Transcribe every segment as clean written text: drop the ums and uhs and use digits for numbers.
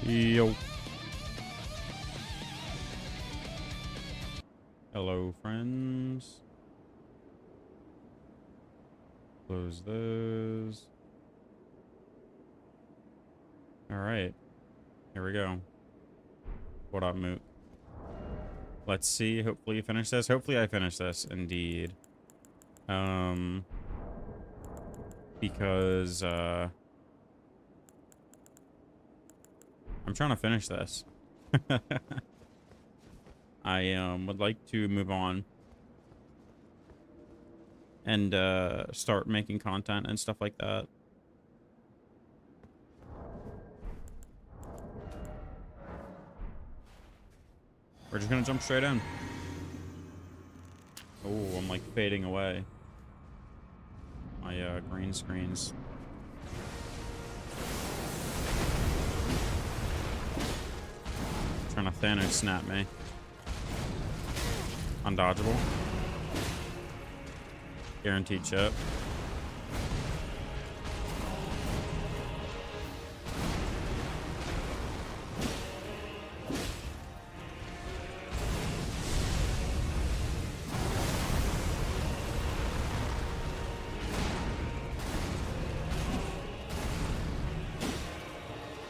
Yo. Hello, friends. Close those. All right. Here we go. What up, Moot? Let's see. Hopefully you finish this. Hopefully I finish this, indeed. Because, I'm trying to finish this. I, would like to move on. And, start making content and stuff like that. We're just gonna jump straight in. Oh, I'm like fading away. My green screens. Trying to Thanos snap me. Undodgeable. Guaranteed chip.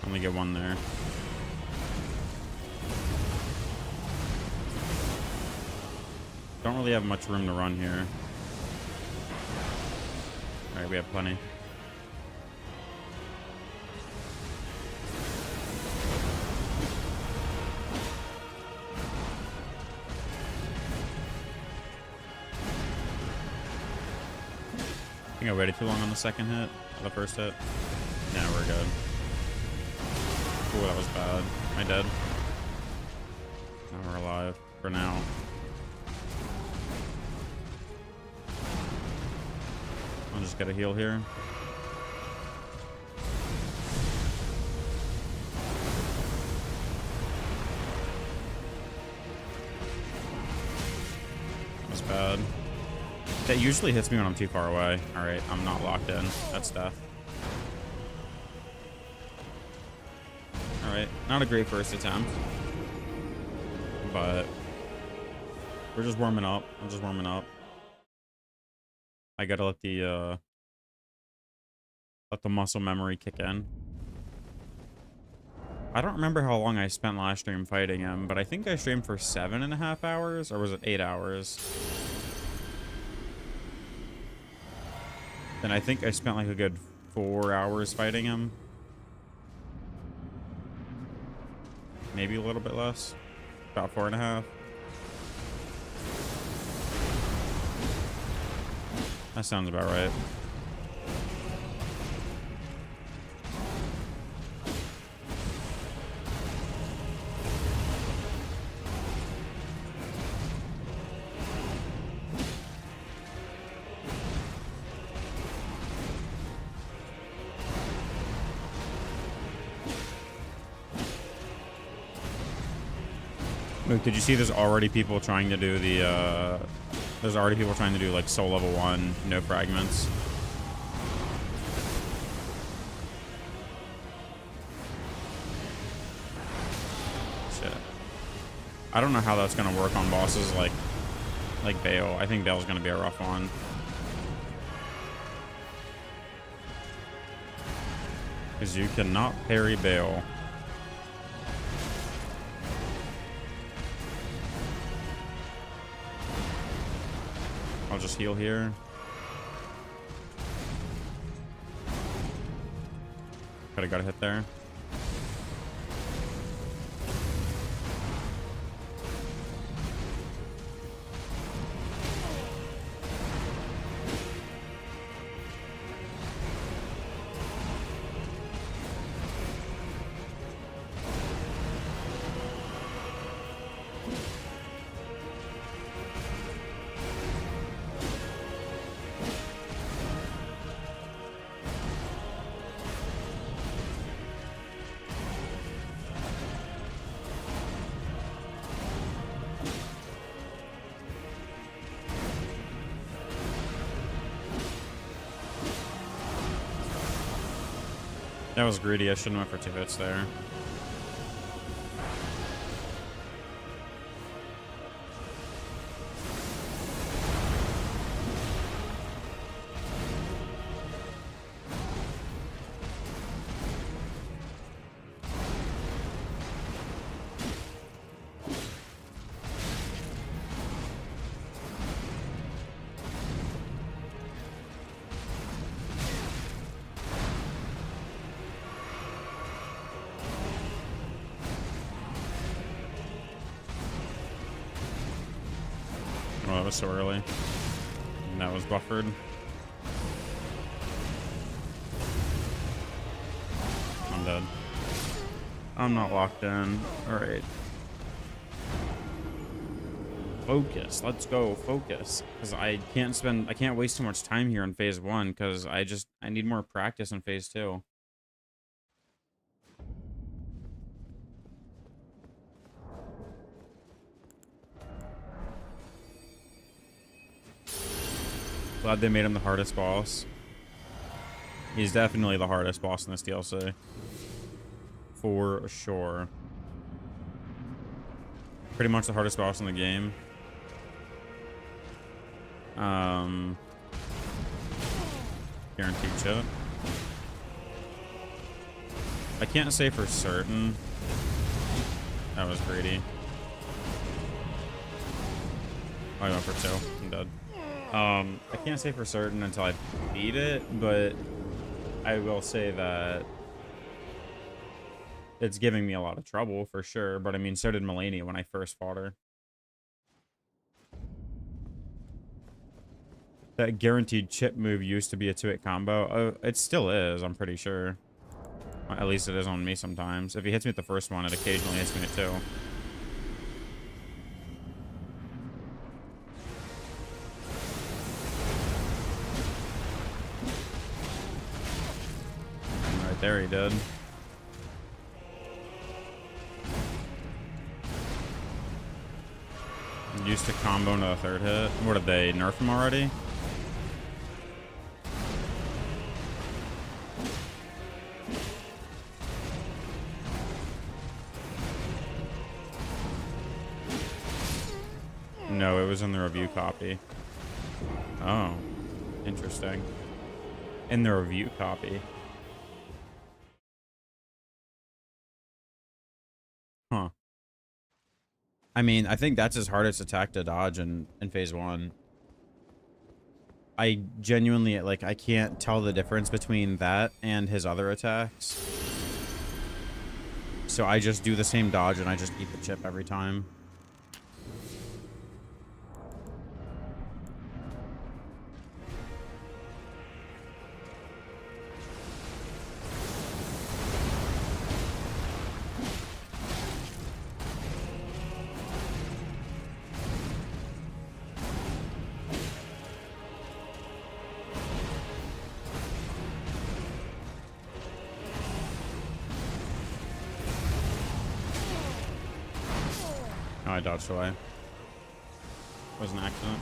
Only get one there. Don't really have much room to run here. Alright, we have plenty. I think I waited too long on the second hit, or the first hit. Yeah, we're good. Ooh, that was bad. Am I dead? No, we're alive for now. I'll just get a heal here. That was bad. That usually hits me when I'm too far away. Alright, I'm not locked in. That's death. Alright, not a great first attempt. But we're just warming up. I'm just warming up. I gotta let the muscle memory kick in. I don't remember how long I spent last stream fighting him, but I think I streamed for 7.5 hours, or was it 8 hours? Then I think I spent like a good 4 hours fighting him. Maybe a little bit less. About 4.5. That sounds about right. Luke, did you see there's already people trying to do the, there's already people trying to do like soul level 1, no fragments. Shit. I don't know how that's gonna work on bosses like Bale. I think Bale's gonna be a rough one. Because you cannot parry Bale. I'll just heal here. Could have got a hit there. That was greedy. I shouldn't have went for 2 hits there. Oh, that was so early. And that was buffered. I'm dead. I'm not locked in. Alright. Focus. Let's go. Focus. Because I can't waste too much time here in phase 1, because I need more practice in phase 2. Glad they made him the hardest boss. He's definitely the hardest boss in this DLC. For sure. Pretty much the hardest boss in the game. Guaranteed shit. I can't say for certain. That was greedy. I went for 2. I'm dead. I can't say for certain until I beat it, but I will say that it's giving me a lot of trouble for sure. But I mean, so did Melania when I first fought her. That guaranteed chip move used to be a 2-hit combo. Oh, it still is, I'm pretty sure. At least it is on me sometimes. If he hits me with the first one, it occasionally hits me at 2. Right there he did. Used to combo into the 3rd hit. What, did they nerf him already? No, it was in the review copy. Oh, interesting. In the review copy. Huh. I mean, I think that's his hardest attack to dodge in phase 1. I genuinely, like, I can't tell the difference between that and his other attacks. So I just do the same dodge and I just eat the chip every time. Oh, I dodged away. It was an accident.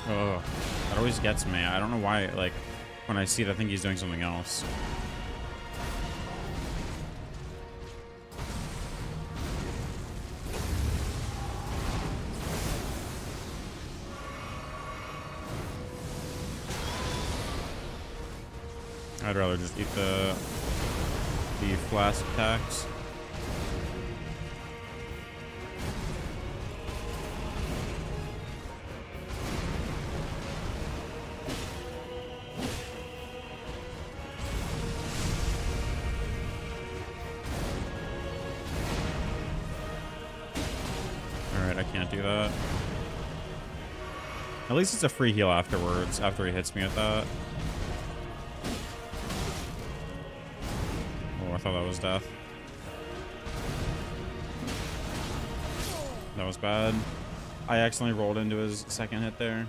Oh, that always gets me. I don't know why, like, when I see it, I think he's doing something else. I'd rather just eat the flask attacks. Alright, I can't do that. At least it's a free heal afterwards, after he hits me with that. Oh, I thought that was death. That was bad. I accidentally rolled into his second hit there.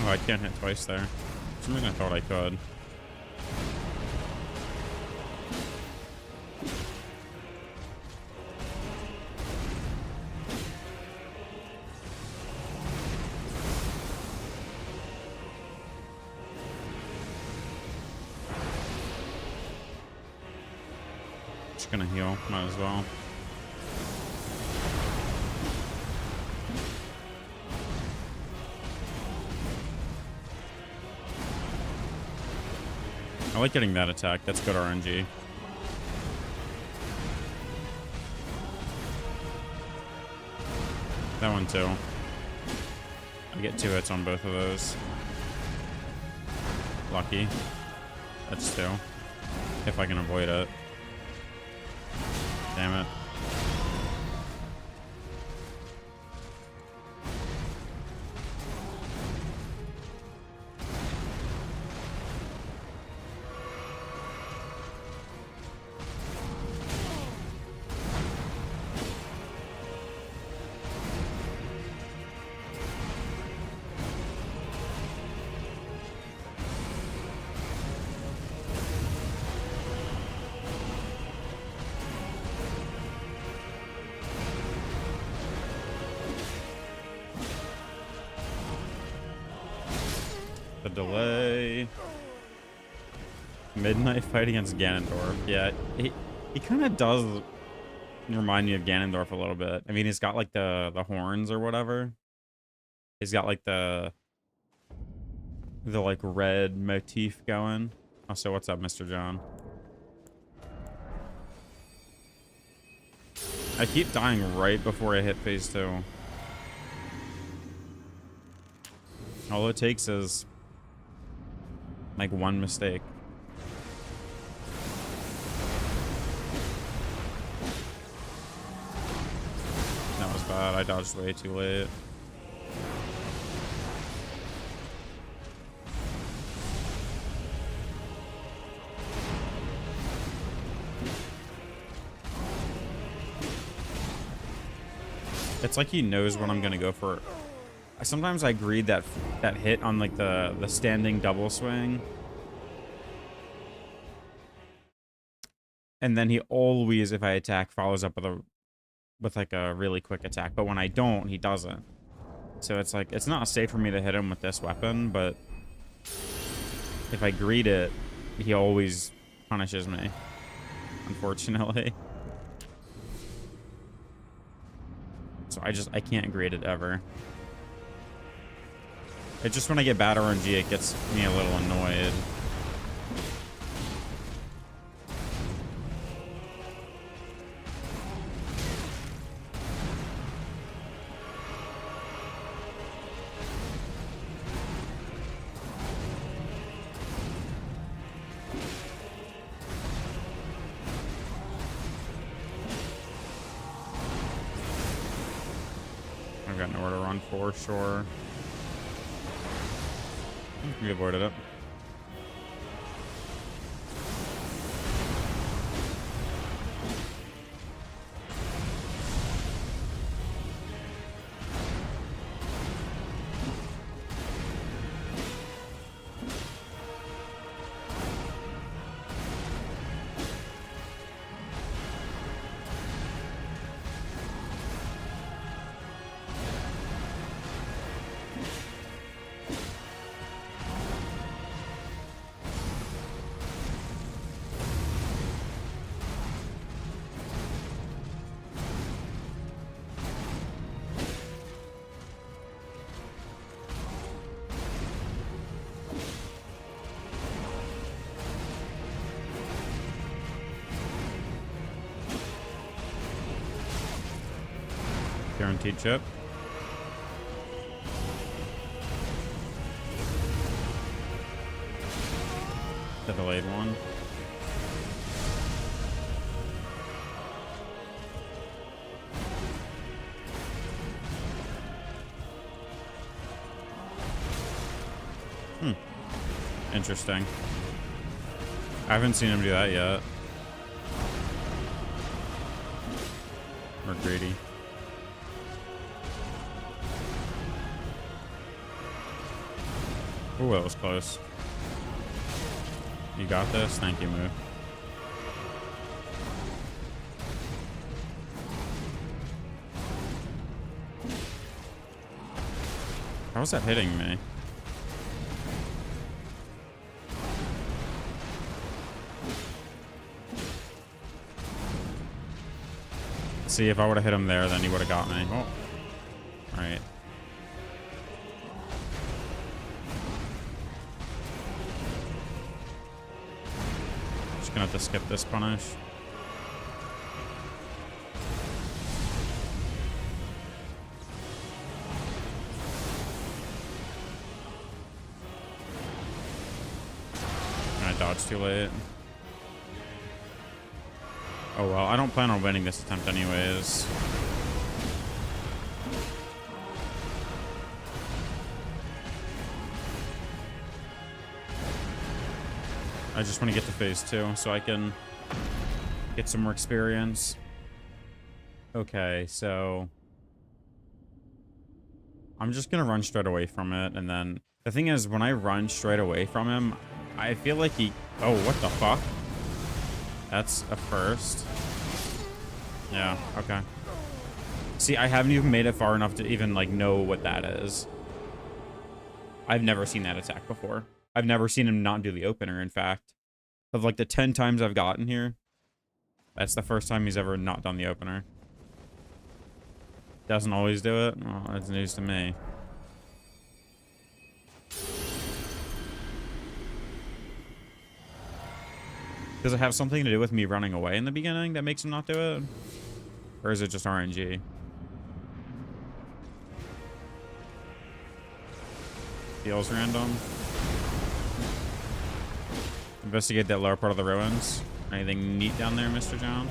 Oh, I can't hit twice there. For some reason I thought I could. Just gonna heal, might as well. I like getting that attack. That's good RNG. That one too. I get 2 hits on both of those. Lucky. That's 2. If I can avoid it. Damn it. The delay. Midnight fight against Ganondorf. Yeah, he kind of does remind me of Ganondorf a little bit. I mean, he's got like the horns or whatever. He's got like the like red motif going. Also, what's up, Mr. John? I keep dying right before I hit phase 2. All it takes is like one mistake. That was bad. I dodged way too late. It's like he knows what I'm gonna go for. Sometimes I greed that hit on like the standing double swing. And then he always, if I attack, follows up with like a really quick attack. But when I don't, he doesn't. So it's like, it's not safe for me to hit him with this weapon, but if I greed it, he always punishes me, unfortunately. So I can't greed it ever. It's just when I get bad RNG, it gets me a little annoyed. I've got nowhere to run for sure. We avoided it. Guaranteed chip. The delayed one. Interesting. I haven't seen him do that yet. Or greedy. Ooh, that was close. You got this? Thank you, Moo. How was that hitting me? See, if I would have hit him there, then he would have got me. Oh. Alright. Just gonna have to skip this punish. I dodged too late. Oh well, I don't plan on winning this attempt anyways. I just want to get to phase 2 so I can get some more experience. Okay, so I'm just gonna run straight away from it, and then the thing is, when I run straight away from him, I feel like he... Oh, what the fuck? That's a first. Yeah, okay. See, I haven't even made it far enough to even, like, know what that is. I've never seen that attack before. I've never seen him not do the opener, in fact. Of, like, the 10 times I've gotten here, that's the first time he's ever not done the opener. Doesn't always do it? Well, that's news to me. Does it have something to do with me running away in the beginning that makes him not do it? Or is it just RNG? Feels random. Investigate that lower part of the ruins. Anything neat down there, Mr. John?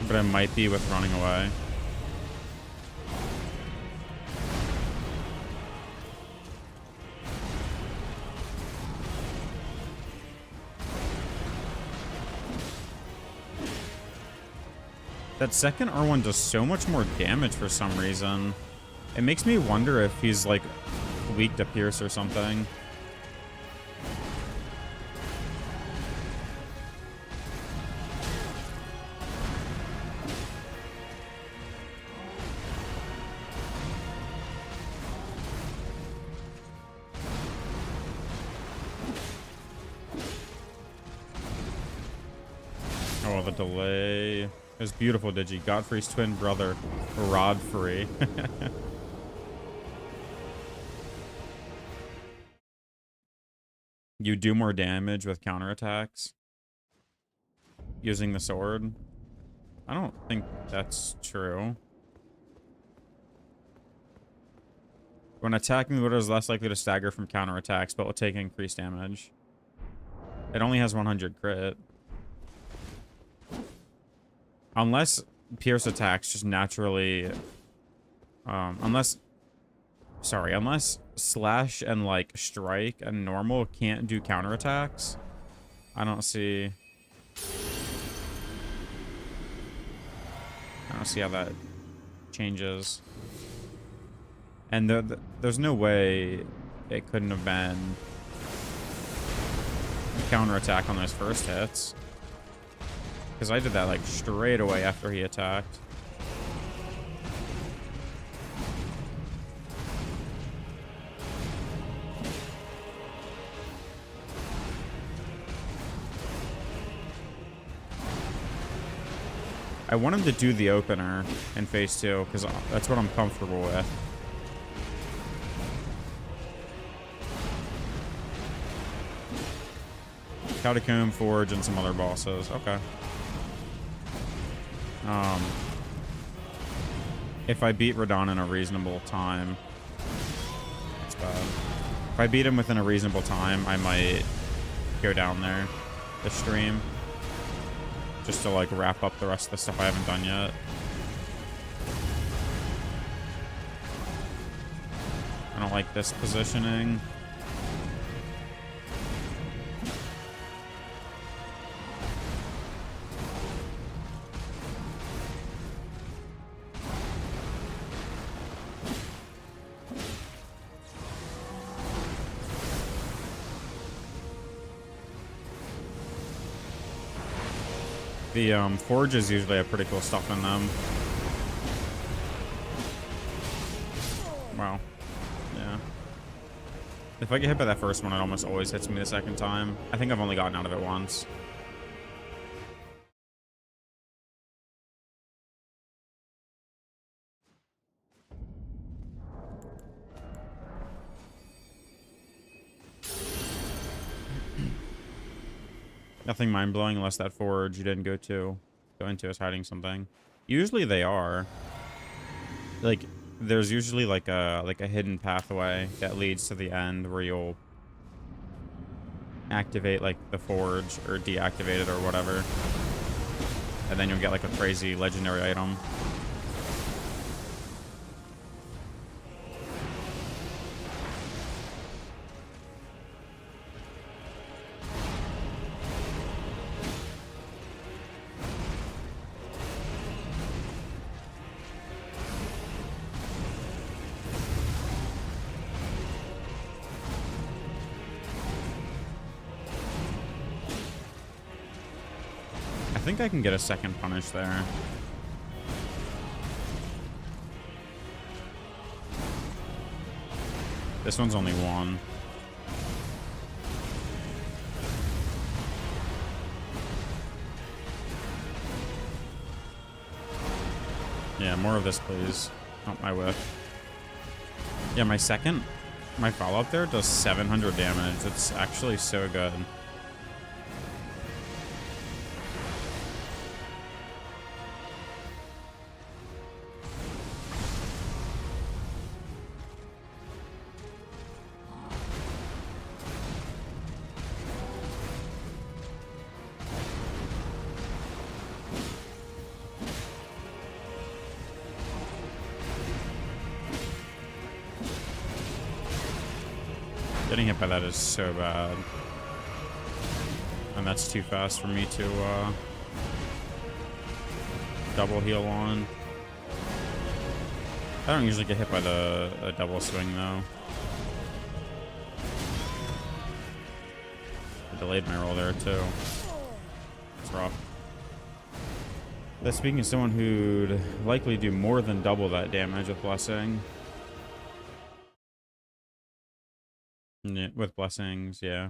But I might be with running away. That second R1 does so much more damage for some reason. It makes me wonder if he's like weak to Pierce or something. Oh, the delay. It was beautiful, Digi. Godfrey's twin brother, Rodfrey. You do more damage with counterattacks using the sword. I don't think that's true. When attacking, Widow is less likely to stagger from counterattacks, but will take increased damage. It only has 100 crit. Unless Pierce attacks just naturally... unless Slash and, like, Strike and Normal can't do counterattacks, I don't see how that changes. And there's no way it couldn't have been a counterattack on those first hits. Because I did that, like, straight away after he attacked. I want him to do the opener in phase 2, because that's what I'm comfortable with. Catacomb, Forge, and some other bosses. Okay. If I beat Radon in a reasonable time... That's bad. If I beat him within a reasonable time, I might go down there this stream. Just to, like, wrap up the rest of the stuff I haven't done yet. I don't like this positioning. The forges usually have pretty cool stuff in them. Wow. Yeah. If I get hit by that first one, it almost always hits me the second time. I think I've only gotten out of it once. Nothing mind-blowing unless that forge you didn't go into is hiding something. Usually they are. Like, there's usually like a hidden pathway that leads to the end where you'll activate like the forge or deactivate it or whatever. And then you'll get like a crazy legendary item. I think I can get a second punish there. This one's only one. Yeah, more of this, please. Oh, my whiff. Yeah, my follow-up there does 700 damage. It's actually so good. Getting hit by that is so bad. And that's too fast for me to double heal on. I don't usually get hit by the double swing though. I delayed my roll there too. It's rough. That's speaking of someone who'd likely do more than double that damage with Blessing. Yeah, with blessings, yeah.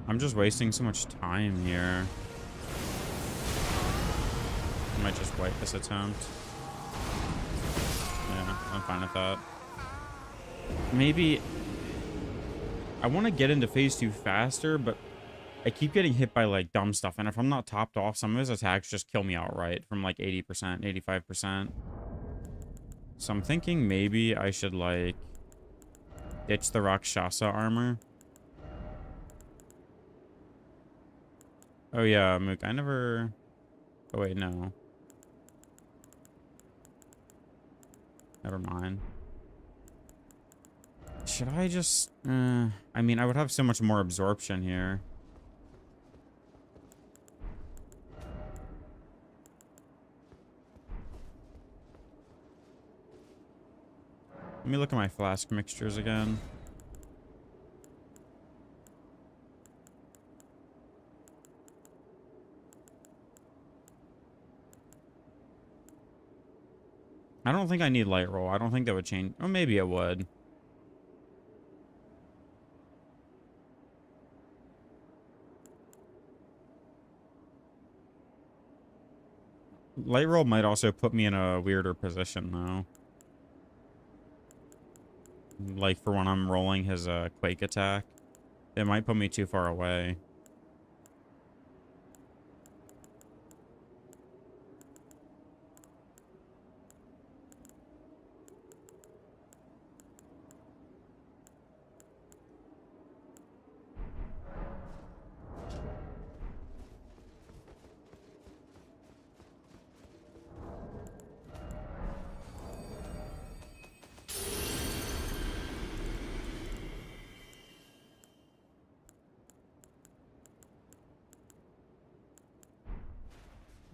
I'm just wasting so much time here. I might just wipe this attempt. Yeah, I'm fine with that. Maybe I want to get into phase 2 faster, but I keep getting hit by like dumb stuff, and if I'm not topped off, some of his attacks just kill me outright from like 80%, 85%. So I'm thinking maybe I should like ditch the Rakshasa armor. Oh yeah, Mook, I never... Oh wait, no. Never mind. Should I just... I mean, I would have so much more absorption here. Let me look at my flask mixtures again. I don't think I need light roll. I don't think that would change. Or maybe it would. Light roll might also put me in a weirder position, though. Like for when I'm rolling his quake attack. It might put me too far away.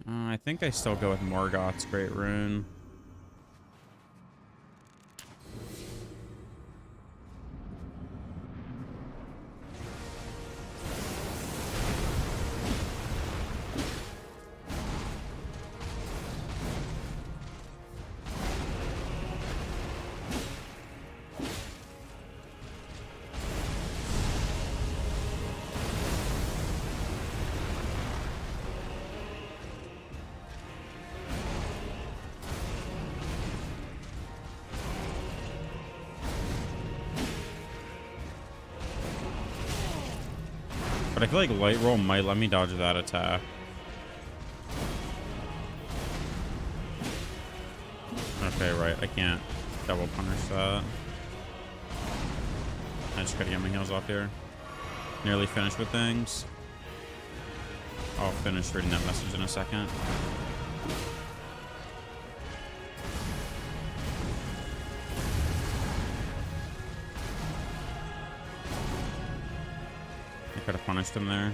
I think I still go with Morgoth's Great Rune. But I feel like light roll might let me dodge that attack. Okay, right. I can't double punish that. I just gotta get my heals off here. Nearly finished with things. I'll finish reading that message in a second. Could have punished him there.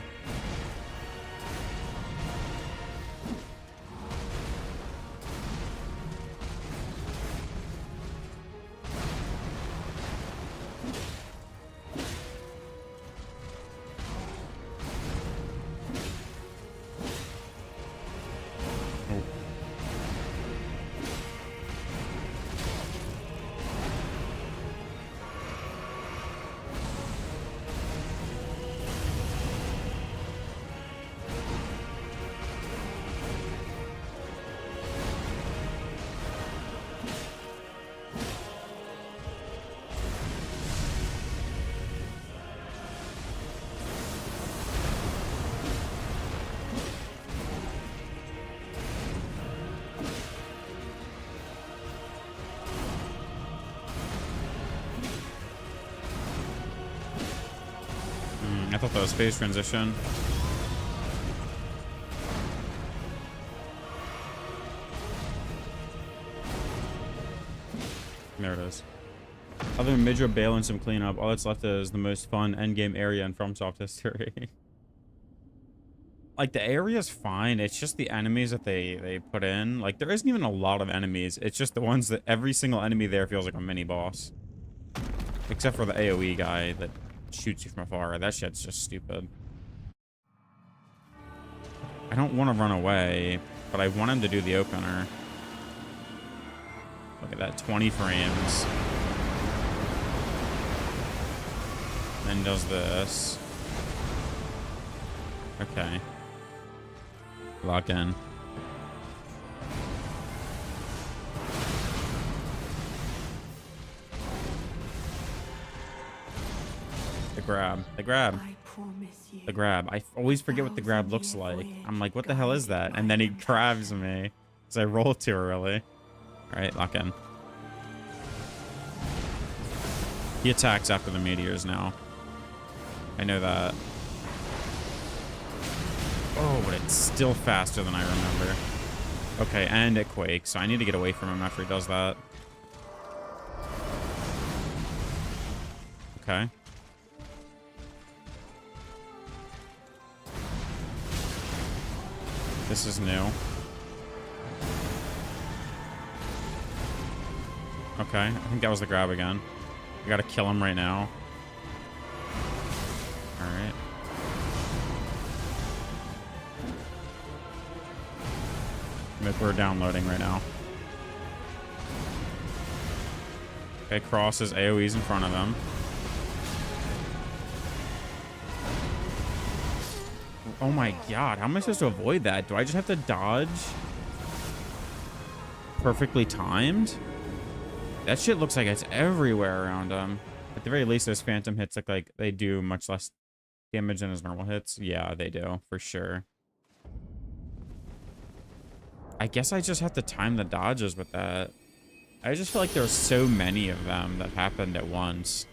I thought that was phase transition. There it is. Other than Midra, Bale, and some cleanup, all that's left is the most fun endgame area in FromSoft history. Like, the area's fine. It's just the enemies that they put in. Like, there isn't even a lot of enemies. It's just the ones that every single enemy there feels like a mini-boss. Except for the AoE guy that shoots you from afar. That shit's just stupid. I don't want to run away, but I want him to do the opener. Look at that, 20 frames. Then does this. Okay. Lock in. The grab. The grab. The grab. I always forget what the grab looks like. I'm like, what the hell is that? And then he grabs me. Because I rolled too early. Alright, lock in. He attacks after the meteors now. I know that. Oh, but it's still faster than I remember. Okay, and it quakes, so I need to get away from him after he does that. Okay. This is new. Okay, I think that was the grab again. I gotta kill him right now. Alright. We're downloading right now. Okay, crosses AoE's in front of him. Oh my god, how am I supposed to avoid that? Do I just have to dodge? Perfectly timed? That shit looks like it's everywhere around him. At the very least, those phantom hits look like they do much less damage than his normal hits. Yeah, they do, for sure. I guess I just have to time the dodges with that. I just feel like there's so many of them that happened at once.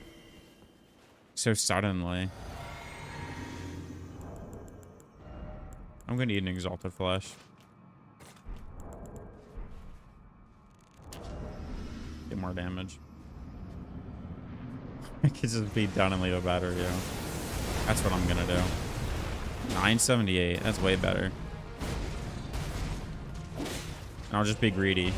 So suddenly. I'm gonna eat an exalted flesh. Get more damage. I could just be done and leave a battery, yo. That's what I'm gonna do. 978. That's way better. And I'll just be greedy.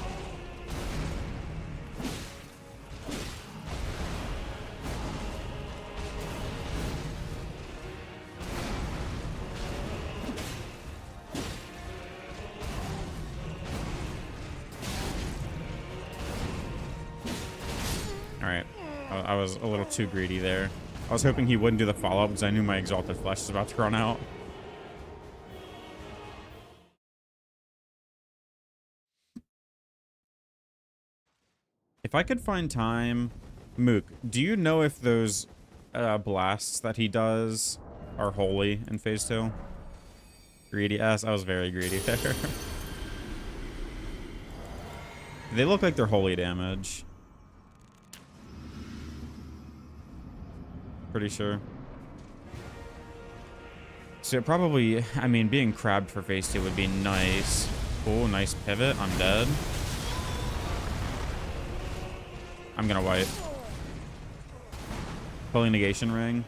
Alright. I was a little too greedy there. I was hoping he wouldn't do the follow-up because I knew my exalted flesh was about to run out. If I could find time... Mook, do you know if those blasts that he does are holy in Phase 2? Greedy ass. I was very greedy there. They look like they're holy damage. Pretty sure. So it probably... I mean, being crabbed for Phase 2 would be nice. Cool, nice pivot. I'm dead. I'm gonna wipe. Holy negation ring.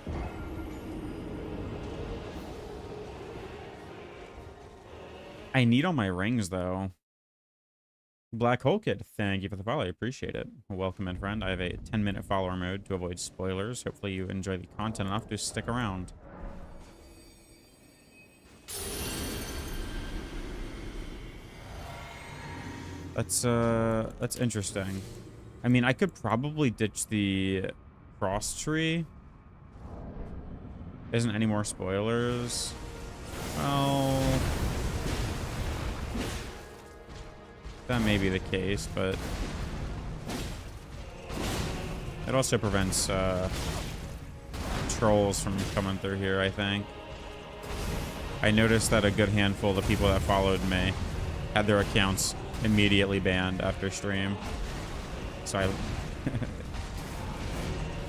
I need all my rings, though. Black Hole Kid, thank you for the follow. I appreciate it. Welcome in, friend. I have a 10-minute follower mode to avoid spoilers. Hopefully you enjoy the content enough to stick around. That's interesting. I mean, I could probably ditch the cross tree. Isn't any more spoilers? Well, that may be the case, but it also prevents trolls from coming through here, I think. I noticed that a good handful of the people that followed me had their accounts immediately banned after stream. So I...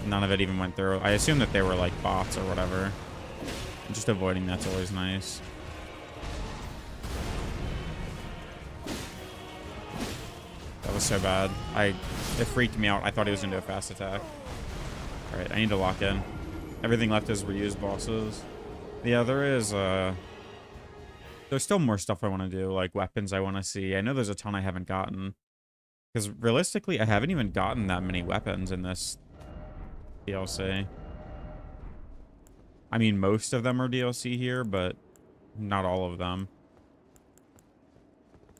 None of it even went through. I assume that they were like bots or whatever. Just avoiding that's always nice. That was so bad. It freaked me out. I thought he was gonna do a fast attack. Alright, I need to lock in. Everything left is reused bosses. Yeah, there is there's still more stuff I want to do, like weapons I want to see. I know there's a ton I haven't gotten. Because realistically, I haven't even gotten that many weapons in this DLC. I mean, most of them are DLC here, but not all of them.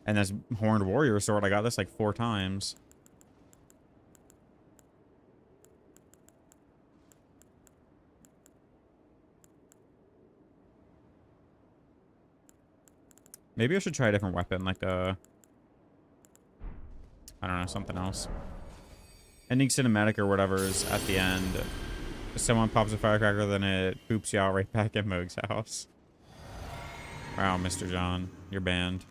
And this Horned Warrior sword, I got this like 4 times. Maybe I should try a different weapon, like a... I don't know, something else. Ending cinematic or whatever is at the end. If someone pops a firecracker, then it poops you out right back at Moog's house. Wow, Mr. John, you're banned.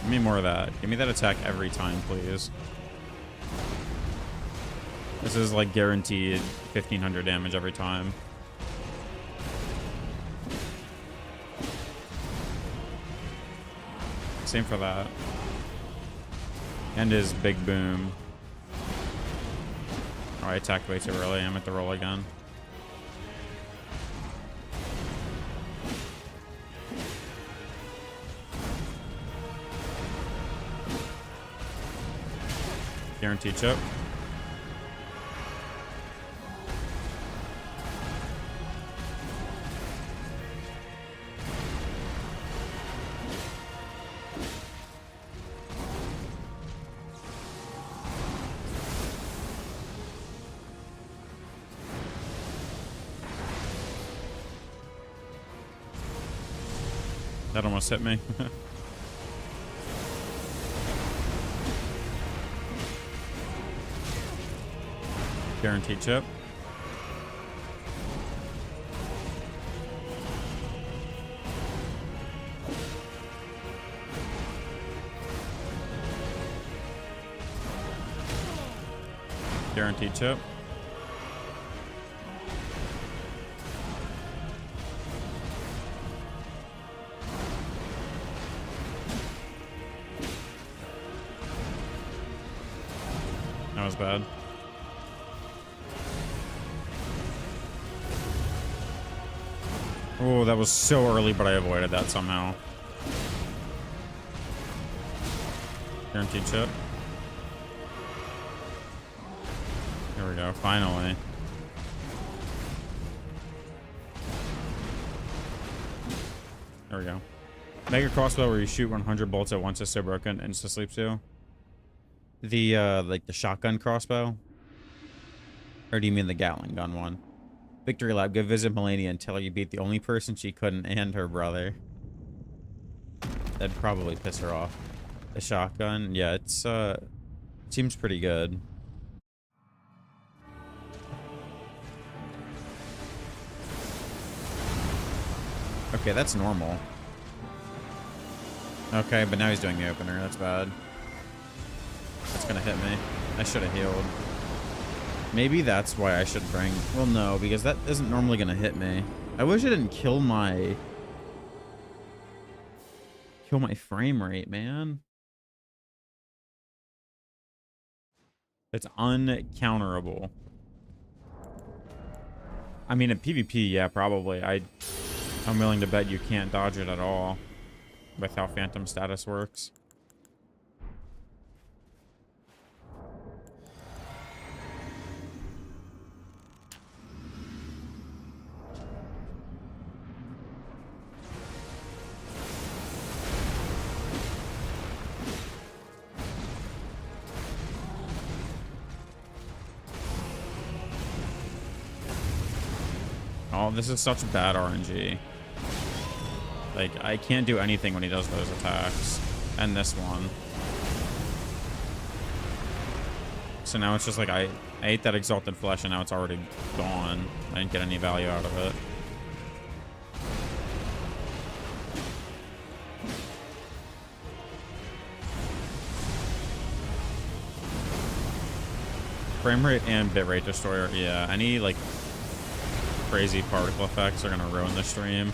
Give me more of that. Give me that attack every time, please. This is like guaranteed 1500 damage every time. Same for that. And his big boom. Oh, I attacked way too early. I'm at the roll again. Guaranteed chip. That almost hit me. Guaranteed chip. Guaranteed chip. That was bad. Oh, that was so early, but I avoided that somehow. Guaranteed chip. Here we go, finally. There we go. Mega crossbow where you shoot 100 bolts at once is so broken and insta sleeps too. The like the shotgun crossbow? Or do you mean the Gatling gun one? Victory lap, go visit Melania and tell her you beat the only person she couldn't and her brother. That'd probably piss her off. The shotgun, yeah, it's seems pretty good. Okay, that's normal. Okay, but now he's doing the opener. That's bad. That's gonna hit me. I should have healed. Maybe that's why I should bring... Well, no, because that isn't normally gonna hit me. I wish I didn't kill my... frame rate, man. It's uncounterable. I mean, at PvP, yeah, probably. I'm willing to bet you can't dodge it at all with how Phantom status works. Oh, this is such bad RNG. Like, I can't do anything when he does those attacks. And this one. So now it's just like, I ate that Exalted Flesh and now it's already gone. I didn't get any value out of it. Frame rate and bitrate destroyer. Yeah, any, like, crazy particle effects are gonna ruin the stream.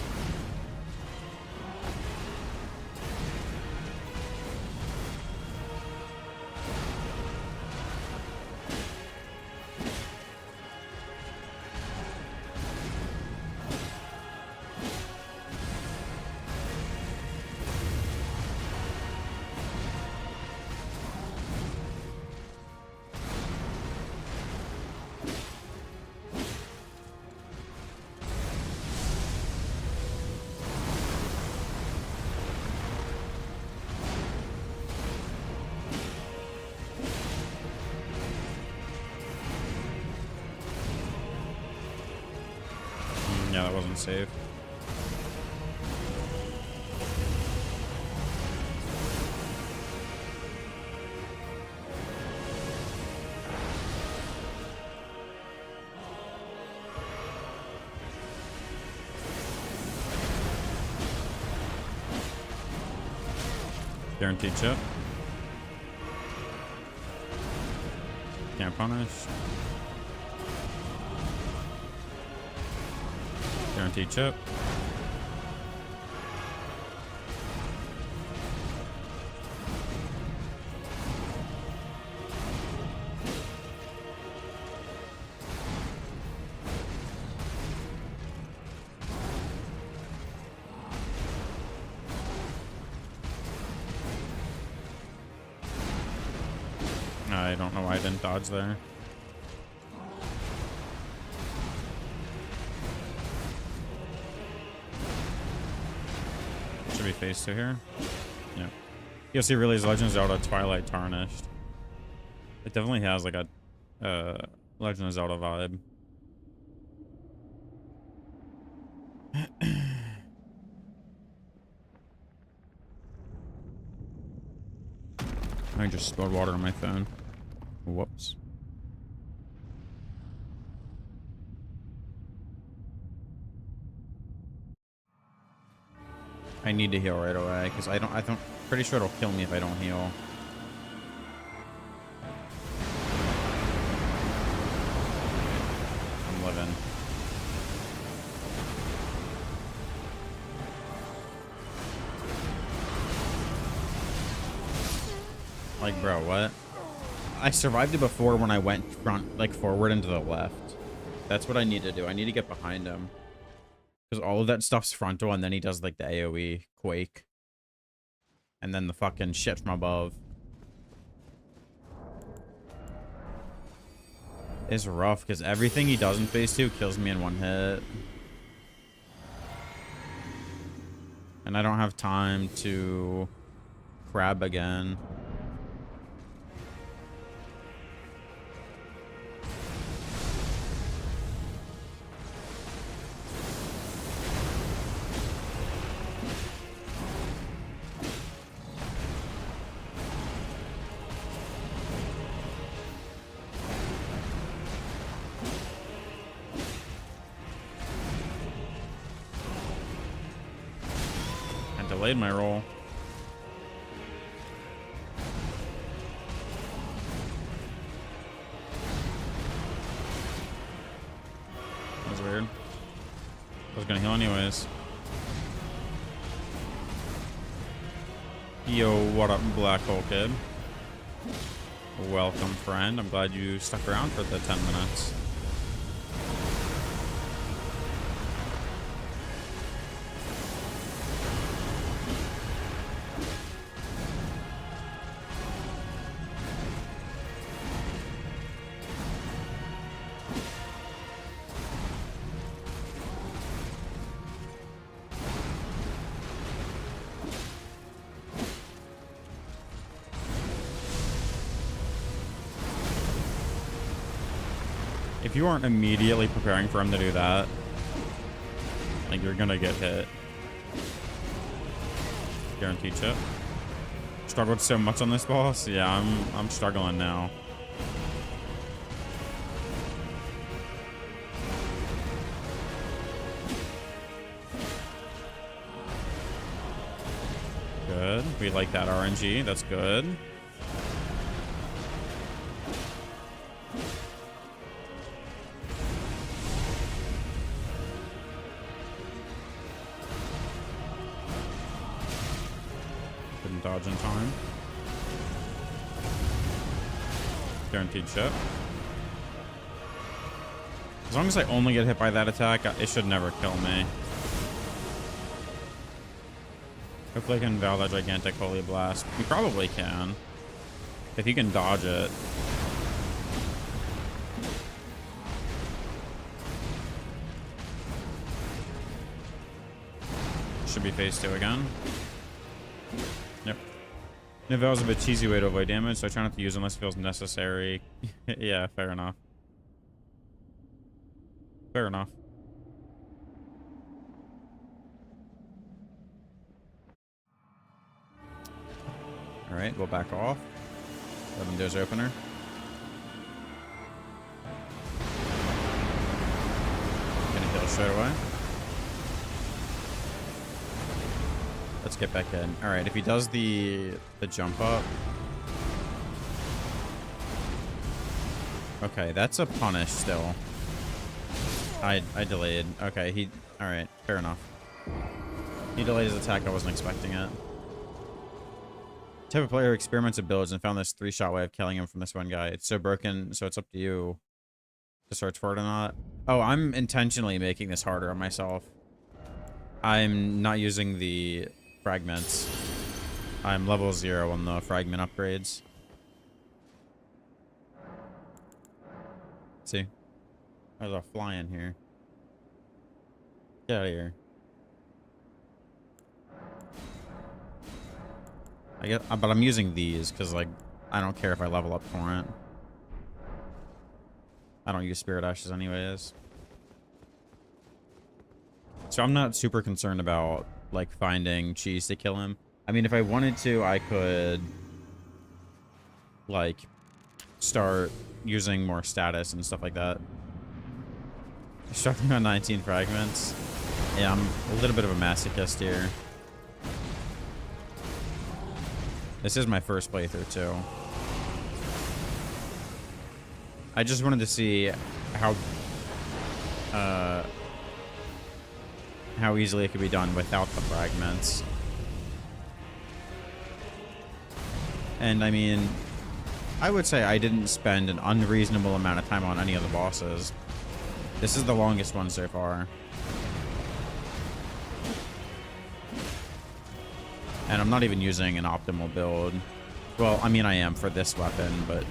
Yeah, that wasn't safe. Guaranteed chip. Can't punish. Guaranteed chip. I don't know why I didn't dodge there. Should be phase 2 here. Yeah. DLC released Legend of Zelda Twilight Tarnished. It definitely has like a Legend of Zelda vibe. I just spilled water on my phone. Whoops. I need to heal right away because I don't pretty sure it'll kill me if I don't heal. I'm living. Like, bro, what? I survived it before when I went forward and to the left. That's what I need to do. I need to get behind him. Because all of that stuff's frontal, and then he does, like, the AoE quake. And then the fucking shit from above. It's rough, because everything he does in phase 2 kills me in one hit. And I don't have time to crab again. Delayed my roll. That was weird. I was gonna heal anyways. Yo, what up, Black Hole Kid? Welcome, friend. I'm glad you stuck around for the 10 minutes. If you aren't immediately preparing for him to do that, like, you're gonna get hit. Guaranteed chip. Struggled so much on this boss. Yeah, I'm struggling now. Good. We like that RNG. That's good. Dodge in time. Guaranteed shit. As long as I only get hit by that attack, it should never kill me. Hopefully I can Val that gigantic Holy Blast. You probably can. If you can dodge it. Should be phase 2 again. Yep. Nivel's a bit cheesy way to avoid damage, so I try not to use unless it feels necessary. Yeah, fair enough. Fair enough. Alright, we'll back off. Let him do his opener. Gonna heal straight away. Let's get back in. Alright, if he does the jump up. Okay, that's a punish still. I delayed. Okay, alright, fair enough. He delayed his attack, I wasn't expecting it. Type of player experiments and builds and found this 3-shot way of killing him from this one guy. It's so broken, so it's up to you to search for it or not. Oh, I'm intentionally making this harder on myself. I'm not using the fragments. I'm level 0 on the fragment upgrades. See? There's a fly in here. Get out of here. I get, but I'm using these because, like, I don't care if I level up Torrent. I don't use Spirit Ashes anyways. So I'm not super concerned about, like, finding cheese to kill him. I mean, if I wanted to, I could, like, start using more status and stuff like that. Starting on 19 fragments. Yeah, I'm a little bit of a masochist here. This is my first playthrough, too. I just wanted to see how easily it could be done without the fragments. And I mean, I would say I didn't spend an unreasonable amount of time on any of the bosses. This is the longest one so far. And I'm not even using an optimal build. Well, I mean, I am for this weapon, but...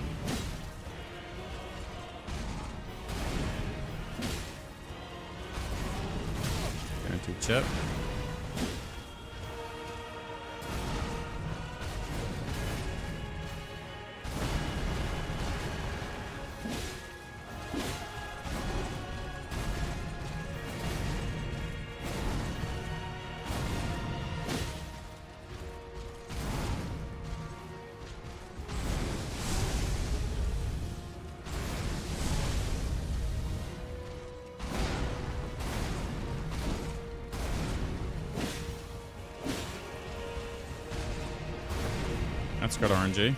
Going to chip. That's good RNG.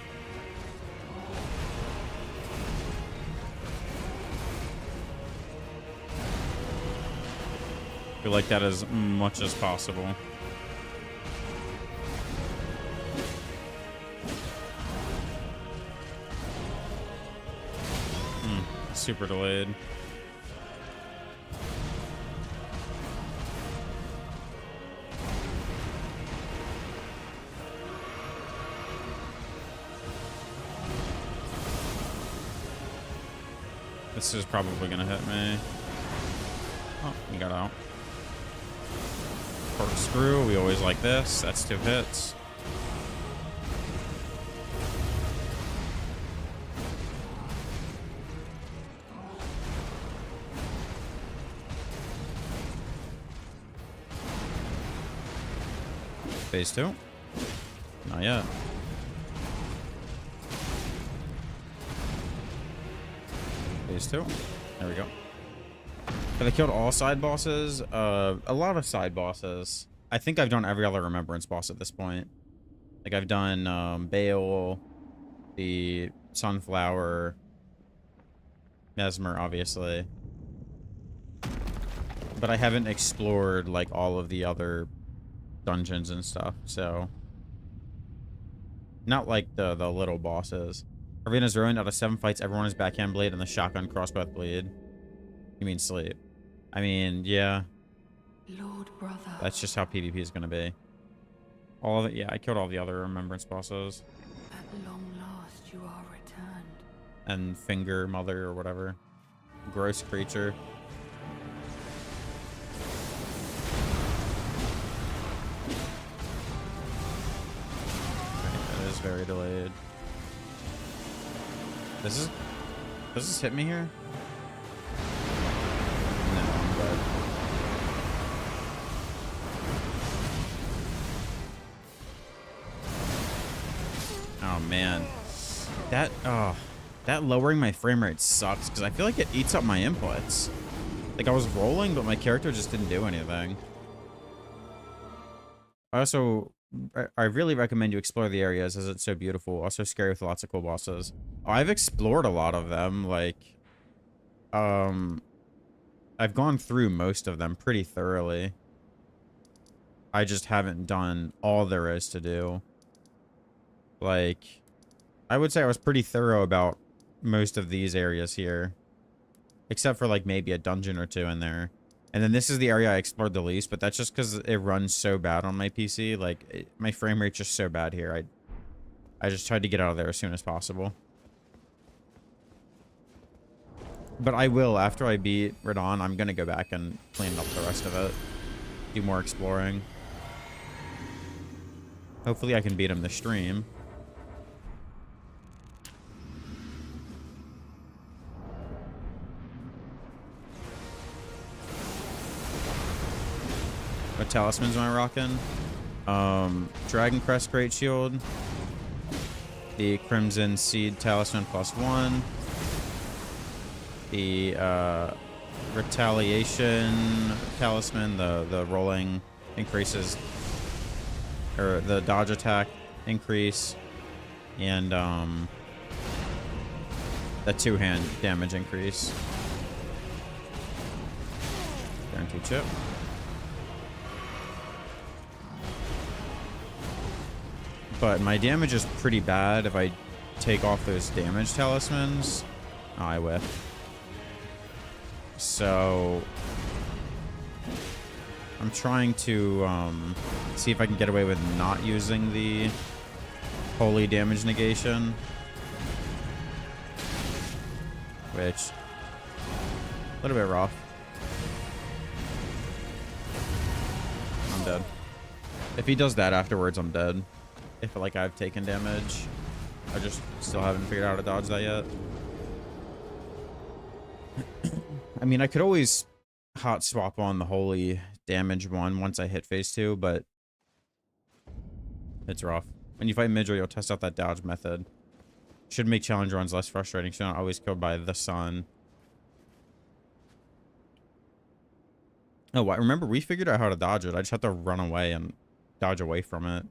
We like that as much as possible. Super delayed. This is probably gonna hit me. Oh, he got out. Corkscrew, we always like this. That's 2 hits. Phase 2? Not yet. Phase 2. There we go. Have I killed all side bosses? A lot of side bosses. I think I've done every other Remembrance boss at this point. Like, I've done Bale, the Sunflower, Mesmer, obviously. But I haven't explored, like, all of the other dungeons and stuff, so... Not like the little bosses. Arena's ruined. Out of 7 fights, everyone is backhand blade and the shotgun crossbow bleed. You mean sleep? I mean, yeah. Lord brother. That's just how PvP is gonna be. All of it, yeah, I killed all the other Remembrance bosses. At long last you are returned. And Finger Mother or whatever. Gross creature. That is very delayed. Does this hit me here? No, I'm dead. Oh man. That lowering my frame rate sucks because I feel like it eats up my inputs. Like I was rolling, but my character just didn't do anything. I really recommend you explore the areas as it's so beautiful. Also scary with lots of cool bosses. I've explored a lot of them. Like, I've gone through most of them pretty thoroughly. I just haven't done all there is to do. Like, I would say I was pretty thorough about most of these areas here. Except for, like, maybe a dungeon or 2 in there. And then this is the area I explored the least, but that's just because it runs so bad on my PC. Like, my frame rate's just so bad here. I just tried to get out of there as soon as possible. But I will, after I beat Radon, I'm going to go back and clean up the rest of it. Do more exploring. Hopefully I can beat him this stream. What talismans am I rocking? Dragon Crest Great Shield. The Crimson Seed Talisman +1. The Retaliation Talisman, the rolling increases, or the dodge attack increase, and the two-hand damage increase. Guaranteed chip. But my damage is pretty bad if I take off those damage talismans. Oh, I whiff. So I'm trying to see if I can get away with not using the holy damage negation, which a little bit rough. I'm dead. If he does that afterwards, I'm dead. If like I've taken damage, I just still haven't figured out how to dodge that yet. I mean, I could always hot swap on the holy damage one once I hit phase 2, but it's rough. When you fight Midra, you'll test out that dodge method. Should make challenge runs less frustrating, so you're not always killed by the sun. Oh, I remember we figured out how to dodge it. I just have to run away and dodge away from it.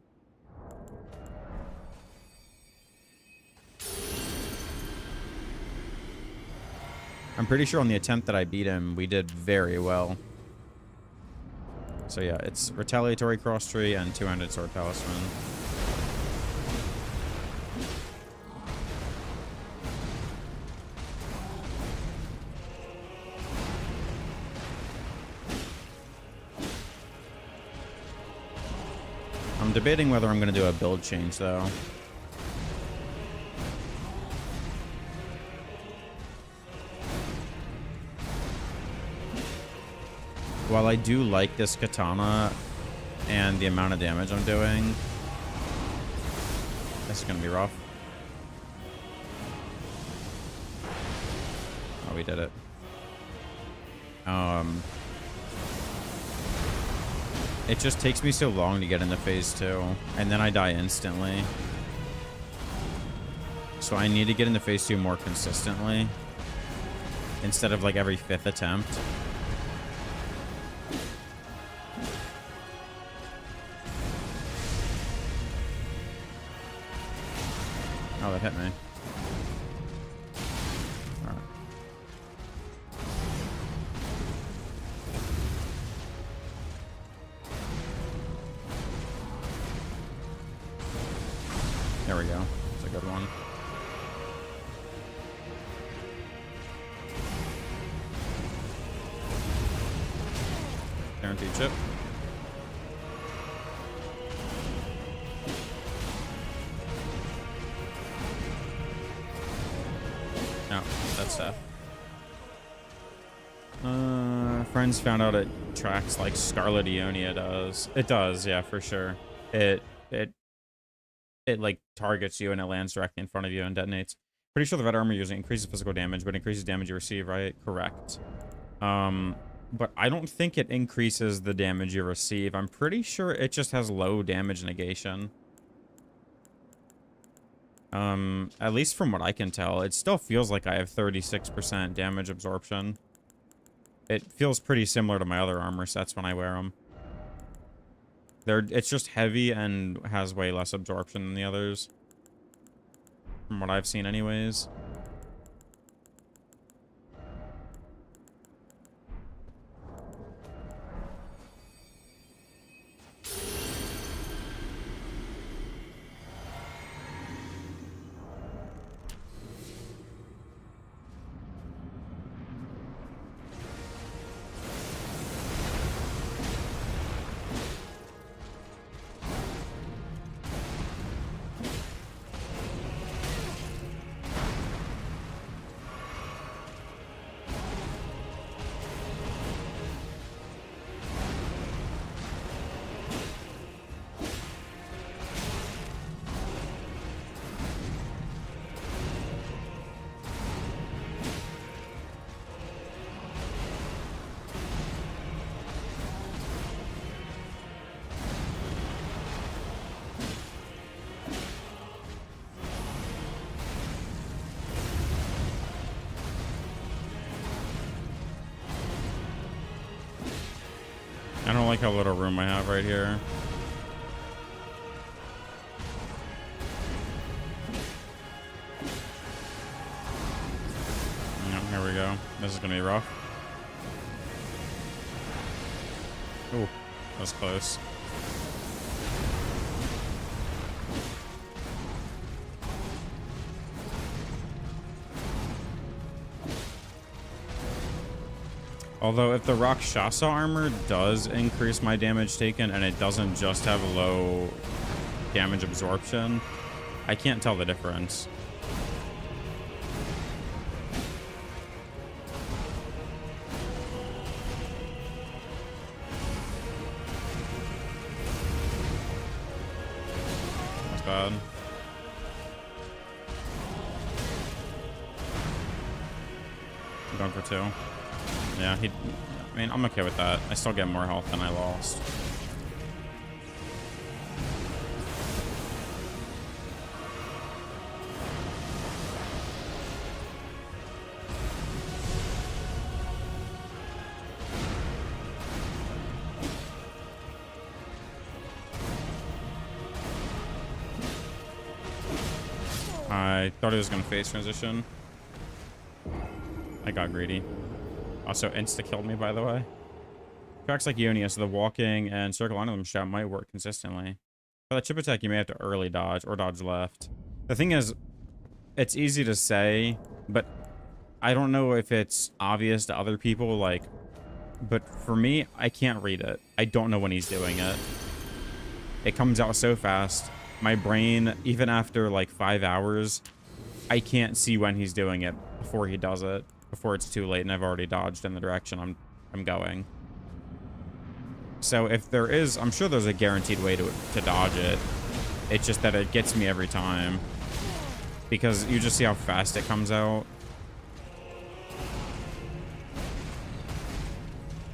I'm pretty sure on the attempt that I beat him, we did very well. So yeah, it's Retaliatory Cross Tree and Two-Handed Sword Talisman. I'm debating whether I'm going to do a build change, though. While I do like this katana and the amount of damage I'm doing, this is going to be rough. Oh, we did it. It just takes me so long to get into phase 2, and then I die instantly. So I need to get into phase 2 more consistently, instead of like every 5th attempt. Oh, that hit me. All right. There we go. It's a good one. Guaranteed chip. No, that's tough. Friends found out it tracks like Scarlet Ionia does. It does, yeah, for sure. It like targets you and it lands directly in front of you and detonates. Pretty sure the red armor using increases physical damage, but increases damage you receive, right? Correct. But I don't think it increases the damage you receive. I'm pretty sure it just has low damage negation. At least from what I can tell, it still feels like I have 36% damage absorption. It feels pretty similar to my other armor sets when I wear them. It's just heavy and has way less absorption than the others. From what I've seen anyways. like how little room I have right here. Yeah, here we go. This is gonna be rough. Ooh, that was close. Although if the Rakshasa armor does increase my damage taken and it doesn't just have low damage absorption, I can't tell the difference. That's bad. I'm going for 2. Yeah, I mean, I'm okay with that. I still get more health than I lost. I thought he was going to phase transition. I got greedy. Also insta-killed me, by the way. Tracks like Uni, so the walking and circle onto them shot might work consistently. For the chip attack, you may have to early dodge or dodge left. The thing is, it's easy to say, but I don't know if it's obvious to other people, like, but for me, I can't read it. I don't know when he's doing it. It comes out so fast. My brain, even after like 5 hours, I can't see when he's doing it before he does it. Before it's too late and I've already dodged in the direction I'm going. So if there is, I'm sure there's a guaranteed way to dodge it. It's just that it gets me every time. Because you just see how fast it comes out.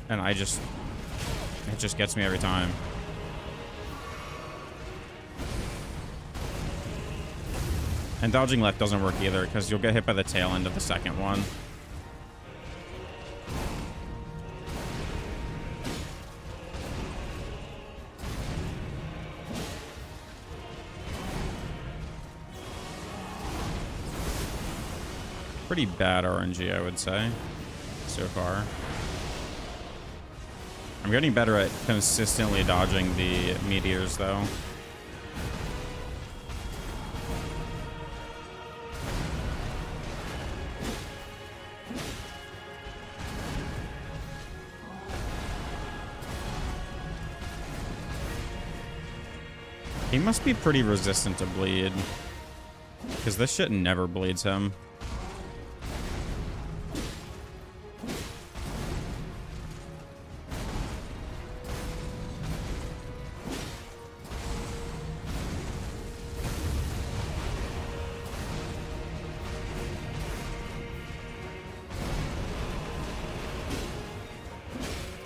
And it just gets me every time. And dodging left doesn't work either, because you'll get hit by the tail end of the second one. Pretty bad RNG, I would say, so far. I'm getting better at consistently dodging the meteors, though. He must be pretty resistant to bleed, because this shit never bleeds him.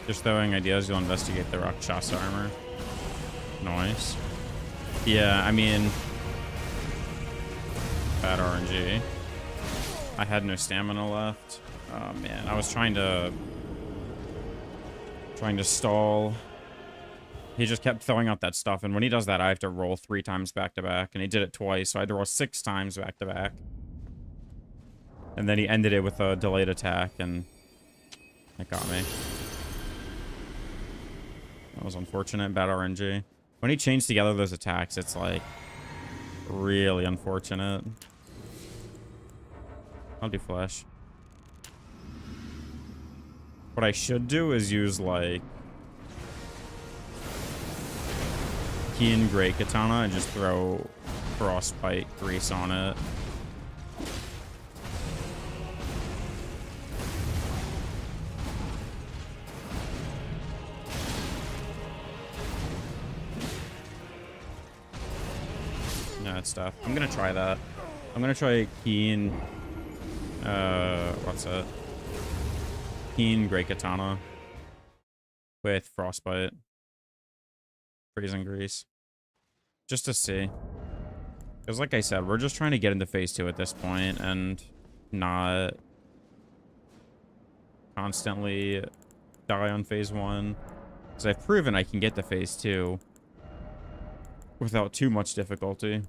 Just throwing ideas, you'll investigate the Rakshasa armor. Nice. Yeah, I mean, bad RNG. I had no stamina left. Oh man, I was trying to stall. He just kept throwing out that stuff, and when he does that, I have to roll 3 times back to back, and he did it twice, so I had to roll 6 times back to back. And then he ended it with a delayed attack, and it got me. That was unfortunate. Bad RNG. When he changed together those attacks, it's like really unfortunate. I'll do flash. What I should do is use like Keen Great Katana and just throw frostbite grease on it. Stuff. I'm gonna try that. I'm gonna try Keen. What's that? Keen Great Katana with frostbite, freezing grease, just to see. Because, like I said, we're just trying to get into phase 2 at this point and not constantly die on phase 1. Because I've proven I can get to phase 2 without too much difficulty.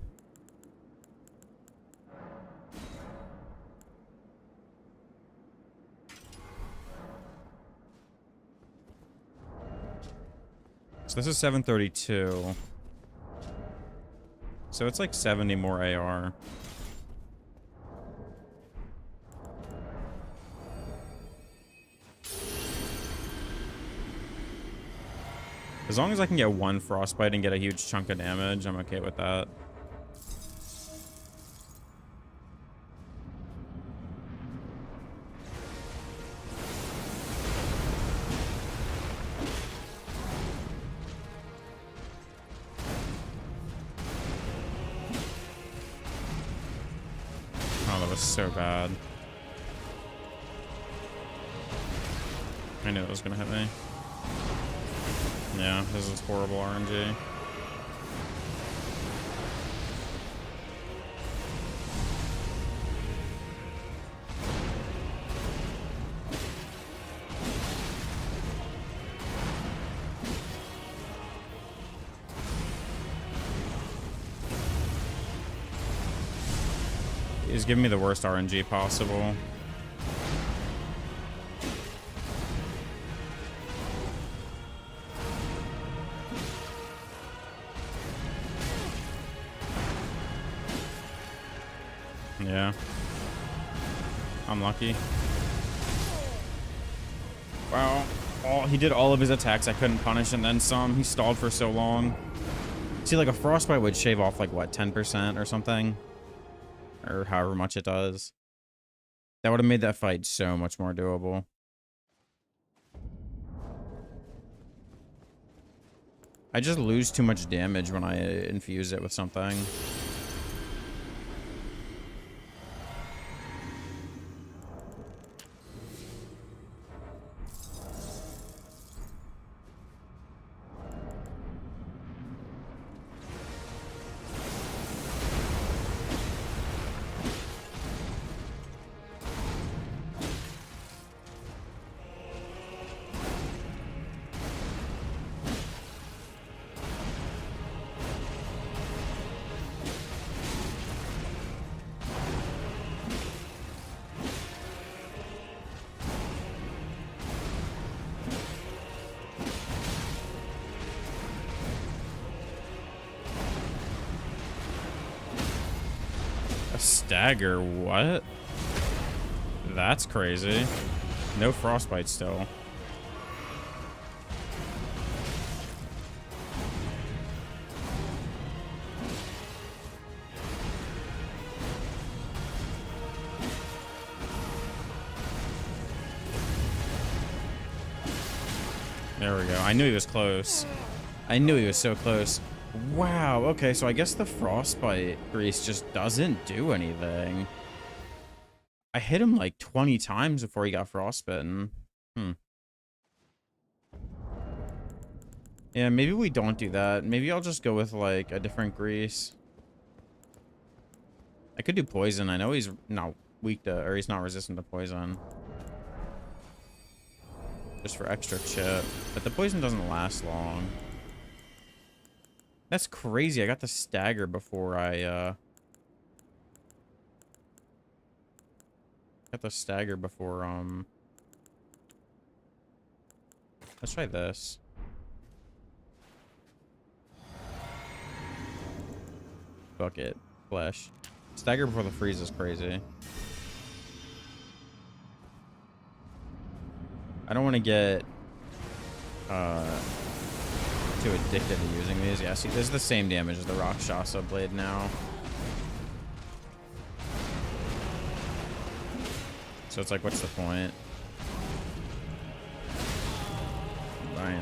So this is 732. So it's like 70 more AR. As long as I can get one frostbite and get a huge chunk of damage, I'm okay with that. Oh, that was so bad. I knew it was gonna hit me. Yeah, this is horrible RNG. He's giving me the worst RNG possible. Yeah. Unlucky. Wow. Oh, he did all of his attacks I couldn't punish and then some. He stalled for so long. See, like a frostbite would shave off like, what, 10% or something? Or however much it does. That would have made that fight so much more doable. I just lose too much damage when I infuse it with something. Stagger, what? That's crazy. No frostbite still. There we go. I knew he was close. I knew he was so close. Wow, okay, so I guess the frostbite grease just doesn't do anything. I hit him like 20 times before he got frostbitten. Yeah, maybe we don't do that. Maybe I'll just go with like a different grease. I could do poison. I know he's not weak to, or he's not resistant to poison. Just for extra chip. But the poison doesn't last long. That's crazy. I got the stagger before I, got the stagger before, let's try this. Bucket. Flesh. Stagger before the freeze is crazy. I don't want to get, too addicted to using these. Yeah, see, this is the same damage as the Rakshasa blade now. So it's like, what's the point? Bam.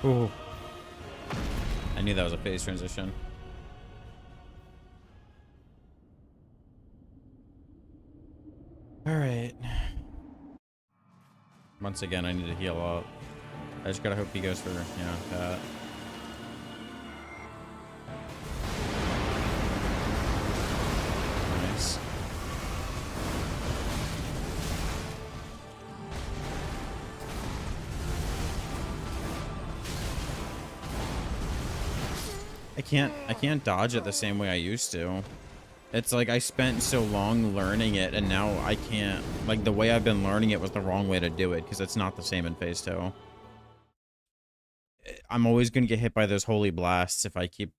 Ooh. I knew that was a phase transition. All right. Once again, I need to heal up. I just gotta hope he goes for, you know, that. Nice. I can't dodge it the same way I used to. It's like I spent so long learning it, and now I can't. Like, the way I've been learning it was the wrong way to do it, because it's not the same in phase 2. I'm always going to get hit by those holy blasts if I keep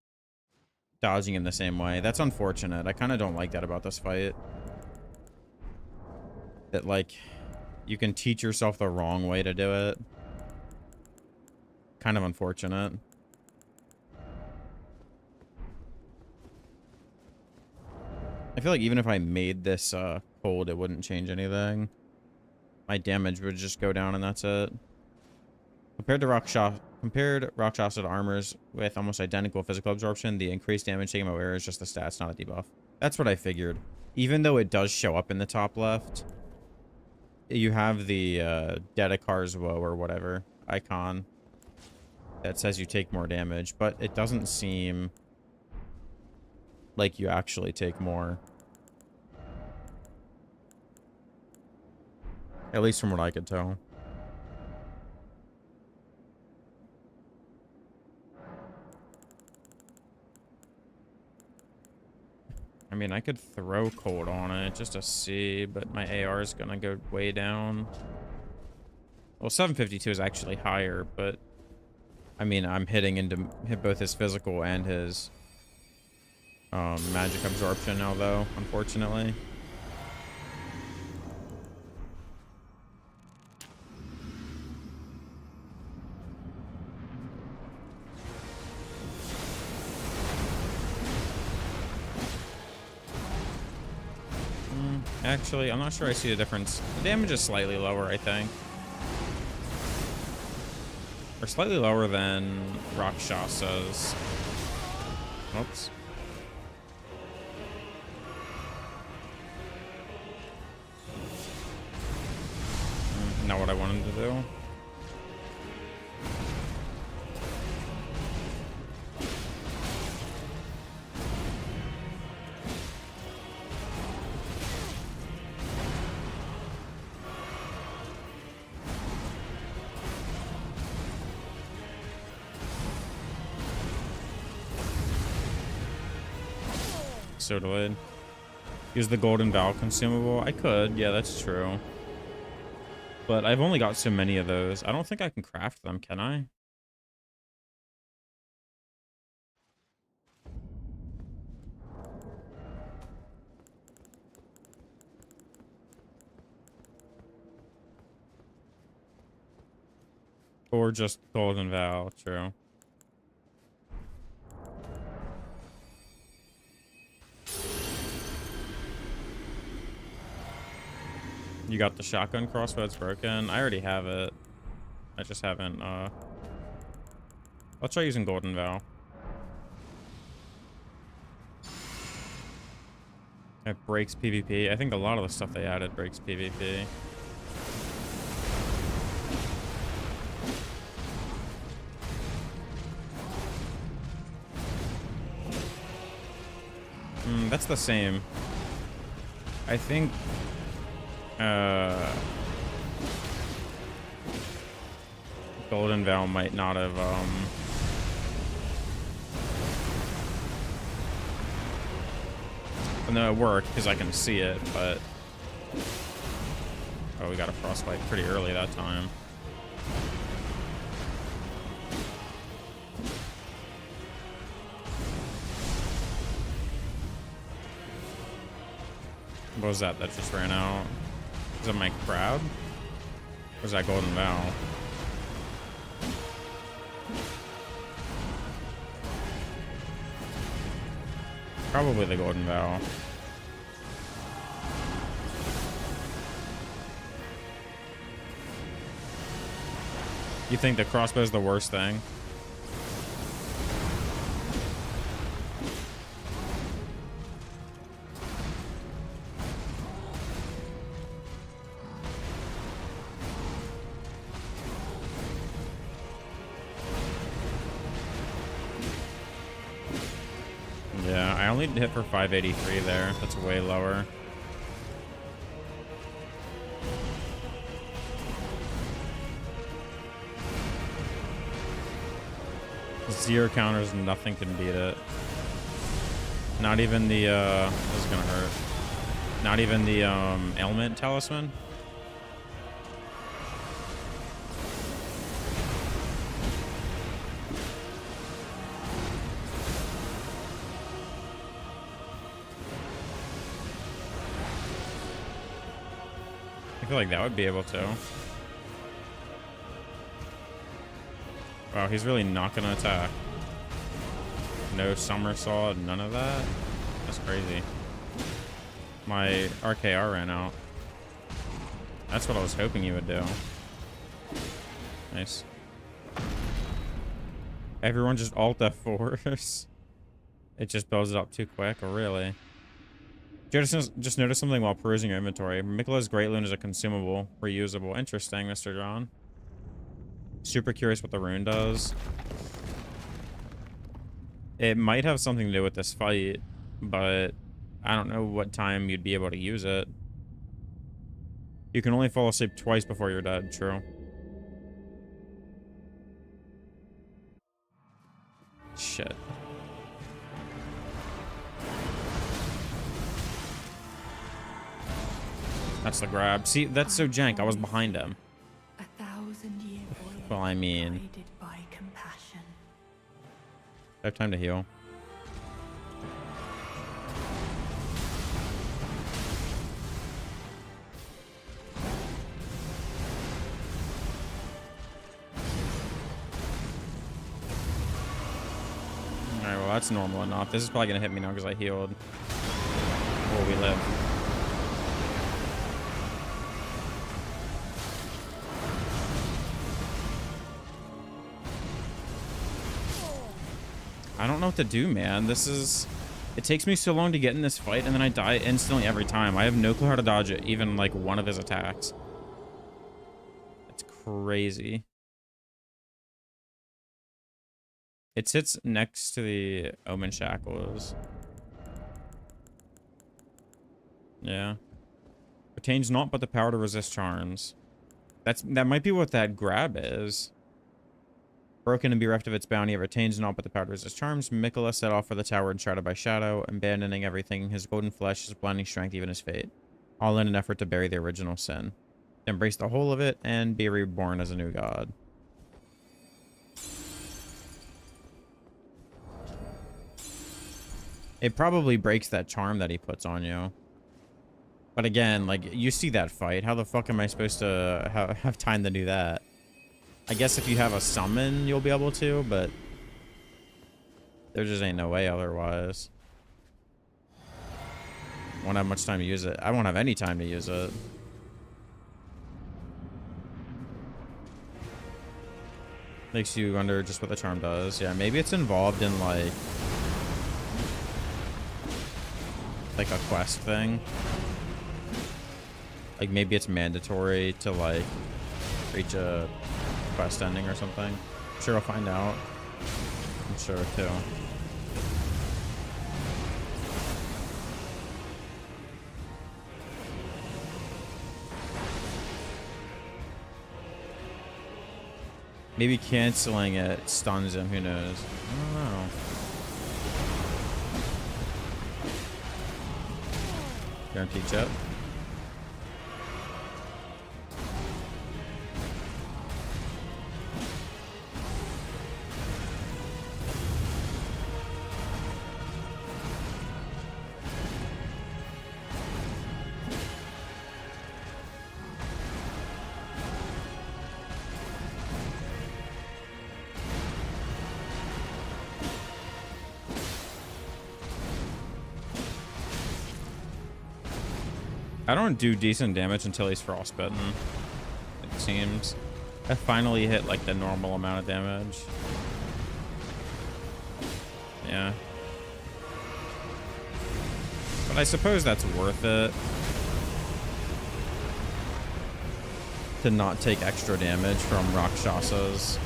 dodging in the same way. That's unfortunate. I kind of don't like that about this fight. That, like, you can teach yourself the wrong way to do it. Kind of unfortunate. I feel like even if I made this cold, it wouldn't change anything. My damage would just go down and that's it. Compared Rakshasa to armors with almost identical physical absorption, the increased damage taken by wearer is just the stats, not a debuff. That's what I figured. Even though it does show up in the top left, you have the Dedicar's Woe or whatever icon that says you take more damage, but it doesn't seem like you actually take more. At least from what I could tell. I mean, I could throw cold on it just to see, but my AR is gonna go way down. Well, 752 is actually higher, but I mean, I'm hit both his physical and his magic absorption now, though, unfortunately. Actually, I'm not sure I see the difference. The damage is slightly lower, I think. Or slightly lower than Rakshasa's. Oops. Not what I wanted to do. So delayed. Use the golden bow consumable. I could, yeah, that's true. But I've only got so many of those. I don't think I can craft them, can I? Or just golden vow, true. You got the shotgun crossbow, it's broken. I already have it. I just haven't, I'll try using Golden Vow. It breaks PvP. I think a lot of the stuff they added breaks PvP. That's the same. I think Golden Vow might not have no, it worked because I can see it, but oh, we got a frostbite pretty early that time. What was that? That just ran out. Is that my crowd? Or was that Golden Vow? Probably the Golden Vow. You think the crossbow is the worst thing? only hit for 583 there. That's way lower. Zero counters, nothing can beat it. Not even the, this is gonna hurt. Not even the, ailment talisman. I feel like that would be able to. Wow, he's really not gonna attack. No somersault, none of that. That's crazy. My RKR ran out. That's what I was hoping he would do. Nice. Everyone just alt F4s. It just builds it up too quick, or really? Just noticed something while perusing your inventory. Miquella's Great Rune is a consumable, reusable. Interesting, Mr. John. Super curious what the rune does. It might have something to do with this fight, but I don't know what time you'd be able to use it. You can only fall asleep twice before you're dead, true. Shit. That's the grab. See, that's so jank. I was behind him. 1,000-year voyage Well, I mean, guided by compassion. I have time to heal. Alright, well, that's normal enough. This is probably gonna hit me now because I healed. Before we live. I don't know what to do, man. This is... It takes me so long to get in this fight, and then I die instantly every time. I have no clue how to dodge it, even, like, one of his attacks. It's crazy. It sits next to the Omen Shackles. Yeah. Retains naught but the power to resist charms. That might be what that grab is. Broken and bereft of its bounty, it retains naught but the power to resist charms. Miquella set off for the tower enshrouded by shadow, abandoning everything, his golden flesh, his blinding strength, even his fate. All in an effort to bury the original sin. To embrace the whole of it and be reborn as a new god. It probably breaks that charm that he puts on you. But again, like, you see that fight. How the fuck am I supposed to have time to do that? I guess if you have a summon, you'll be able to, but there just ain't no way otherwise. Won't have much time to use it. I won't have any time to use it. Makes you wonder just what the charm does. Yeah, maybe it's involved in, like a quest thing. Like, maybe it's mandatory to, like, reach a quest ending or something. I'm sure I'll find out. I'm sure, too. Maybe canceling it stuns him. Who knows? I don't know. Guaranteed jet. I don't do decent damage until he's frostbitten, it seems. I finally hit like the normal amount of damage. Yeah. But I suppose that's worth it. To not take extra damage from Rakshasa's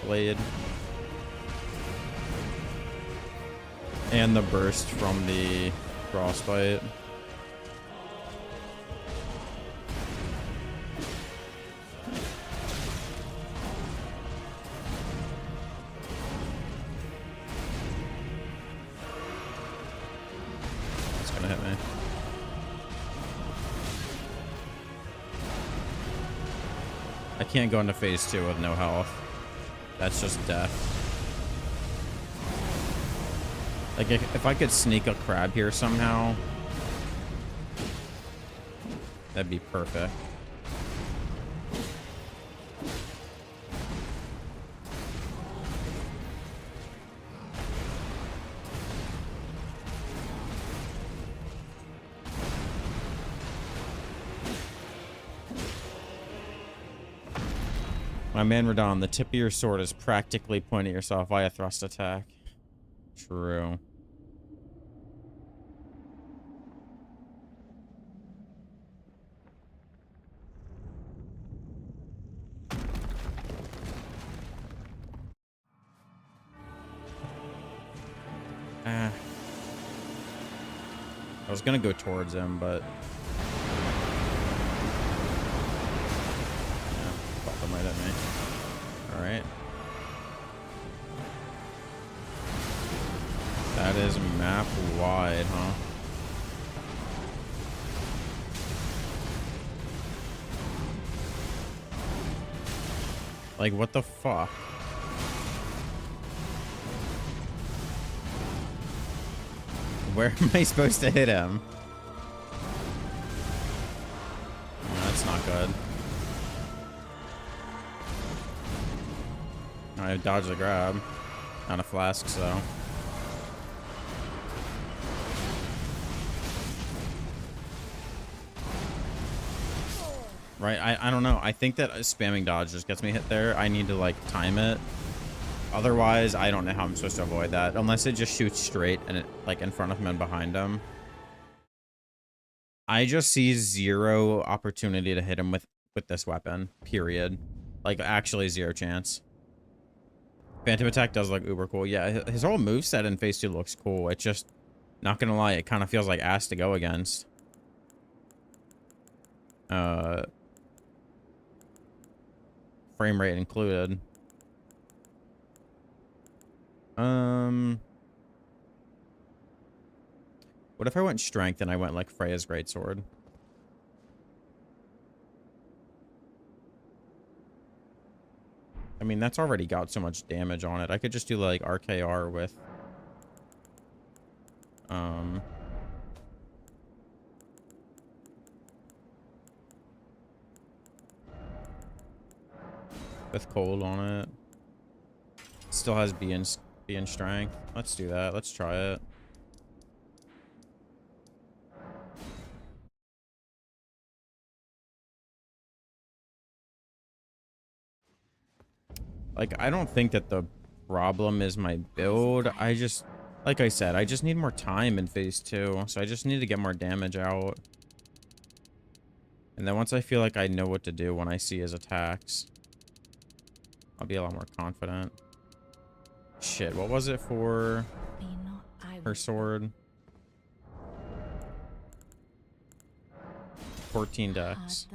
blade. And the burst from the frostbite. It's gonna hit me. I can't go into phase 2 with no health. That's just death. Like, if I could sneak a crab here somehow, that'd be perfect. My man Radon, the tip of your sword is practically pointing at yourself via thrust attack. True. I was gonna go towards him, but yeah, thought that might hit me. All right. That is map wide, huh? Like, what the fuck? Where am I supposed to hit him? No, that's not good. I dodged the grab. Not a flask, so. Right, I don't know. I think that spamming dodge just gets me hit there. I need to, like, time it. Otherwise, I don't know how I'm supposed to avoid that. Unless it just shoots straight and it, like, in front of him and behind him. I just see zero opportunity to hit him with this weapon. Period. Like, actually zero chance. Phantom attack does look uber cool. Yeah, his whole moveset in phase 2 looks cool. It's just, not gonna lie, it kind of feels like ass to go against. Frame rate included. What if I went strength and I went like Freya's greatsword? I mean, that's already got so much damage on it. I could just do like RKR with cold on it. Still has B in strength. Let's do that. Let's try it. Like, I don't think that the problem is my build. I just, like I said, I just need more time in phase 2. So I just need to get more damage out. And then once I feel like I know what to do when I see his attacks, I'll be a lot more confident. Shit, what was it for her sword? 14 dex.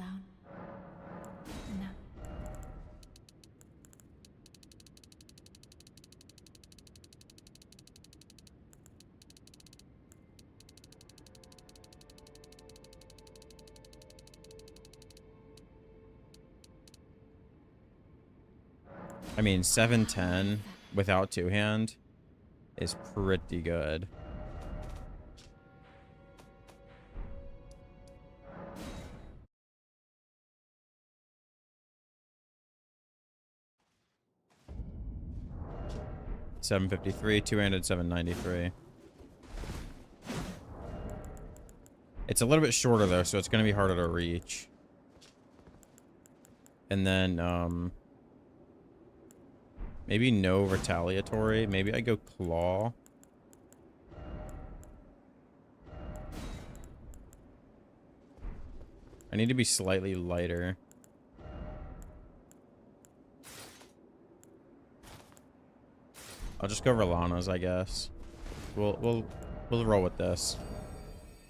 I mean, 710 without two-hand is pretty good. $753, two-handed, $793. It's a little bit shorter though, so it's gonna be harder to reach. And then, maybe no retaliatory. Maybe I go claw. I need to be slightly lighter. I'll just go Rolana's, I guess. We'll roll with this.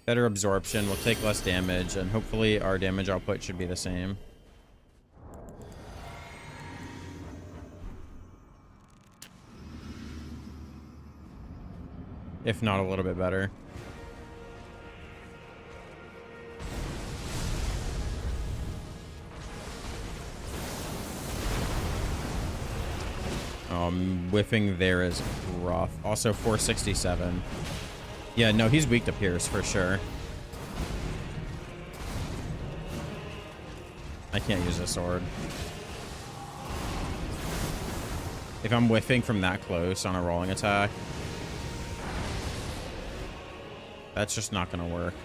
Better absorption, we'll take less damage, and hopefully our damage output should be the same. If not a little bit better. Whiffing there is rough. Also 467. Yeah, no, he's weak to Pierce for sure. I can't use a sword. If I'm whiffing from that close on a rolling attack, that's just not gonna work.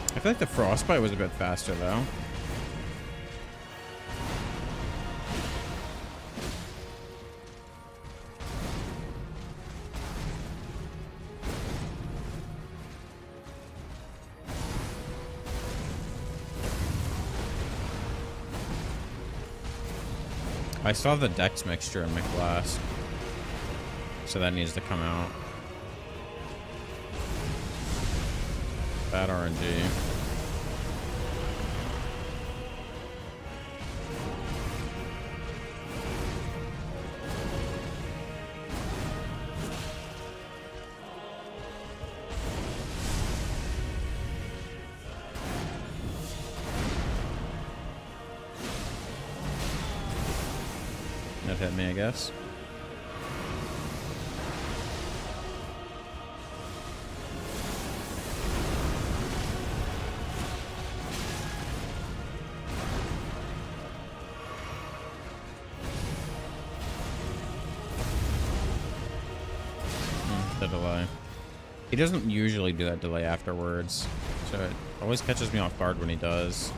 I feel like the frostbite was a bit faster though. I saw the Dex mixture in McGlass, so that needs to come out. Bad RNG. That hit me, I guess. The delay. He doesn't usually do that delay afterwards, so it always catches me off guard when he does.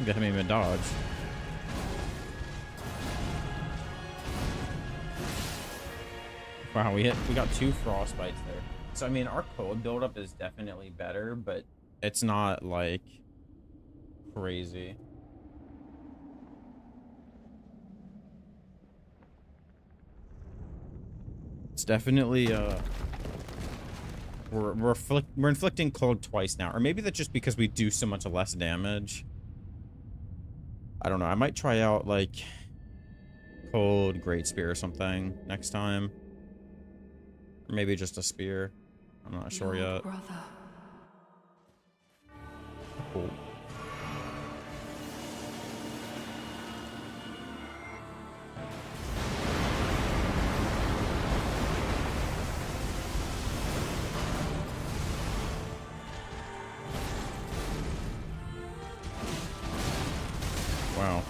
Get him even dodge. Wow, we got 2 frostbites there. So I mean, our cold buildup is definitely better, but it's not like crazy. It's definitely we're inflicting cold twice now, or maybe that's just because we do so much less damage. I don't know. I might try out like cold great spear or something next time. Or maybe just a spear. I'm not sure yet. Brother. Cool. Wow.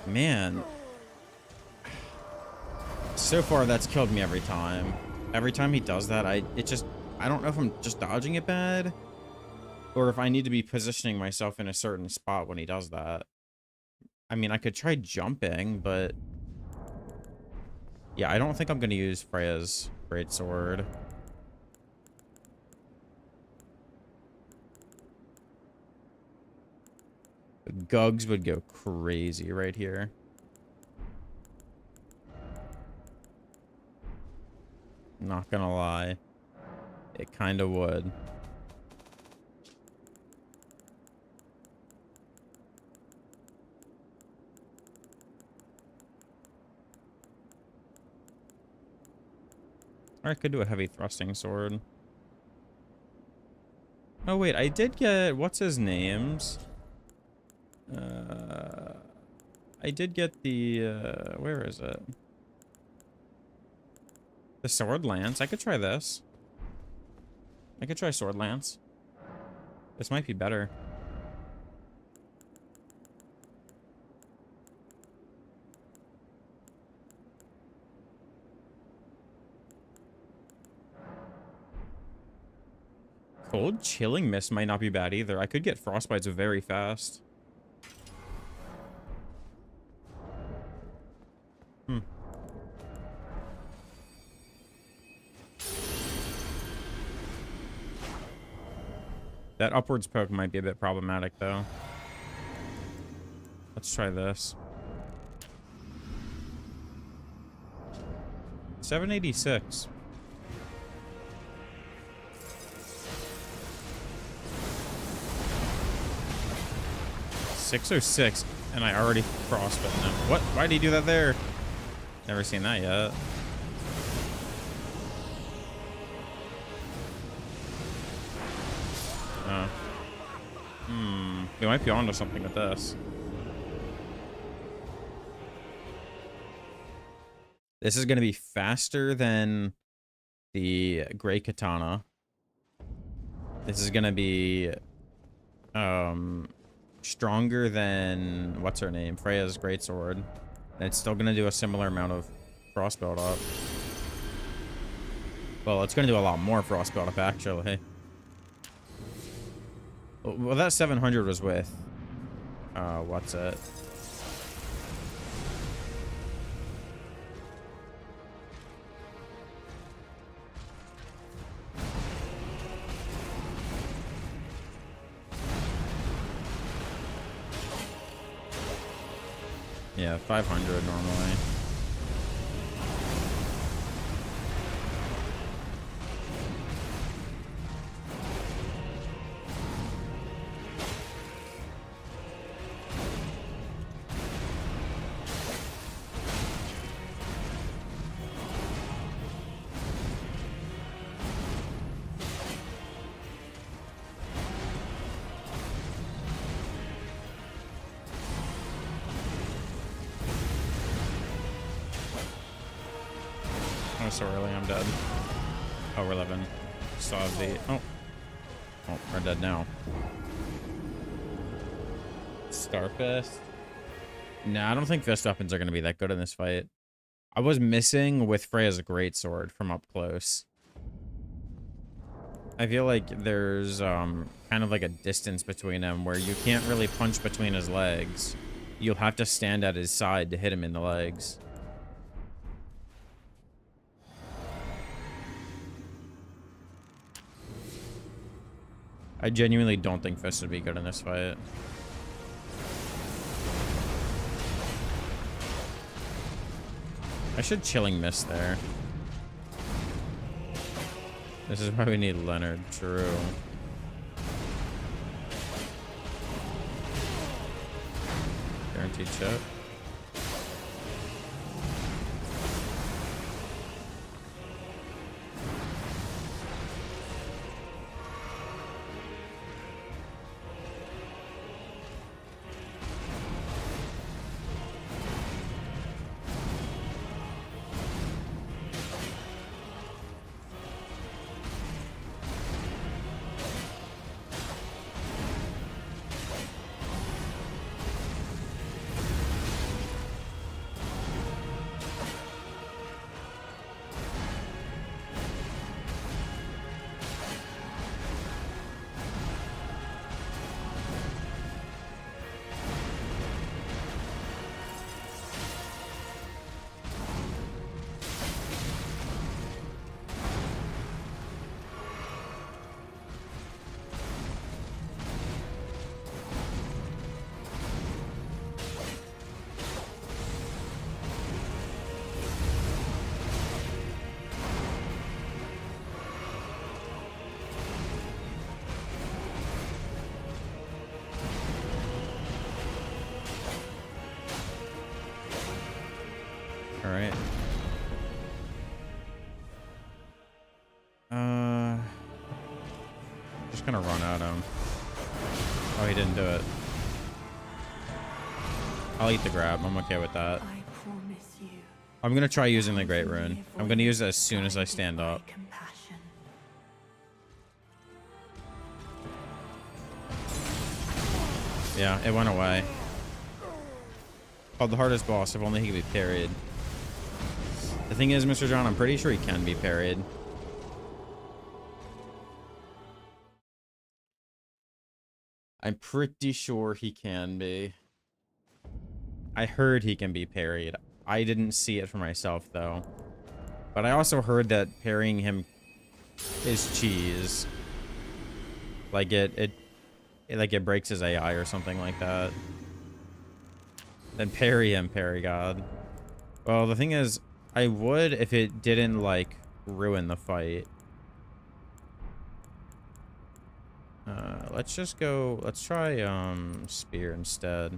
Man. So far, that's killed me every time. Every time he does that, I don't know if I'm just dodging it bad, or if I need to be positioning myself in a certain spot when he does that. I mean, I could try jumping, but yeah, I don't think I'm going to use Freya's greatsword. Gugs would go crazy right here. Not gonna lie. It kind of would. Or I could do a heavy thrusting sword. Oh, wait. I did get... What's his name's? I did get the... where is it? The sword lance. I could try this. I could try sword lance. This might be better. Cold chilling mist might not be bad either. I could get frostbites very fast. Hmm. That upwards poke might be a bit problematic, though. Let's try this. 786. .606, and I already frostbitten him. What? Why'd he do that there? Never seen that yet. Oh. We might be onto something with this. This is going to be faster than the Gray Katana. This is going to be stronger than what's her name? Freya's greatsword. And it's still going to do a similar amount of frost build up. Well, it's going to do a lot more frost build up actually. Well, that 700 was with what's it? Yeah, 500 normally. Oh, so early, I'm dead. Oh, we're living. Still have the... Oh. Oh, we're dead now. Starfist? Nah, I don't think fist weapons are going to be that good in this fight. I was missing with Freya's greatsword from up close. I feel like there's kind of like a distance between them where you can't really punch between his legs. You'll have to stand at his side to hit him in the legs. I genuinely don't think Fist would be good in this fight. I should Chilling Mist there. This is why we need Leonard. True. Guaranteed chip. right? Just gonna run at him. Oh, he didn't do it. I'll eat the grab. I'm okay with that. I promise you. I'm gonna try using the Great Rune. I'm gonna use it as soon as I stand up. Compassion. Yeah, it went away. Called the hardest boss, if only he could be parried. The thing is, Mr. John, I'm pretty sure he can be parried. I'm pretty sure he can be. I heard he can be parried. I didn't see it for myself, though. But I also heard that parrying him is cheese. Like it breaks his AI or something like that. Then parry him, parry god. Well, the thing is, I would if it didn't, like, ruin the fight. Let's just go... Let's try, Spear instead.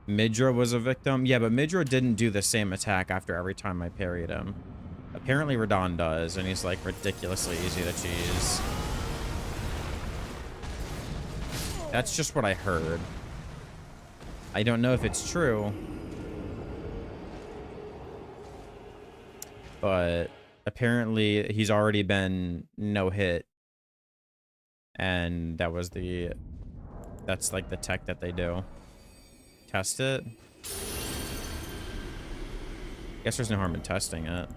Midra was a victim? Yeah, but Midra didn't do the same attack after every time I parried him. Apparently Radon does, and he's, like, ridiculously easy to cheese. That's just what I heard. I don't know if it's true. But apparently he's already been no hit. And that was the... That's like the tech that they do. Test it? Guess there's no harm in testing it.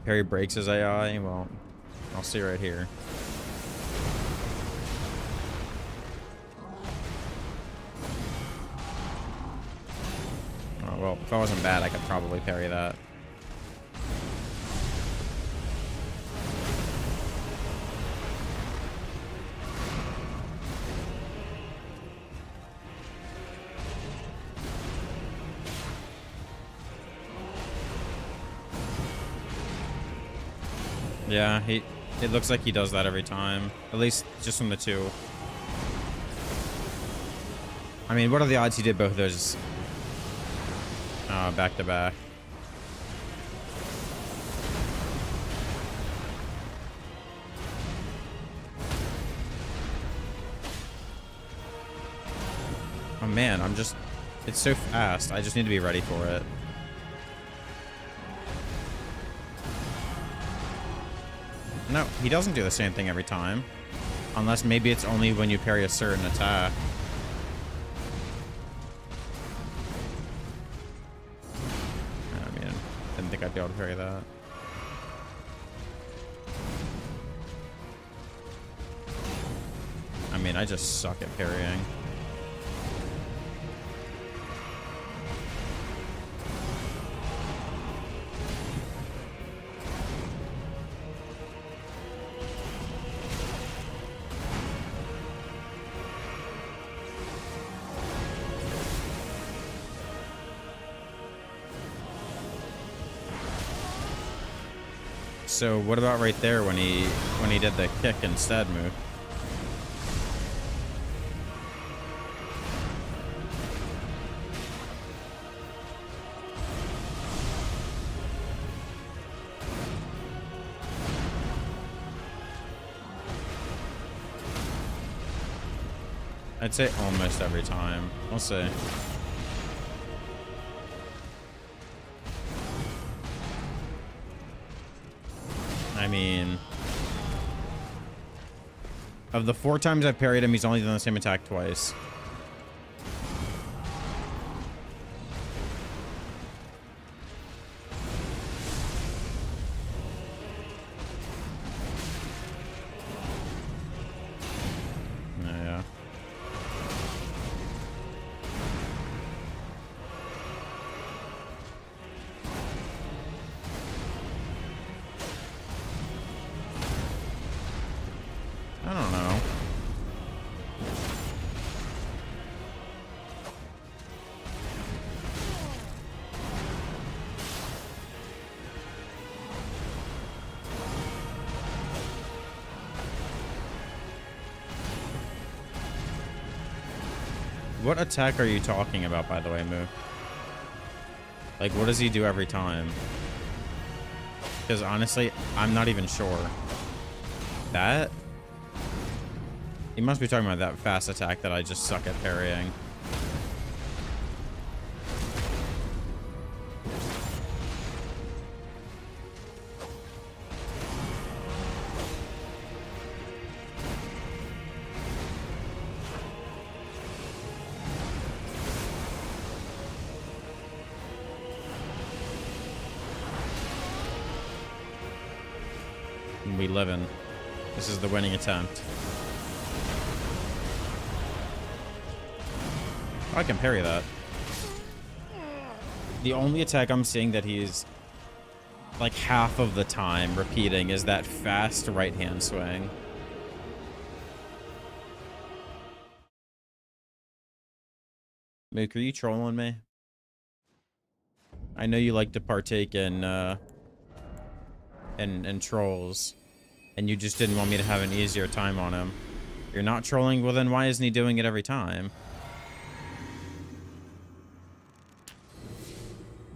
Parry breaks his AI? Well, I'll see right here. Oh, well, if I wasn't bad, I could probably parry that. Yeah, it looks like he does that every time. At least just from the two. I mean, what are the odds he did both of those back to back? Oh man, it's so fast. I just need to be ready for it. No, he doesn't do the same thing every time. Unless maybe it's only when you parry a certain attack. I mean, didn't think I'd be able to parry that. I mean, I just suck at parrying. So what about right there when he did the kick instead move? I'd say almost every time. We'll see. I mean, of the 4 times I've parried him, he's only done the same attack twice. Yeah. I don't know. What attack are you talking about, by the way, Moo? Like, what does he do every time? Because honestly, I'm not even sure. That? He must be talking about that fast attack that I just suck at parrying. We live in. This is the winning attempt. I can parry that. The only attack I'm seeing that he's like half of the time repeating is that fast right hand swing. Mook, are you trolling me? I know you like to partake in trolls, and you just didn't want me to have an easier time on him. You're not trolling? Well, then why isn't he doing it every time?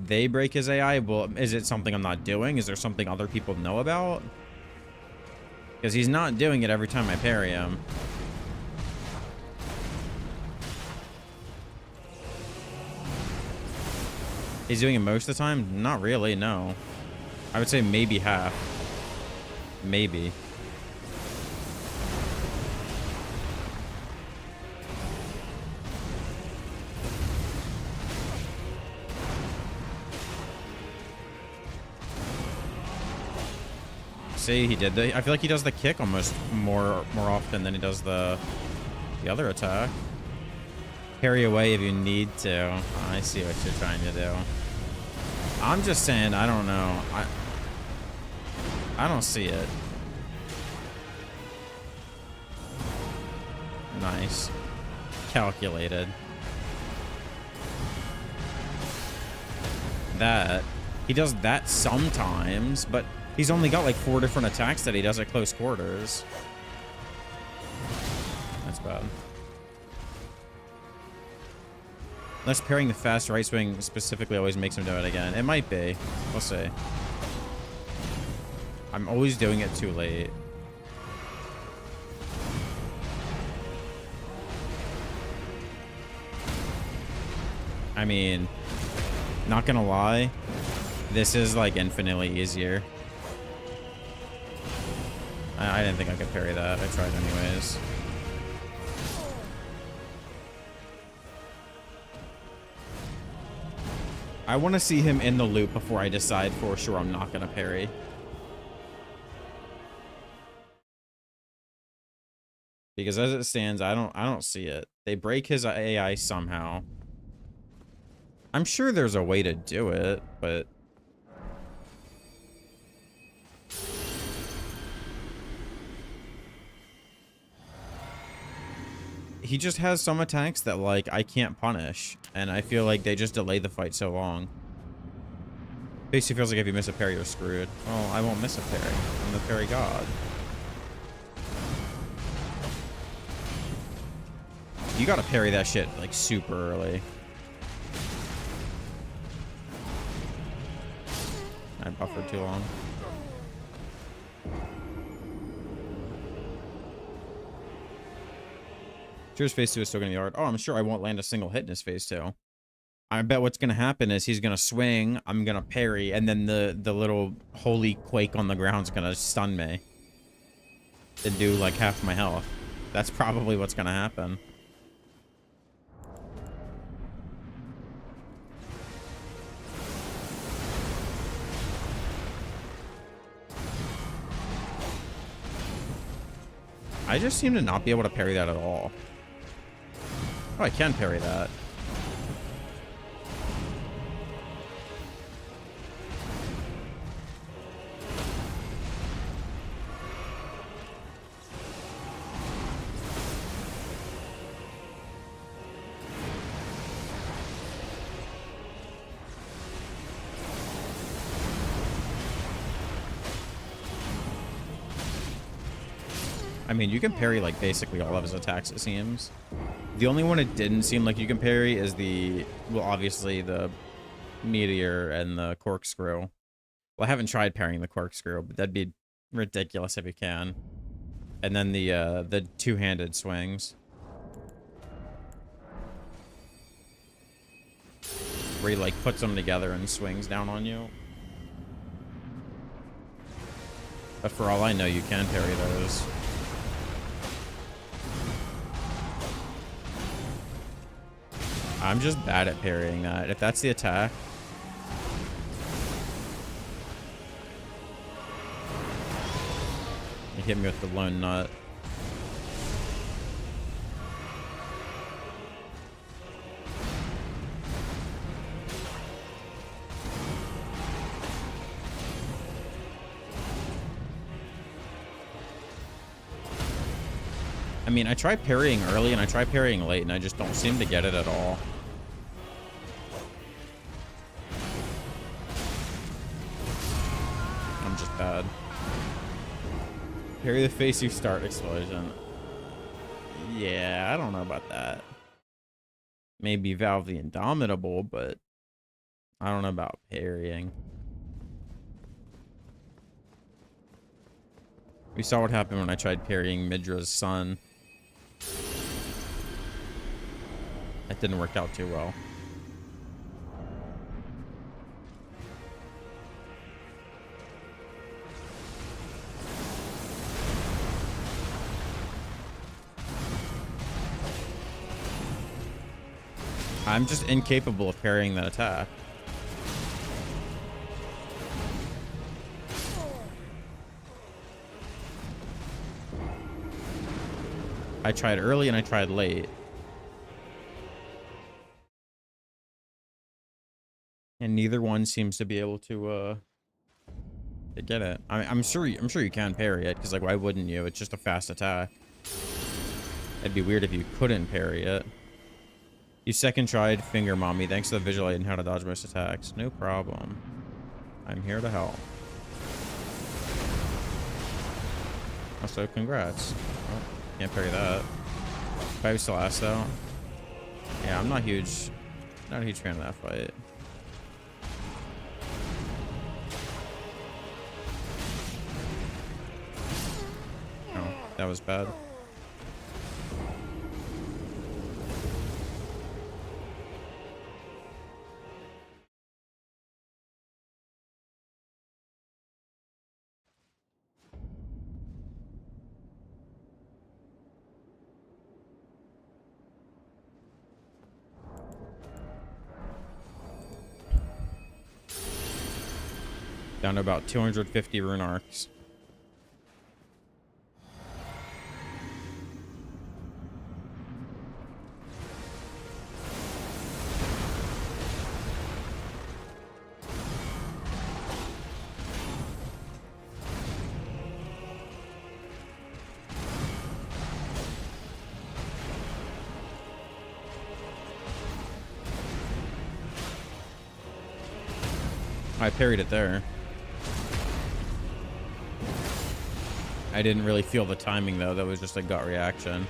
They break his AI? Well, is it something I'm not doing? Is there something other people know about? Because he's not doing it every time I parry him. He's doing it most of the time? Not really, no. I would say maybe half. Maybe. See, he did the. I feel like he does the kick almost more often than he does the other attack. Parry away if you need to. I see what you're trying to do. I'm just saying, I don't know. I don't see it. Nice. Calculated. That. He does that sometimes, but he's only got like 4 different attacks that he does at close quarters. That's bad. Unless parrying the fast right swing specifically always makes him do it again. It might be. We'll see. I'm always doing it too late. I mean, not gonna lie, this is like infinitely easier. I didn't think I could parry that. I tried anyways. I want to see him in the loop before I decide for sure I'm not gonna parry. Because as it stands, I don't see it. They break his AI somehow. I'm sure there's a way to do it, but he just has some attacks that like I can't punish, and I feel like they just delay the fight so long. Basically feels like if you miss a parry, you're screwed. Well, I won't miss a parry. I'm the parry god. You gotta parry that shit like super early. I buffered too long. Sure, his phase 2 is still gonna be hard. Oh, I'm sure I won't land a single hit in his phase 2. I bet what's gonna happen is he's gonna swing, I'm gonna parry, and then the little holy quake on the ground's gonna stun me. And do like half my health. That's probably what's gonna happen. I just seem to not be able to parry that at all. Oh, I can parry that. I mean, you can parry like basically all of his attacks, it seems. The only one it didn't seem like you can parry is the, well, obviously the meteor and the corkscrew. Well, I haven't tried parrying the corkscrew, but that'd be ridiculous if you can. And then the two-handed swings. Where he, like, puts them together and swings down on you. But for all I know, you can parry those. I'm just bad at parrying that. If that's the attack. He hit me with the lone nut. I mean, I try parrying early and I try parrying late, and I just don't seem to get it at all. I'm just bad. Parry the face you start explosion. Yeah, I don't know about that. Maybe Valve the Indomitable, but I don't know about parrying. We saw what happened when I tried parrying Midra's son. That didn't work out too well. I'm just incapable of parrying that attack. I tried early and I tried late. And neither one seems to be able to get it. I'm sure you can parry it, because like, why wouldn't you? It's just a fast attack. It'd be weird if you couldn't parry it. You second tried finger mommy. Thanks to the visual aid and how to dodge most attacks. No problem. I'm here to help. Also, congrats. Oh, can't parry that. If I was still asked though. Yeah, I'm not a huge fan of that fight. Oh, that was bad. Down to about 250 rune arcs. I parried it there. I didn't really feel the timing though. That was just a gut reaction.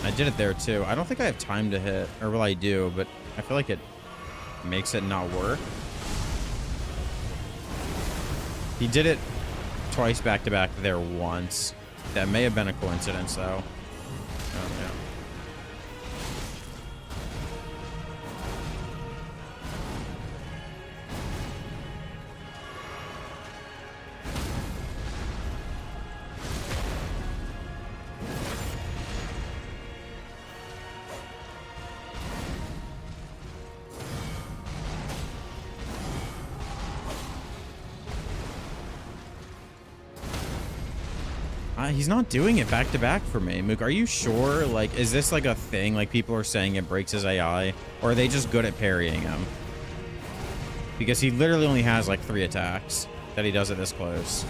I did it there too. I don't think I have time to hit, or well, I do, but I feel like it makes it not work. He did it twice back to back there once. That may have been a coincidence though. Oh, yeah. He's not doing it back to back for me. Mook, are you sure? Like, is this like a thing? Like, people are saying it breaks his AI? Or are they just good at parrying him? Because he literally only has like 3 attacks that he does it this close.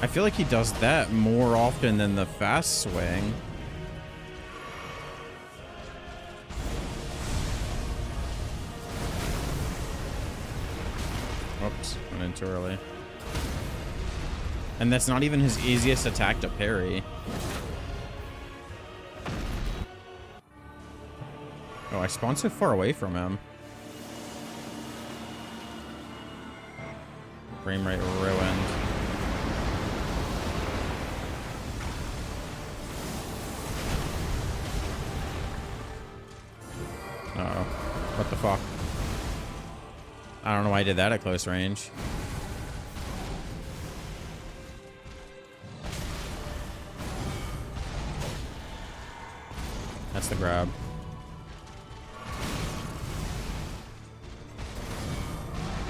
I feel like he does that more often than the fast swing. Oops, went in too early. And that's not even his easiest attack to parry. Oh, I spawned so far away from him. Frame rate ruined. Uh-oh. What the fuck? I don't know why I did that at close range. That's the grab.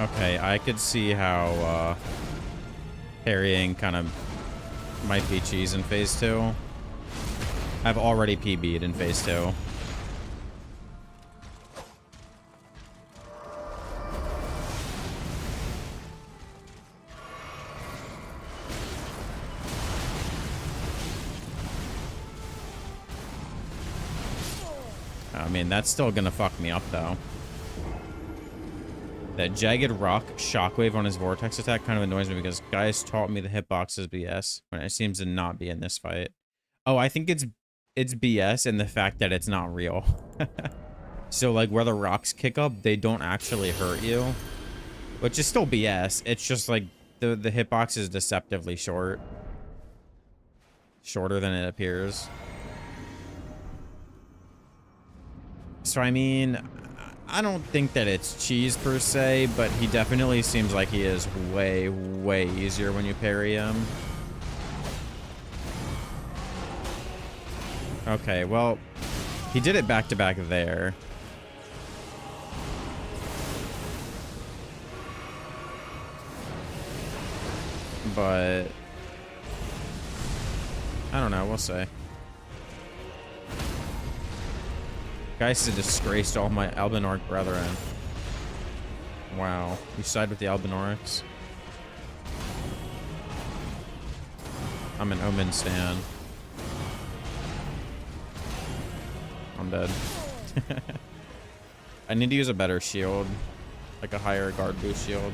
Okay, I could see how parrying kind of might be cheese in phase 2. I've already PB'd in phase 2. I mean, that's still gonna fuck me up, though. That jagged rock shockwave on his vortex attack kind of annoys me because guys taught me the hitbox is BS when it seems to not be in this fight. Oh, I think it's BS in the fact that it's not real. So, like, where the rocks kick up, they don't actually hurt you. Which is still BS. It's just, like, the hitbox is deceptively short. Shorter than it appears. So, I mean, I don't think that it's cheese per se, but he definitely seems like he is way, way easier when you parry him. Okay, well, he did it back to back there. But I don't know, we'll see. Geist has disgraced all my Albinoric brethren. Wow. You side with the Albinorics? I'm an Omen stan. I'm dead. I need to use a better shield. Like a higher guard boost shield.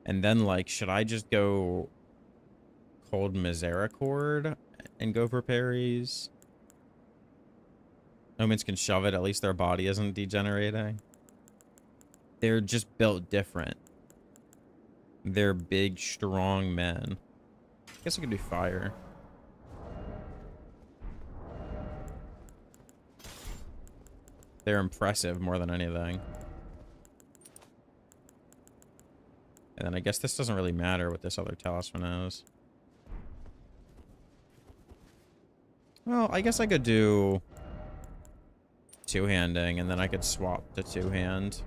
And then, like, should I just go Cold Misericord and go for parries? Omens can shove it. At least their body isn't degenerating. They're just built different. They're big, strong men. I guess I could do fire. They're impressive more than anything. And then I guess this doesn't really matter what this other talisman is. Well, I guess I could do two-handing, and then I could swap to two-hand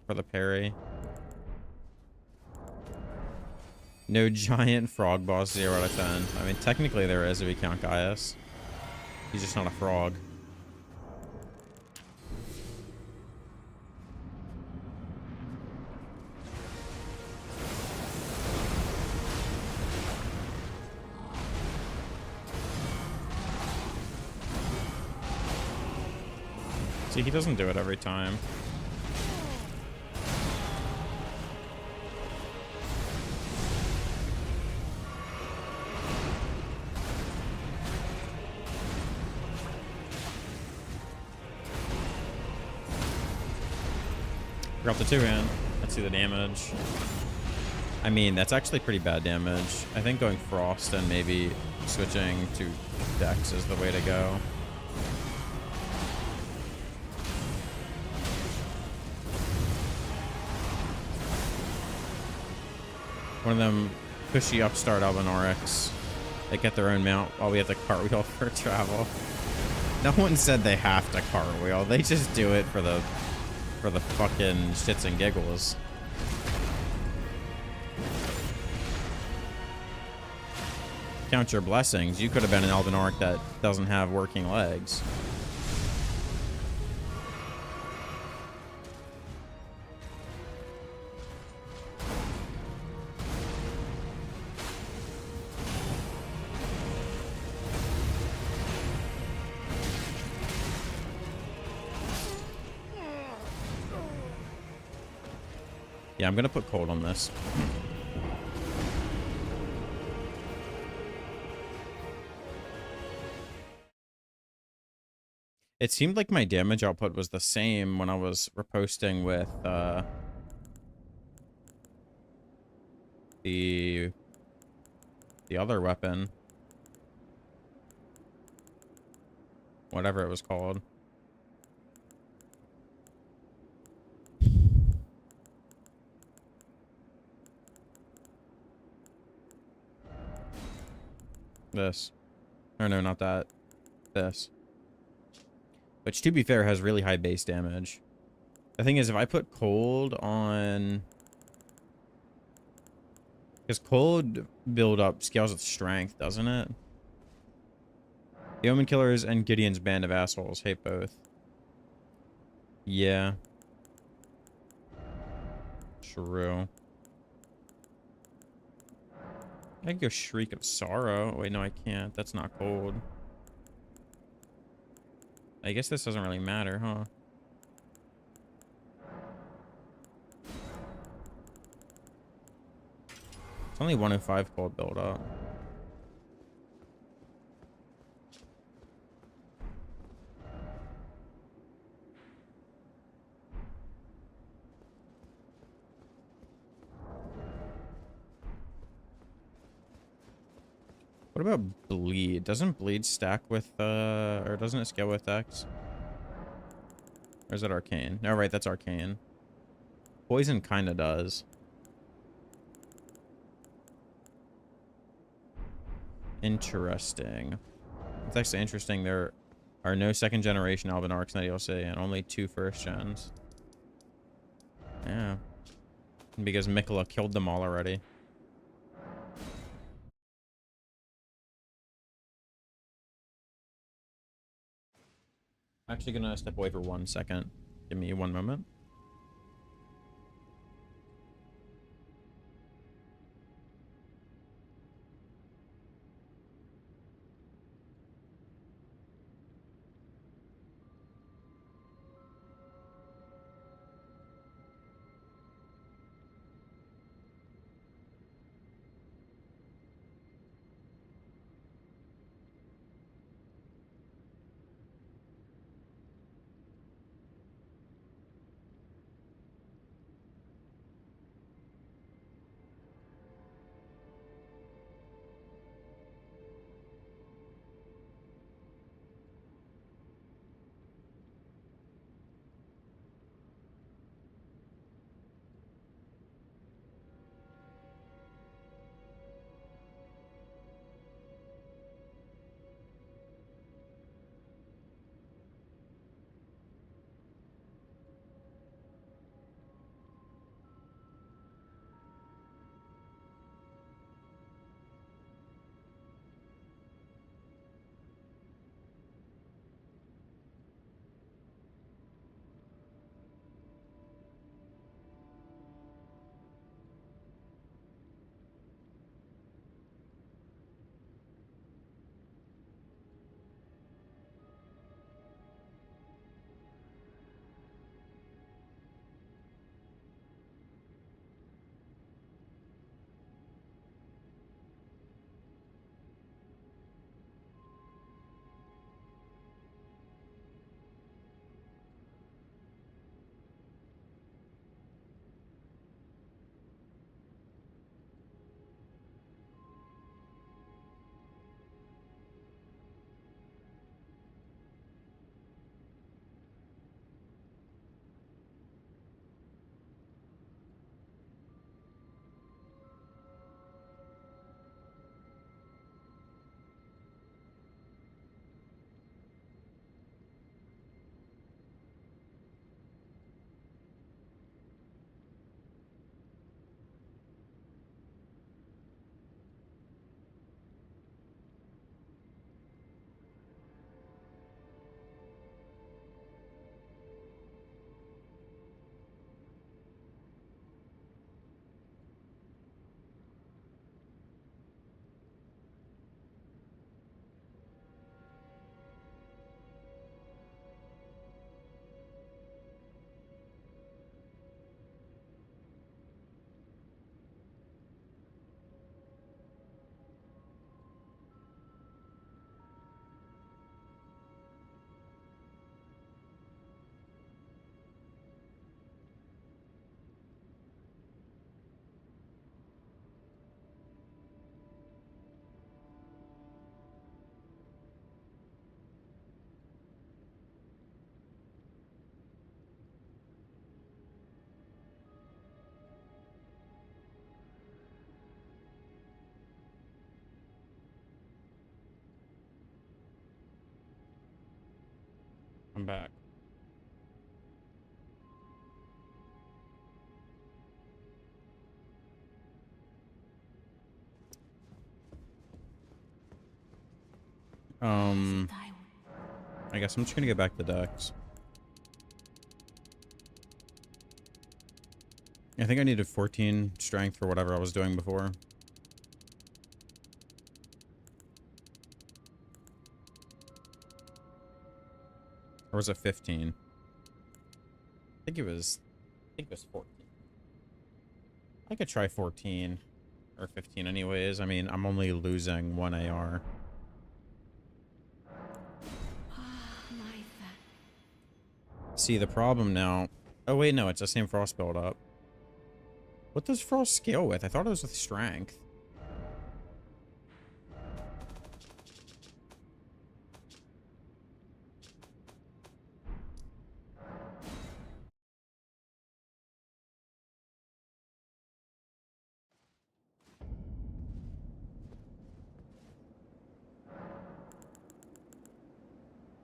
for the parry. No giant frog boss, 0 out of 10. I mean, technically there is if you count Gaius. He's just not a frog. See, he doesn't do it every time. Drop the two-hand. Let's see the damage. I mean, that's actually pretty bad damage. I think going Frost and maybe switching to Dex is the way to go. One of them pushy upstart Albinorics. They get their own mount while we have to cartwheel for travel. No one said they have to cartwheel. They just do it for the fucking shits and giggles. count your blessings. You could have been an Elden Orc that doesn't have working legs. Yeah, I'm gonna put cold on this. It seemed like my damage output was the same when I was riposting with the other weapon. Whatever it was called. This. Or no, not that. This. Which, to be fair, has really high base damage. The thing is, if I put cold on... Because cold build-up scales with strength, doesn't it? The Omen Killers and Gideon's Band of Assholes hate both. Yeah. True. I can go Shriek of Sorrow. Wait, no, I can't. That's not cold. I guess this doesn't really matter, huh? It's only 105 cold build up. What about bleed? Doesn't bleed stack with or doesn't it scale with X? Or is it arcane? No, right, that's arcane. Poison kinda does. Interesting. It's actually interesting. There are no second generation Elven Arcs in the DLC and only 2 first gens. Yeah. Because Mikola killed them all already. I'm actually gonna step away for 1 second. Give me 1 moment. I'm back. I guess I'm just gonna get back to Dex. I think I needed 14 strength for whatever I was doing before. Or was it 15? I think it was 14. I could try 14 or 15 anyways. I mean, I'm only losing 1 AR. See, the problem now... Oh, wait, no, it's the same frost build up. What does frost scale with? I thought it was with strength.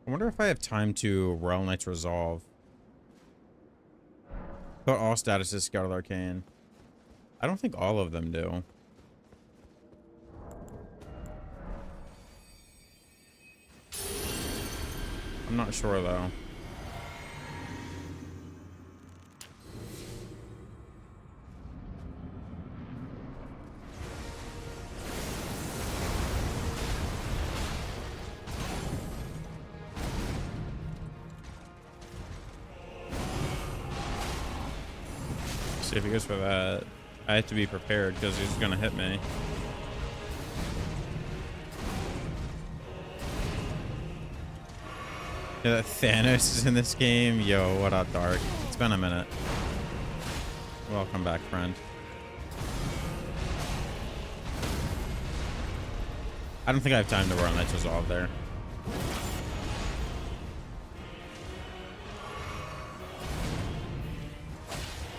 I wonder if I have time to Royal Knight's Resolve. But all statuses Scouted Arcane. I don't think all of them do. I'm not sure though. See if he goes for that. I have to be prepared because he's gonna hit me. Yeah, that Thanos is in this game. Yo, what up, Dark? It's been a minute. Welcome back, friend. I don't think I have time to run Knight's Resolve there.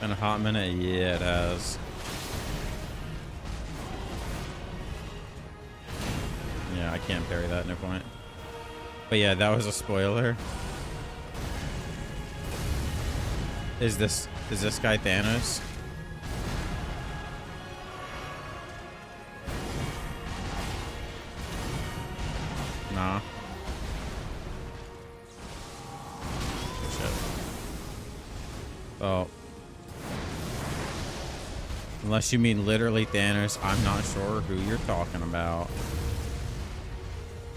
Been a hot minute? Yeah, it has. Yeah, I can't parry that, no point. But yeah, that was a spoiler. Is this guy Thanos? Nah. Shit. Oh. Unless you mean literally Thanos, I'm not sure who you're talking about.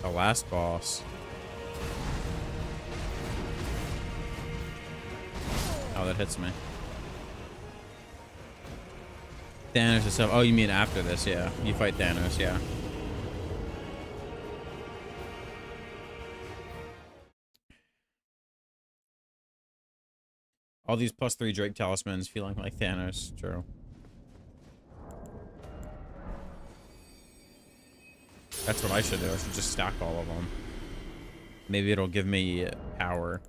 The last boss. Oh, that hits me. Thanos is so. Oh, you mean after this? Yeah. You fight Thanos, yeah. All these +3 Drake talismans feeling like Thanos. True. That's what I should do. I should just stack all of them. Maybe it'll give me power.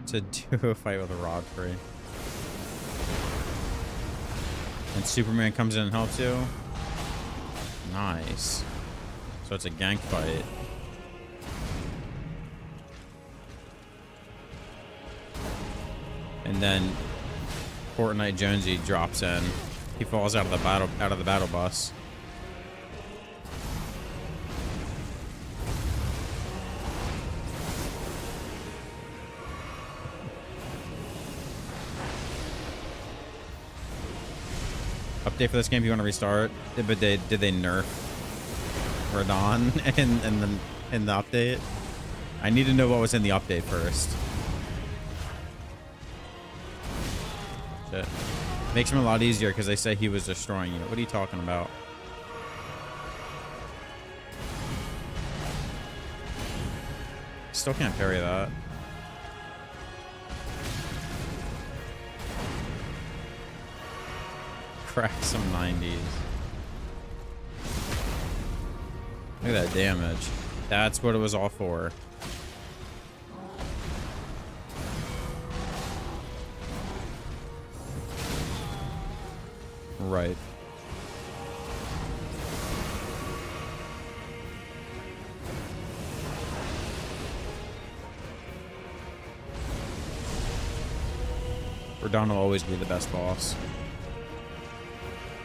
To do a fight with a rod free. And Superman comes in and helps you. Nice. So it's a gank fight. And then Fortnite Jonesy drops in. He falls out of the battle bus. Update for this game if you want to restart. But did they nerf Radon in the update? I need to know what was in the update first. Shit. Makes him a lot easier because they say he was destroying you. What are you talking about? Still can't parry that. Crack some 90s. Look at that damage. That's what it was all for. Right. Radon will always be the best boss.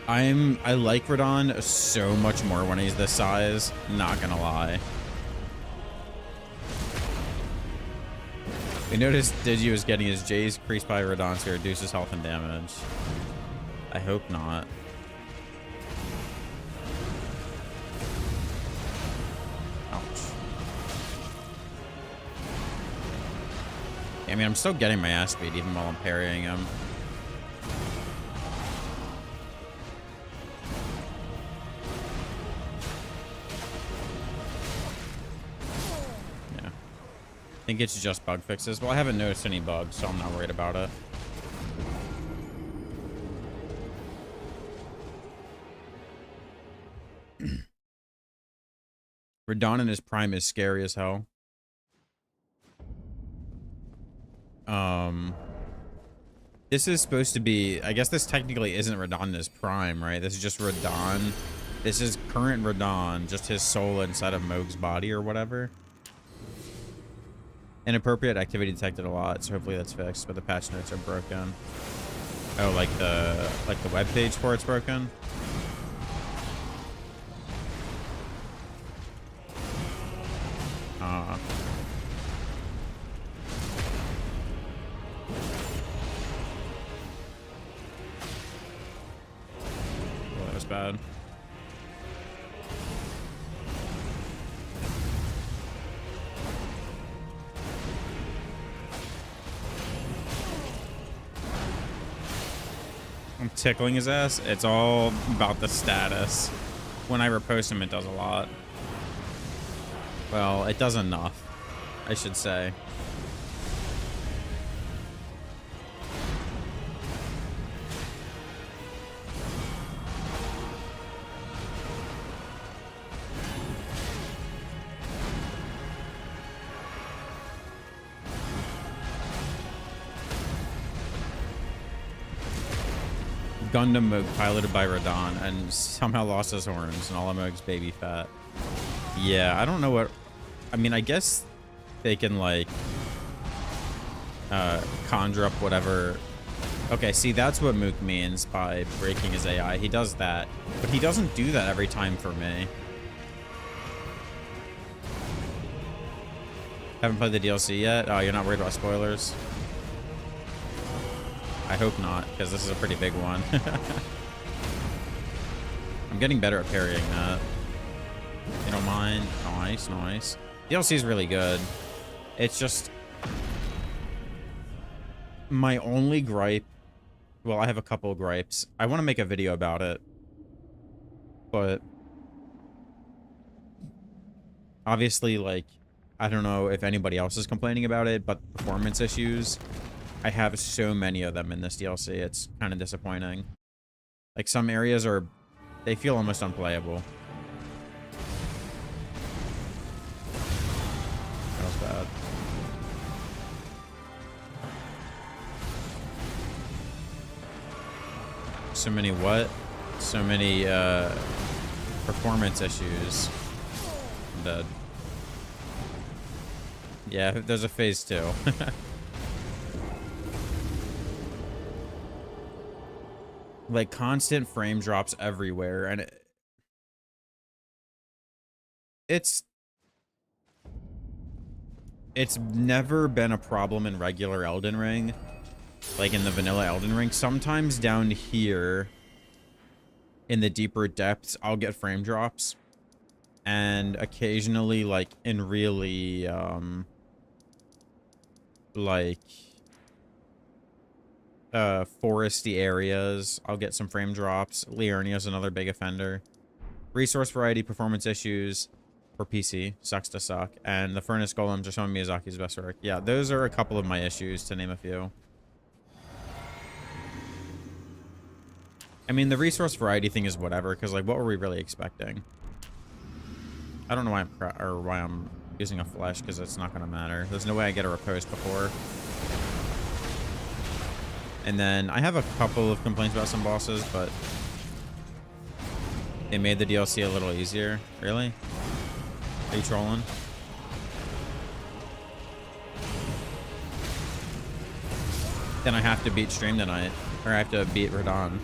I like Radon so much more when he's this size, not gonna lie. We noticed Digi was getting his J's increased by Radon to reduce his health and damage. I hope not. Ouch. I mean, I'm still getting my ass beat even while I'm parrying him. I think it's just bug fixes. Well, I haven't noticed any bugs, so I'm not worried about it. Radon in his prime is scary as hell. This is supposed to be... I guess this technically isn't Radon in his prime, right? This is just Radon. This is current Radon, just his soul inside of Moog's body or whatever. Inappropriate activity detected a lot, so hopefully that's fixed, but the patch notes are broken. Oh, like the web page for it's broken? Well, that was bad. I'm tickling his ass. It's all about the status. When I repost him, it does a lot. Well, it does enough, I should say. Gundam Moog piloted by Radon and somehow lost his horns and all of Moog's baby fat. Yeah, I don't know what... I mean, I guess they can, like, conjure up whatever... Okay, see, that's what Moog means by breaking his AI. He does that, but he doesn't do that every time for me. Haven't played the DLC yet? Oh, you're not worried about spoilers? I hope not, because this is a pretty big one. I'm getting better at parrying that. You don't mind? Nice, nice. DLC is really good. It's just... my only gripe... Well, I have a couple of gripes. I want to make a video about it. But... obviously, like... I don't know if anybody else is complaining about it, but performance issues... I have so many of them in this DLC. It's kind of disappointing. Like, some areas are... they feel almost unplayable. That was bad. So many what? So many, performance issues. I'm dead. Yeah, there's a phase 2. Like, constant frame drops everywhere, and it's never been a problem in regular Elden Ring, like in the vanilla Elden Ring. Sometimes down here in the deeper depths, I'll get frame drops, and occasionally, like, in really, like... foresty areas, I'll get some frame drops. Liurnia's another big offender. Resource variety, performance issues for PC, sucks to suck. And the furnace golems are some of Miyazaki's best work. Yeah, those are a couple of my issues, to name a few. I mean, the resource variety thing is whatever, because, like, what were we really expecting? I don't know why I'm using a flesh, because it's not going to matter. There's no way I get a riposte before. And then I have a couple of complaints about some bosses, but They made the DLC a little easier. Really? Are you trolling? Then I have to beat stream tonight. Or I have to beat Radon.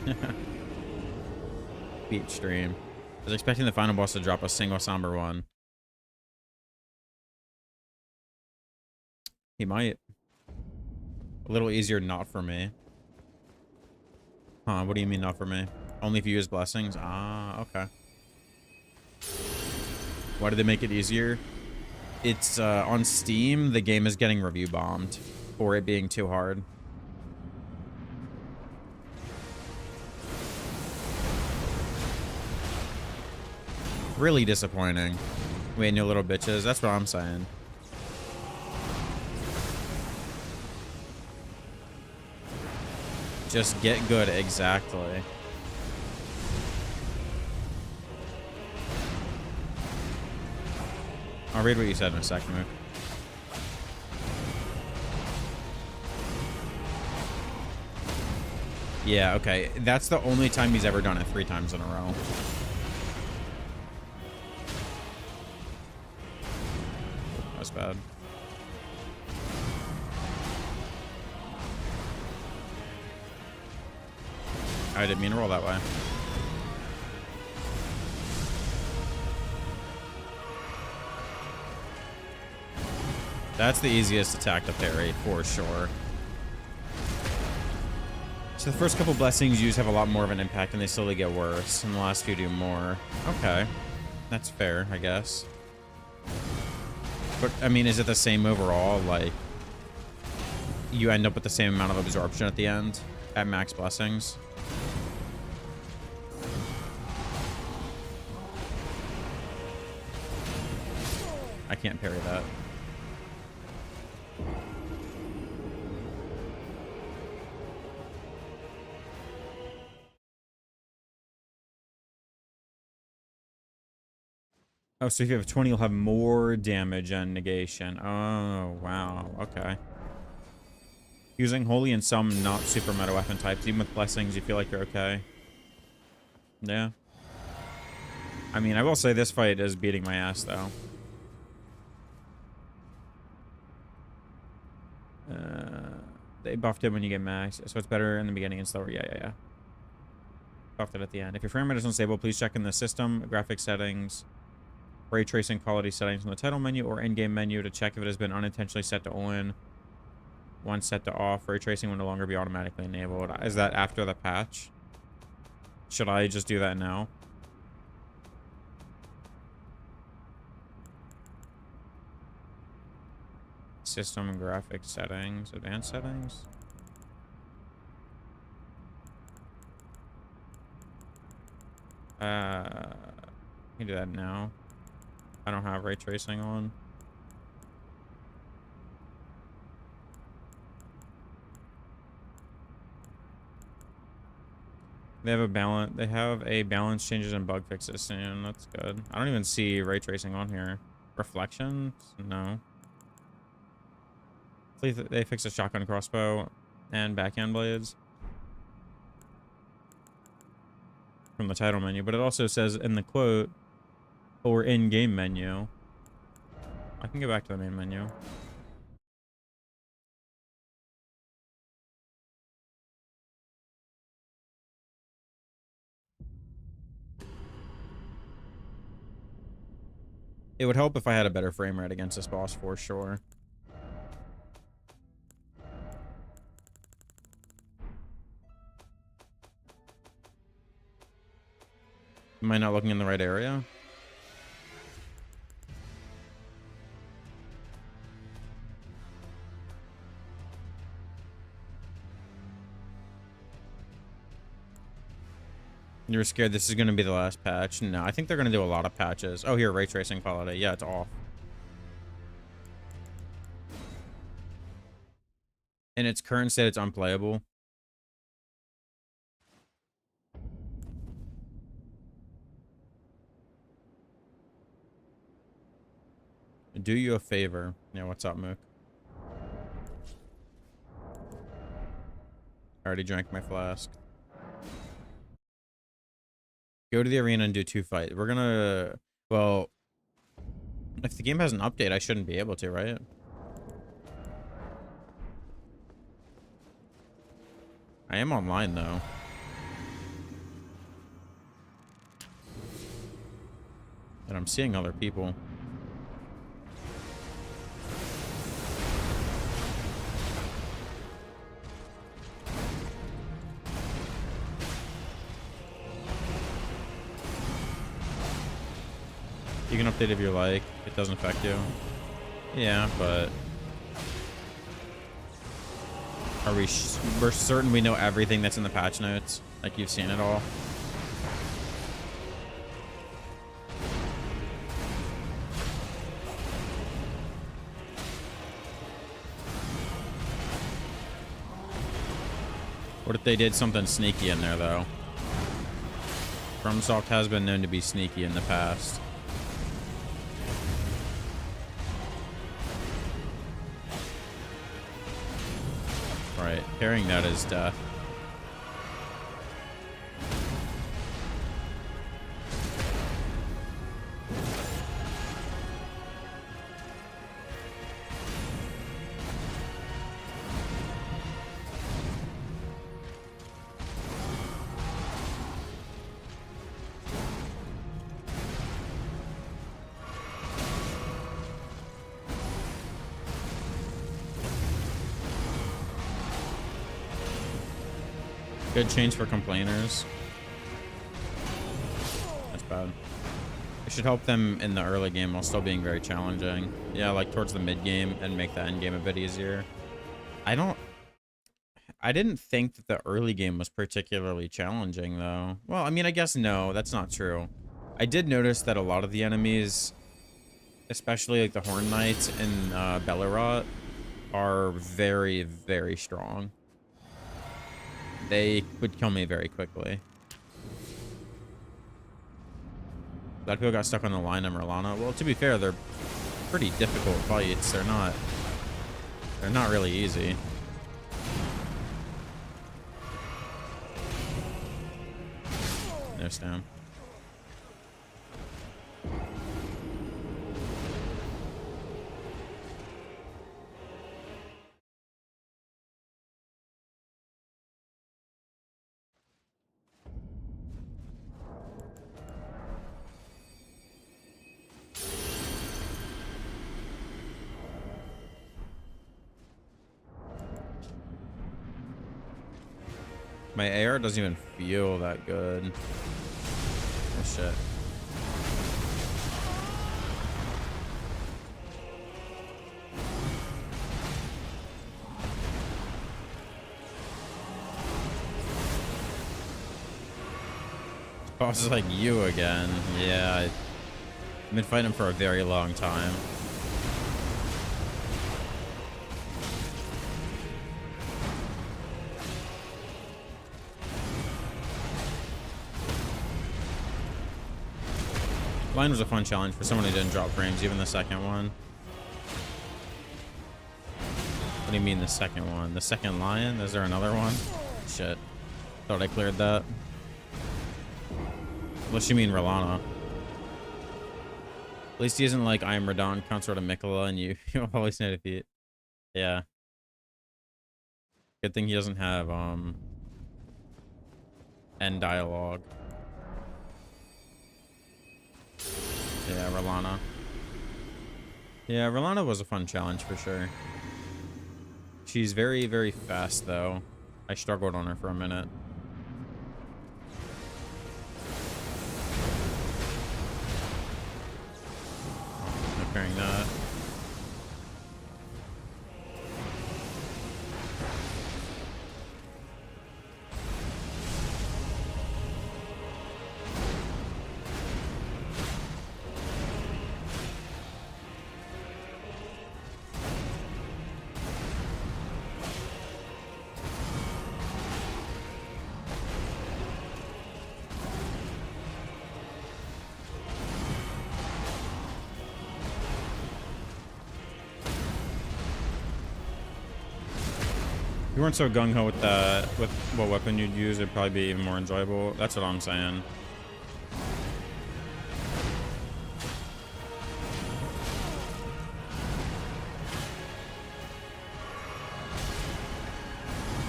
Beat stream. I was expecting the final boss to drop a single somber one. He might. A little easier not for me. Huh, what do you mean not for me? Only if you use blessings? Ah, okay. Why did they make it easier? It's on Steam, the game is getting review bombed for it being too hard. Really disappointing. Wait, new little bitches. That's what I'm saying. Just get good, exactly. I'll read what you said in a second. Mook. Yeah, okay. That's the only time he's ever done it 3 times in a row. That's bad. I didn't mean to roll that way. That's the easiest attack to parry, for sure. So the first couple blessings you use have a lot more of an impact, and they slowly get worse, and the last few do more. Okay. That's fair, I guess. But, I mean, is it the same overall? Like, you end up with the same amount of absorption at the end at max blessings? I can't parry that. Oh, so if you have 20, you'll have more damage and negation. Oh, wow. Okay. Using holy and some not super meta weapon types, even with blessings, you feel like you're okay. Yeah. I mean, I will say this fight is beating my ass, though. They buffed it when you get max, so it's better in the beginning and slower. Yeah. Buffed it at the end. If your frame rate is unstable, please check in the system, graphics settings, ray tracing quality settings in the title menu or in-game menu to check if it has been unintentionally set to on. Once set to off, ray tracing will no longer be automatically enabled. Is that after the patch? Should I just do that now? System and graphics settings, advanced settings. I can do that now. I don't have ray tracing on. They have a balance changes and bug fixes soon. That's good. I don't even see ray tracing on here. Reflections? No. They fixed a shotgun crossbow and backhand blades from the title menu, but it also says in the quote or in-game menu. I can go back to the main menu. It would help if I had a better frame rate against this boss for sure. Am I not looking in the right area? You're scared this is going to be the last patch? No, I think they're going to do a lot of patches. Oh, here, ray tracing quality. Yeah, it's off. In its current state, it's unplayable. Do you a favor. Yeah, what's up, Mook? I already drank my flask. Go to the arena and do 2 fights. We're gonna... Well, if the game has an update, I shouldn't be able to, right? I am online, though. And I'm seeing other people. You can update if you like. It doesn't affect you. Yeah, but... Are we... We're certain we know everything that's in the patch notes? Like, you've seen it all? What if they did something sneaky in there, though? FromSoft has been known to be sneaky in the past. Right, carrying that is death. Good change for complainers. That's bad. It should help them in the early game while still being very challenging. Yeah, like towards the mid game and make the end game a bit easier. I didn't think that the early game was particularly challenging though. Well, I mean, I guess no, that's not true. I did notice that a lot of the enemies, especially like the Horn Knights and Bellerot, are very, very strong. They would kill me very quickly. A lot of people got stuck on the line of Merlana. Well, to be fair, they're pretty difficult fights. They're not really easy. No stam. My AR doesn't even feel that good. Oh shit. Boss is like you again. Yeah, I've been fighting him for a very long time. Line was a fun challenge for someone who didn't drop frames, even the second one. What do you mean the second one? The second lion? Is there another one? Shit. Thought I cleared that. Unless you mean Rolana. At least he isn't like I am Radon, consort of Mikola, and you always know defeat. Yeah. Good thing he doesn't have end dialogue. Yeah, Rolana. Yeah, Rolana was a fun challenge for sure. She's very, very fast, though. I struggled on her for a minute. I'm carrying that. If you weren't so gung-ho with what weapon you'd use, it'd probably be even more enjoyable. That's what I'm saying.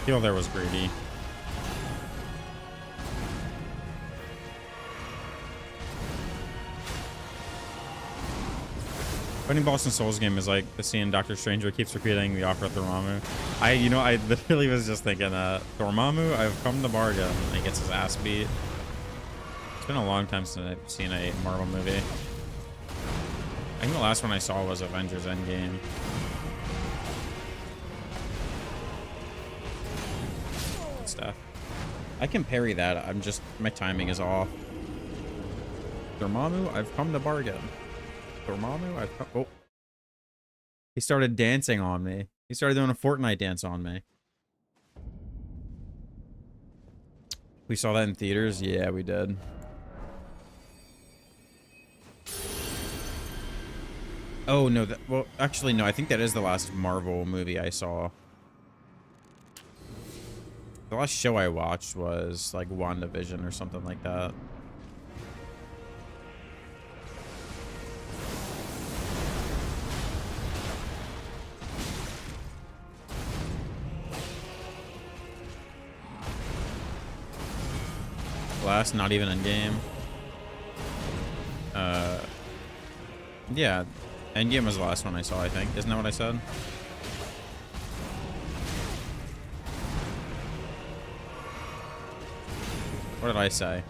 feel there was greedy. Fighting boss in Souls game is like the scene in Doctor Strange where it keeps repeating the offer of Dormammu. I literally was just thinking, Dormammu, I've come to bargain. And he gets his ass beat. It's been a long time since I've seen a Marvel movie. I think the last one I saw was Avengers Endgame. Good stuff. I can parry that. I'm just, my timing is off. Dormammu, I've come to bargain. Dormammu, I've come, oh. He started dancing on me. He started doing a Fortnite dance on me. We saw that in theaters? Yeah, we did. Oh, no. Well, actually, no. I think that is the last Marvel movie I saw. The last show I watched was, like, WandaVision or something like that. Last, not even Endgame. Yeah. Endgame was the last one I saw, I think. Isn't that what I said? What did I say?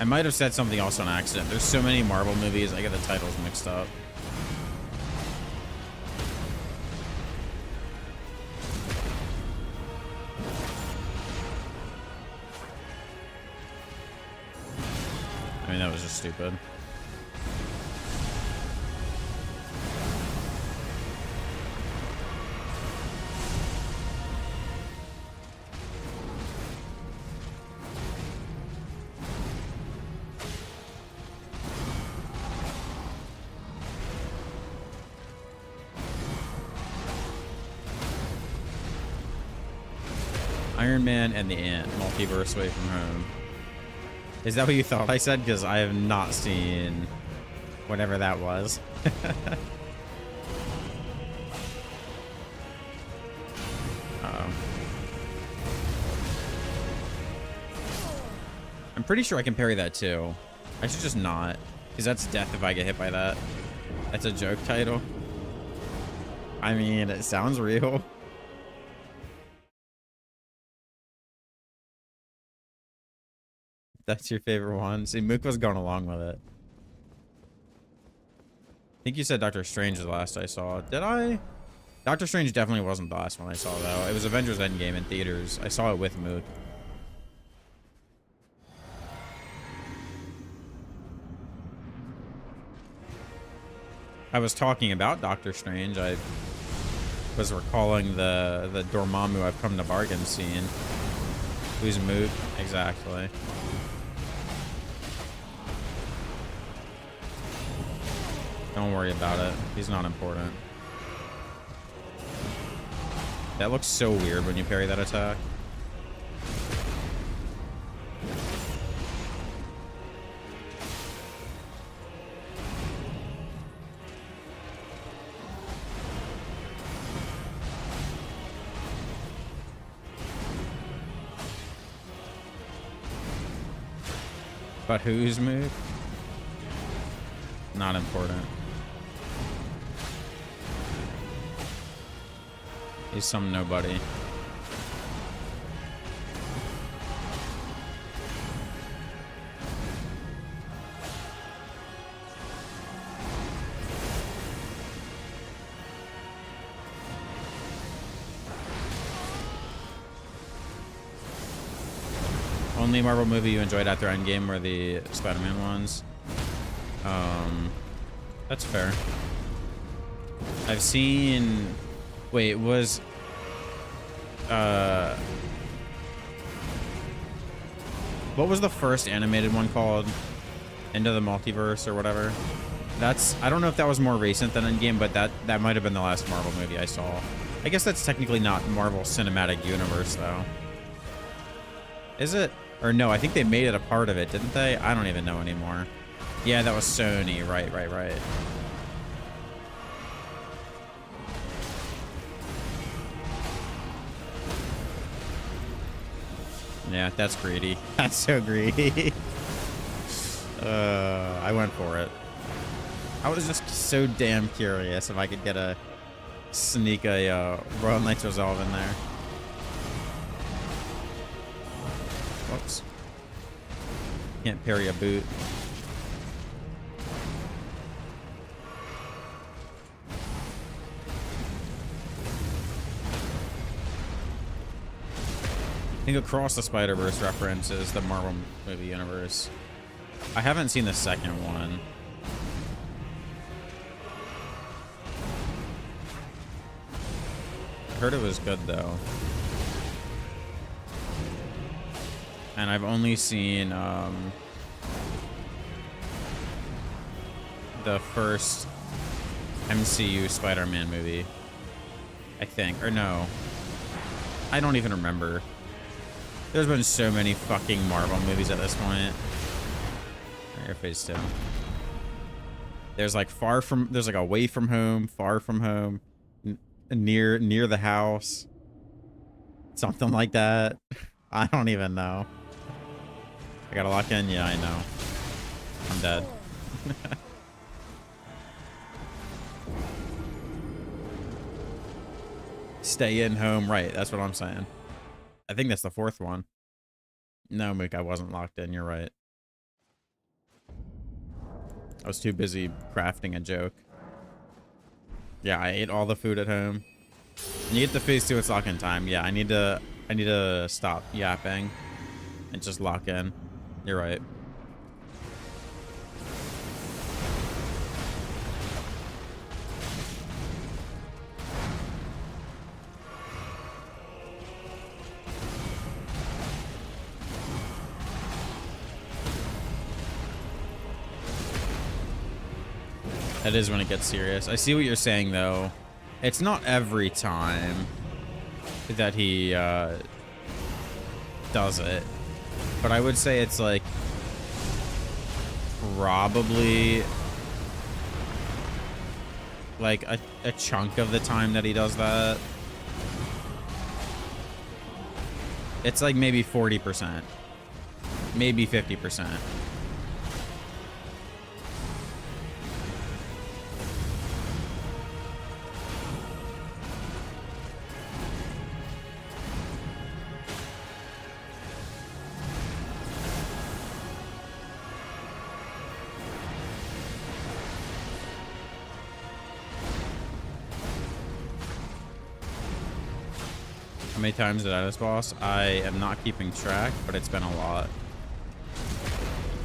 I might have said something else on accident. There's so many Marvel movies, I get the titles mixed up. I mean, that was just stupid. Iron Man and the Ant, Multiverse Away from Home. Is that what you thought I said? Because I have not seen whatever that was. Uh-oh. I'm pretty sure I can parry that too. I should just not, because that's death if I get hit by that. That's a joke title. I mean, it sounds real. That's your favorite one. See, Mook was going along with it. I think you said Doctor Strange was the last I saw. Did I? Doctor Strange definitely wasn't the last one I saw, though. It was Avengers Endgame in theaters. I saw it with Mook. I was talking about Doctor Strange. I was recalling the Dormammu I've come to bargain scene. Who's Mook? Exactly. Don't worry about it. He's not important. That looks so weird when you parry that attack. But whose move? Not important. He's some nobody. Only Marvel movie you enjoyed after Endgame were the Spider-Man ones. That's fair. I've seen... Wait, was... What was the first animated one called? Into the Multiverse or whatever? That's... I don't know if that was more recent than Endgame, but that might have been the last Marvel movie I saw. I guess that's technically not Marvel Cinematic Universe, though. Is it? Or no, I think they made it a part of it, didn't they? I don't even know anymore. Yeah, that was Sony. Right, right, right. Yeah, that's greedy. That's so greedy. I went for it. I was just so damn curious if I could get a sneak a Royal Knights Resolve in there. Whoops. Can't parry a boot. I think Across the Spider-Verse references the Marvel movie universe. I haven't seen the second one. I heard it was good though. And I've only seen the first MCU Spider-Man movie, I think. Or no. I don't even remember. There's been so many fucking Marvel movies at this point. Your face too. There's like there's like Away From Home, Far From Home, near the house. Something like that. I don't even know. I gotta lock in? Yeah, I know. I'm dead. Stay in home. Right, that's what I'm saying. I think that's the fourth one. No, Mook, I wasn't locked in. You're right. I was too busy crafting a joke. Yeah, I ate all the food at home. You get the phase 2, it's lock-in time. Yeah, I need to stop yapping and just lock in. You're right. That is when it gets serious. I see what you're saying, though. It's not every time that he does it. But I would say it's, like, probably, like, a chunk of the time that he does that. It's, like, maybe 40%. Maybe 50%. How many times did I this boss? I am not keeping track, but it's been a lot.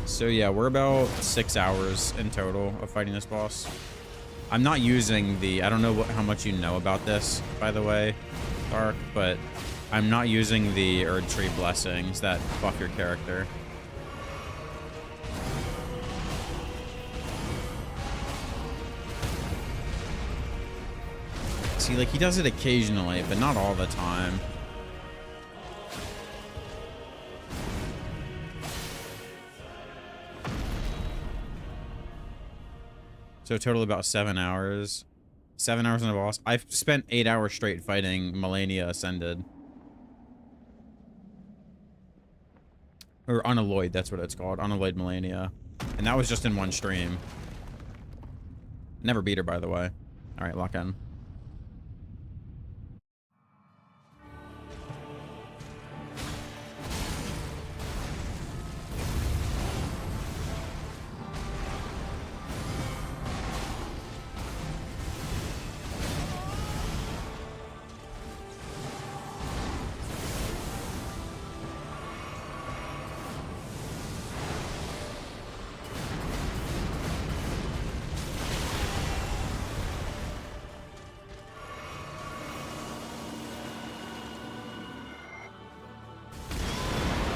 So yeah, we're about 6 hours in total of fighting this boss. I'm not using the, I don't know how much you know about this, by the way, Dark, but I'm not using the Erd Tree Blessings that buff your character. See, like, he does it occasionally, but not all the time. So total about 7 hours. 7 hours on the boss. I've spent 8 hours straight fighting Melania Ascended. Or Unalloyed, that's what it's called. Unalloyed Melania. And that was just in one stream. Never beat her, by the way. Alright, lock in.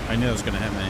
I knew it was gonna hit me.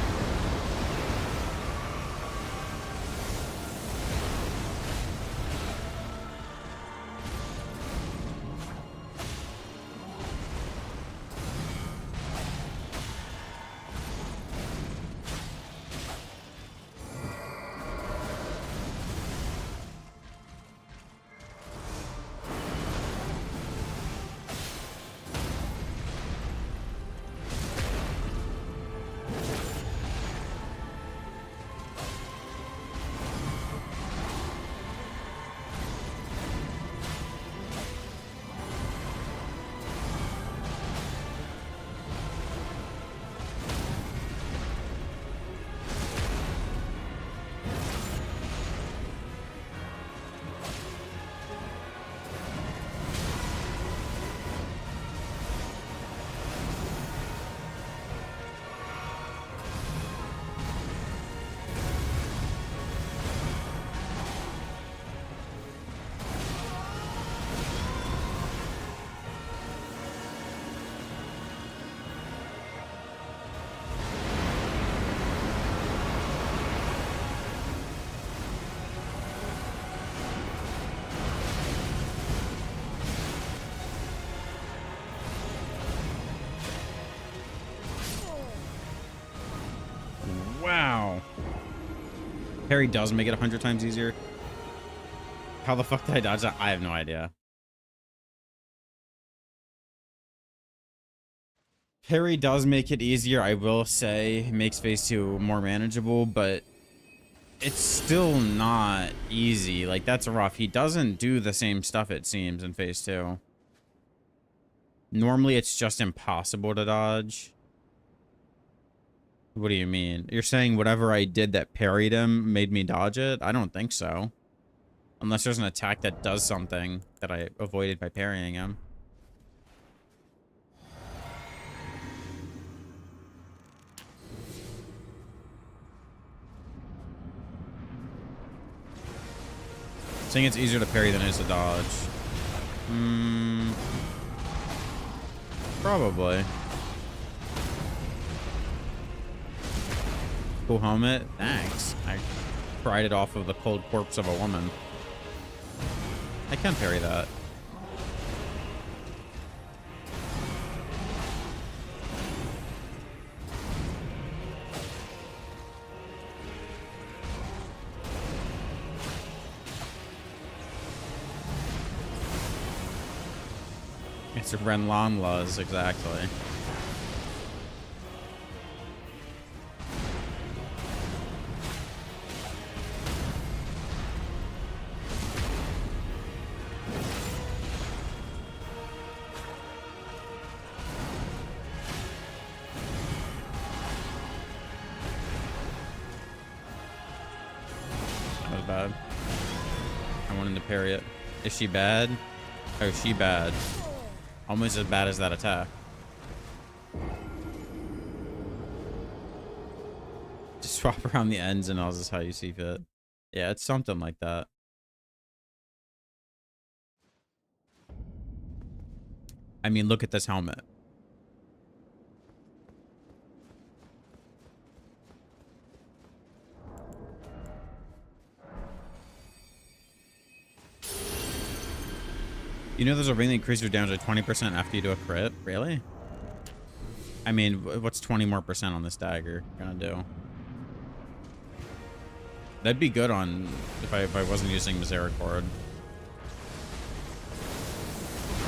Parry does make it 100 times easier. How the fuck did I dodge that? I have no idea. Parry does make it easier, I will say. It makes phase 2 more manageable, but it's still not easy. Like, that's rough. He doesn't do the same stuff, it seems, in phase 2. Normally, it's just impossible to dodge. What do you mean? You're saying whatever I did that parried him made me dodge it? I don't think so. Unless there's an attack that does something that I avoided by parrying him. Saying it's easier to parry than it is to dodge. Probably. Cool helmet. Thanks. I pried it off of the cold corpse of a woman. I can parry that. It's a Renlan Luz, exactly. That was bad. I wanted to parry it. Is she bad? Oh, she bad. Almost as bad as that attack. Just swap around the ends and all this how you see fit. Yeah, it's something like that. I mean, look at this helmet. You know there's a ring that increases your damage by 20% after you do a crit? Really? I mean, what's 20 more percent on this dagger gonna do? That'd be good on if I wasn't using Misericord.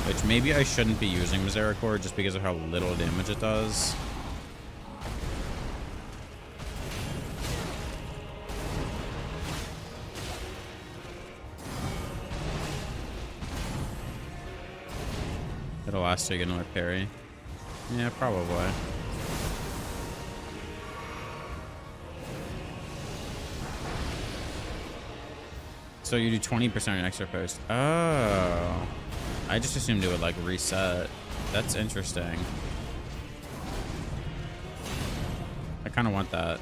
Which maybe I shouldn't be using Misericord just because of how little damage it does. It'll last till you get another parry. Yeah, probably. So you do 20% on your extra post. Oh. I just assumed it would like reset. That's interesting. I kind of want that.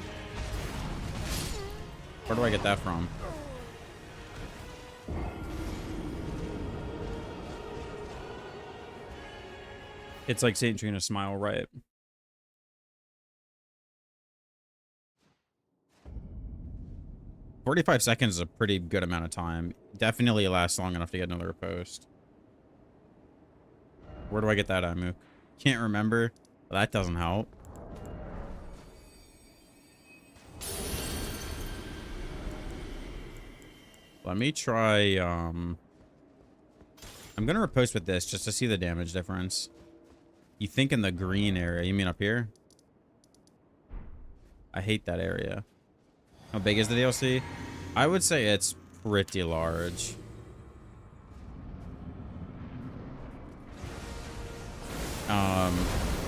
Where do I get that from? It's like St. Trina's smile, right? "45 seconds is a pretty good amount of time. Definitely lasts long enough to get another post. Where do I get that at, Mook? Can't remember. Well, that doesn't help. Let me try, I'm gonna riposte with this just to see the damage difference. You think in the green area. You mean up here? I hate that area. How big is the DLC? I would say it's pretty large.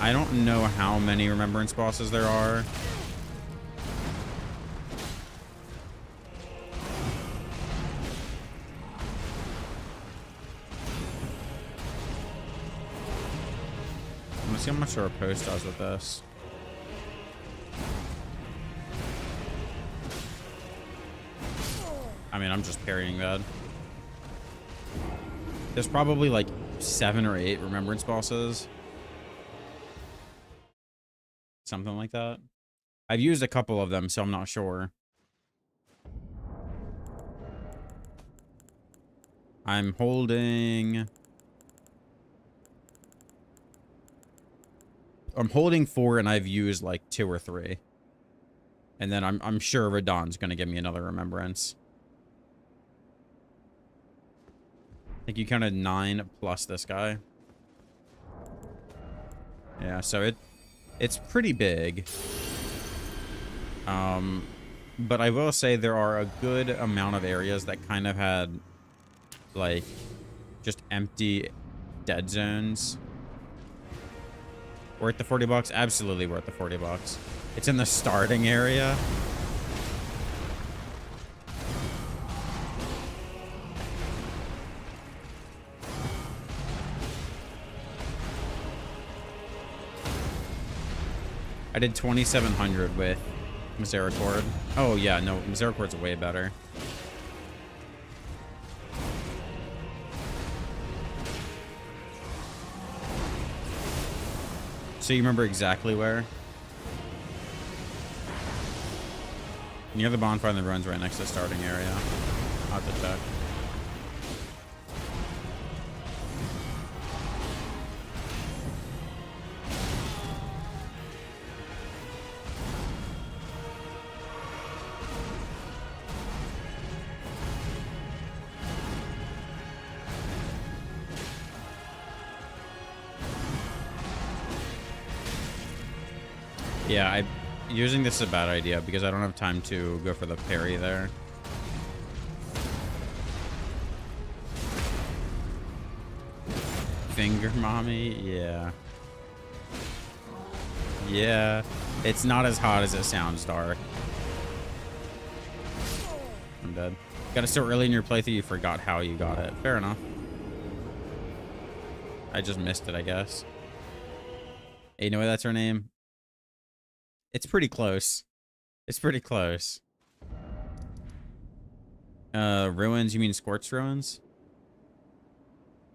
I don't know how many remembrance bosses there are. Let's see how much our post does with this. I mean, I'm just parrying that. There's probably like 7 or 8 remembrance bosses. Something like that. I've used a couple of them, so I'm not sure. I'm holding 4 and I've used like 2 or 3. And then I'm sure Radahn's gonna give me another remembrance. I think you counted 9 plus this guy. Yeah, so it's pretty big. But I will say there are a good amount of areas that kind of had, like, just empty dead zones. Worth the 40 bucks? Absolutely worth the 40 bucks. It's in the starting area. I did 2,700 with Misericord. Oh, yeah, no, Misericord's way better. So you remember exactly where? Near the bonfire in the ruins right next to the starting area. I'll have to check. Yeah, using this is a bad idea because I don't have time to go for the parry there. Finger mommy, yeah. Yeah, it's not as hot as it sounds, Dark. I'm dead. Got it so early in your playthrough you forgot how you got it. Fair enough. I just missed it, I guess. Hey, you know what that's her name? It's pretty close. It's pretty close. Ruins, you mean Scorched Ruins?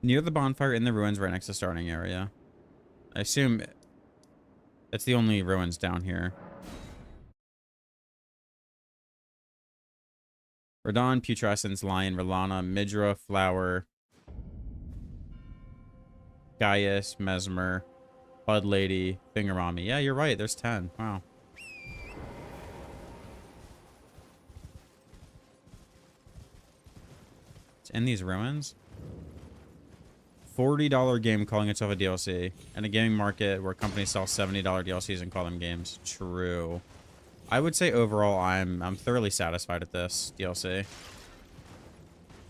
Near the bonfire in the ruins right next to starting area. I assume it's the only ruins down here. Radahn, Putrescence, Lion, Rellana, Midra, Flower, Gaius, Mesmer, Bud Lady, Fingerami. Yeah, you're right. There's 10. Wow. It's in these ruins? $40 game calling itself a DLC. In a gaming market where companies sell $70 DLCs and call them games. True. I would say overall I'm thoroughly satisfied with this DLC.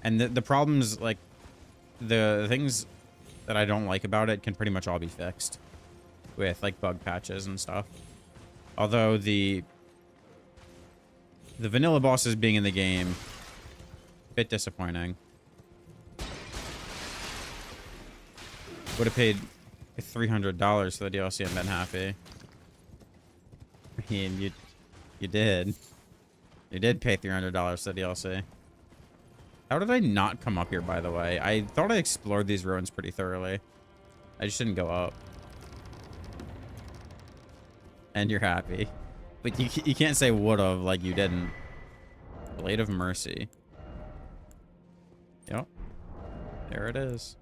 And the problems, like, the things that I don't like about it can pretty much all be fixed with, like, bug patches and stuff. Although the vanilla bosses being in the game, a bit disappointing. Would have paid $300 for the DLC and been happy. I mean, you did. You did pay $300 for the DLC. How did I not come up here, by the way? I thought I explored these ruins pretty thoroughly. I just didn't go up. And you're happy. But you can't say would've like you didn't. Blade of Mercy. Yep. There it is.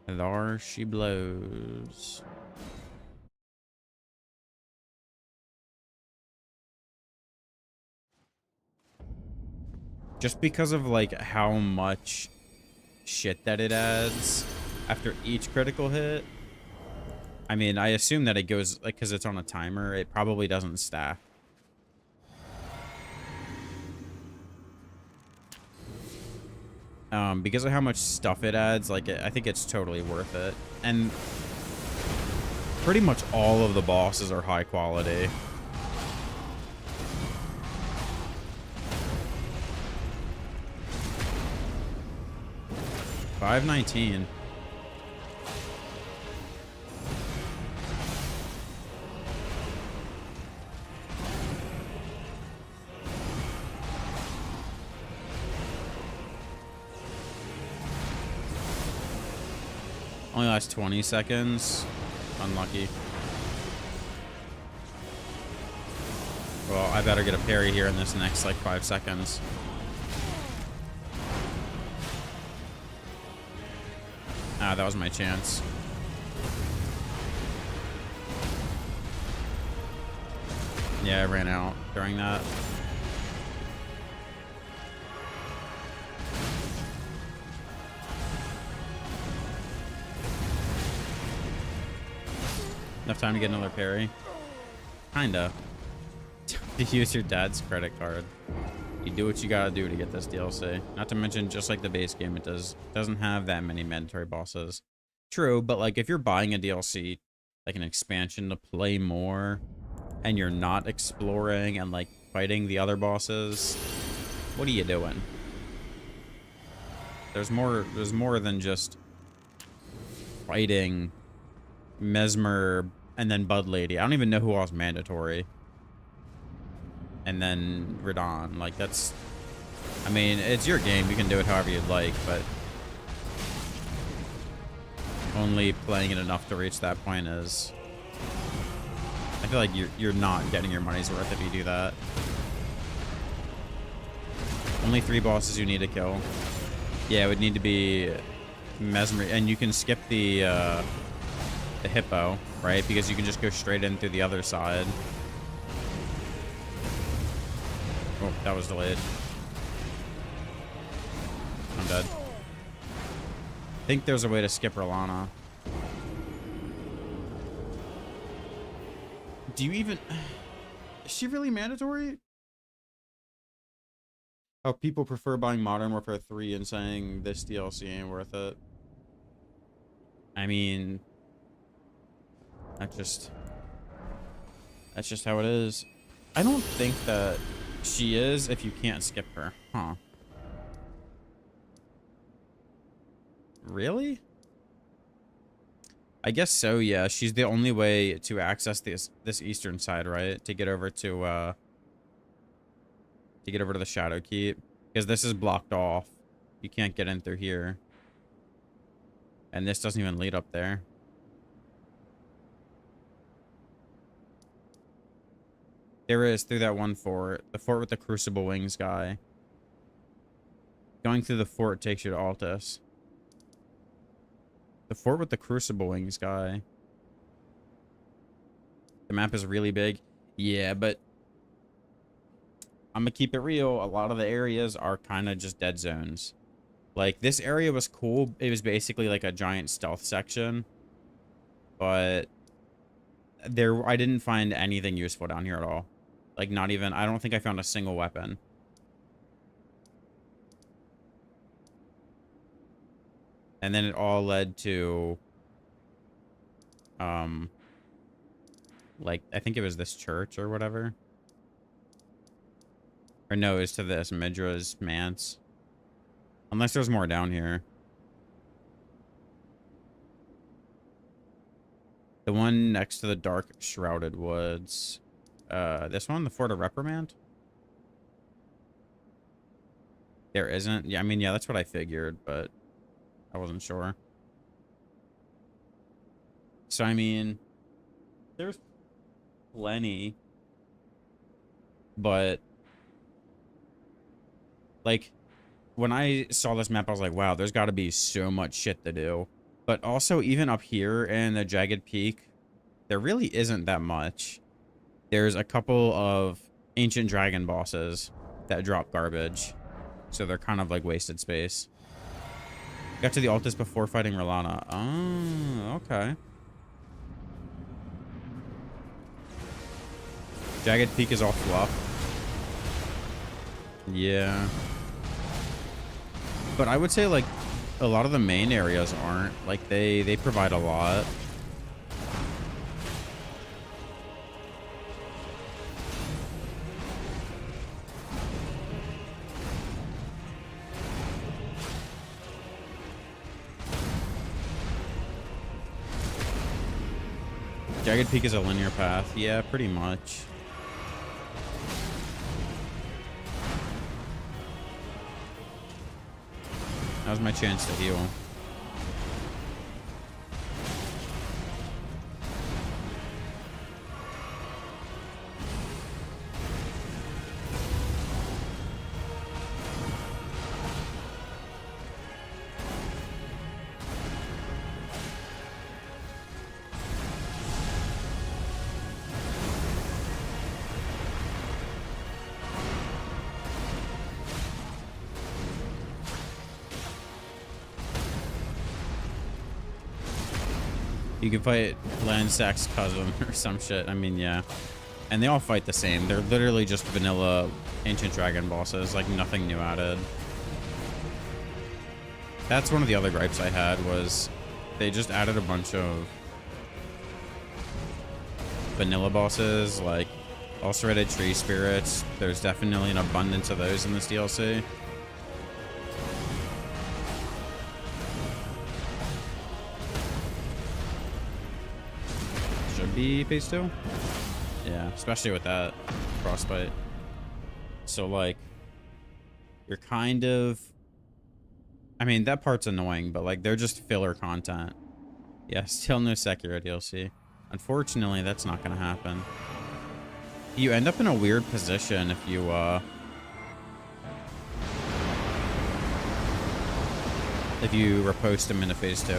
There she blows. Just because of, like, how much shit that it adds after each critical hit. I mean, I assume that it goes, like, because it's on a timer, it probably doesn't stack. Because of how much stuff it adds, like, I think it's totally worth it. And pretty much all of the bosses are high quality. $5.19. Only lasts 20 seconds. Unlucky. Well, I better get a parry here in this next, like, 5 seconds. Ah, that was my chance. Yeah, I ran out during that. Enough time to get another parry? Kinda. To use your dad's credit card. You do what you gotta do to get this DLC. Not to mention, just like the base game, it doesn't have that many mandatory bosses. True, but like if you're buying a DLC, like an expansion to play more, and you're not exploring and like fighting the other bosses, what are you doing? There's more than just fighting Mesmer and then Bud Lady. I don't even know who else mandatory. And then Radon. Like, that's... I mean, it's your game. You can do it however you'd like, but... only playing it enough to reach that point is... I feel like you're not getting your money's worth if you do that. Only 3 bosses you need to kill. Yeah, it would need to be Mesmer... And you can skip the hippo, right? Because you can just go straight in through the other side. Oh, that was delayed. I'm dead. I think there's a way to skip Rolana. Do you even... Is she really mandatory? Oh, people prefer buying Modern Warfare 3 and saying this DLC ain't worth it. I mean... That's just how it is. I don't think that she is if you can't skip her. Huh. Really? I guess so, yeah. She's the only way to access this eastern side, right? To get over to the Shadow Keep. Because this is blocked off. You can't get in through here. And this doesn't even lead up there. There is, through that one fort. The fort with the Crucible Wings guy. Going through the fort takes you to Altus. The fort with the Crucible Wings guy. The map is really big. Yeah, but... I'm gonna keep it real. A lot of the areas are kind of just dead zones. Like, this area was cool. It was basically like a giant stealth section. But... I didn't find anything useful down here at all. Like, not even... I don't think I found a single weapon. And then it all led to... like, I think it was this church or whatever. Or no, it was to this, Midra's Manse. Unless there's more down here. The one next to the Dark Shrouded Woods. This one, the Fort of Reprimand? There isn't? Yeah, I mean, yeah, that's what I figured, but I wasn't sure. So, I mean, there's plenty. But, like, when I saw this map, I was like, wow, there's got to be so much shit to do. But also, even up here in the Jagged Peak, there really isn't that much. There's a couple of ancient dragon bosses that drop garbage. So they're kind of like wasted space. Got to the Altus before fighting Rolana. Oh, okay. Jagged Peak is all fluff. Yeah. But I would say, like, a lot of the main areas aren't. Like, they provide a lot. Jagged Peak is a linear path. Yeah, pretty much. That was my chance to heal. You can fight Lansak's cousin or some shit. I mean, yeah. And they all fight the same. They're literally just vanilla ancient dragon bosses, like nothing new added. That's one of the other gripes I had, was they just added a bunch of vanilla bosses, like ulcerated tree spirits. There's definitely an abundance of those in this DLC. Should be phase 2. Yeah, especially with that frostbite. So like, you're kind of, I mean, that part's annoying, but like, they're just filler content. Yeah, still no Sekiro DLC. Unfortunately, that's not gonna happen. You end up in a weird position if you repost him into phase 2.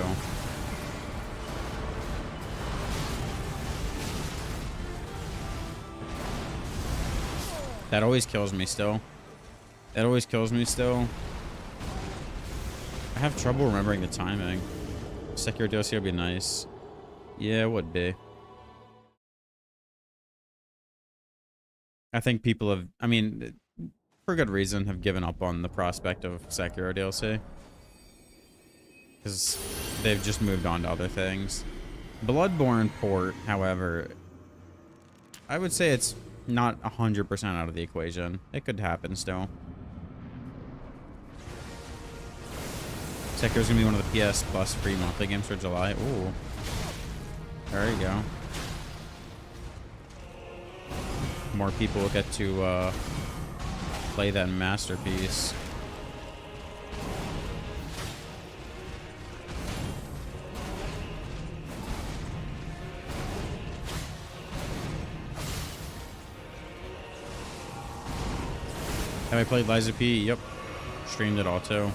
That always kills me still. That always kills me still. I have trouble remembering the timing. Sekiro DLC would be nice. Yeah, it would be. I think people have, I mean, for good reason, have given up on the prospect of Sekiro DLC. Because they've just moved on to other things. Bloodborne port, however, I would say it's not 100% out of the equation. It could happen still. Sekiro's gonna be one of the PS Plus free monthly games for July. Ooh. There you go. More people will get to play that masterpiece. Have I played Liza P? Yep. Streamed it all too.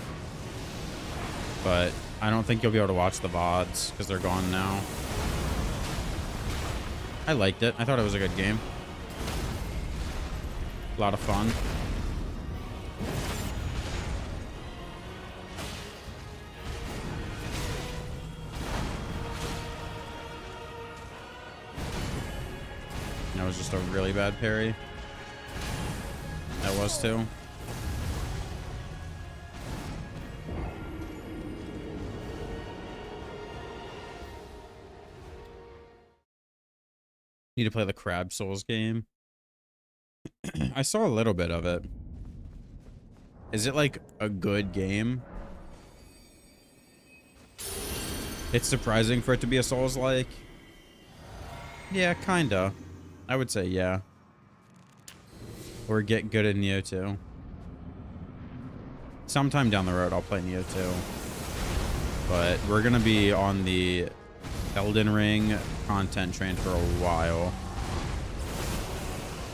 But I don't think you'll be able to watch the VODs because they're gone now. I liked it. I thought it was a good game. A lot of fun. That was just a really bad parry. That was too. Need to play the Crab Souls game. I saw a little bit of it. Is it like a good game? It's surprising for it to be a Souls-like. Yeah, kinda. I would say yeah. Or get good at Neo 2. Sometime down the road, I'll play Neo 2. But we're gonna be on the Elden Ring content train for a while.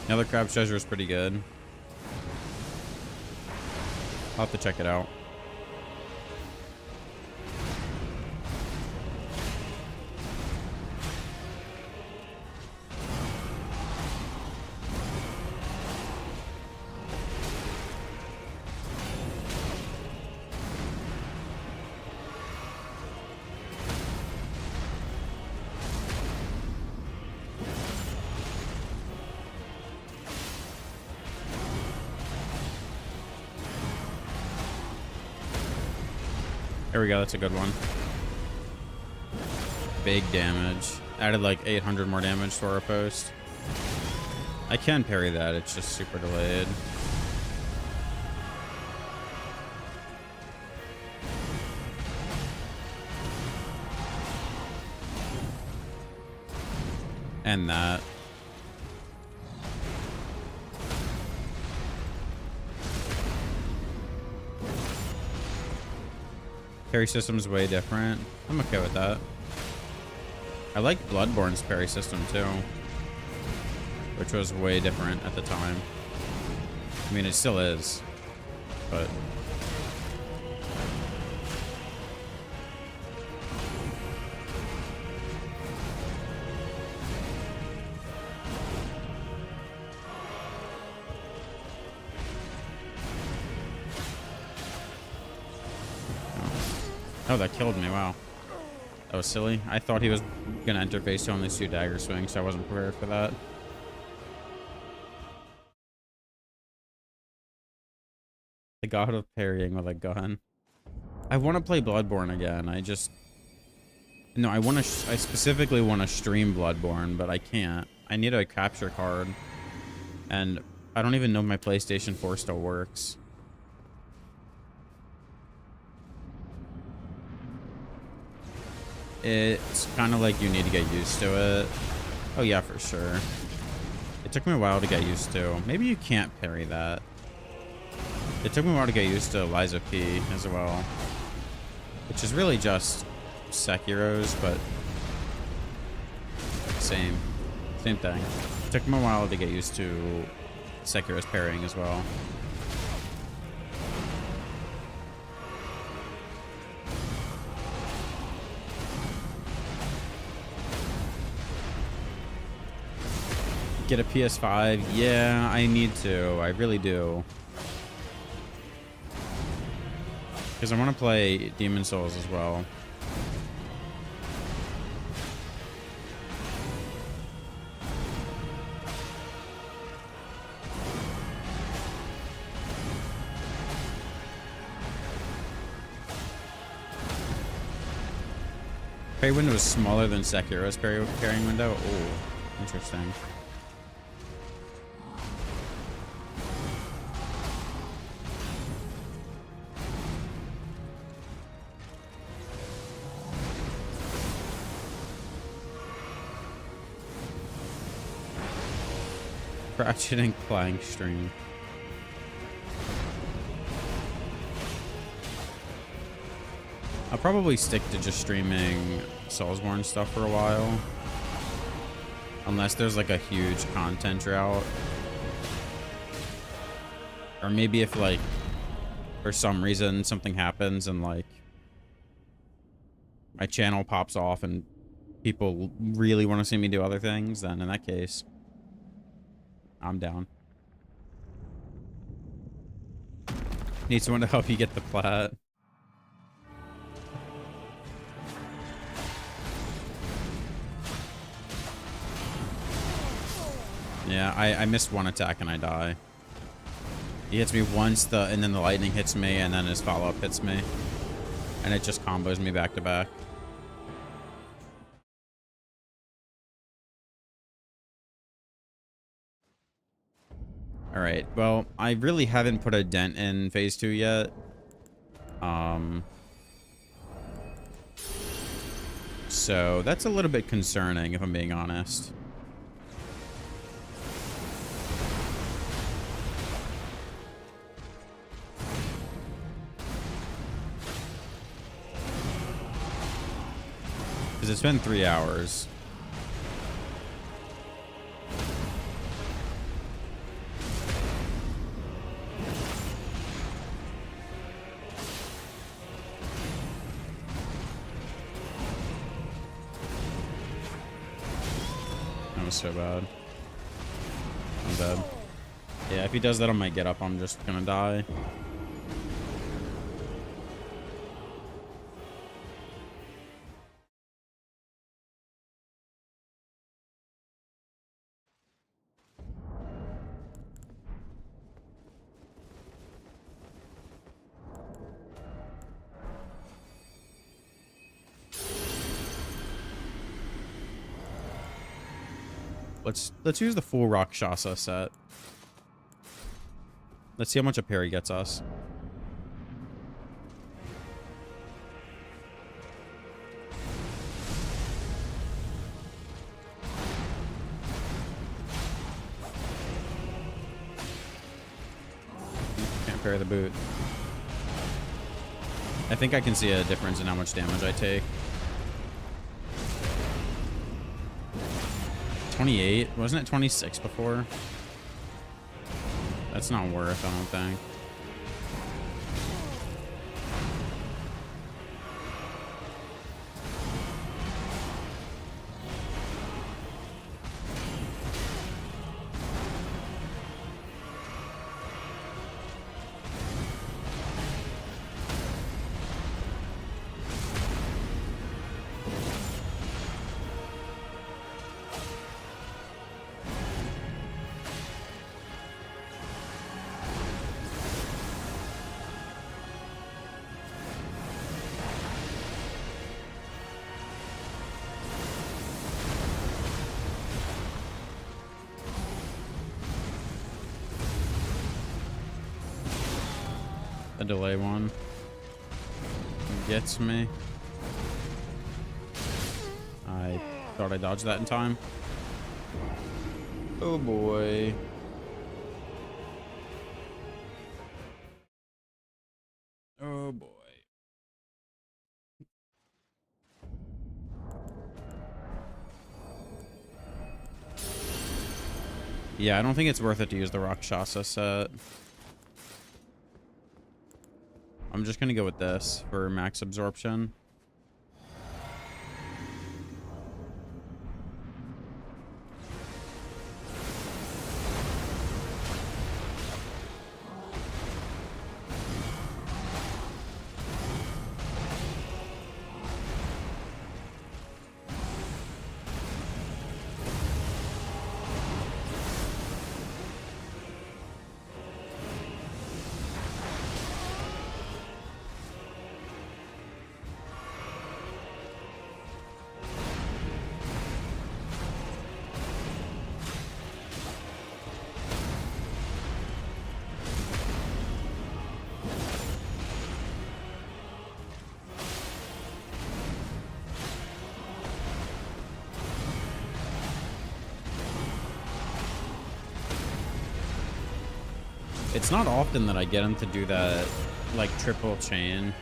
Another Crab Treasure is pretty good. I'll have to check it out. There we go, that's a good one. Big damage. Added like 800 more damage to our post. I can parry that, it's just super delayed. And that. Parry system's way different. I'm okay with that. I like Bloodborne's parry system too, which was way different at the time. I mean, it still is, but oh, that killed me, wow. That was silly. I thought he was gonna enter phase 2 on these 2 dagger swings, so I wasn't prepared for that. The god of parrying with a gun. I want to play Bloodborne again. No, I specifically want to stream Bloodborne, but I can't. I need a capture card. And I don't even know if my PlayStation 4 still works. It's kind of like you need to get used to it. Oh yeah, for sure. It took me a while to get used to. Maybe you can't parry that. It took me a while to get used to Liza P as well. Which is really just Sekiro's, but same thing. It took me a while to get used to Sekiro's parrying as well. Get a PS5? Yeah, I need to. I really do. Because I want to play Demon Souls as well. Parry window is smaller than Sekiro's parrying window? Oh, interesting. Ratchet and Clank stream. I'll probably stick to just streaming Soulsborne stuff for a while. Unless there's like a huge content drought. Or maybe if like for some reason something happens and like my channel pops off and people really want to see me do other things, then in that case I'm down. Need someone to help you get the plat. Yeah, I missed one attack and I die. He hits me once, and then the lightning hits me, and then his follow-up hits me. And it just combos me back to back. Alright, well, I really haven't put a dent in phase 2 yet. So that's a little bit concerning, if I'm being honest. Because it's been 3 hours. That was so bad. I'm dead. Yeah, if he does that on my get up, I'm just gonna die. Let's use the full Rakshasa set. Let's see how much a parry gets us. Can't parry the boot. I think I can see a difference in how much damage I take. 28? Wasn't it 26 before? That's not worth, I don't think. The delay one gets me. I thought I dodged that in time. Oh boy. Oh boy. Yeah, I don't think it's worth it to use the Rakshasa set. I'm just gonna go with this for max absorption. It's not often that I get him to do that, like, triple chain.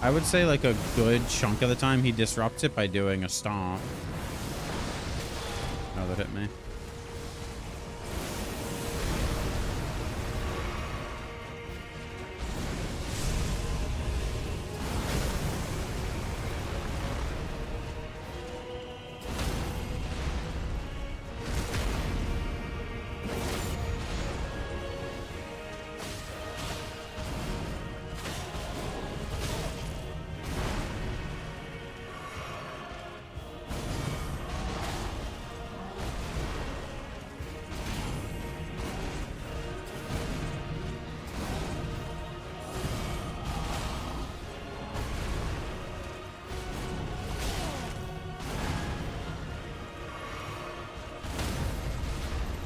I would say, like, a good chunk of the time he disrupts it by doing a stomp. Oh, that hit me.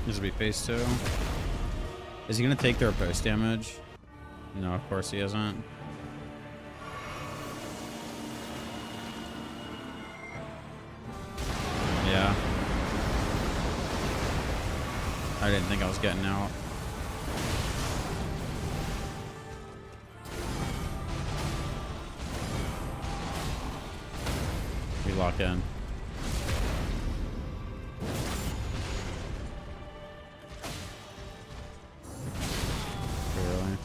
This will be phase 2. Is he gonna take their post damage? No, of course he isn't. Yeah. I didn't think I was getting out. We lock in. Really?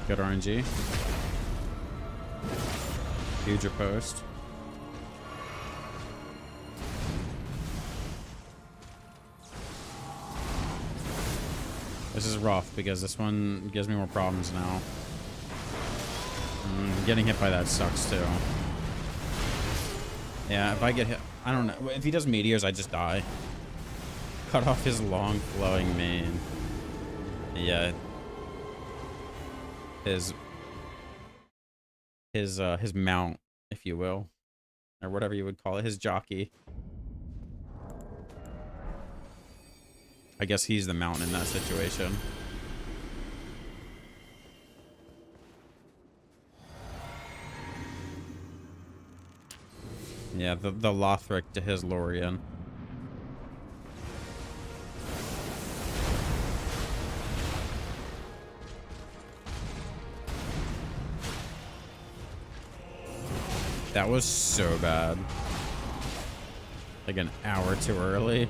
Good RNG. Huge post. This is rough because this one gives me more problems now. Getting hit by that sucks too. Yeah, if I get hit, I don't know. If he does meteors, I just die. Cut off his long flowing mane. Yeah. His mount, if you will, or whatever you would call it, his jockey. I guess he's the mount in that situation. Yeah, the Lothric to his Lorien. That was so bad. Like an hour too early.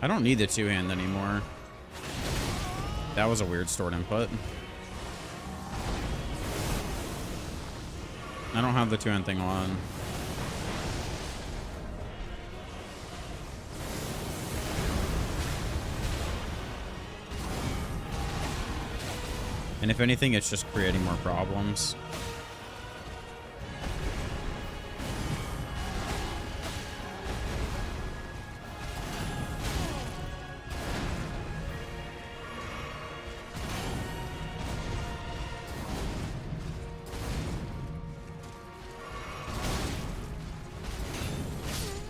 I don't need the two-hand anymore. That was a weird stored input. I don't have the two-hand thing on. And if anything, it's just creating more problems.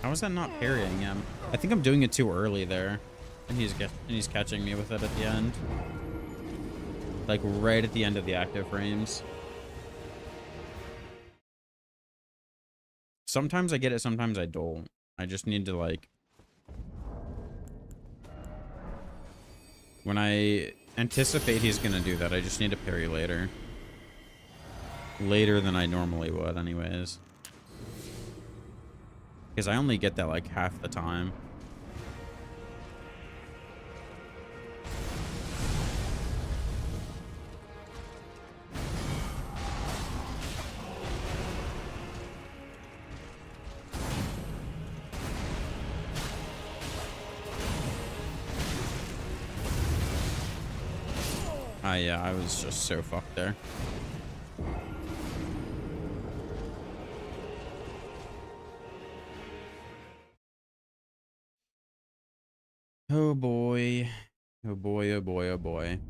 How is that not parrying him? I think I'm doing it too early there. And he's catching me with it at the end. Like right at the end of the active frames. Sometimes I get it, sometimes I don't. I just need to like... When I anticipate he's gonna do that, I just need to parry later. Later than I normally would anyways. Because I only get that like half the time. Yeah, I was just so fucked there. Oh boy. Oh boy, oh boy, oh boy.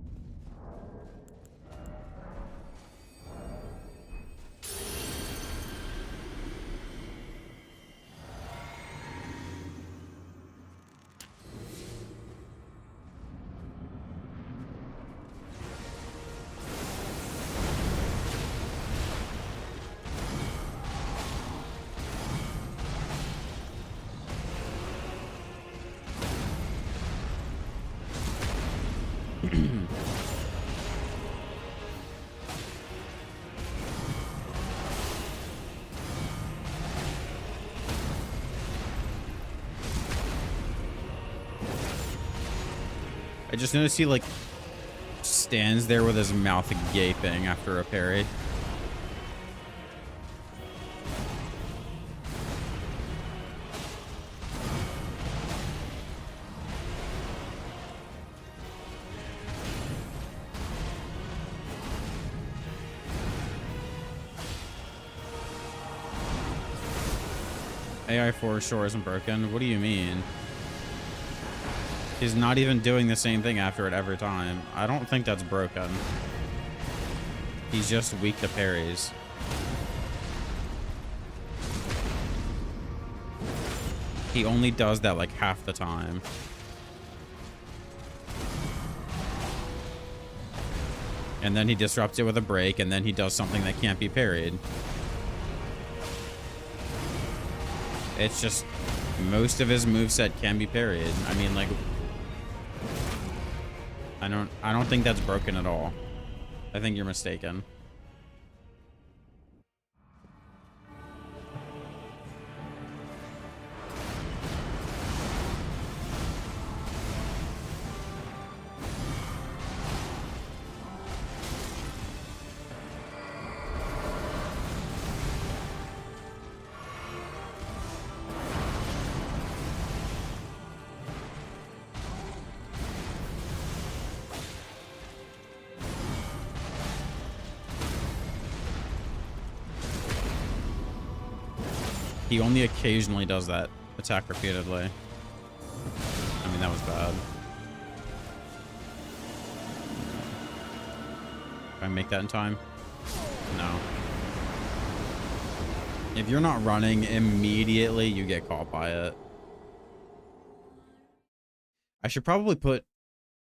I just noticed he like stands there with his mouth gaping after a parry. AI 4 sure isn't broken. What do you mean? He's not even doing the same thing after it every time. I don't think that's broken. He's just weak to parries. He only does that like half the time. And then he disrupts it with a break, and then he does something that can't be parried. It's just most of his moveset can be parried. I mean, like, I don't think that's broken at all. I think you're mistaken. He only occasionally does that attack repeatedly. I mean, that was bad. If I make that in time? No. If you're not running, immediately you get caught by it. I should probably put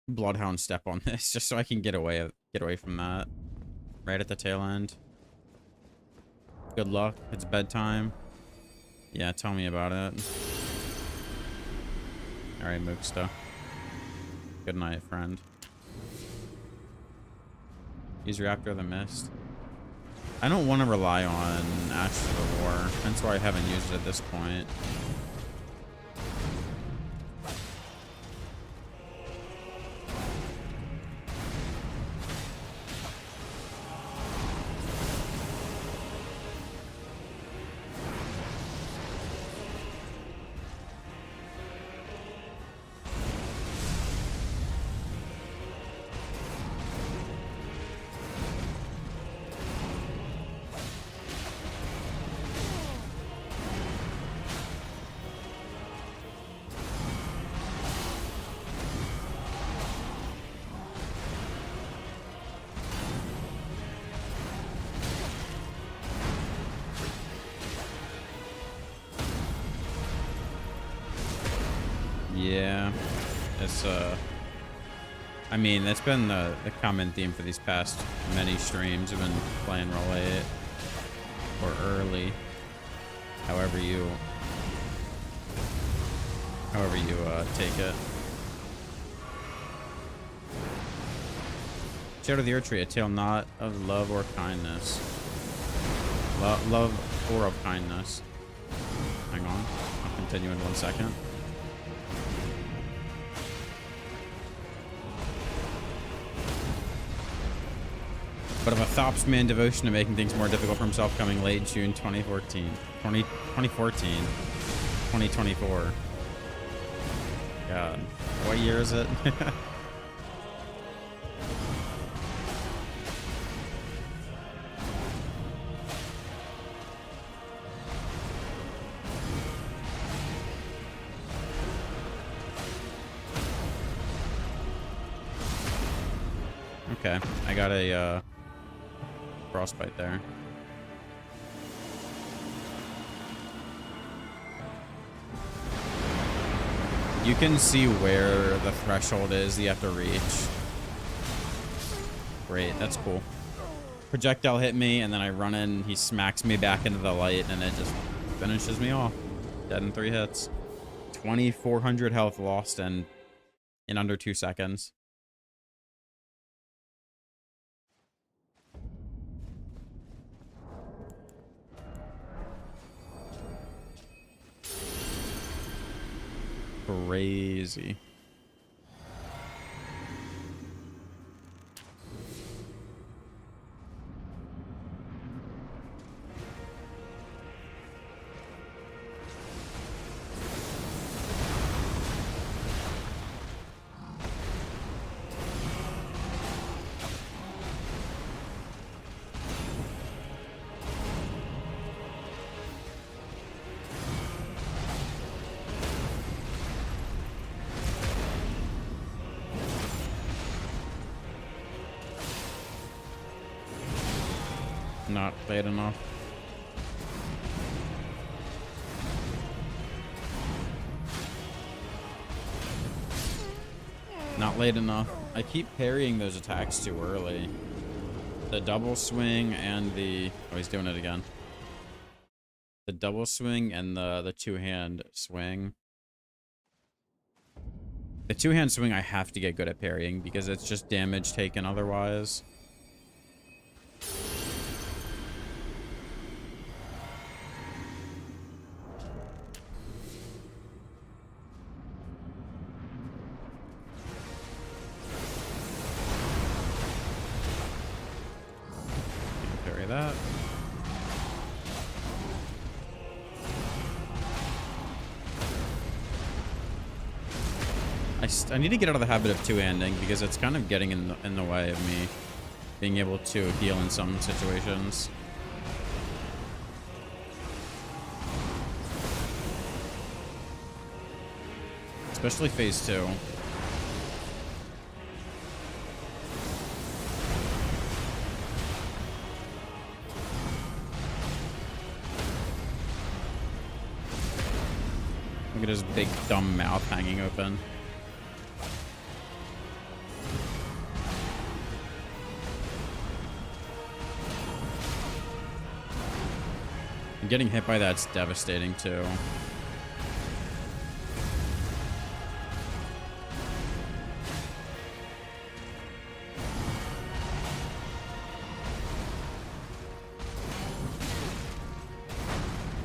Bloodhound Step on this just so I can get away from that. Right at the tail end. Good luck. It's bedtime. Yeah, tell me about it. Alright, Mooksta. Good night, friend. Use Raptor of the Mist. I don't want to rely on Ashes of War. That's why I haven't used it at this point. Yeah. It's, I mean, that's been the common theme for these past many streams. I've been playing real late. Or early. However you take it. Shadow of the Earth Tree, a tale not of love or kindness. Love or of kindness. Hang on. I'll continue in 1 second. But of a Thopsman devotion to making things more difficult for himself coming late June 2014. 2024. God. What year is it? Okay, I got a frostbite there. You can see where the threshold is you have to reach. Great, that's cool. Projectile hit me, and then I run in, he smacks me back into the light, and it just finishes me off. Dead in 3 hits. 2,400 health lost in under 2 seconds. Crazy. Not late enough. Not late enough. I keep parrying those attacks too early. The double swing and the... Oh, he's doing it again. The double swing and the two-hand swing. The two-hand swing I have to get good at parrying because it's just damage taken otherwise. That. I need to get out of the habit of two-handing because it's kind of getting in the way of me being able to heal in some situations. Especially phase 2. Look at his big dumb mouth hanging open. And getting hit by that's devastating too.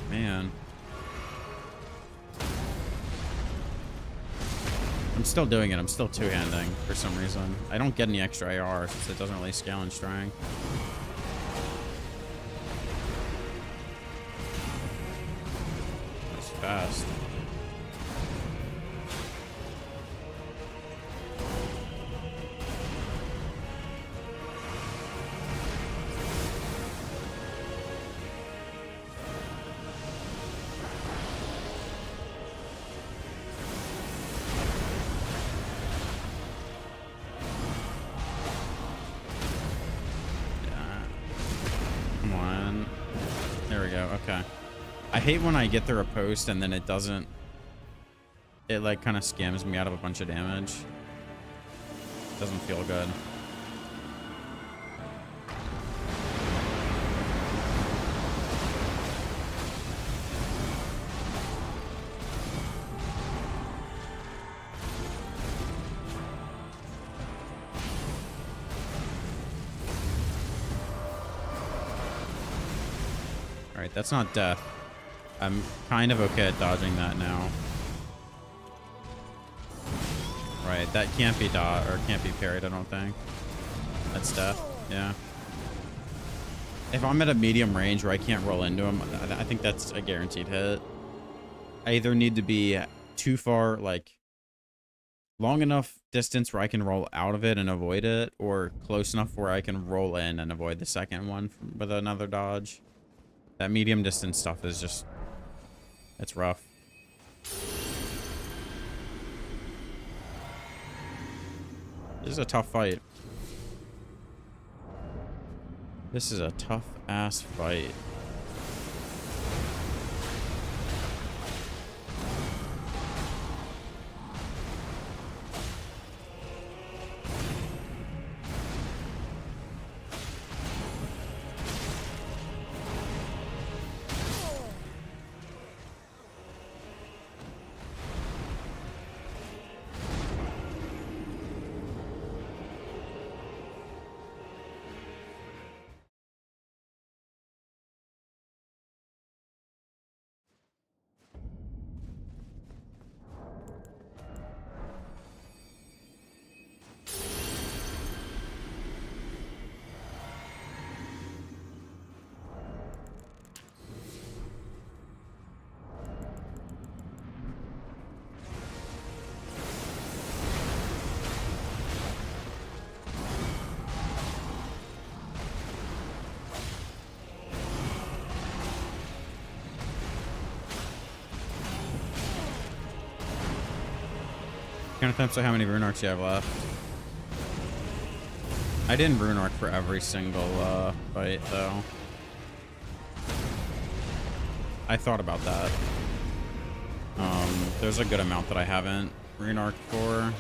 Man. I'm still doing it. I'm still two-handing for some reason. I don't get any extra AR since it doesn't really scale in strength. That's fast. Okay. I hate when I get through a post and then it doesn't it like kind of scams me out of a bunch of damage. Doesn't feel good. Alright, that's not death. I'm kind of okay at dodging that now. Right, that can't be can't be parried, I don't think. That's death, yeah. If I'm at a medium range where I can't roll into him, I think that's a guaranteed hit. I either need to be too far, like, long enough distance where I can roll out of it and avoid it, or close enough where I can roll in and avoid the second one with another dodge. That medium distance stuff is just, it's rough. This is a tough fight. This is a tough ass fight. Can I attempt to how many rune arcs you have left? I didn't rune arc for every single fight though. I thought about that. There's a good amount that I haven't rune arced for.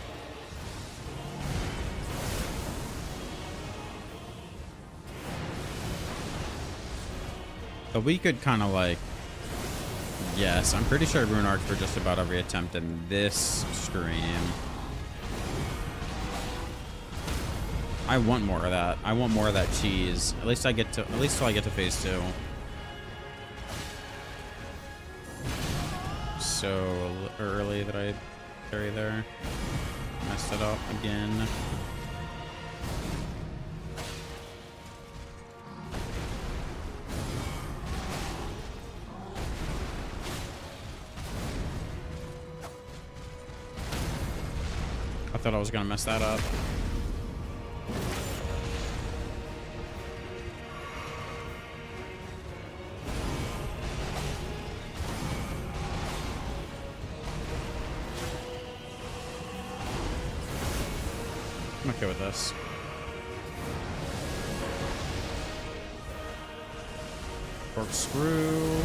But we could kind of like, yes, I'm pretty sure I rune arced for just about every attempt in this stream. I want more of that. I want more of that cheese. At least till I get to phase 2. So early that I carry there. Messed it up again. I thought I was gonna mess that up. I'm okay with this. Corkscrew.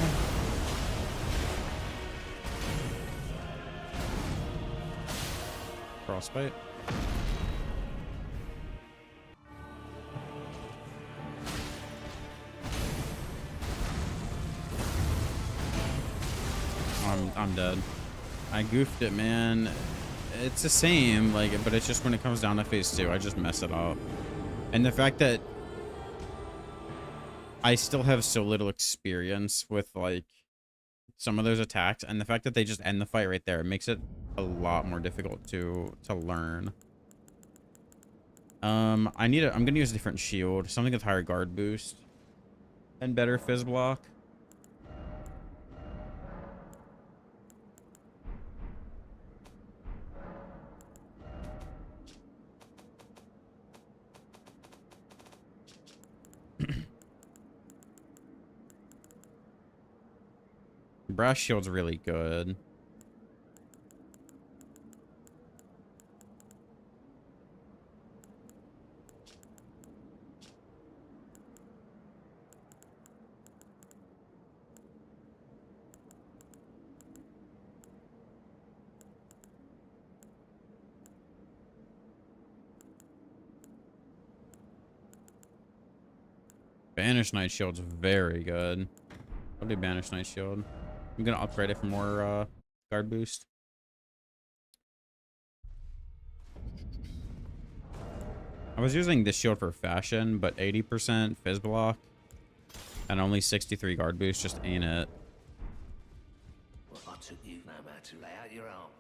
Frostbite. I'm dead. I goofed it, man. It's the same, like, but it's just when it comes down to phase 2, I just mess it up. And the fact that I still have so little experience with, like, some of those attacks, and the fact that they just end the fight right there, it makes it a lot more difficult to learn. I'm gonna use a different shield, something with higher guard boost and better fizz block. Brass shield's really good. Banish Knight Shield's very good. I'll do Banish Knight Shield. I'm gonna upgrade it for more guard boost. I was using this shield for fashion, but 80% fizz block and only 63 guard boost just ain't it. Well, I took you no matter to lay out your arm.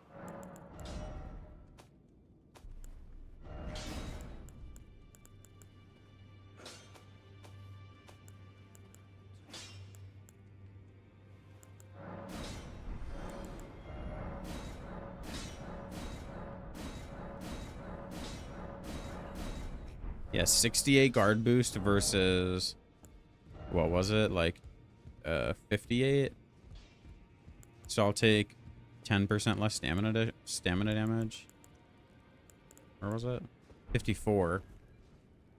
Yeah, 68 guard boost versus, what was it, like 58? So I'll take 10% less stamina damage. Or was it 54?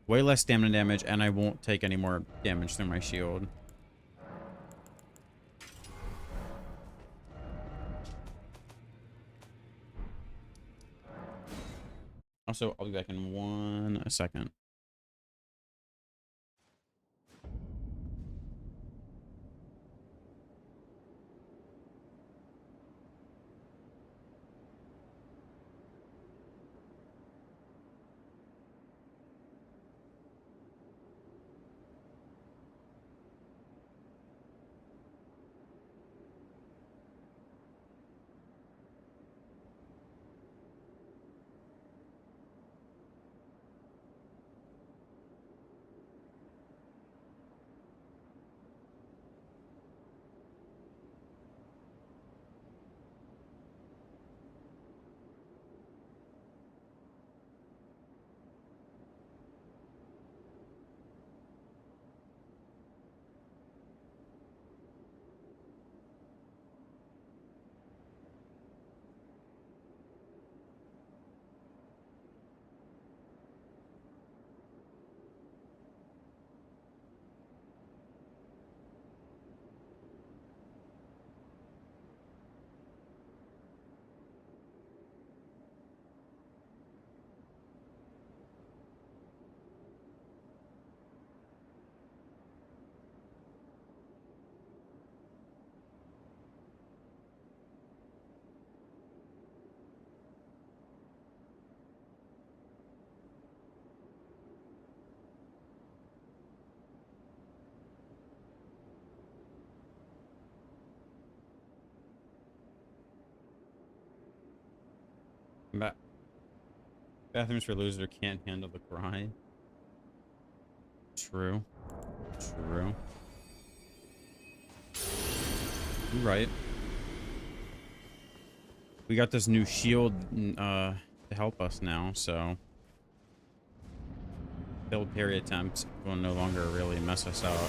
Way less stamina damage, and I won't take any more damage through my shield. Also, I'll be back in 1 second. Bathrooms for loser can't handle the grind. True. True. You're right. We got this new shield to help us now, so build parry attempts will no longer really mess us up.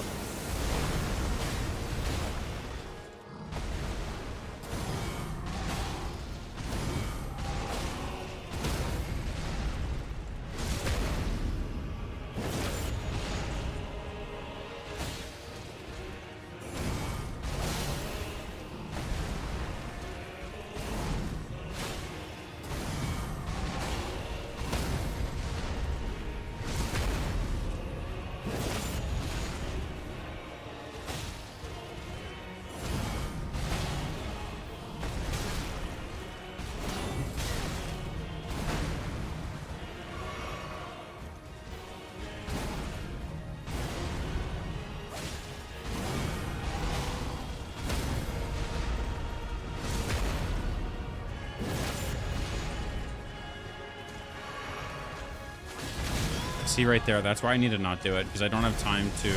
See right there, that's why I need to not do it, because I don't have time to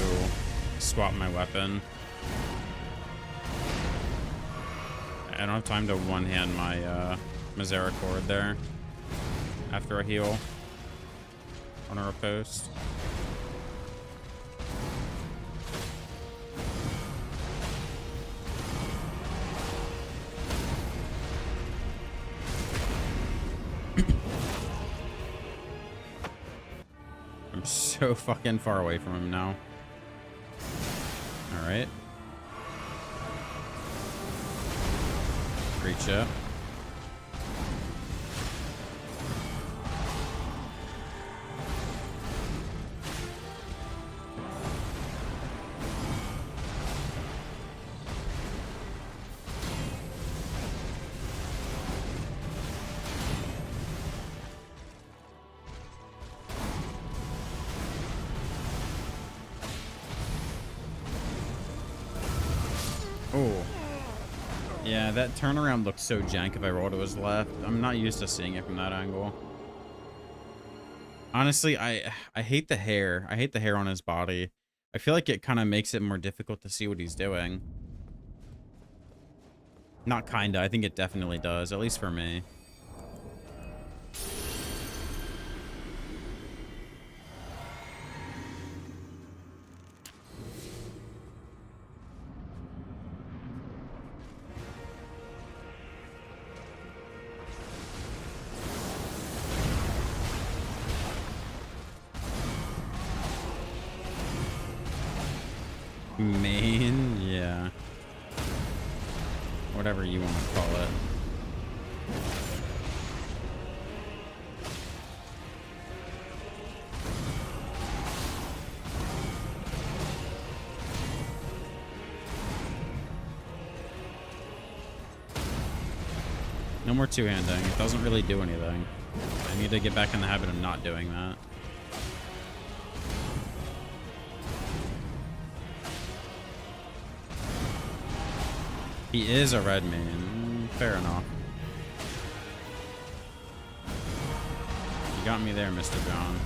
swap my weapon. I don't have time to one-hand my Misericord there after a heal on a riposte. I'm so fucking far away from him now. All right. Reach up. Yeah, that turnaround looked so jank if I rolled to his left. I'm not used to seeing it from that angle. Honestly, I hate the hair. I hate the hair on his body. I feel like it kind of makes it more difficult to see what he's doing. Not kinda. I think it definitely does, at least for me. Main, yeah. Whatever you want to call it. No more two-handing. It doesn't really do anything. I need to get back in the habit of not doing that. He is a red main. Fair enough. You got me there, Mr. John.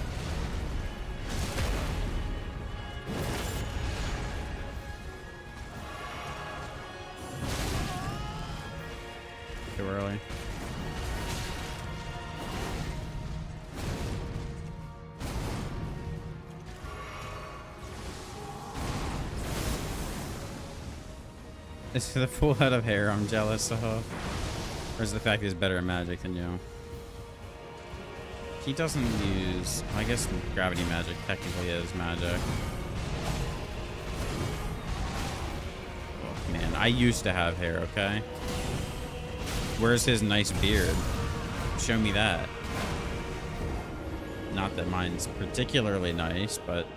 Too early. Is the full head of hair I'm jealous of? Or is the fact he's better at magic than you? He doesn't use... I guess gravity magic technically is magic. Oh, man, I used to have hair, okay? Where's his nice beard? Show me that. Not that mine's particularly nice, but...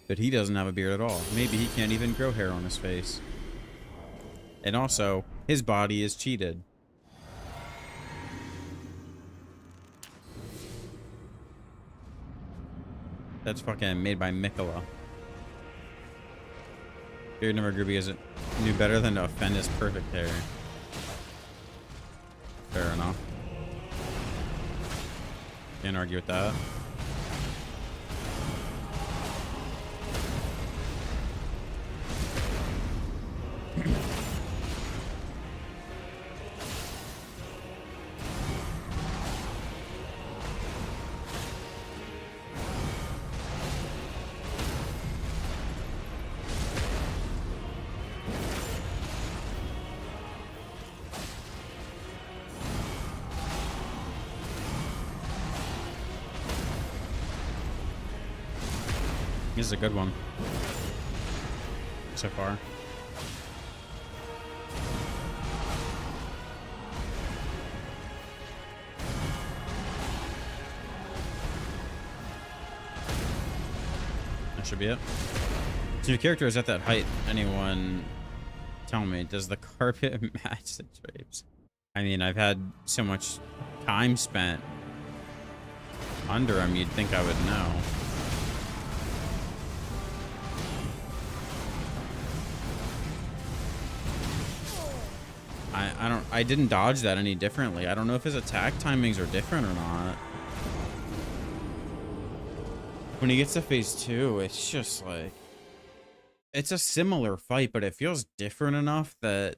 But he doesn't have a beard at all. Maybe he can't even grow hair on his face. And also, his body is cheated. That's fucking made by Mikola. Beard never grew because it knew better than to offend his perfect hair. Fair enough. Can't argue with that. This is a good one so far. That should be it. So your character is at that height. Anyone tell me, does the carpet match the drapes? I mean, I've had so much time spent under him, you'd think I would know. I didn't dodge that any differently. I don't know if his attack timings are different or not. When he gets to phase 2, it's just like... It's a similar fight, but it feels different enough that...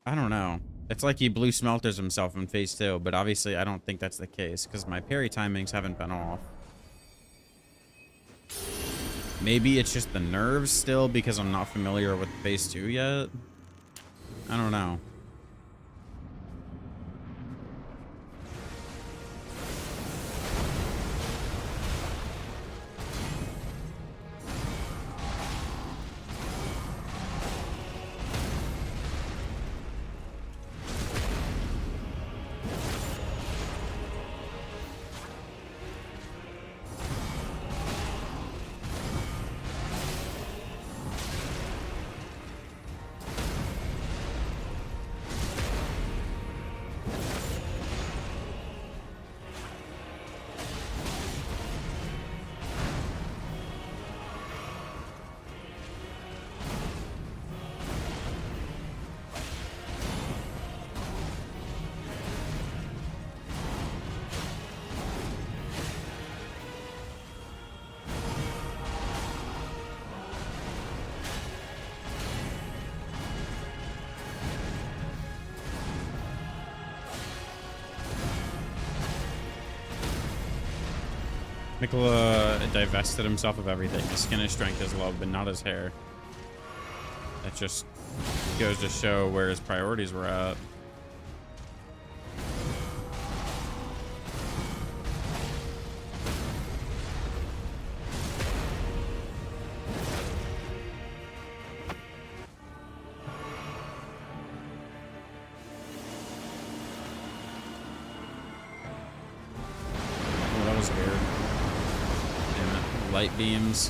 I don't know. It's like he blue smelters himself in phase 2, but obviously I don't think that's the case, because my parry timings haven't been off. Maybe it's just the nerves still, because I'm not familiar with phase 2 yet. I don't know. Mikola divested himself of everything. His skin, his strength, his love, but not his hair. That just goes to show where his priorities were at. Oh, that was weird. Damn it. Light beams.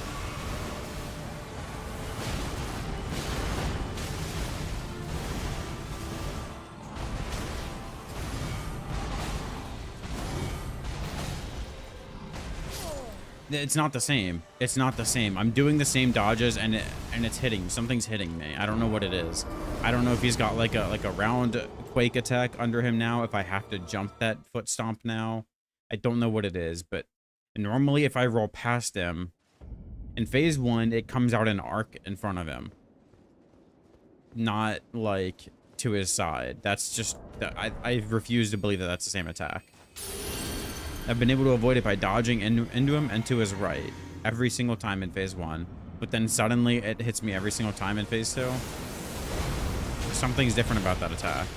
It's not the same. It's not the same. I'm doing the same dodges and it's hitting. Something's hitting me. I don't know what it is. I don't know if he's got like a round quake attack under him now. If I have to jump that foot stomp now, I don't know what it is. But normally, if I roll past him in phase 1, it comes out an arc in front of him, not like to his side. That's just I refuse to believe that that's the same attack. I've been able to avoid it by dodging into him and to his right every single time in phase 1, but then suddenly it hits me every single time in phase 2. Something's different about that attack.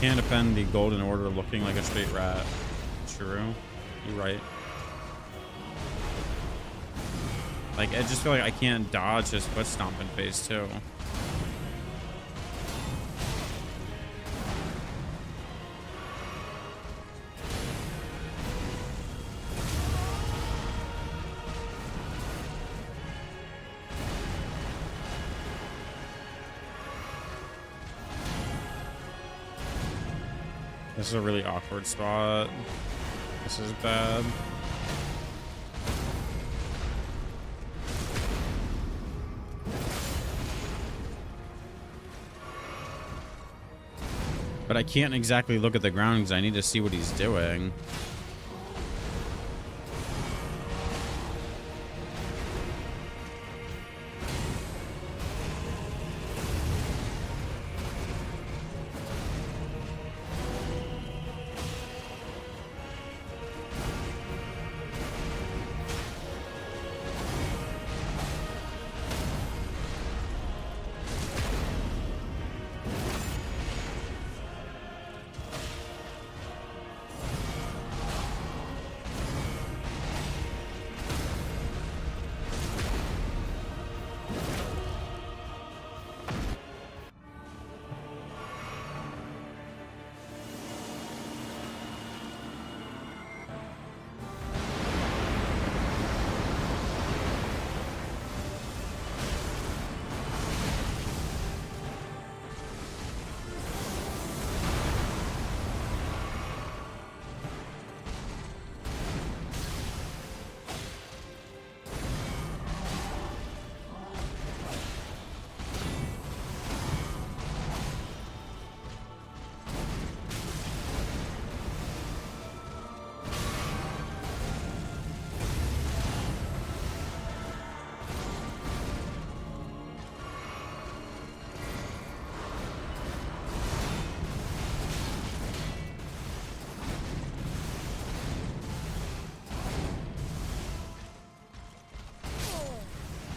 Can't defend the Golden Order looking like a straight rat. True. You're right. Like, I just feel like I can't dodge his foot stomp in phase 2. This is a really awkward spot. This is bad. But I can't exactly look at the ground because I need to see what he's doing.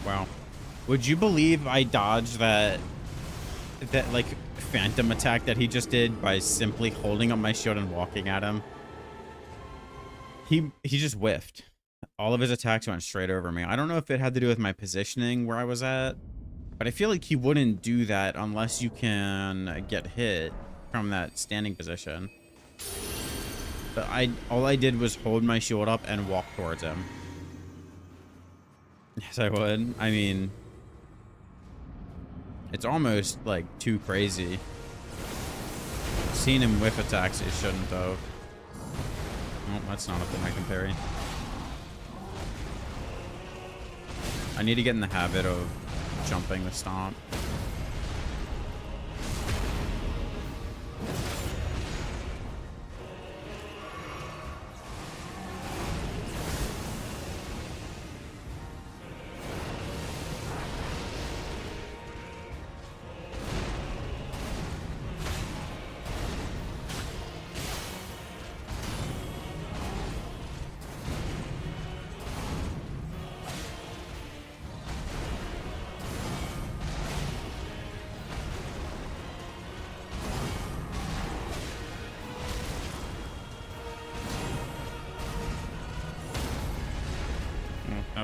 Wow. Would you believe I dodged that like phantom attack that he just did by simply holding up my shield and walking at him? He just whiffed. All of his attacks went straight over me. I don't know if it had to do with my positioning where I was at, but I feel like he wouldn't do that unless you can get hit from that standing position. But all I did was hold my shield up and walk towards him. Yes, I would. I mean, it's almost like too crazy. Seen him whiff attacks, he shouldn't have. Oh, that's not a thing I can parry. I need to get in the habit of jumping the stomp.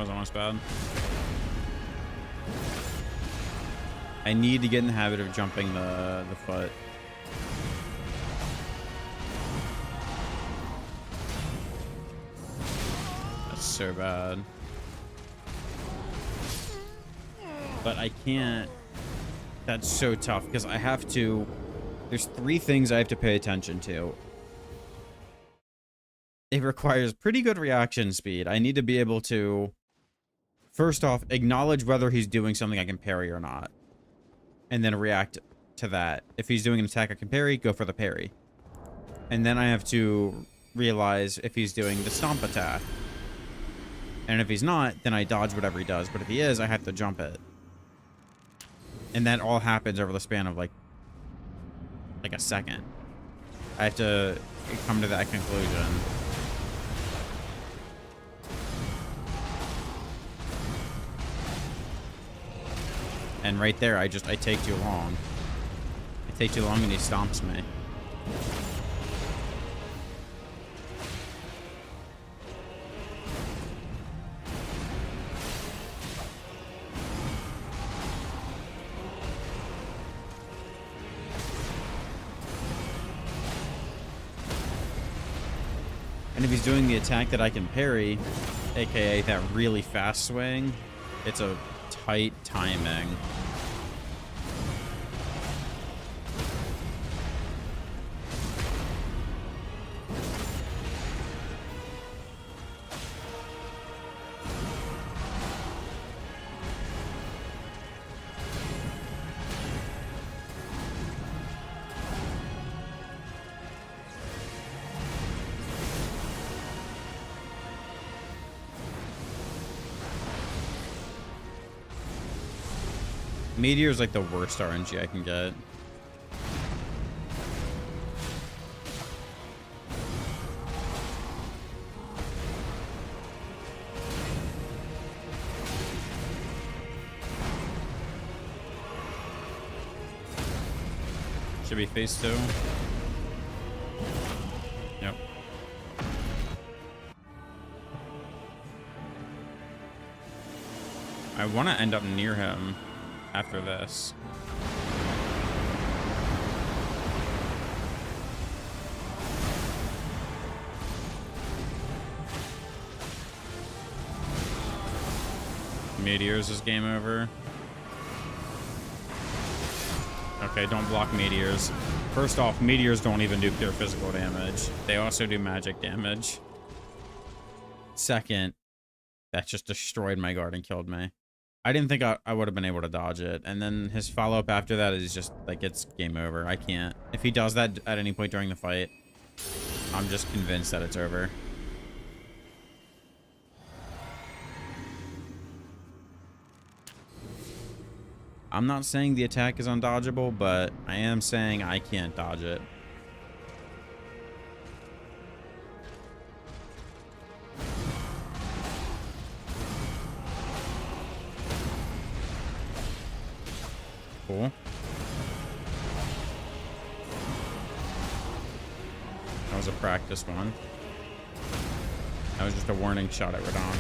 That was almost bad. I need to get in the habit of jumping the foot. That's so bad. But I can't. That's so tough because I have to. There's 3 things I have to pay attention to. It requires pretty good reaction speed. I need to be able to, first off, acknowledge whether he's doing something I can parry or not. And then react to that. If he's doing an attack I can parry, go for the parry. And then I have to realize if he's doing the stomp attack. And if he's not, then I dodge whatever he does. But if he is, I have to jump it. And that all happens over the span of like a second. I have to come to that conclusion. And right there, I take too long. I take too long and he stomps me. And if he's doing the attack that I can parry, aka that really fast swing, it's a tight timing. Meteor is like the worst RNG I can get. Should be phase 2. Yep. I want to end up near him after this. Meteors is game over. Okay, don't block meteors. First off, meteors don't even do pure physical damage. They also do magic damage. Second, that just destroyed my guard and killed me. I didn't think I would have been able to dodge it. And then his follow-up after that is just, like, it's game over. I can't. If he does that at any point during the fight, I'm just convinced that it's over. I'm not saying the attack is undodgeable, but I am saying I can't dodge it. Cool. That was a practice one. That was just a warning shot at Radon.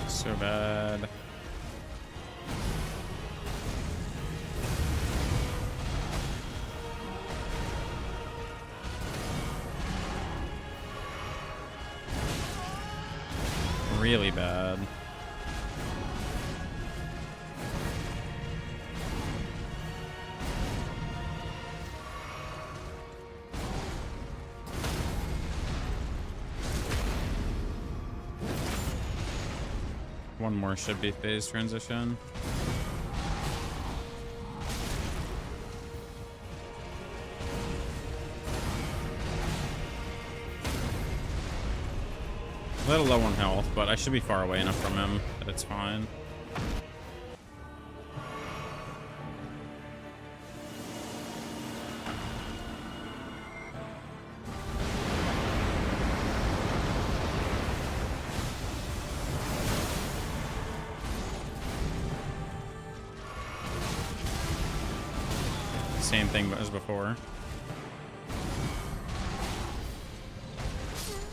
So bad. Really bad. One more should be phase transition. A little low on health, but I should be far away enough from him that it's fine. Same thing as before.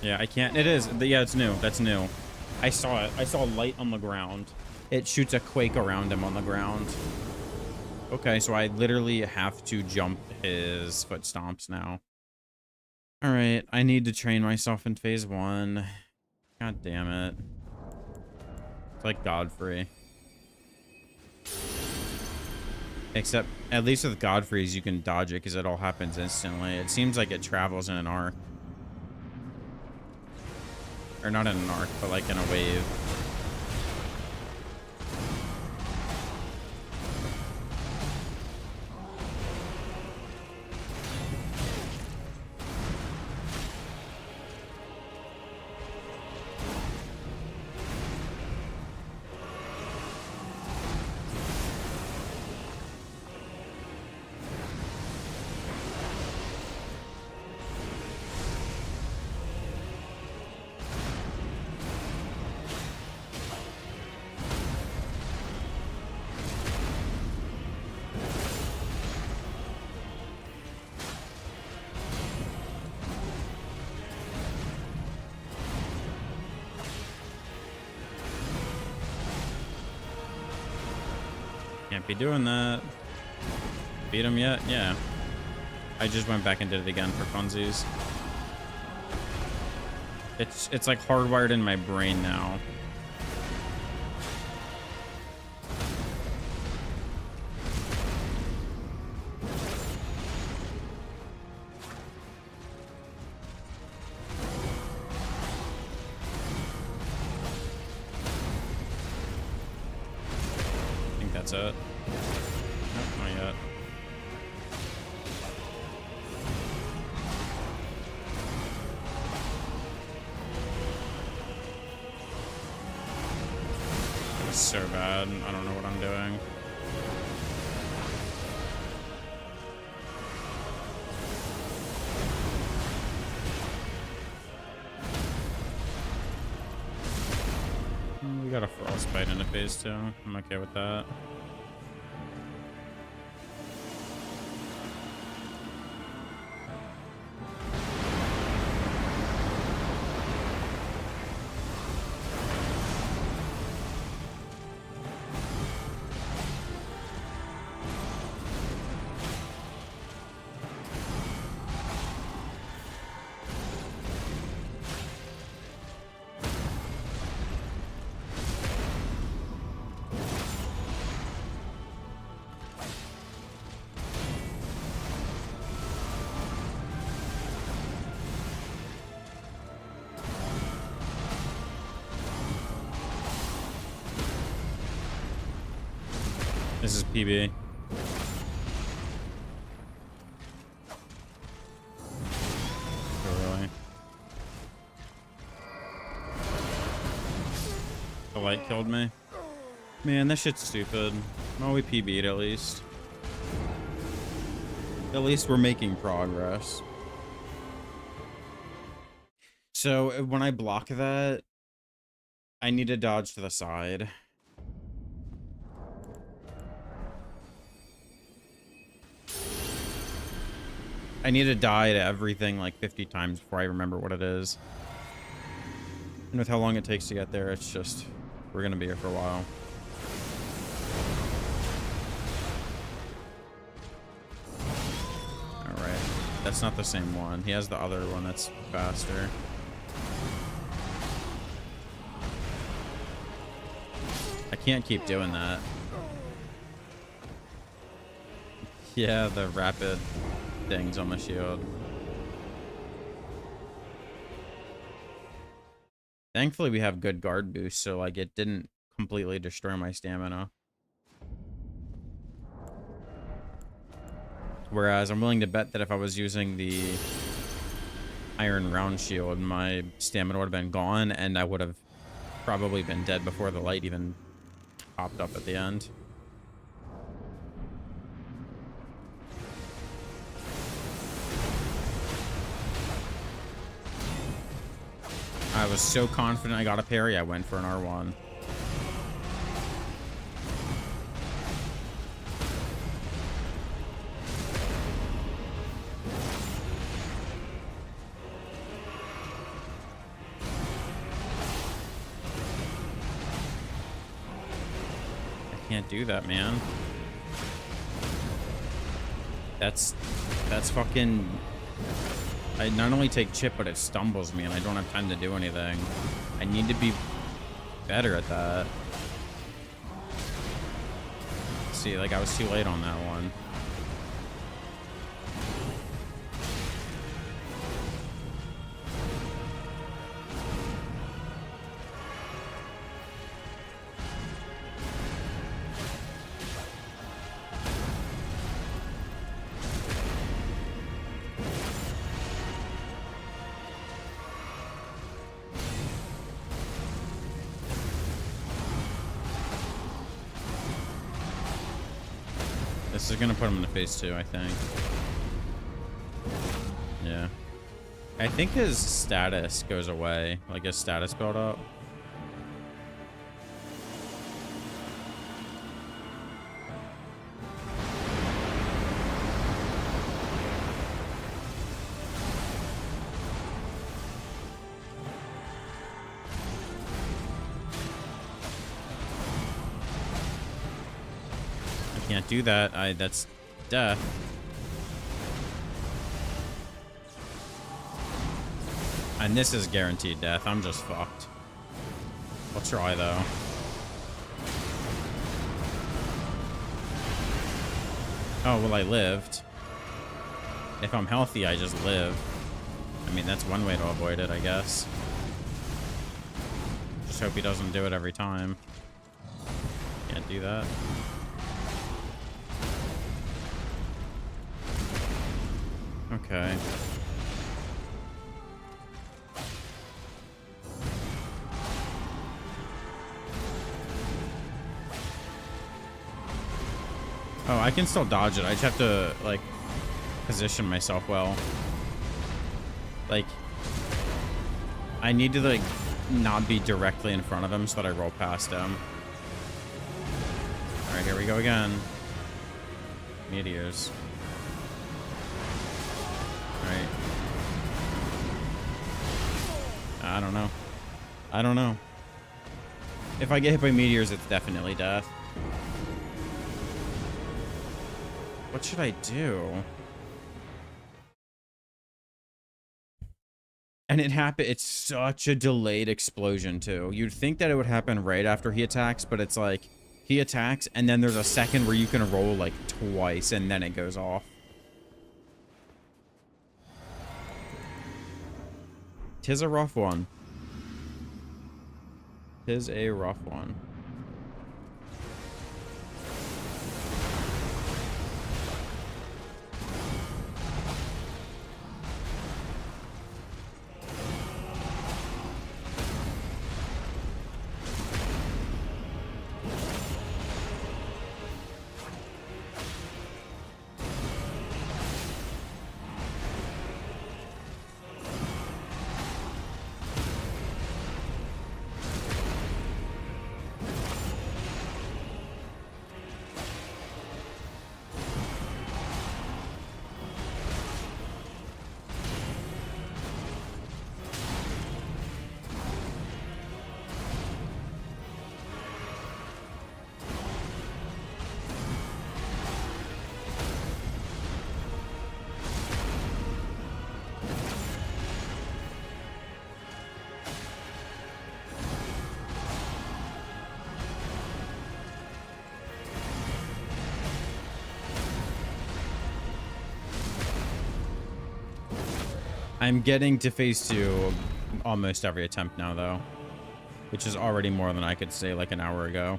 Yeah, I can't. It is. Yeah, it's new. That's new. I saw it. I saw light on the ground. It shoots a quake around him on the ground. Okay, so I literally have to jump his foot stomps now. All right, I need to train myself in phase 1. God damn it. It's like Godfrey. Except, at least with Godfrey's, you can dodge it because it all happens instantly. It seems like it travels in an arc. Or not in an arc, but like in a wave. Can't be doing that. Beat him yet? Yeah. I just went back and did it again for funsies. It's like hardwired in my brain now. I think that's it. Nope, not yet. It's so bad. I don't know what I'm doing. We got a frostbite into phase 2. I'm okay with that. This is PB. Oh, really? The light killed me. Man, this shit's stupid. Well, we PB'd at least. At least we're making progress. So when I block that, I need to dodge to the side. I need to die to everything like 50 times before I remember what it is. And with how long it takes to get there, it's just, we're gonna be here for a while. Alright, that's not the same one. He has the other one that's faster. I can't keep doing that. Yeah, the rapid things on the shield. Thankfully, we have good guard boost, so like it didn't completely destroy my stamina. Whereas I'm willing to bet that if I was using the iron round shield, my stamina would have been gone, and I would have probably been dead before the light even popped up at the end. I was so confident I got a parry, I went for an R1. can't do that, man. That's fucking... I not only take chip, but it stumbles me, and I don't have time to do anything. I need to be better at that. See, like, I was too late on that one. This is gonna put him in the face too, I think. Yeah. I think his status goes away. Like his status build up. Can't do that. That's death. And this is guaranteed death. I'm just fucked. I'll try though. Oh, well, I lived. If I'm healthy, I just live. I mean, that's one way to avoid it, I guess. Just hope he doesn't do it every time. Can't do that. Okay. Oh, I can still dodge it. I just have to, like, position myself well. Like, I need to, like, not be directly in front of him so that I roll past him. Alright, here we go again. Meteors. Right. I don't know. I don't know. If I get hit by meteors, it's definitely death. What should I do? And it happened. It's such a delayed explosion, too. You'd think that it would happen right after he attacks, but it's like he attacks, and then there's a second where you can roll like twice, and then it goes off. Tis a rough one. Tis a rough one. I'm getting to phase 2 almost every attempt now, though. Which is already more than I could say like an hour ago.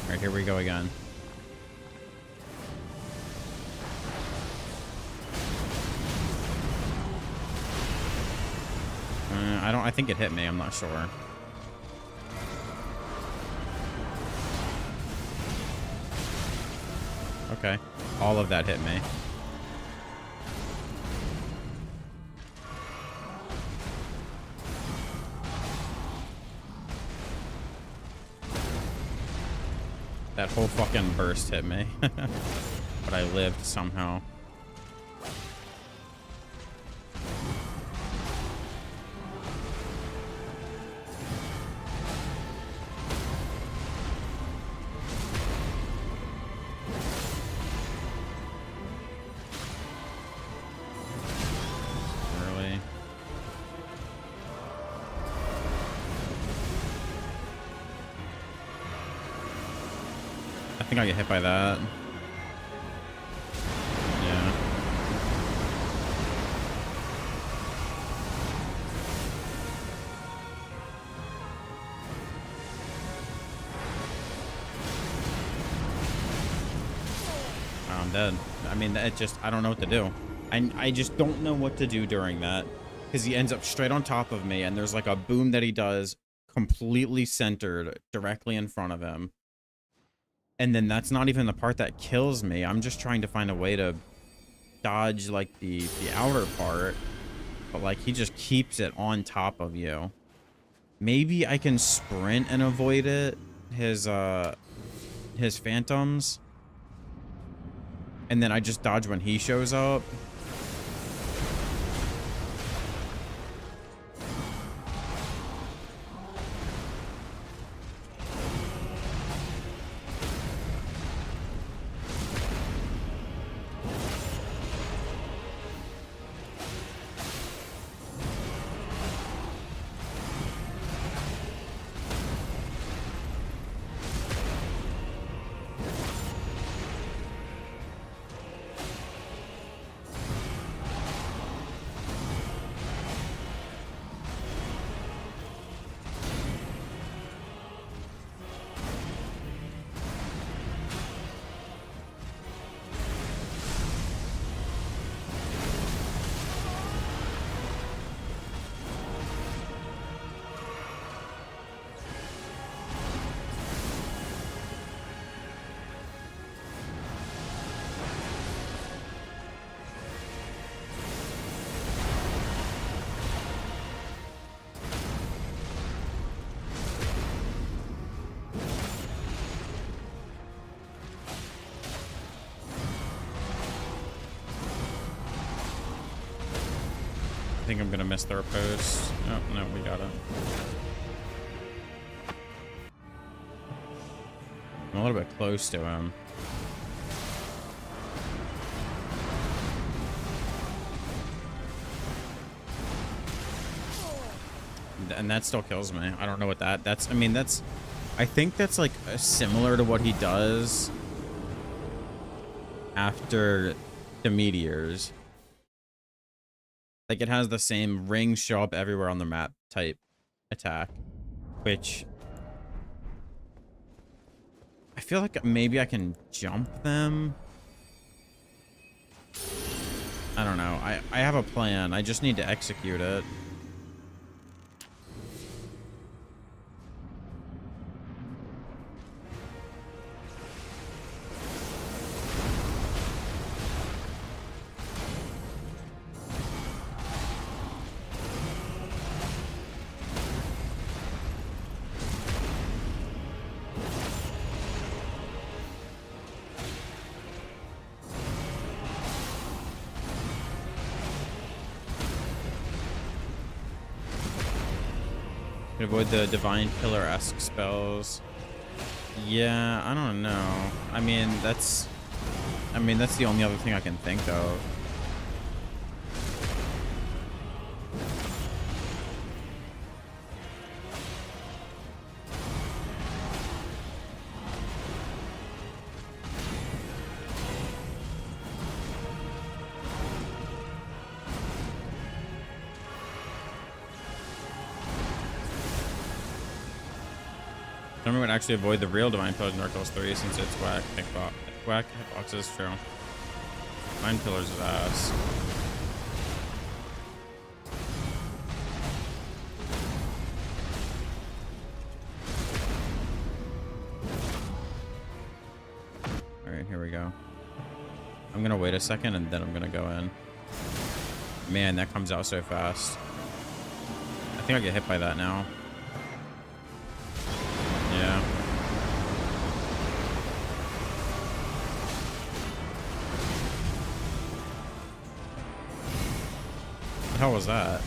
Alright, here we go again. I think it hit me. I'm not sure. Okay. All of that hit me. That whole fucking burst hit me. But I lived somehow. Really? I think I get hit by that. Yeah. I'm dead. I mean, it just, I don't know what to do. I just don't know what to do during that. Because he ends up straight on top of me, and there's like a boom that he does completely centered directly in front of him. And then that's not even the part that kills me. I'm just trying to find a way to dodge like the outer part. But like he just keeps it on top of you. Maybe I can sprint and avoid it. His phantoms. And then I just dodge when he shows up. I think I'm gonna miss their post. Oh, no, we got it. I'm a little bit close to him. And that still kills me. I don't know what that's, I mean, that's, I think that's like similar to what he does after the meteors. Like it has the same rings show up everywhere on the map type attack, which I feel like maybe I can jump them. I don't know. I have a plan. I just need to execute it. Avoid the divine killer-esque spells. Yeah, I don't know. I mean, that's the only other thing I can think of. Someone would actually avoid the real Divine Pillars in Dark Souls 3 since it's whack hitboxes, true. Divine Pillars is ass. Alright, here we go. I'm gonna wait a second and then I'm gonna go in. Man, that comes out so fast. I think I get hit by that now. Yeah. The hell was that?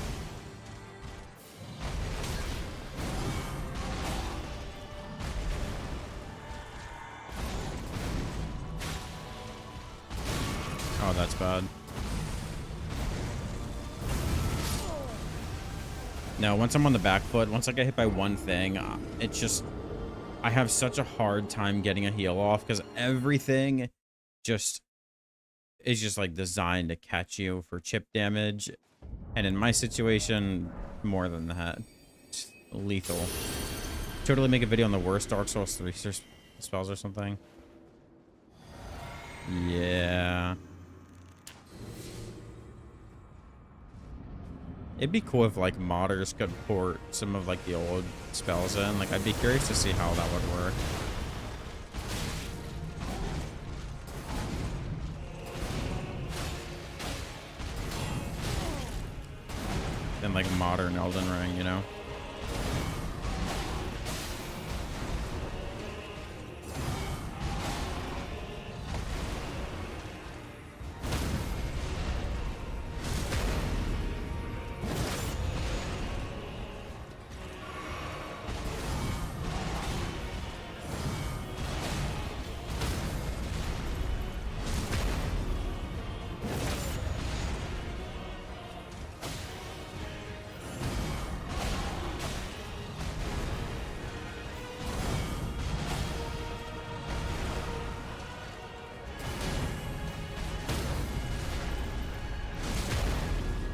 Oh, that's bad. No, once I'm on the back foot, once I get hit by one thing, it's just... I have such a hard time getting a heal off because everything just is just like designed to catch you for chip damage. And in my situation, more than that. It's lethal. Totally make a video on the worst Dark Souls 3 spells or something. Yeah. It'd be cool if like modders could port some of like the old spells in. Like I'd be curious to see how that would work. In like modern Elden Ring, you know?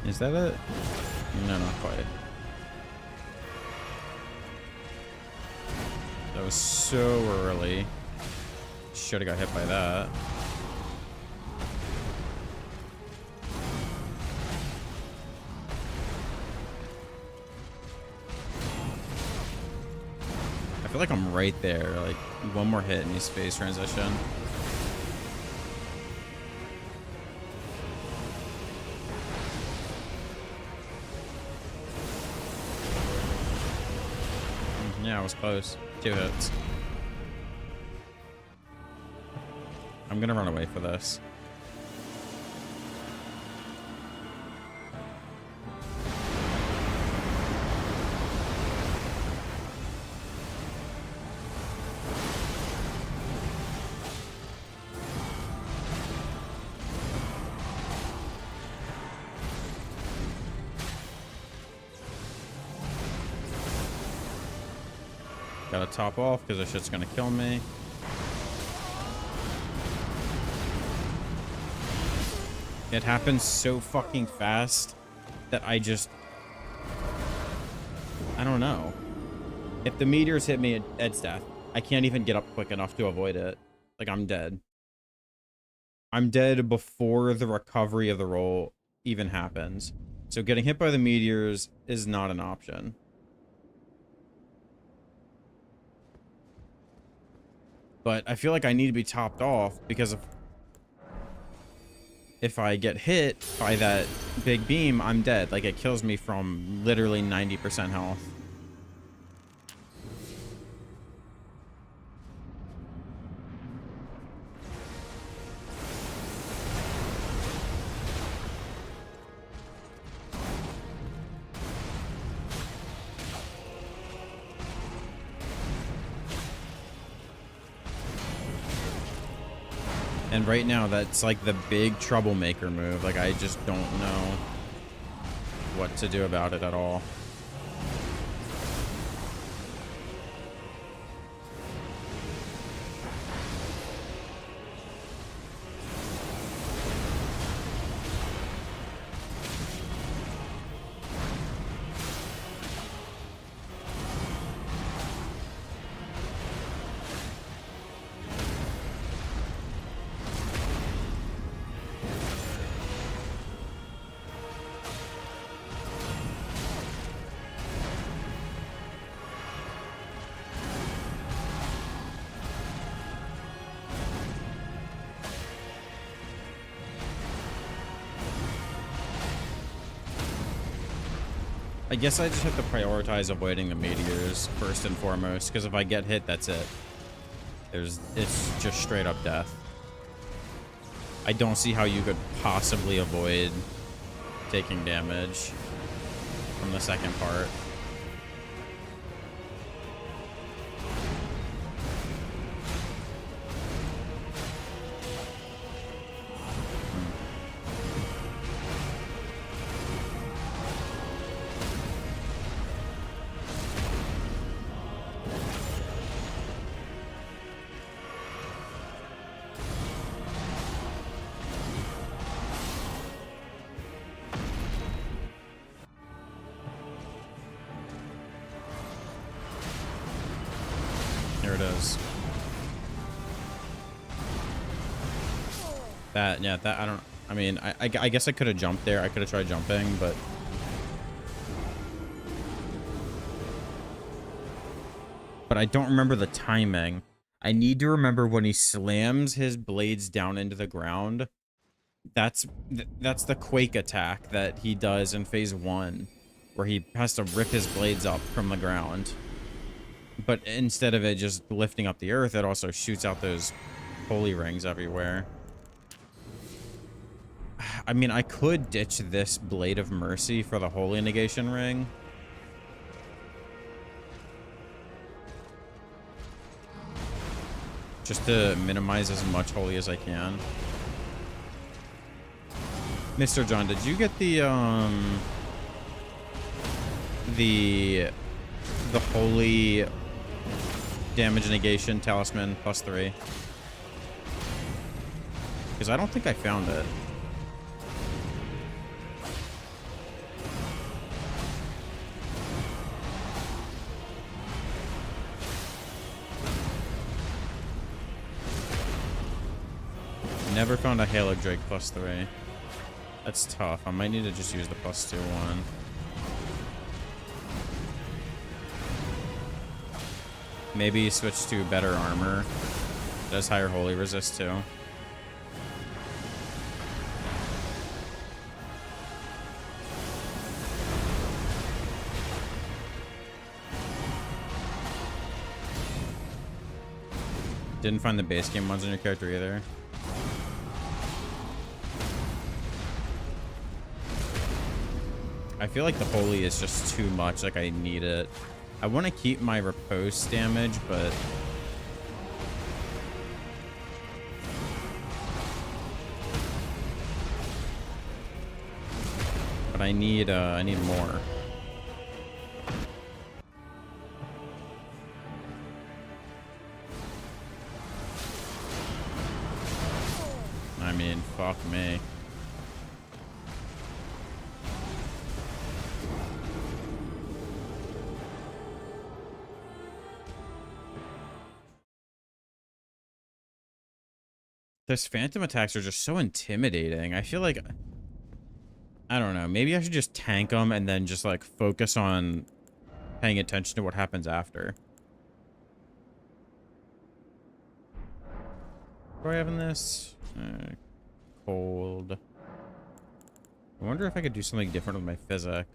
Is that it? No, not quite. That was so early. Should have got hit by that. I feel like I'm right there. Like one more hit and he's phase transition. Yeah, I was close. 2 hits. I'm gonna run away for this. Gotta top off because this shit's gonna kill me. It happens so fucking fast that I don't know. If the meteors hit me, it's death. I can't even get up quick enough to avoid it. Like, I'm dead. I'm dead before the recovery of the roll even happens. So getting hit by the meteors is not an option. But I feel like I need to be topped off because if I get hit by that big beam, I'm dead. Like, it kills me from literally 90% health. And right now, that's like the big troublemaker move. Like, I just don't know what to do about it at all. I guess I just have to prioritize avoiding the meteors first and foremost, because if I get hit, that's it. It's just straight up death. I don't see how you could possibly avoid taking damage from the second part. Here it is. That, yeah, that, I don't, I mean, I guess I could have jumped there. I could have tried jumping, but I don't remember the timing. I need to remember when he slams his blades down into the ground. That's the quake attack that he does in phase 1, where he has to rip his blades up from the ground. But instead of it just lifting up the earth, it also shoots out those holy rings everywhere. I mean, I could ditch this Blade of Mercy for the Holy Negation Ring. Just to minimize as much holy as I can. Mr. John, did you get the holy damage negation talisman +3? Because I don't think I found it. Never found a Halo Drake +3. That's tough. I might need to just use the +2 one. Maybe switch to better armor. It does higher holy resist too. Didn't find the base game ones on your character either. I feel like the holy is just too much. Like, I need it. I want to keep my riposte damage, but I need more. I mean, fuck me. Those phantom attacks are just so intimidating. I feel like, I don't know, maybe I should just tank them and then just like focus on paying attention to what happens after. What do I have in this? Cold. I wonder if I could do something different with my physic.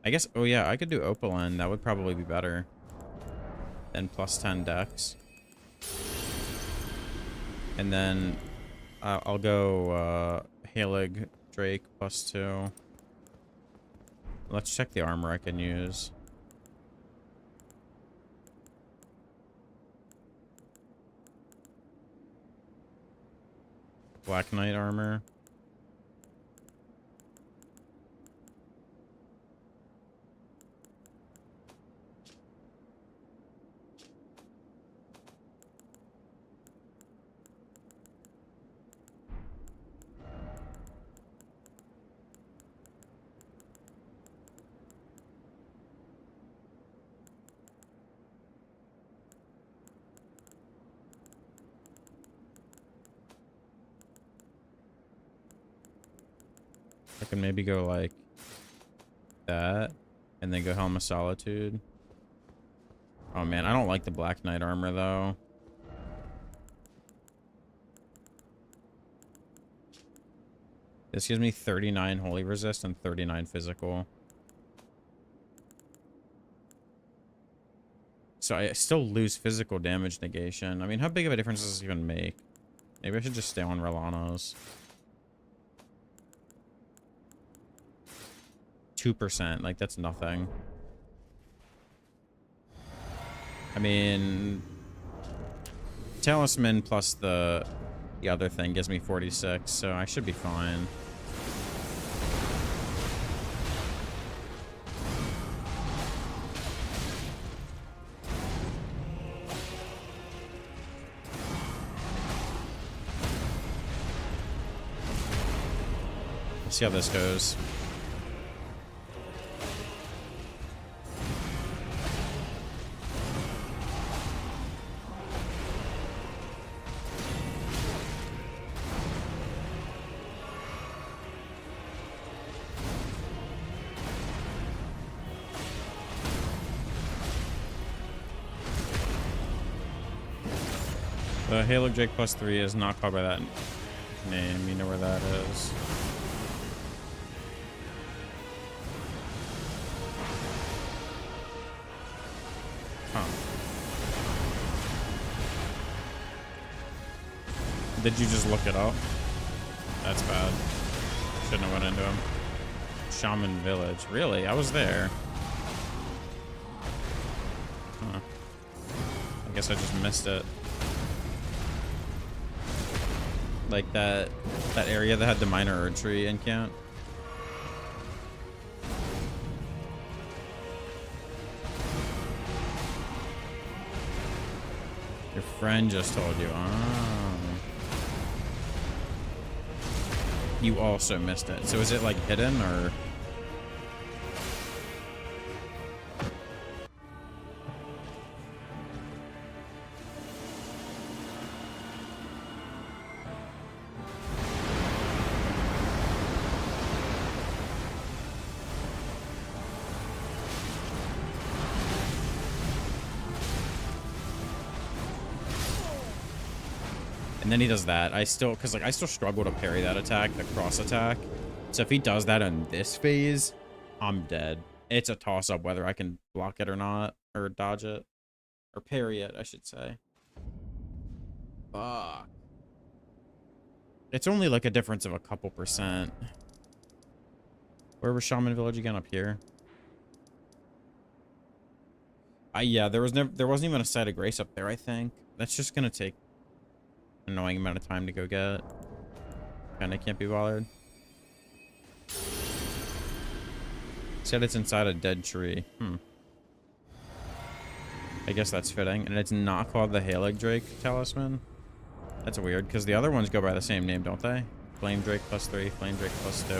I guess, oh yeah, I could do Opaline. That would probably be better than +10 dex. And then I'll go Halig Drake +2. Let's check the armor I can use. Black Knight armor. I can maybe go like that and then go Helm of Solitude. Oh man, I don't like the Black Knight armor though. This gives me 39 holy resist and 39 physical. So I still lose physical damage negation. I mean, how big of a difference does this even make? Maybe I should just stay on Rolano's. 2%. Like, that's nothing. I mean, Talisman plus the other thing gives me 46, so I should be fine. Let's see how this goes. The Halo Drake plus 3 is not called by that name. You know where that is. Huh. Did you just look it up? That's bad. Shouldn't have went into him. Shaman Village. Really? I was there. Huh. I guess I just missed it. Like that area that had the minor Erd tree encount. Your friend just told you. Oh. You also missed it. So is it like hidden or? And then he does that. I still struggle to parry that attack, the cross attack. So if he does that in this phase, I'm dead. It's a toss up whether I can block it or not, or dodge it, or parry it, I should say. Fuck. It's only like a difference of a couple percent. Where was Shaman Village again? Up here. Yeah, there wasn't even a site of grace up there, I think. That's just gonna take annoying amount of time to go get. Kinda can't be bothered. Said it's inside a dead tree. I guess that's fitting. And it's not called the Halig Drake Talisman. That's weird, because the other ones go by the same name, don't they? Flame Drake plus 3, Flame Drake plus 2.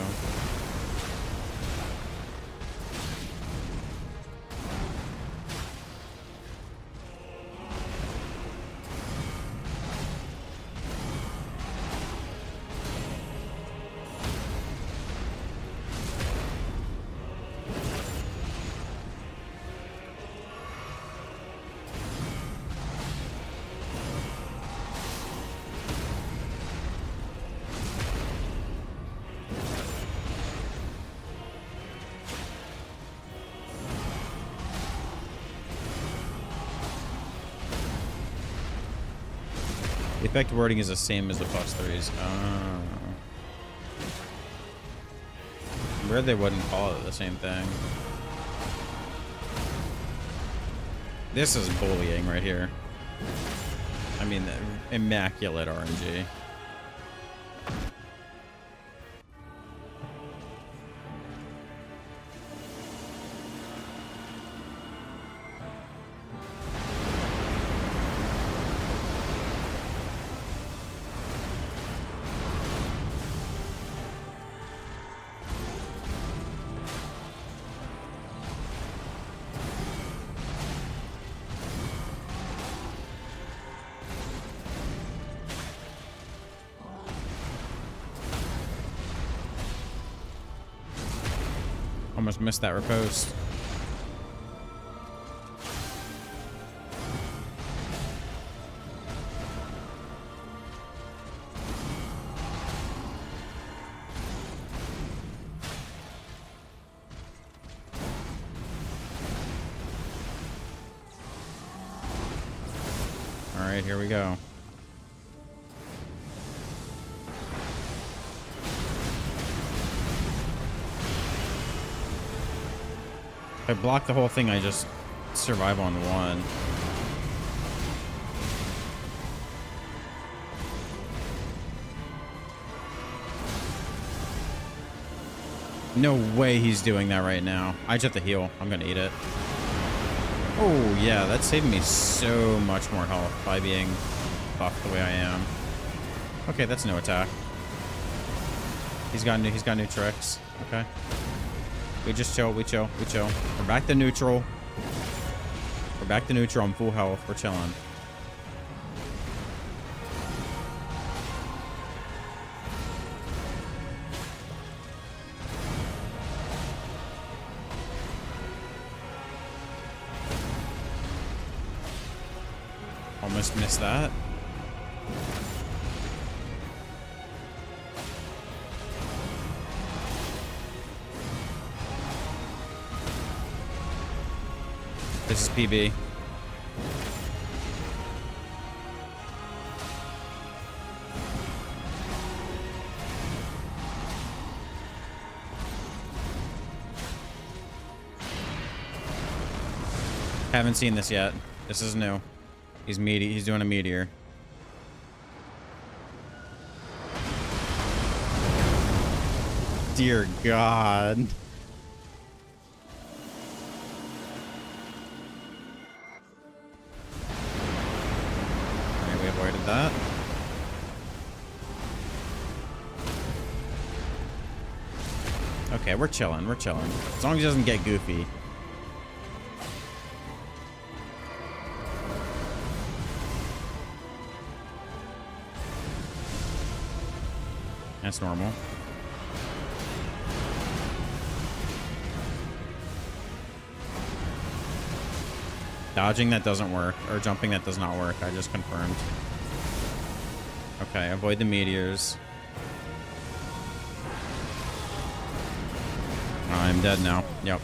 The effect wording is the same as the plus 3s. Oh. Weird they wouldn't call it the same thing. This is bullying right here. I mean, immaculate RNG. Almost missed that riposte. All right, here we go. If I block the whole thing, I just survive on one. No way he's doing that right now. I just have to heal. I'm gonna eat it. Oh yeah, that saved me so much more health by being buffed the way I am. Okay, that's no attack. He's got new tricks. Okay. We just chill, we chill, we chill. We're back to neutral. We're back to neutral. I'm full health. We're chilling. Almost missed that. This is PB. Haven't seen this yet. This is new. He's meaty. He's doing a meteor. Dear God. Alright, we avoided that. Okay, we're chilling. We're chilling. As long as he doesn't get goofy. That's normal. Dodging that doesn't work, or jumping that does not work. I just confirmed. Okay, avoid the meteors. I'm dead now. Yep.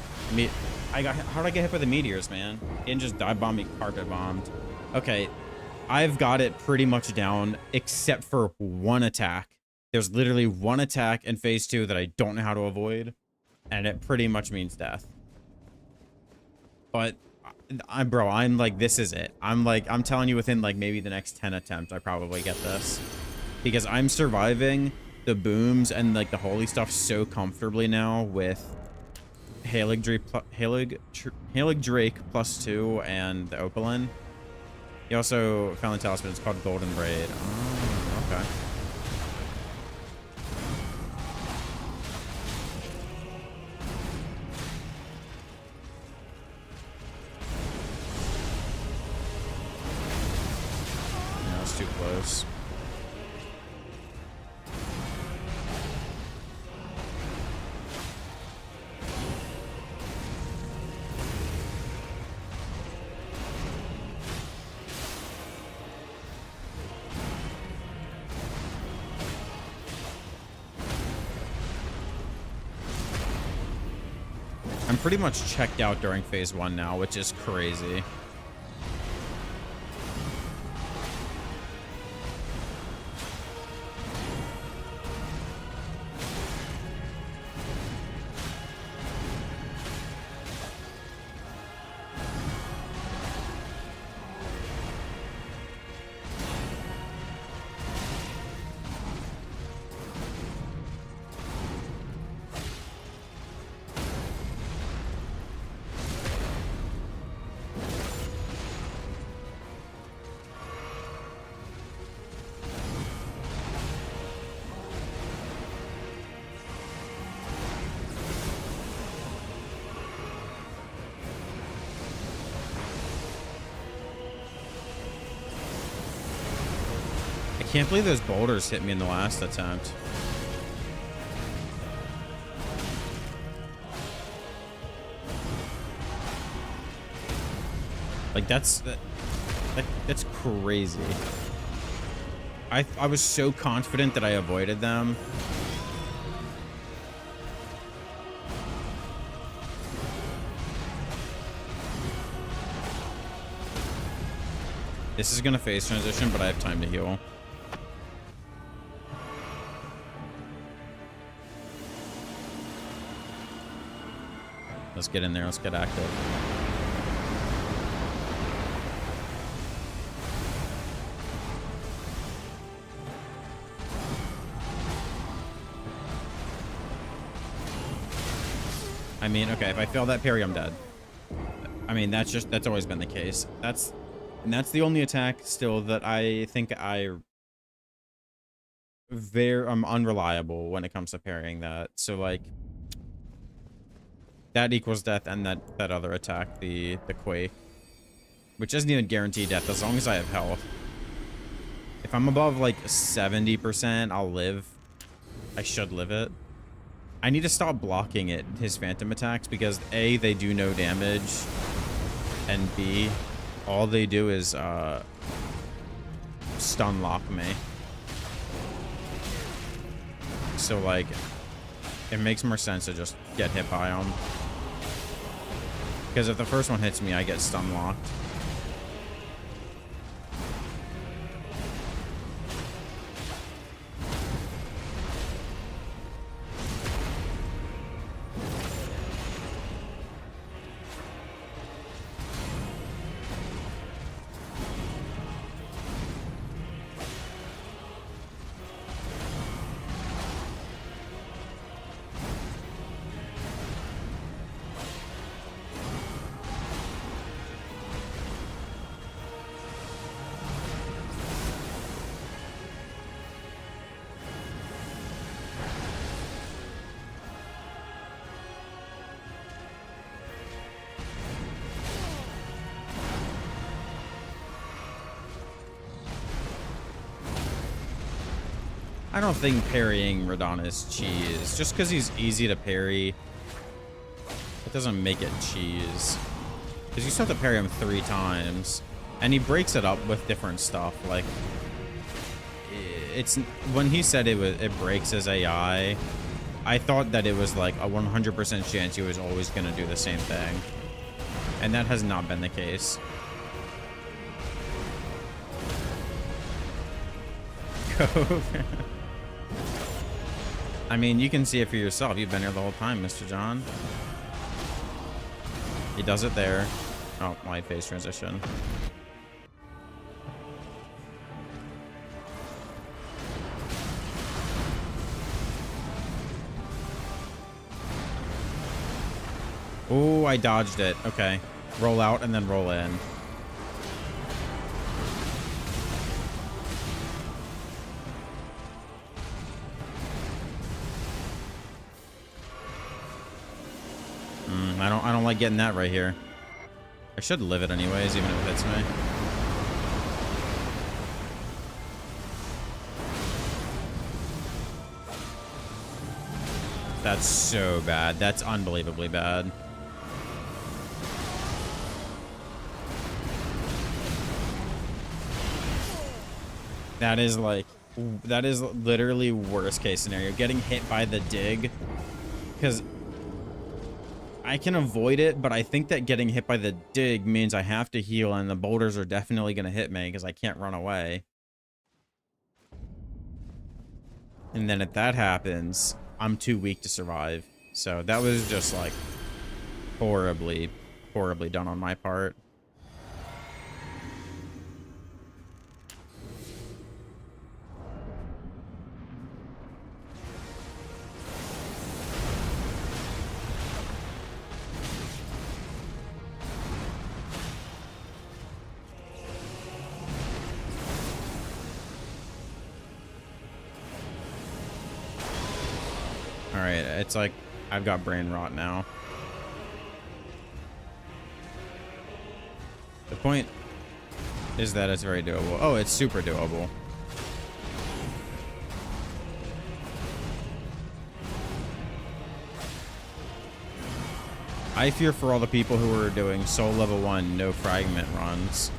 How'd I get hit by the meteors, man? He didn't just dive bomb me, carpet bombed. Okay, I've got it pretty much down, except for one attack. There's literally one attack in phase 2 that I don't know how to avoid, and it pretty much means death. But I'm like, this is it. I'm telling you, within like maybe the next 10 attempts, I probably get this, because I'm surviving the booms and like the holy stuff so comfortably now with Halig Drake +2 and the Opaline. He also found the talisman. It's called Golden Braid. Oh, okay. Too close. I'm pretty much checked out during phase 1 now, which is crazy. I can't believe those boulders hit me in the last attempt. Like that's crazy. I was so confident that I avoided them. This is gonna phase transition, but I have time to heal. Let's get in there. Let's get active. I mean, okay, if I fail that parry, I'm dead. I mean, that's always been the case. That's the only attack still that I think I'm unreliable when it comes to parrying that. So like that equals death, and that other attack, the quake, which isn't even guaranteed death as long as I have health. If I'm above like 70%, I'll live. I should live it. I need to stop blocking his phantom attacks, because A, they do no damage, and B, all they do is stun lock me. So like, it makes more sense to just get hit by them, because if the first one hits me, I get stun locked. I don't think parrying Radon is cheese. Just because he's easy to parry, it doesn't make it cheese. Because you still have to parry him 3 times. And he breaks it up with different stuff. Like, it's when he said it breaks his AI, I thought that it was like a 100% chance he was always going to do the same thing. And that has not been the case. Go. I mean, you can see it for yourself. You've been here the whole time, Mr. John. He does it there. Oh, light phase transition. Oh, I dodged it. Okay. Roll out and then roll in. I don't like getting that right here. I should live it anyways, even if it hits me. That's so bad. That's unbelievably bad. That is like, that is literally worst case scenario. Getting hit by the dig, because I can avoid it, but I think that getting hit by the dig means I have to heal, and the boulders are definitely going to hit me because I can't run away. And then if that happens, I'm too weak to survive. So that was just like horribly, horribly done on my part. Alright, it's like I've got brain rot now. The point is that it's very doable. Oh, it's super doable. I fear for all the people who are doing soul level 1 no fragment runs.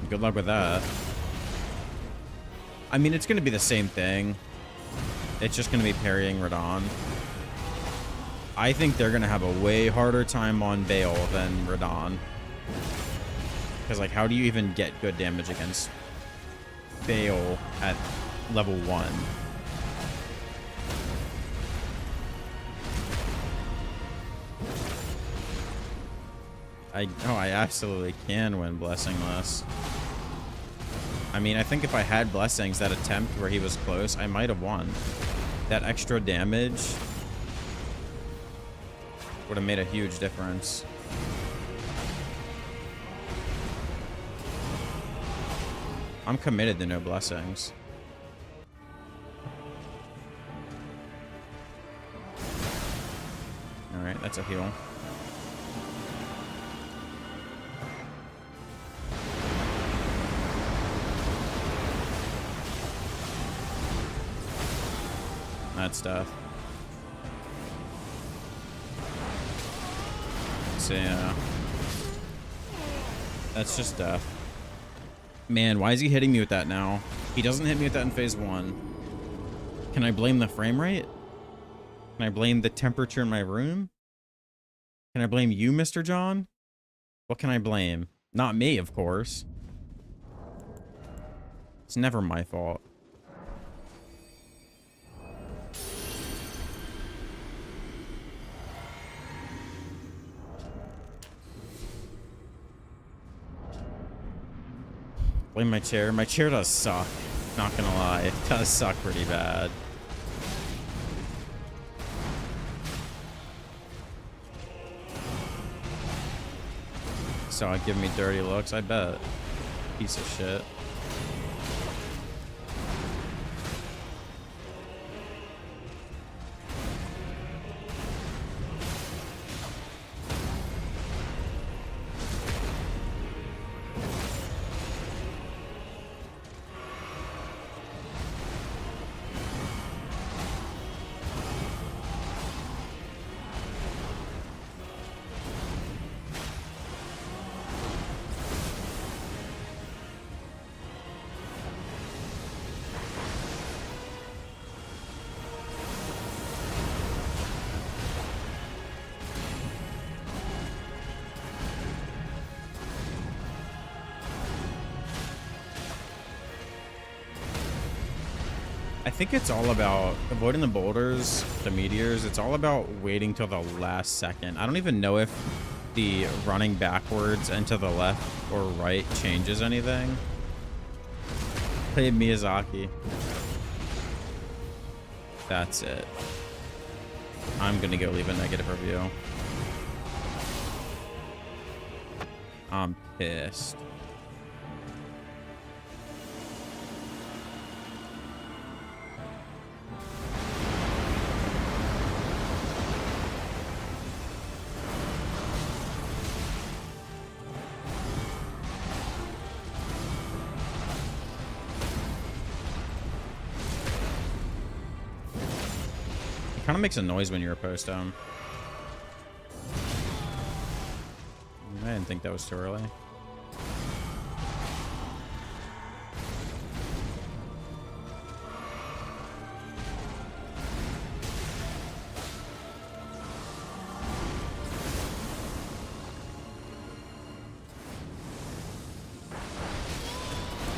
Good luck with that. I mean, it's going to be the same thing. It's just going to be parrying Radon. I think they're going to have a way harder time on Bale than Radon. Because, like, how do you even get good damage against Bale at level 1? I absolutely can win blessingless. I mean, I think if I had blessings, that attempt where he was close, I might have won. That extra damage would have made a huge difference. I'm committed to no blessings. All right, that's a heal. That's death. So yeah, that's just death. Man, why is he hitting me with that now? He doesn't hit me with that in phase 1. Can I blame the frame rate? Can I blame the temperature in my room? Can I blame you, Mr. John? What can I blame? Not me, of course. It's never my fault. Blame my chair. My chair does suck. Not gonna lie. It does suck pretty bad. So it give me dirty looks, I bet. Piece of shit. I think it's all about avoiding the boulders, the meteors. It's all about waiting till the last second. I don't even know if the running backwards and to the left or right changes anything. Play Miyazaki. That's it. I'm gonna go leave a negative review. I'm pissed. Kind of makes a noise when you're opposed to him. I didn't think that was too early.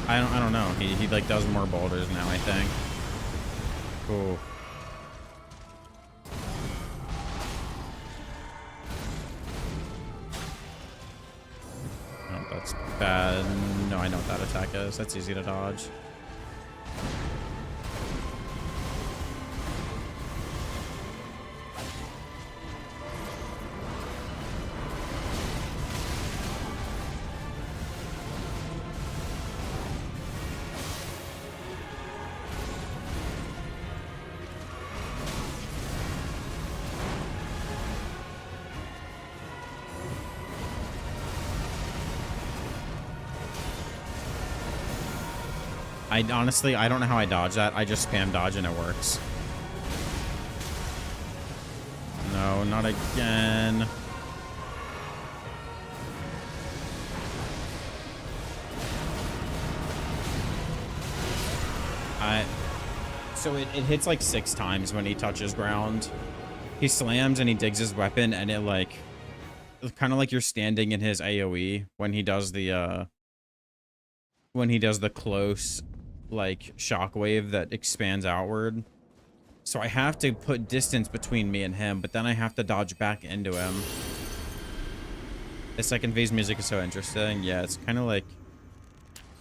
I don't know. He like does more boulders now, I think. Cool. That's bad. No, I know what that attack is. That's easy to dodge. Honestly, I don't know how I dodge that. I just spam dodge and it works. No, not again. So it hits like 6 times when he touches ground. He slams and he digs his weapon and it like kind of like you're standing in his AoE when he does the close like shockwave that expands outward. So I have to put distance between me and him, but then I have to dodge back into him. The second phase music is so interesting. Yeah, it's kind of like,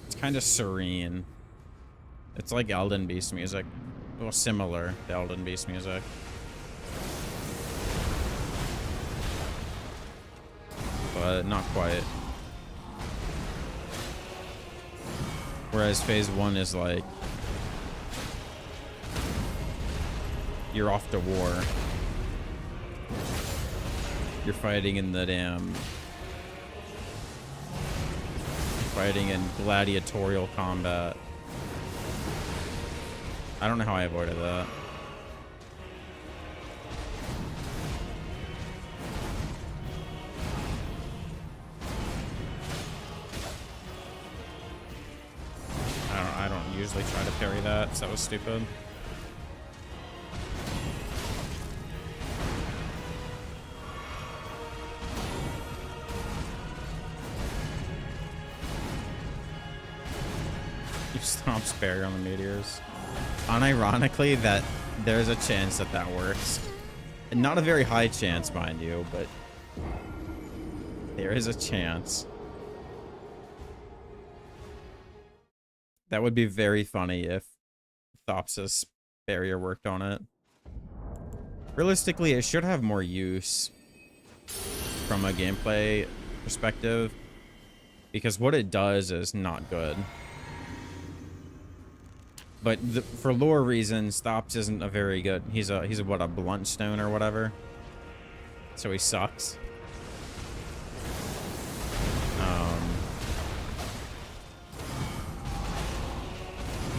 it's kind of serene. It's like Elden Beast music. Well, similar to Elden Beast music. But not quite. Whereas phase 1 is like, you're off to war. You're fighting in the damn... Fighting in gladiatorial combat. I don't know how I avoided that. I don't usually try to parry that, so that was stupid. You stomps parry on the meteors. Unironically, that there's a chance that that works. And not a very high chance, mind you, but there is a chance. That would be very funny if Thops's barrier worked on it. Realistically, it should have more use from a gameplay perspective, because what it does is not good. But for lore reasons, Thops isn't a very good... He's a what, a blunt stone or whatever? So he sucks.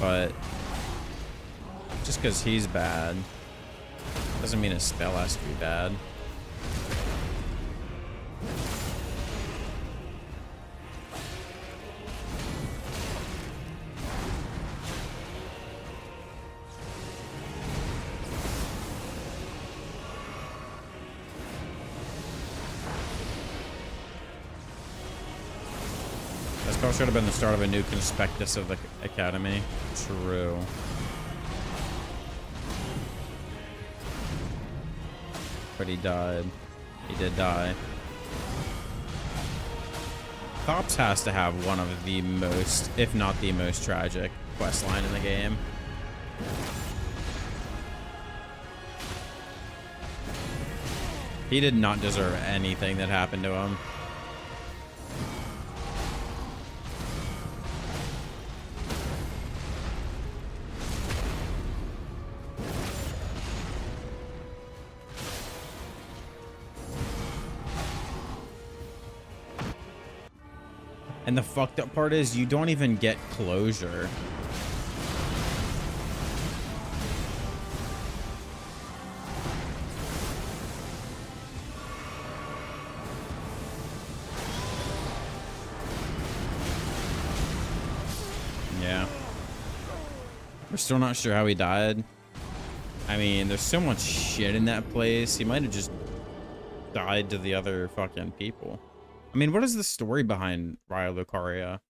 But just because he's bad doesn't mean his spell has to be bad. That spell should have been the start of a new conspectus of the academy. True. But he died. He did die. Thops has to have one of the most, if not the most tragic quest line in the game. He did not deserve anything that happened to him. And the fucked up part is you don't even get closure. Yeah. We're still not sure how he died. I mean, there's so much shit in that place. He might have just died to the other fucking people. I mean, what is the story behind Raya Lucaria?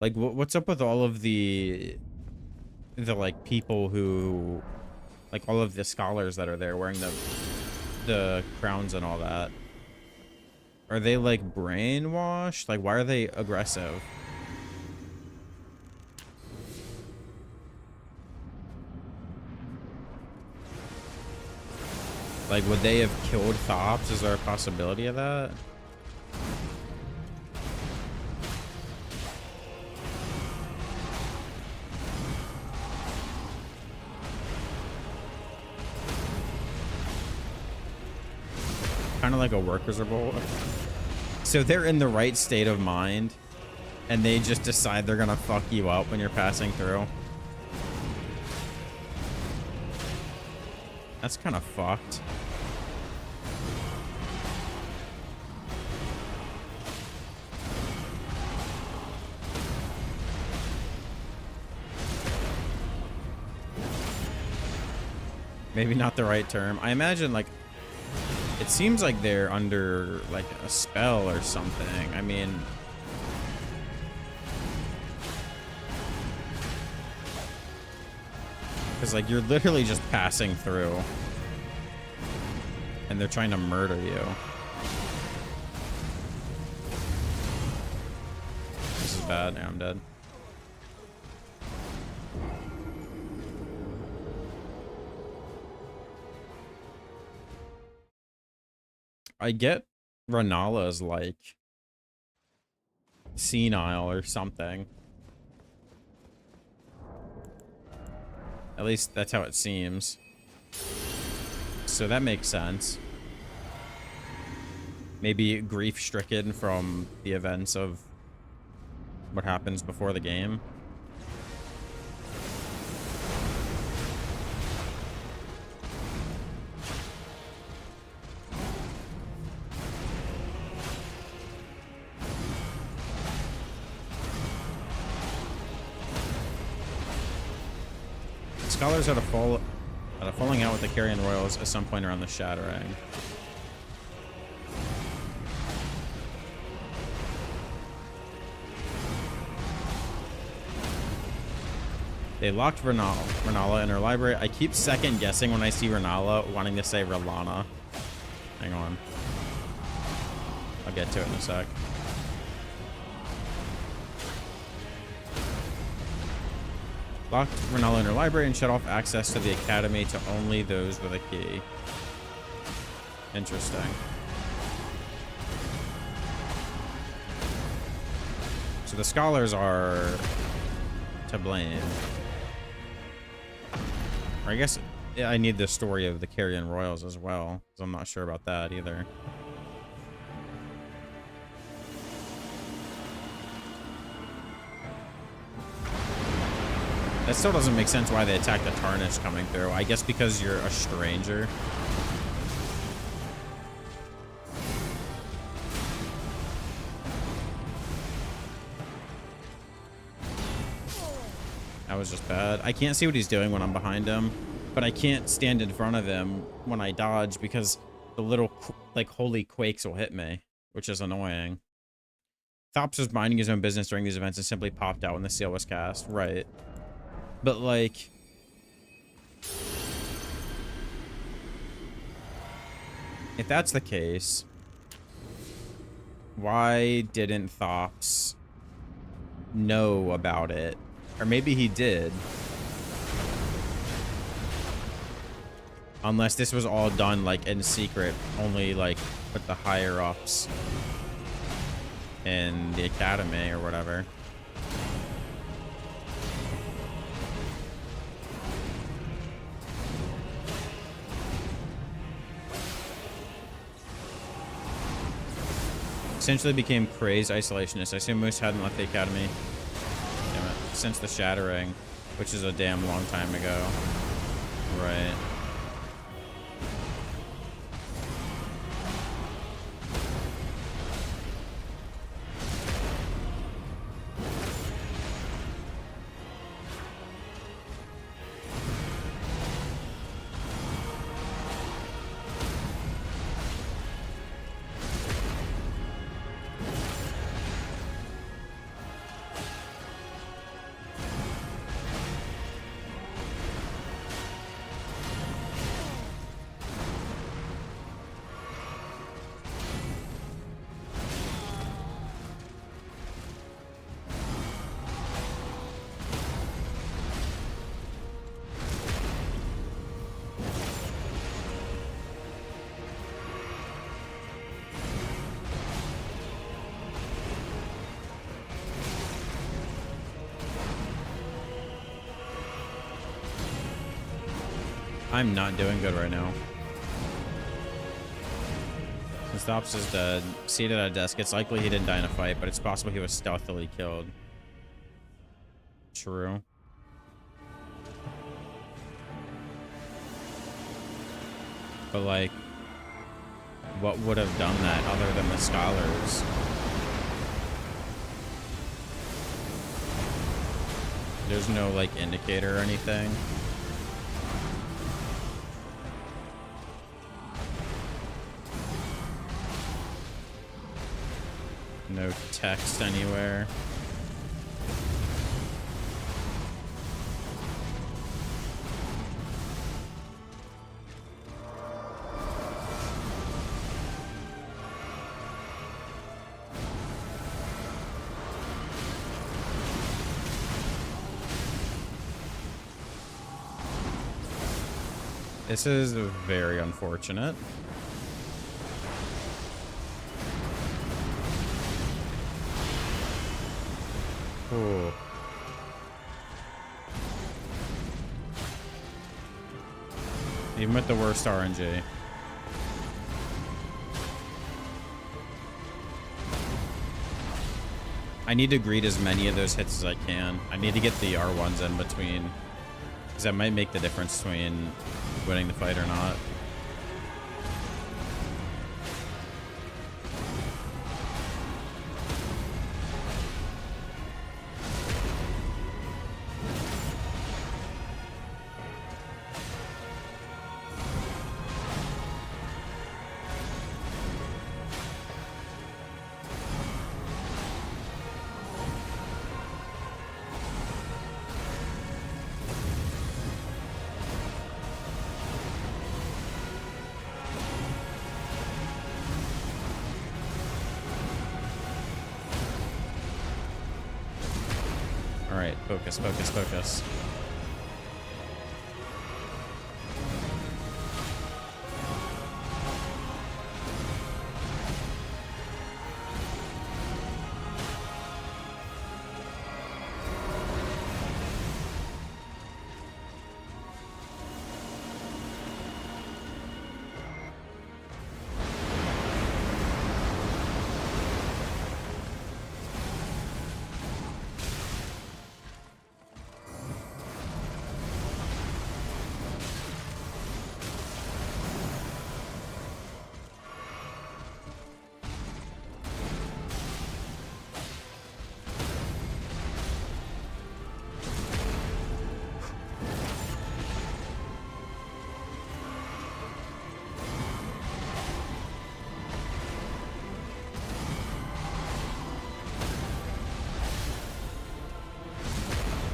Like, what's up with all of the like people who, like all of the scholars that are there wearing the crowns and all that? Are they like brainwashed? Like, why are they aggressive? Like, would they have killed Thops? Is there a possibility of that? Kind of like a workers' revolt. So they're in the right state of mind, and they just decide they're gonna fuck you up when you're passing through. That's kind of fucked. Maybe not the right term. I imagine, like, it seems like they're under, like, a spell or something. I mean... Because, like, you're literally just passing through. And they're trying to murder you. bad. Now I'm dead. I get Renala's like senile or something. At least that's how it seems. So that makes sense. Maybe grief-stricken from the events of what happens before the game. Scholars had a falling out with the Carrion Royals at some point around the Shattering. They locked Renala in her library. I keep second guessing when I see Renala, wanting to say Relana. Hang on. I'll get to it in a sec. Locked Renala in her library and shut off access to the academy to only those with a key. Interesting. So the scholars are to blame. Or I guess I need the story of the Carrion Royals as well, because I'm not sure about that either. That still doesn't make sense why they attacked the Tarnished coming through. I guess because you're a stranger. That was just bad. I can't see what he's doing when I'm behind him, but I can't stand in front of him when I dodge because the little, like, holy quakes will hit me, which is annoying. Thops was minding his own business during these events and simply popped out when the seal was cast. Right. But, like, if that's the case, why didn't Thops know about it? Or maybe he did. Unless this was all done, like, in secret, only, like, with the higher-ups in the academy or whatever. Essentially became crazed isolationist. I assume Moose hadn't left the academy since the Shattering, which is a damn long time ago. Right. I'm not doing good right now. Since Thops is dead, seated at a desk, it's likely he didn't die in a fight, but it's possible he was stealthily killed. True. But, like, what would have done that other than the scholars? There's no, like, indicator or anything. No text anywhere. This is very unfortunate. Ooh. Even with the worst RNG. I need to greet as many of those hits as I can. I need to get the R1s in between, because that might make the difference between winning the fight or not. All right, focus, focus, focus.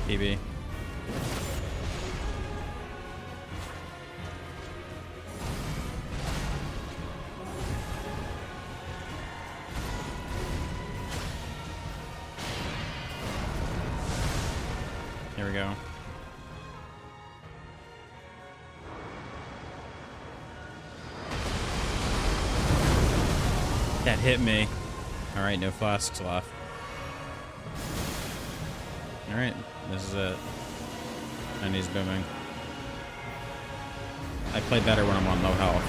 PB. Here we go. That hit me. All right, no flasks left. All right, this is it. And he's booming. I play better when I'm on low health.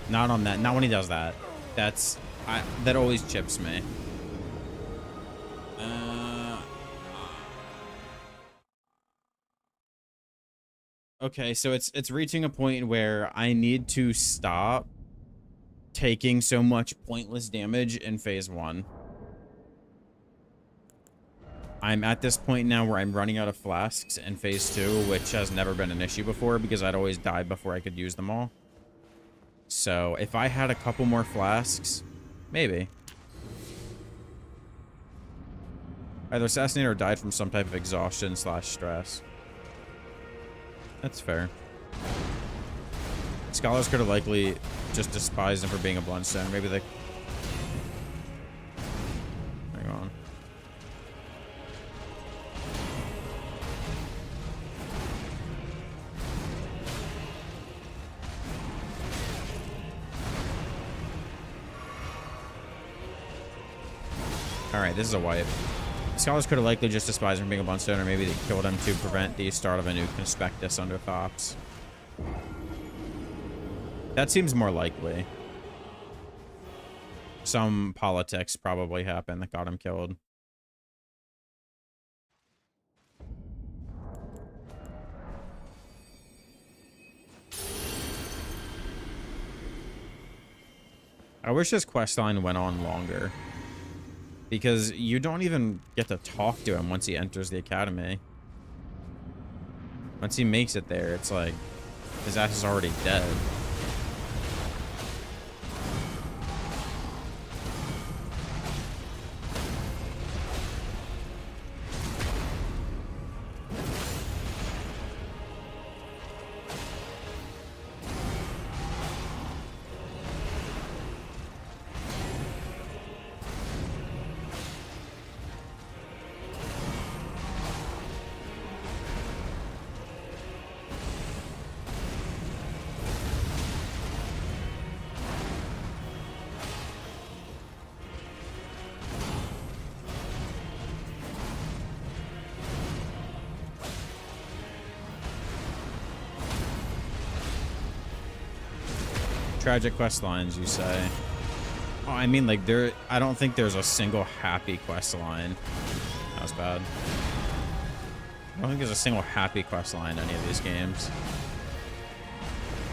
Not on that. Not when he does that. That always chips me. Okay, so it's reaching a point where I need to stop taking so much pointless damage in phase 1. I'm at this point now where I'm running out of flasks in phase 2, which has never been an issue before because I'd always died before I could use them all. So if I had a couple more flasks, maybe. Either assassinated or died from some type of exhaustion / stress. That's fair. Scholars could have likely just despised him for being a Bloodstone. Maybe they... Hang on. Alright, this is a wipe. Scholars could have likely just despised him for being a Bloodstone, or maybe they killed him to prevent the start of a new Conspectus under Thops. That seems more likely. Some politics probably happened that got him killed. I wish this questline went on longer. Because you don't even get to talk to him once he enters the academy. Once he makes it there, it's like his ass is already dead. Tragic quest lines, you say? Oh, I mean, like, I don't think there's a single happy quest line. That was bad. I don't think there's a single happy quest line in any of these games.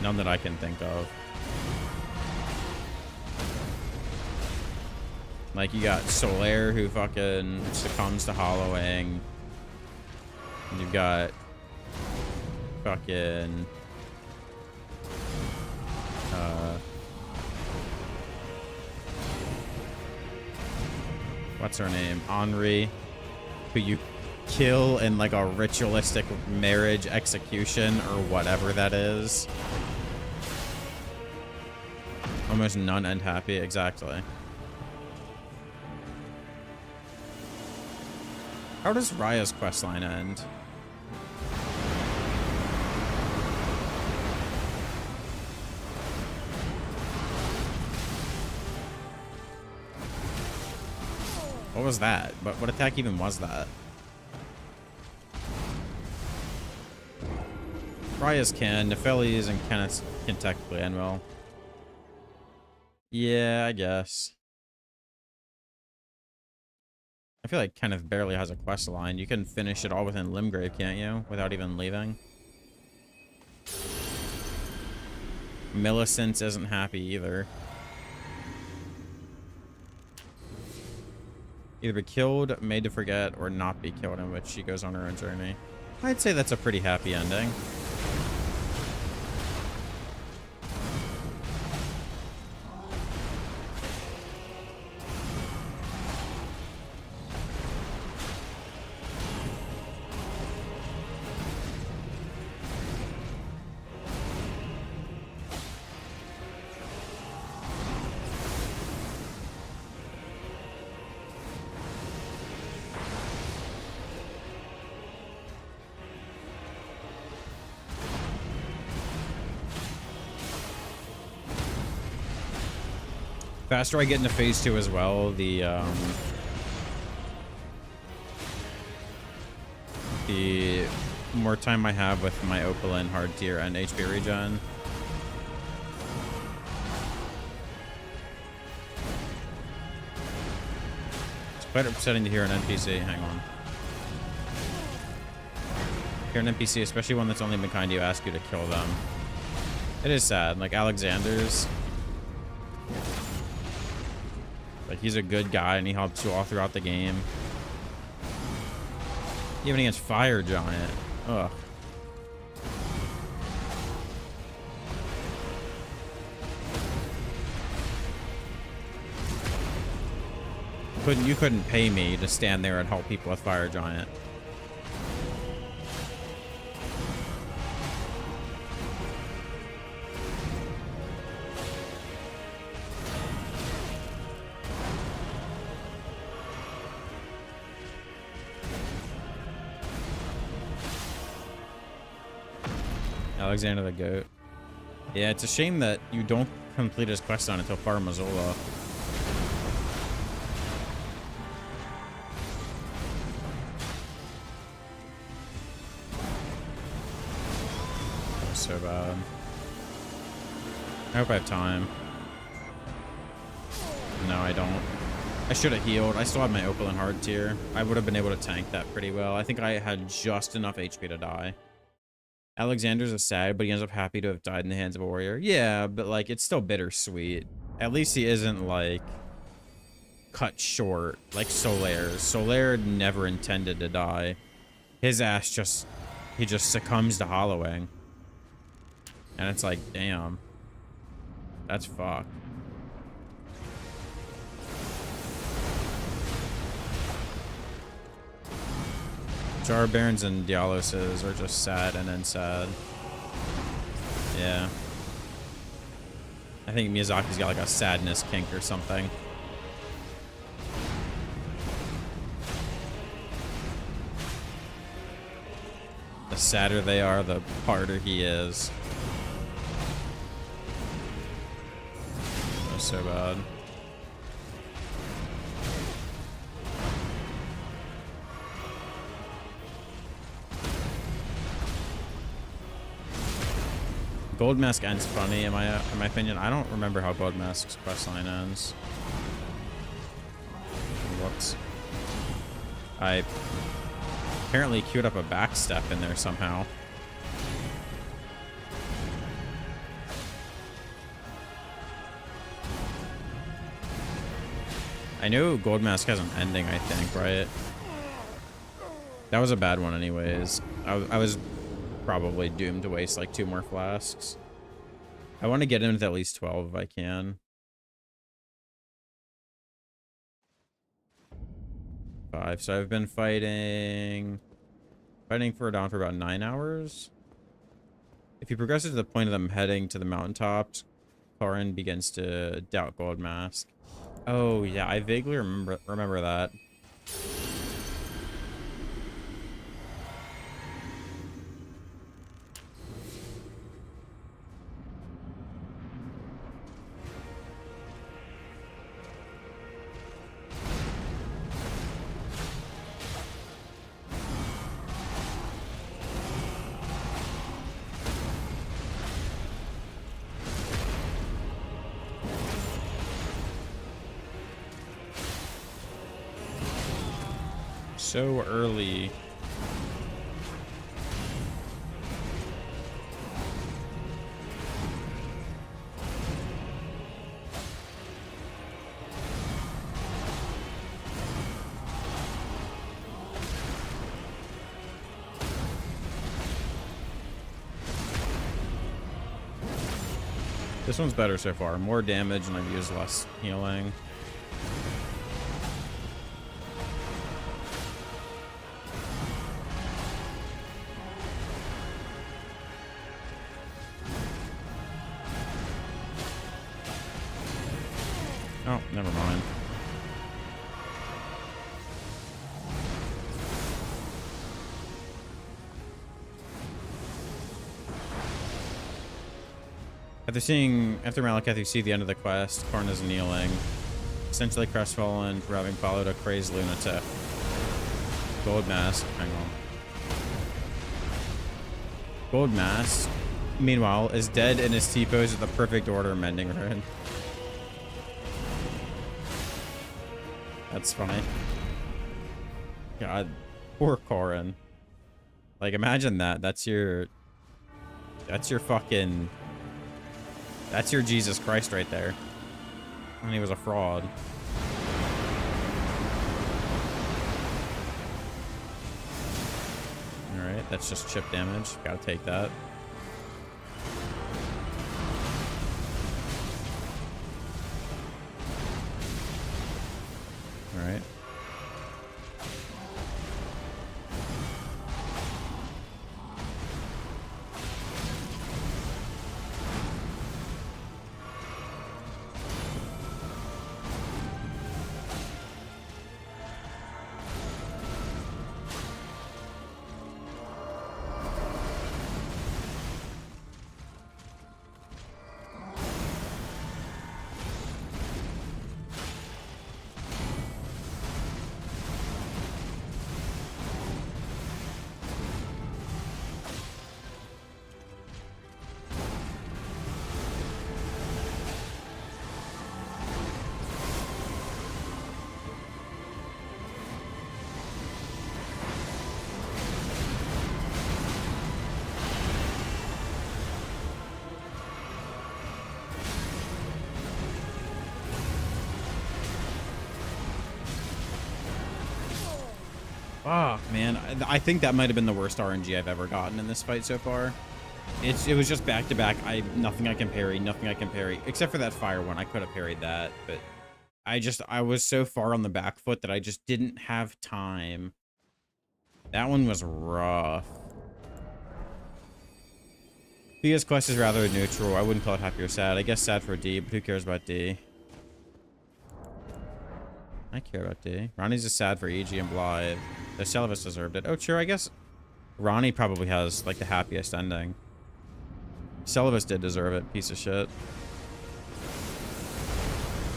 None that I can think of. Like, you got Solaire, who fucking succumbs to hollowing. And you've got fucking what's her name? Henri, who you kill in like a ritualistic marriage execution or whatever that is. Almost none end happy, exactly. How does Raya's questline end? What was that? What attack even was that? Raya's can. Nephili's and Kenneth's can technically end well. Yeah, I guess. I feel like Kenneth barely has a quest line. You can finish it all within Limgrave, can't you? Without even leaving. Millicent isn't happy either. Either be killed, made to forget, or not be killed, in which she goes on her own journey. I'd say that's a pretty happy ending. Faster I get into phase 2 as well, the more time I have with my Opaline hard tier and HP regen. It's quite upsetting to hear an NPC. Hang on. Hear an NPC, especially one that's only been kind to you, ask you to kill them. It is sad. Like Alexander's. Like, he's a good guy, and he helps you all throughout the game. Even against Fire Giant. Ugh. You couldn't pay me to stand there and help people with Fire Giant. Alexander the Goat. Yeah, it's a shame that you don't complete his quest on until Far Mazzola. That's so bad. I hope I have time. No, I don't. I should have healed. I still have my Opaline hard tier. I would have been able to tank that pretty well. I think I had just enough HP to die. Alexander's a sad, but he ends up happy to have died in the hands of a warrior. Yeah, but like, it's still bittersweet. At least he isn't like cut short like Solaire. Solaire never intended to die. His ass just succumbs to hollowing. And it's like, damn. That's fucked. Jar Barons and Dialoses are just sad and then sad. Yeah. I think Miyazaki's got like a sadness kink or something. The sadder they are, the harder he is. That's so bad. Gold Mask ends funny in my opinion. I don't remember how Gold Mask's questline ends. Whoops. I apparently queued up a backstep in there somehow. I know Gold Mask has an ending, I think, right? That was a bad one anyways. I was probably doomed to waste like 2 more flasks. I want to get into at least 12 if I can. 5. So I've been fighting for down for about 9 hours. If you progress to the point of them heading to the mountaintops, Thorin begins to doubt Gold Mask. Oh yeah, I vaguely remember that. So early. This one's better so far. More damage and I've used less healing. Oh, never mind. After Malekith, you see the end of the quest. Korn is kneeling, essentially crestfallen for having followed a crazed lunatic. Gold Mask. Hang on. Gold Mask, meanwhile, is dead in his T-pose with the perfect order mending rune. That's funny. God, poor Corrin. Like, imagine that. That's your fucking... That's your Jesus Christ right there. And he was a fraud. Alright, that's just chip damage. Gotta take that. Alright. Fuck, man. I think that might have been the worst RNG I've ever gotten in this fight so far. It was just back to back. Nothing I can parry, nothing I can parry. Except for that fire one. I could have parried that, but I was so far on the back foot that I just didn't have time. That one was rough. Thea's quest is rather neutral. I wouldn't call it happy or sad. I guess sad for D, but who cares about D? I care about D. Ronnie's is sad for EG and Blythe. The Celivis deserved it. Oh, sure. I guess Ronnie probably has, like, the happiest ending. Celivis did deserve it, piece of shit.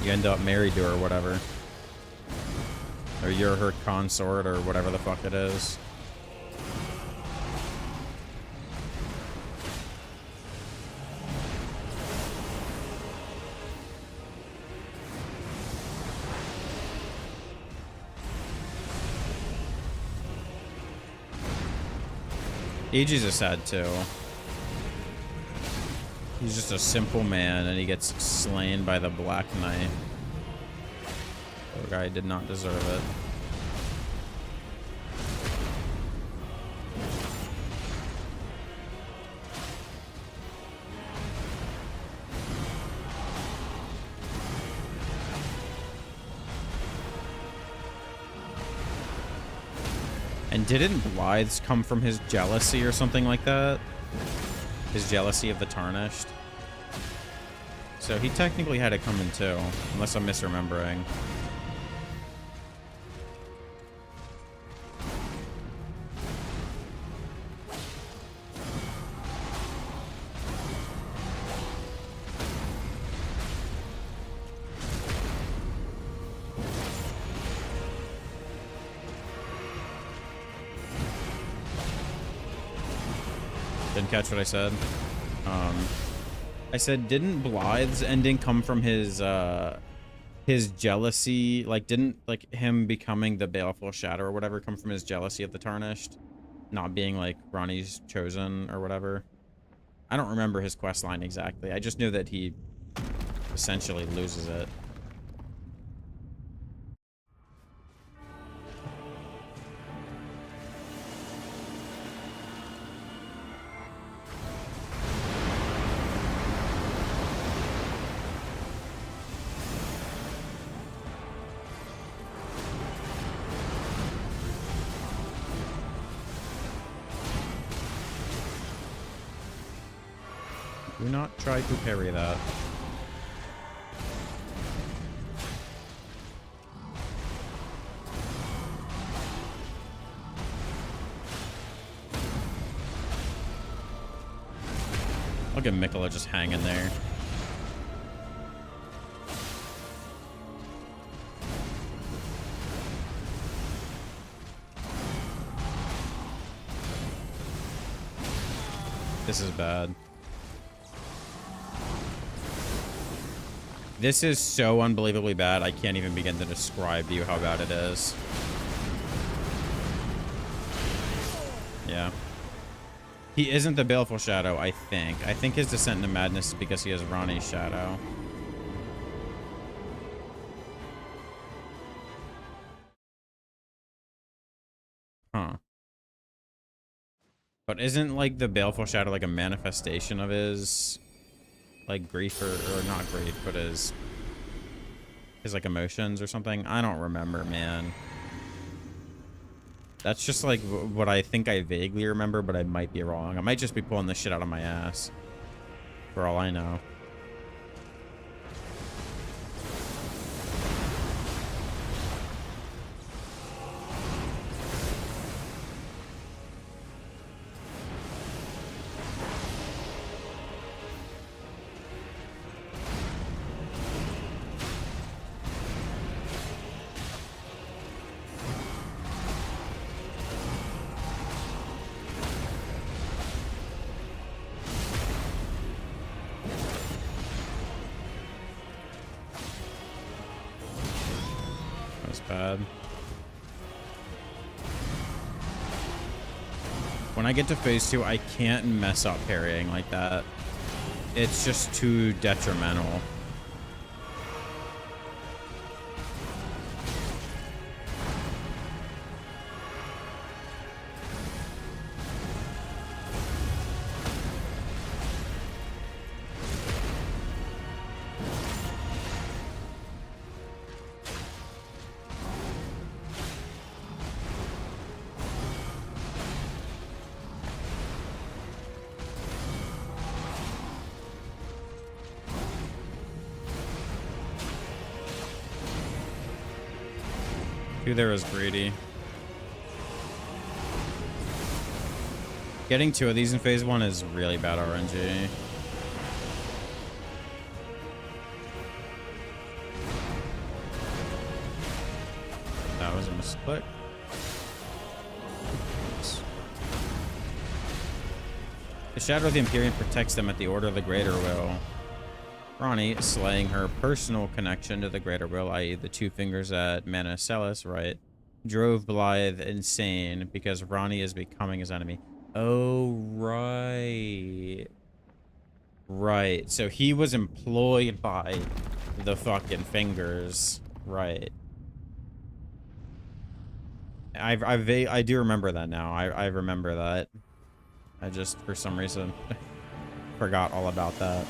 You end up married to her or whatever. Or you're her consort or whatever the fuck it is. Aegis is sad too. He's just a simple man and he gets slain by the Black Knight. Poor guy did not deserve it. And didn't Blythe's come from his jealousy or something like that? His jealousy of the Tarnished? So he technically had it coming too, unless I'm misremembering. Didn't catch what I said. I said, didn't Blythe's ending come from his jealousy? Like, didn't, like, him becoming the Baleful Shadow or whatever come from his jealousy of the Tarnished? Not being, like, Ronnie's chosen or whatever? I don't remember his quest line exactly. I just knew that he essentially loses it. Do not try to parry that. Look at Mikola just hanging there. This is bad. This is so unbelievably bad, I can't even begin to describe to you how bad it is. Yeah. He isn't the Baleful Shadow, I think. I think his descent into madness is because he has Ronnie's shadow. Huh. But isn't, like, the Baleful Shadow, like, a manifestation of his... like grief or not grief, but his like emotions or something? I don't remember, man. That's just like what I think I vaguely remember, but I might be wrong. I might just be pulling this shit out of my ass for all I know. Bad. When I get to phase 2, I can't mess up parrying like that. It's just too detrimental. Who there is greedy. Getting 2 of these in phase 1 is really bad RNG. That was a misclick. The Shadow of the Empyrean protects them at the order of the Greater Will. Ronnie, slaying her personal connection to the Greater Will, i.e. the 2 fingers at Mana Celis, right, drove Blythe insane because Ronnie is becoming his enemy. Oh, right. Right. So he was employed by the fucking fingers. Right. I do remember that now. I remember that. I just, for some reason, forgot all about that.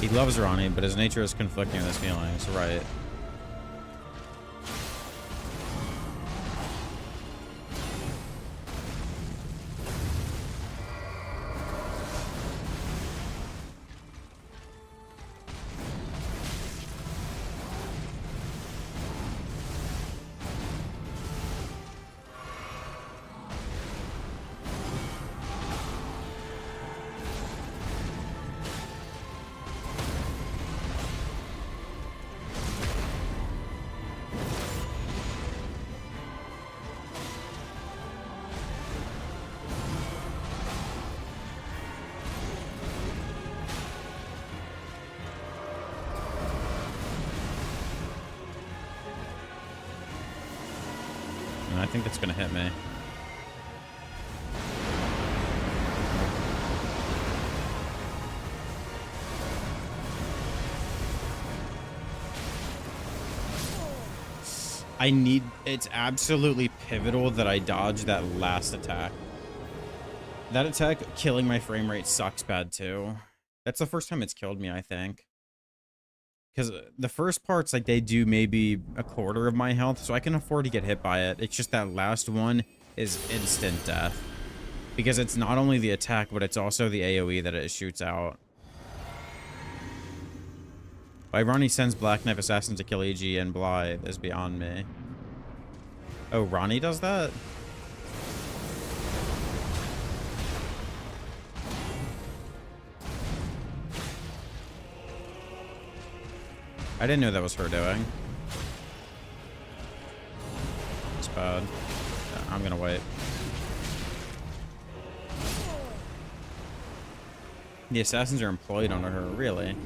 He loves Ronnie, but his nature is conflicting with his feelings. Right. And I think that's gonna hit me. It's absolutely pivotal that I dodge that last attack. That attack killing my frame rate sucks bad too. That's the first time it's killed me, I think. Because the first parts, like, they do maybe a quarter of my health, so I can afford to get hit by it. It's just that last one is instant death. Because it's not only the attack, but it's also the AoE that it shoots out. Why Ronnie sends Black Knife Assassin to kill EG and Blythe is beyond me. Oh, Ronnie does that? I didn't know that was her doing. It's bad. Yeah, I'm gonna wait. The assassins are employed under her, really?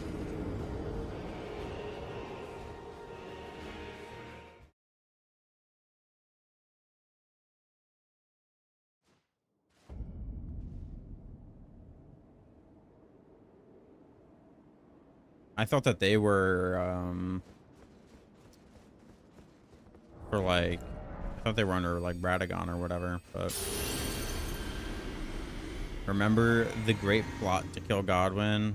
I thought that they were, for like, I thought they were under like Radagon or whatever, but remember the great plot to kill Godwin?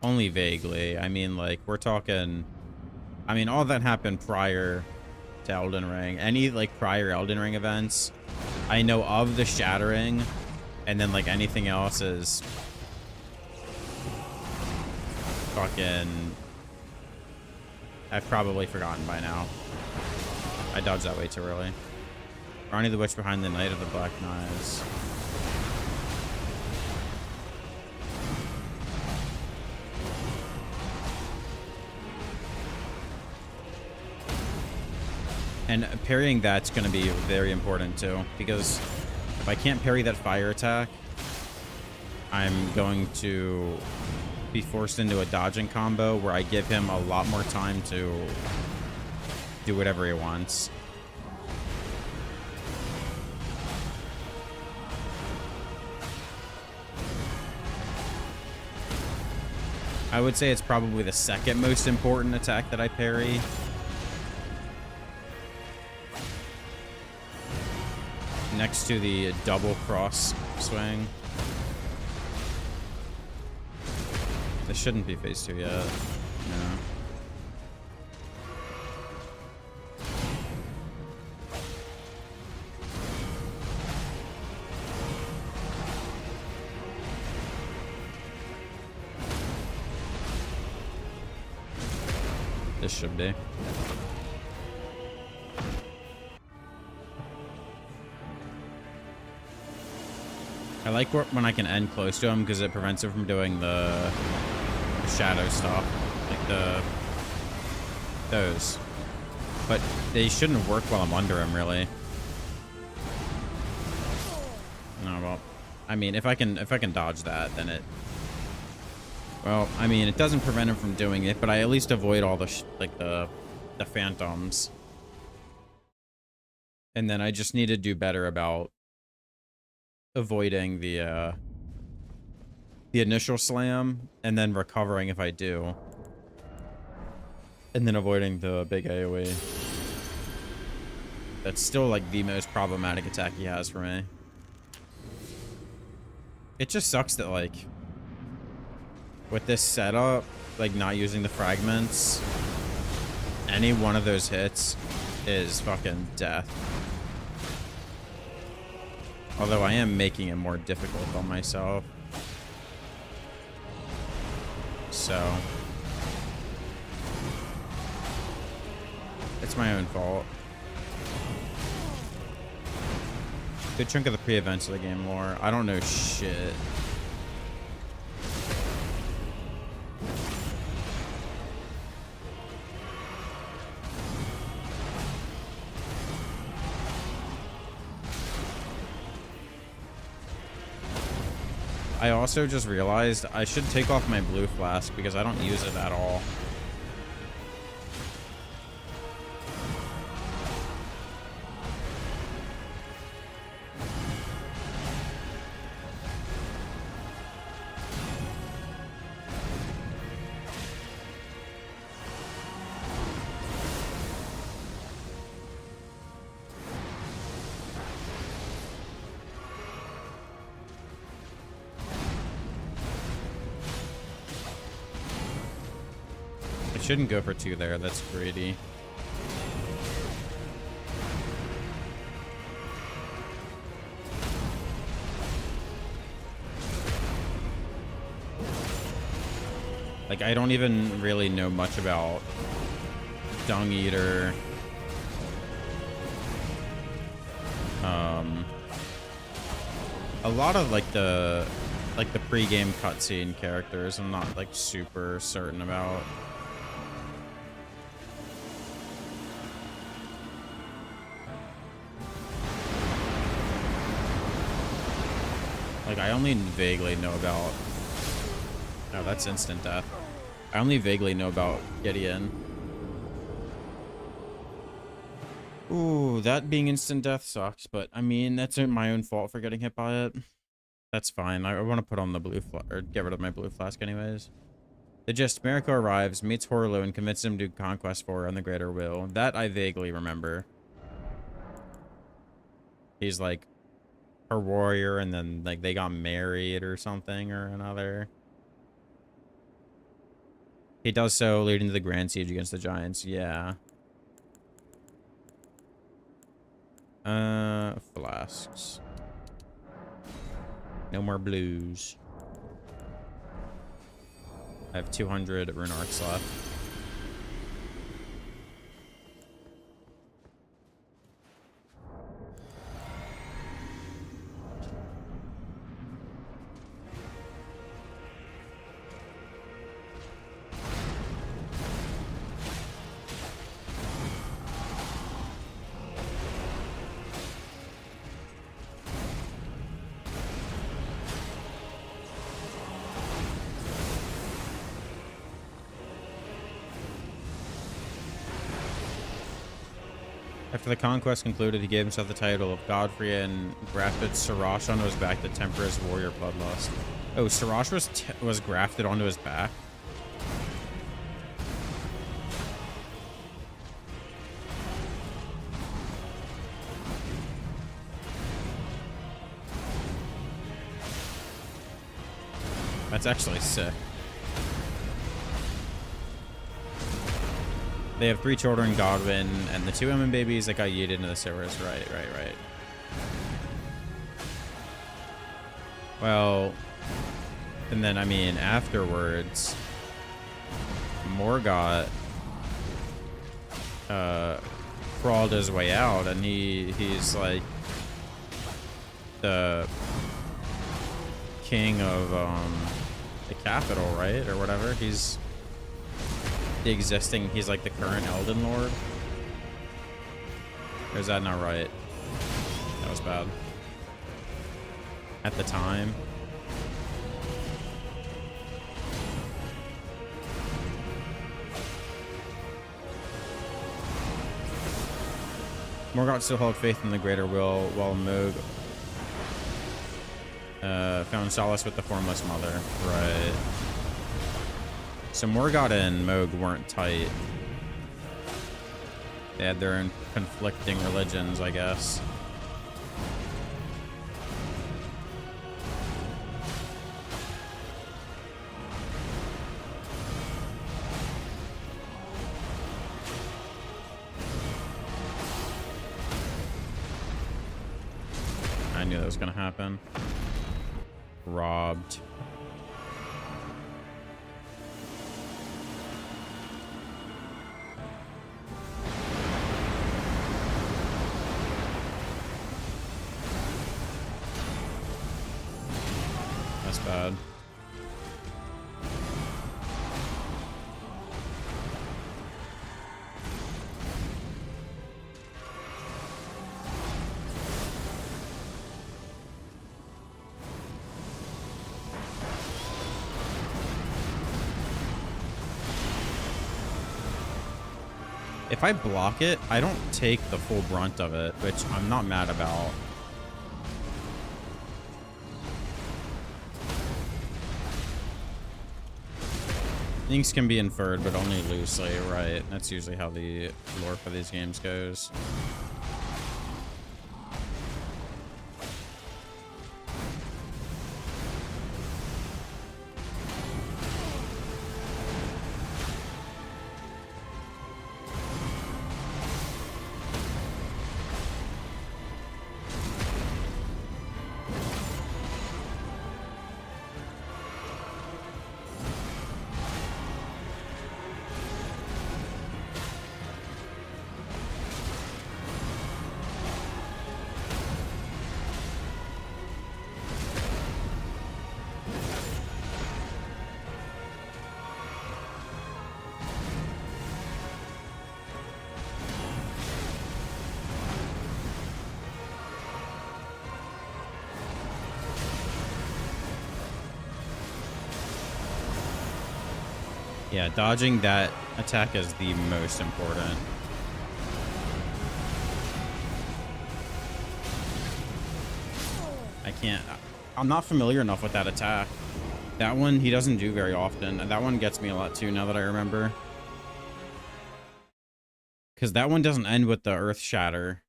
Only vaguely. I mean, like, we're talking, I mean, all that happened prior to Elden Ring. Any, like, prior Elden Ring events, I know of the Shattering, and then, like, anything else is fucking, I've probably forgotten by now. I dodged that way too early. Ronnie the Witch behind the Knight of the Black Knives. And parrying that's going to be very important too, because if I can't parry that fire attack, I'm going to be forced into a dodging combo where I give him a lot more time to do whatever he wants. I would say it's probably the second most important attack that I parry. Next to the double cross swing. This shouldn't be phase 2 yet. No. This should be. I like when I can end close to him because it prevents him from doing the shadow stuff. Like those. But they shouldn't work while I'm under him, really. No, well, I mean, if I can dodge that, then it... Well, I mean, it doesn't prevent him from doing it, but I at least avoid all the, the phantoms. And then I just need to do better about avoiding the initial slam, and then recovering if I do. And then avoiding the big AoE. That's still, like, the most problematic attack he has for me. It just sucks that, like, with this setup, like, not using the fragments, any one of those hits is fucking death. Although I am making it more difficult on myself. So... it's my own fault. Good chunk of the pre-events of the game lore. I don't know shit. I also just realized I should take off my blue flask because I don't use it at all. Shouldn't go for 2 there. That's greedy. Like, I don't even really know much about Dung Eater. A lot of like the pre-game cutscene characters I'm not like super certain about. Like, I only vaguely know about... Oh, that's instant death. I only vaguely know about Gideon. Ooh, that being instant death sucks, but I mean, that's my own fault for getting hit by it. That's fine. I want to put on the blue flask, or get rid of my blue flask anyways. The gist, Mariko arrives, meets Horlu, and convinces him to conquest for her on the Greater Will. That I vaguely remember. He's like her warrior, and then like they got married or something or another. He does so, leading to the grand siege against the giants. Yeah. Flasks. No more blues. I have 200 rune arcs left. After the conquest concluded, he gave himself the title of Godfrey and grafted Sirash onto his back to temper his warrior bloodlust. Oh, Sirash was grafted onto his back? That's actually sick. They have 3 children, Godwin, and the 2 women babies that got yeeted into the sewers. Right. Well, and then, I mean, afterwards, Morgoth crawled his way out, and he's like king of the capital, right? Or whatever. He's the existing, he's like the current Elden Lord. Or is that not right? That was bad. At the time. Morgoth still held faith in the greater will, while Moog found solace with the Formless Mother. Right. So Morgoth and Moog weren't tight. They had their own conflicting religions, I guess. I knew that was gonna happen. Robbed. That's bad. If I block it, I don't take the full brunt of it, which I'm not mad about. Things can be inferred, but only loosely, right? That's usually how the lore for these games goes. Yeah, dodging that attack is the most important. I'm not familiar enough with that attack. That one he doesn't do very often. And that one gets me a lot too, now that I remember. Because that one doesn't end with the Earth Shatter.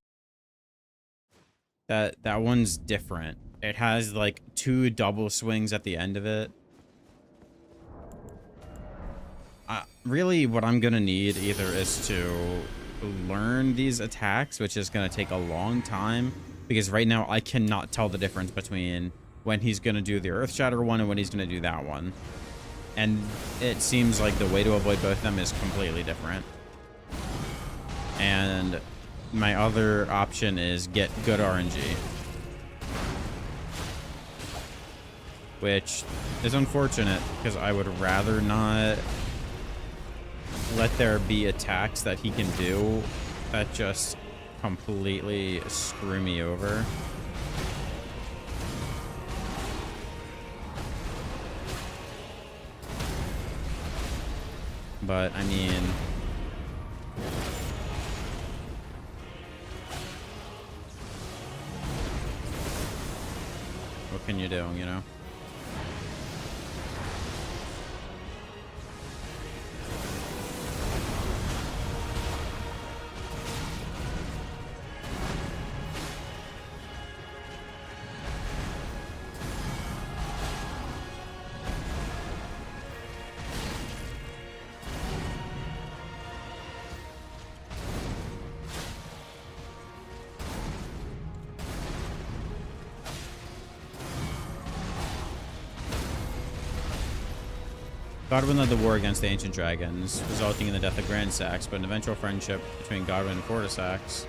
That one's different. It has like 2 double swings at the end of it. Really, what I'm gonna need either is to learn these attacks, which is gonna take a long time, because right now I cannot tell the difference between when he's gonna do the Earth Shatter one and when he's gonna do that one. And it seems like the way to avoid both of them is completely different. And my other option is get good RNG, which is unfortunate because I would rather not let there be attacks that he can do that just completely screw me over. But I mean, what can you do, you know? Godwin led the war against the ancient dragons, resulting in the death of Grand Sax, but an eventual friendship between Godwin and Fortisax.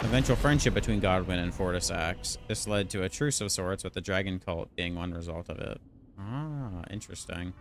Eventual friendship between Godwyn and Fortisax. This led to a truce of sorts, with the dragon cult being one result of it. Ah, interesting.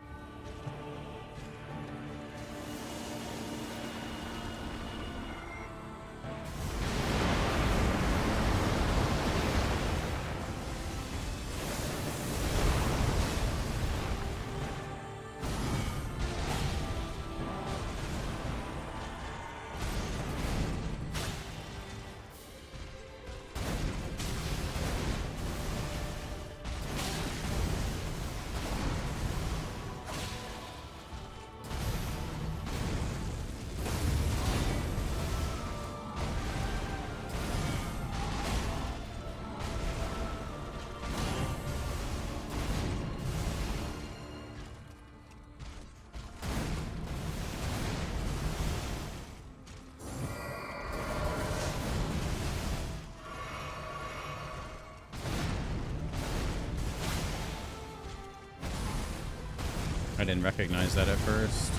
I didn't recognize that at first.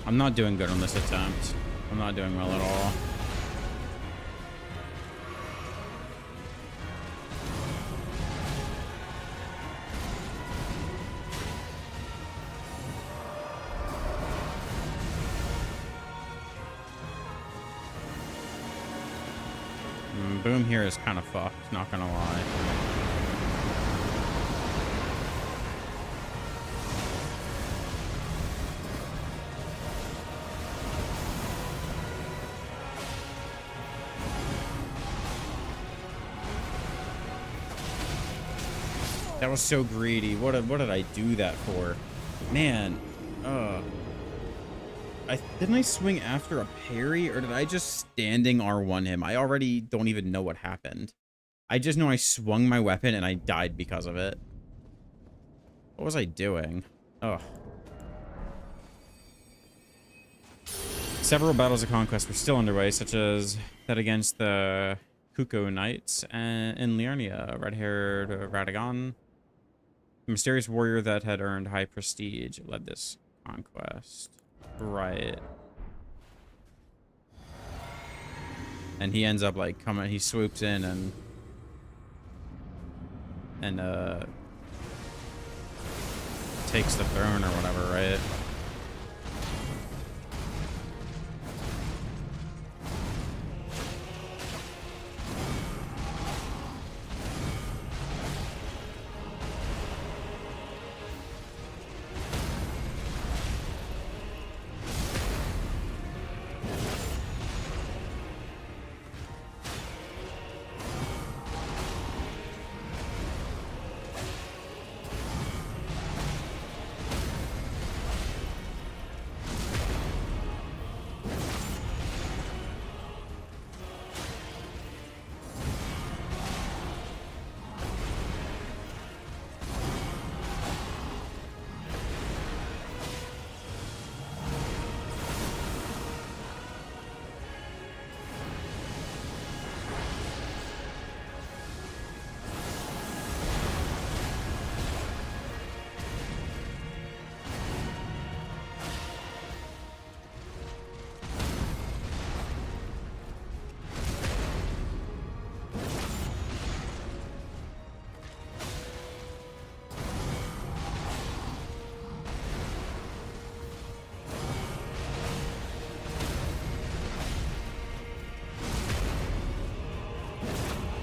I'm not doing good on this attempt. I'm not doing well at all. Boom here is kind of fucked, not gonna lie. That was so greedy. What did I do that for? Man, didn't I swing after a parry, or did I just standing R1 him? I already don't even know what happened. I just know I swung my weapon and I died because of it. What was I doing? Ugh. Several battles of conquest were still underway, such as that against the Kuko Knights in Liurnia, red-haired Radagon. The mysterious warrior that had earned high prestige led this conquest. Right. And he ends up like coming, he swoops in and takes the throne or whatever, right?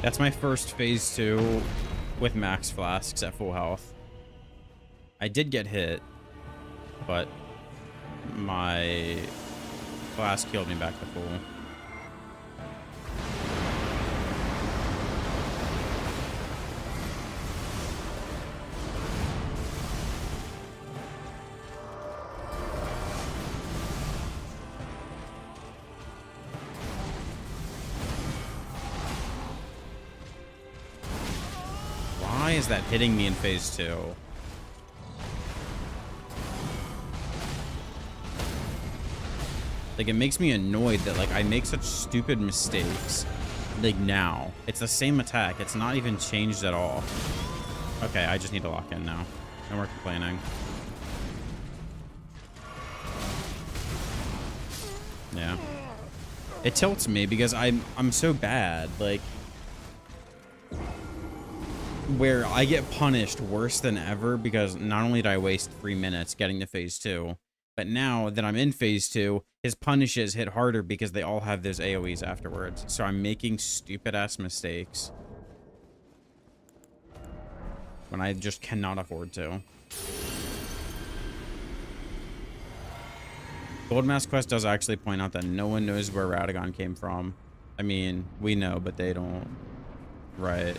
That's my first phase 2 with max flasks at full health. I did get hit, but my flask killed me back to full. Why is that hitting me in phase 2? Like, it makes me annoyed that, like, I make such stupid mistakes Like now. It's the same attack. It's not even changed at all. Okay, I just need to lock in now. No more complaining. Yeah. It tilts me because I'm so bad. Like, where I get punished worse than ever because not only did I waste 3 minutes getting to phase 2, but now that I'm in phase 2, his punishes hit harder because they all have those AoEs afterwards. So I'm making stupid ass mistakes when I just cannot afford to. Goldmask Quest does actually point out that no one knows where Radagon came from. I mean, we know, but they don't. Right.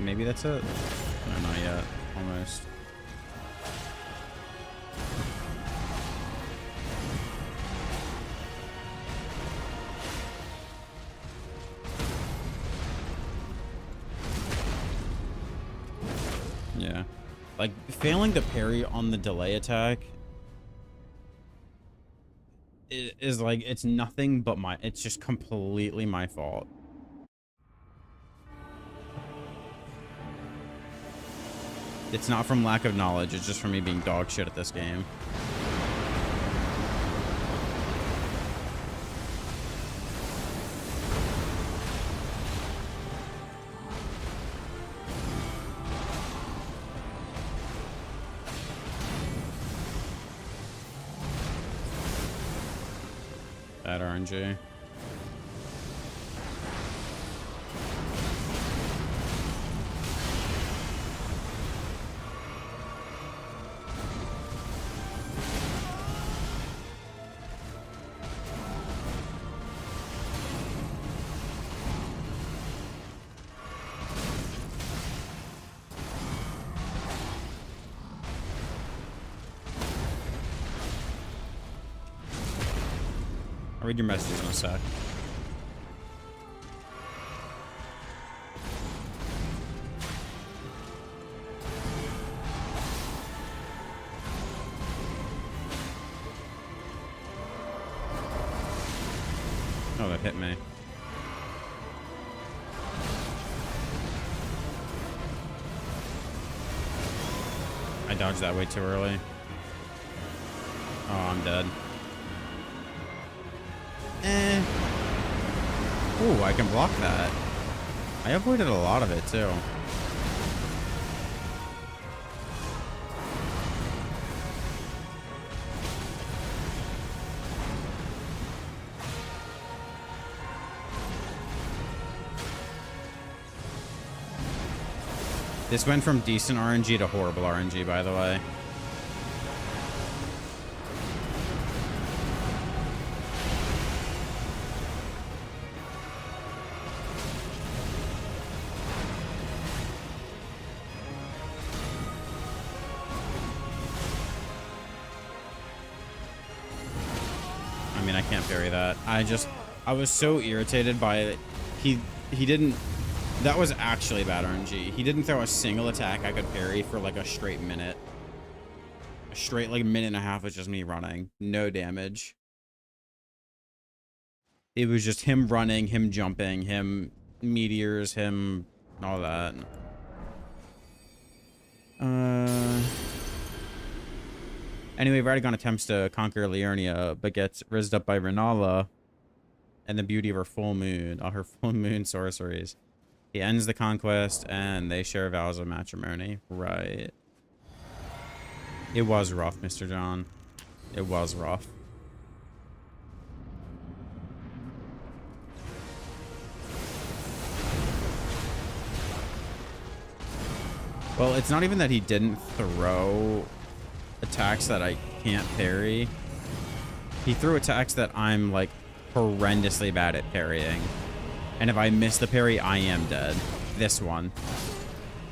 Maybe that's it. No, not yet. Almost. Yeah. Like, failing to parry on the delay attack is like, it's nothing but it's just completely my fault. It's not from lack of knowledge, it's just from me being dog shit at this game. Bad RNG. I'll read your messages in a sec. Oh, that hit me. I dodged that way too early. Oh, I'm dead. Ooh, I can block that. I avoided a lot of it too. This went from decent RNG to horrible RNG, by the way. I mean, I can't parry that. I was so irritated by it. He didn't. That was actually bad RNG. He didn't throw a single attack I could parry for like a straight minute. A straight like minute and a half was just me running. No damage. It was just him running, him jumping, him meteors, him all that. Anyway, Radagon attempts to conquer Liurnia, but gets rizzed up by Renala and the beauty of her full moon, all her full moon sorceries. He ends the conquest, and they share vows of matrimony. Right. It was rough, Mr. John. It was rough. Well, it's not even that he didn't throw attacks that I can't parry. He threw attacks that I'm, like, horrendously bad at parrying. And if I miss the parry, I am dead. This one.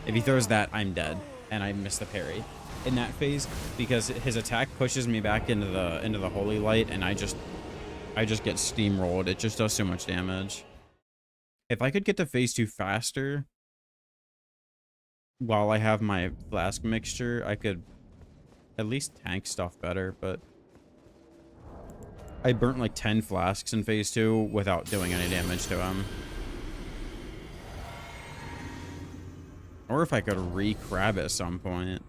If he throws that, I'm dead. And I miss the parry in that phase because his attack pushes me back into the holy light, and I just get steamrolled. It just does so much damage. If I could get to phase 2 faster while I have my flask mixture, I could at least tank stuff better, but I burnt like 10 flasks in phase 2 without doing any damage to him. Or if I could re-crab at some point.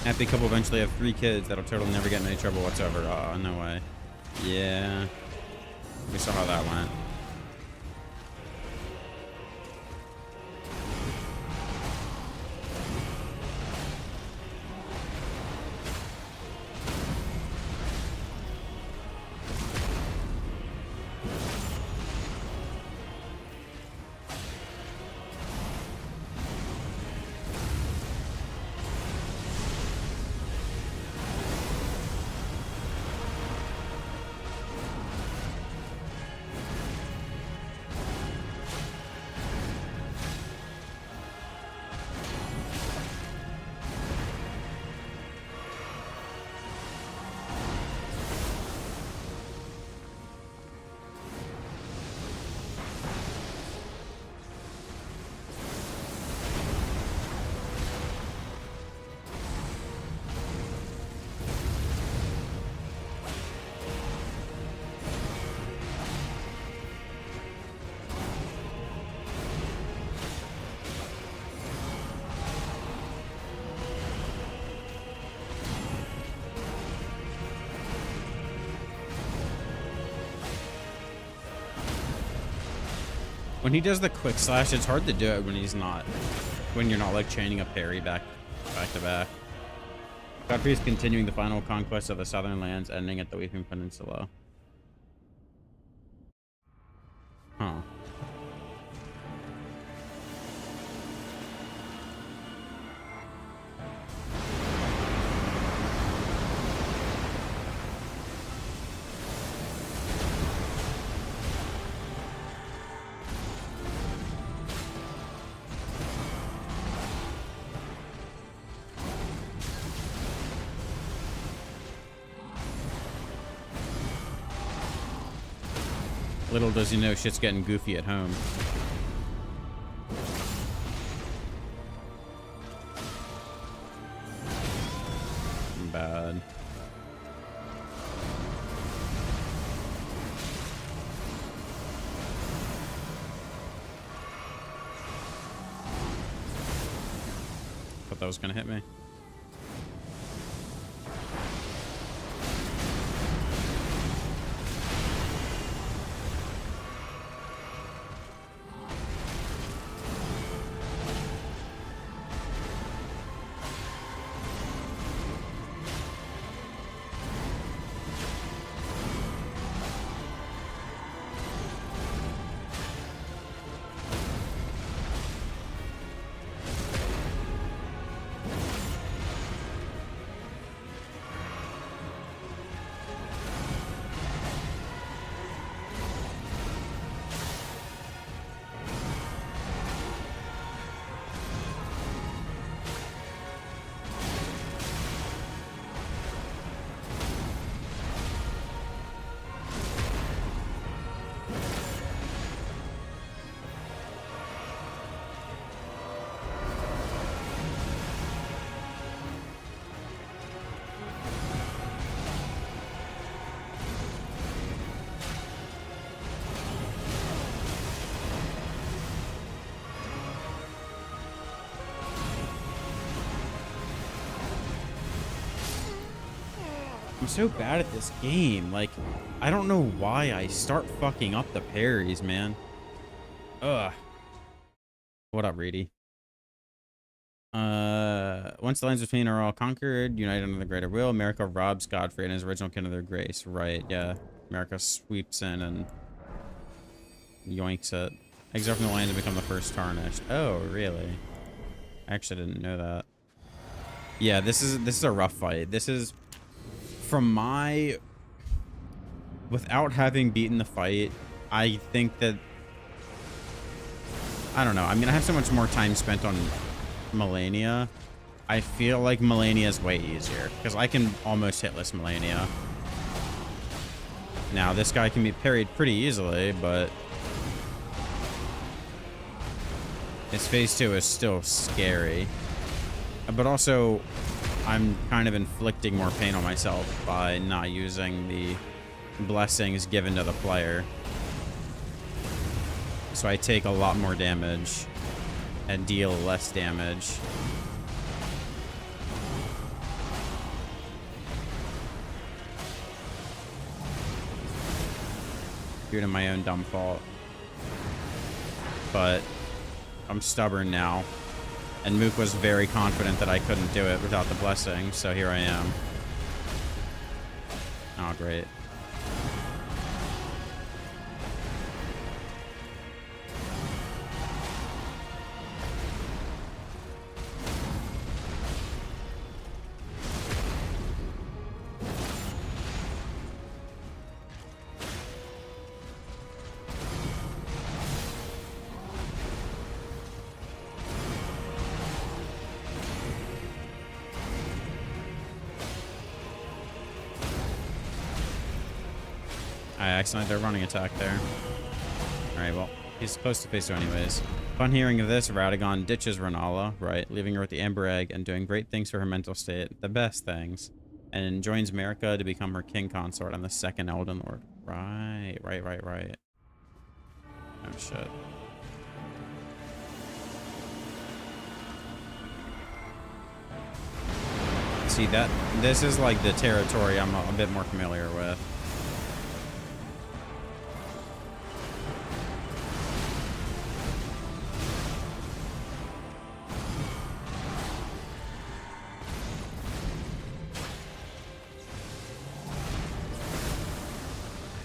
Happy couple eventually have 3 kids that'll totally never get in any trouble whatsoever. No way. Yeah. We saw how that went. When he does the quick slash, it's hard to do it when he's not, when you're not like chaining a parry back to back. Godfrey is continuing the final conquest of the southern lands, ending at the Weeping Peninsula. Huh. Little does he know, shit's getting goofy at home. Bad. Thought that was gonna hit me. I'm so bad at this game. Like, I don't know why I start fucking up the parries, man. Ugh. What up, Reedy? Once the lines between are all conquered, united under the greater will, America robs Godfrey and his original kin of their grace. Right, yeah. America sweeps in and yoinks it. Exile from the lands and become the first tarnished. Oh, really? I actually didn't know that. Yeah, this is a rough fight. This is from my, without having beaten the fight, I think that, I don't know. I mean, I have so much more time spent on Melania. I feel like Melania is way easier because I can almost hitless Melania. Now, this guy can be parried pretty easily, but his phase 2 is still scary. But also, I'm kind of inflicting more pain on myself by not using the blessings given to the player. So I take a lot more damage and deal less damage. Due to my own dumb fault. But I'm stubborn now. And Mook was very confident that I couldn't do it without the blessing, so here I am. Oh, great. I accidentally did a running attack there. Alright, well, he's supposed to face her anyways. Upon hearing of this, Radagon ditches Renala, right, leaving her with the Amber Egg and doing great things for her mental state, the best things, and joins Marika to become her king consort and the second Elden Lord. Right. Oh, shit. See, this is like the territory I'm a bit more familiar with.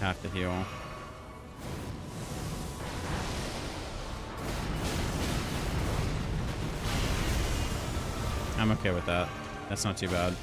Have to heal. I'm okay with that. That's not too bad.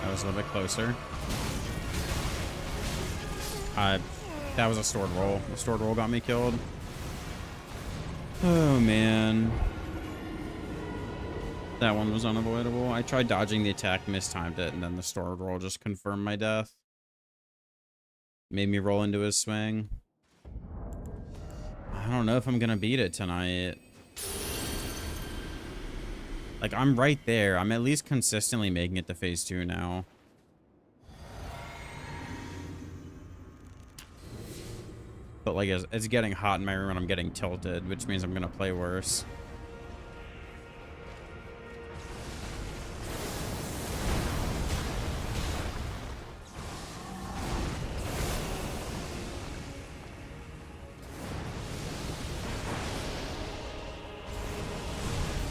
A little bit closer. That was a sword roll. The sword roll got me killed. Oh man, that one was unavoidable. I tried dodging the attack, mistimed it, and then the sword roll just confirmed my death. Made me roll into his swing. I don't know if I'm gonna beat it tonight. Like, I'm right there. I'm at least consistently making it to phase 2 now. But, like, it's getting hot in my room and I'm getting tilted, which means I'm gonna play worse.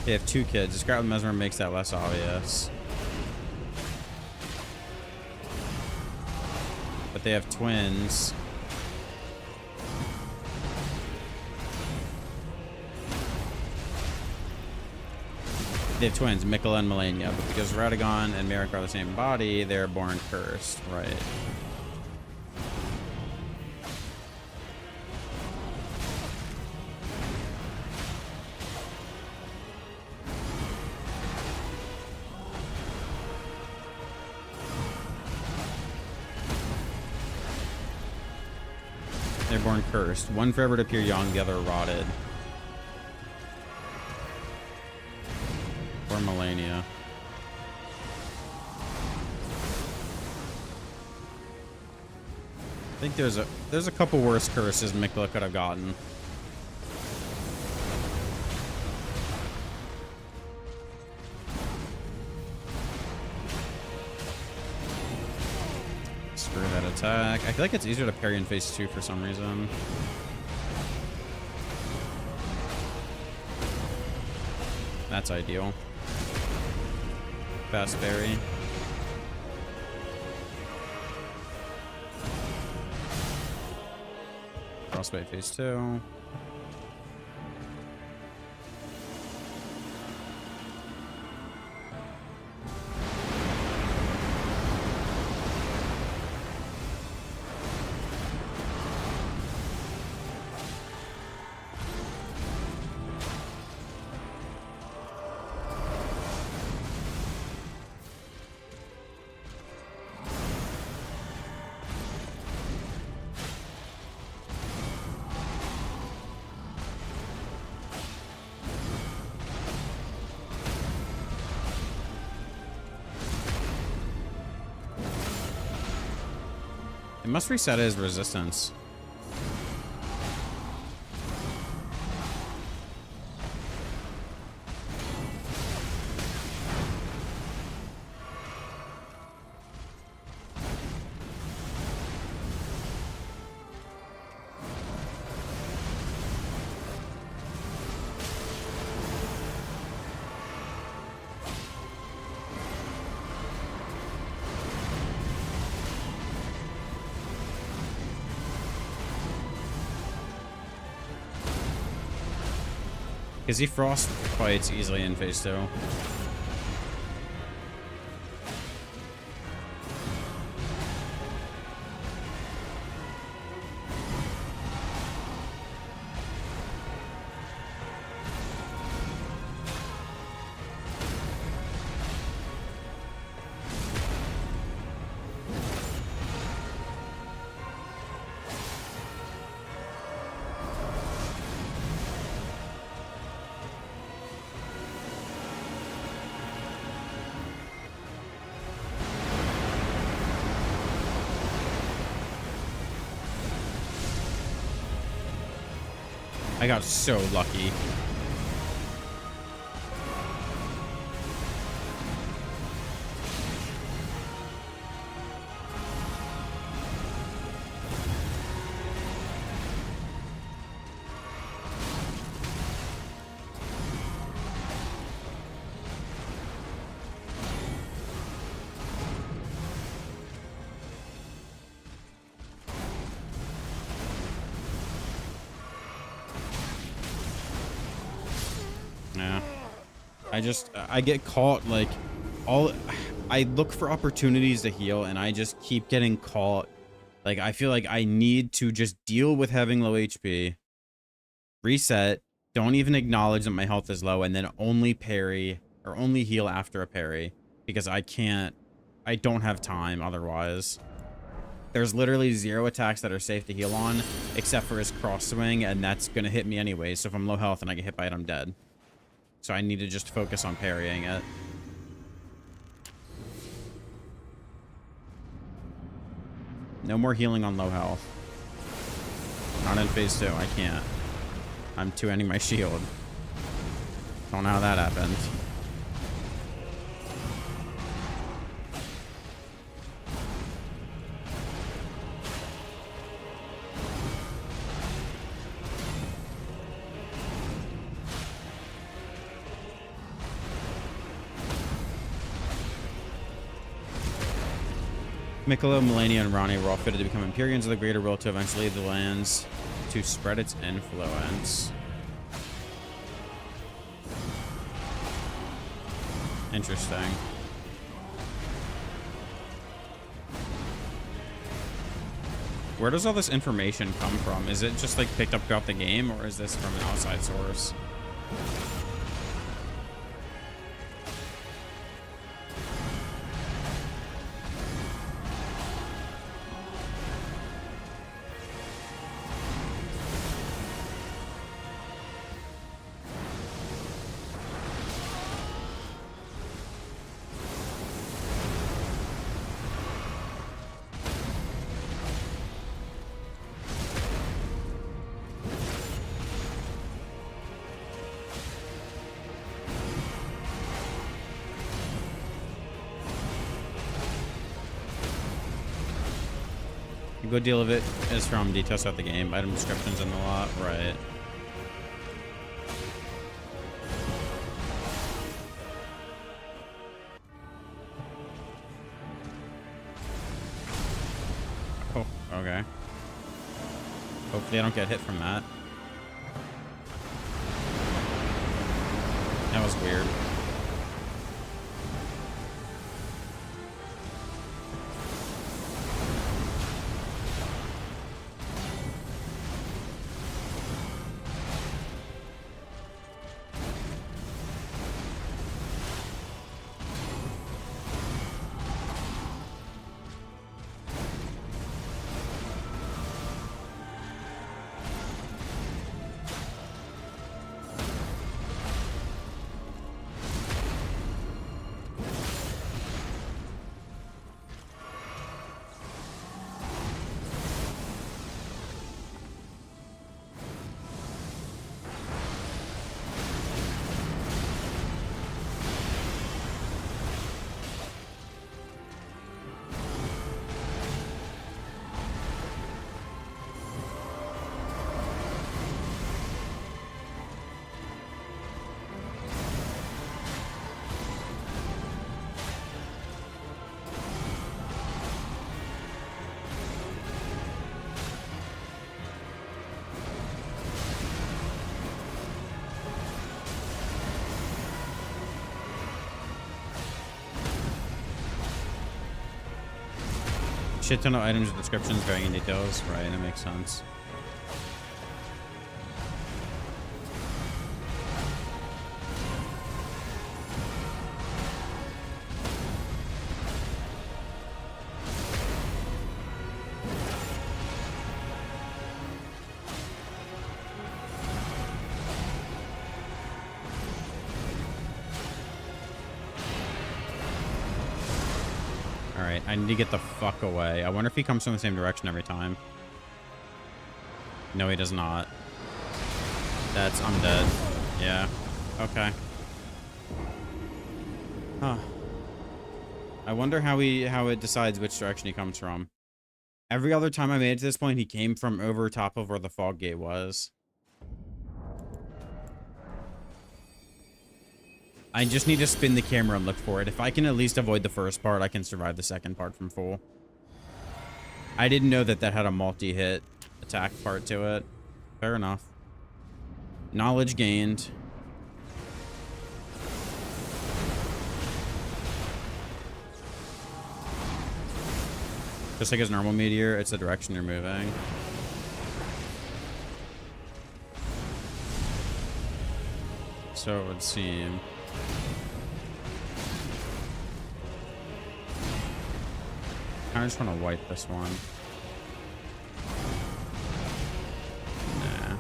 They have 2 kids. Describe with Mesmer makes that less obvious. But they have twins. They have twins, Mikola and Melania, but because Radagon and Marika are the same body, they're born cursed, right? They're born cursed. One forever to appear young, the other rotted. Or millennia. I think there's a couple worse curses Mikla could have gotten. Screw that attack. I feel like it's easier to parry in phase 2 for some reason. That's ideal. Fast parry. Frostbite phase 2. It must reset his resistance. Because he frost fights easily in phase 2. I got so lucky. Yeah. I get caught, like, I look for opportunities to heal, and I just keep getting caught. Like, I feel like I need to just deal with having low HP, reset, don't even acknowledge that my health is low, and then only parry, or only heal after a parry, because I don't have time otherwise. There's literally 0 attacks that are safe to heal on, except for his cross swing, and that's gonna hit me anyway, so if I'm low health and I get hit by it, I'm dead. So I need to just focus on parrying it. No more healing on low health. Not in phase 2. I can't. I'm 2-ending my shield. Don't know how that happened. Miklo, Melania, and Ronnie were all fitted to become Empyreans of the greater will to eventually leave the lands to spread its influence. Interesting. Where does all this information come from? Is it just like picked up throughout the game, or is this from an outside source? good deal of it is from details throughout the game, item descriptions and a lot, right? Oh, okay. Hopefully I don't get hit from that. That was weird. Shit ton of items with descriptions, varying details. Right, that makes sense. Alright, I need to get the fuck away. I wonder if he comes from the same direction every time. No, he does not. I'm dead. Yeah. Okay. Huh. I wonder how it decides which direction he comes from. Every other time I made it to this point, he came from over top of where the fog gate was. I just need to spin the camera and look for it. If I can at least avoid the first part, I can survive the second part from full. I didn't know that had a multi-hit attack part to it. Fair enough. Knowledge gained. Just like his normal meteor, it's the direction you're moving. So it would seem. I just want to wipe this one. Nah.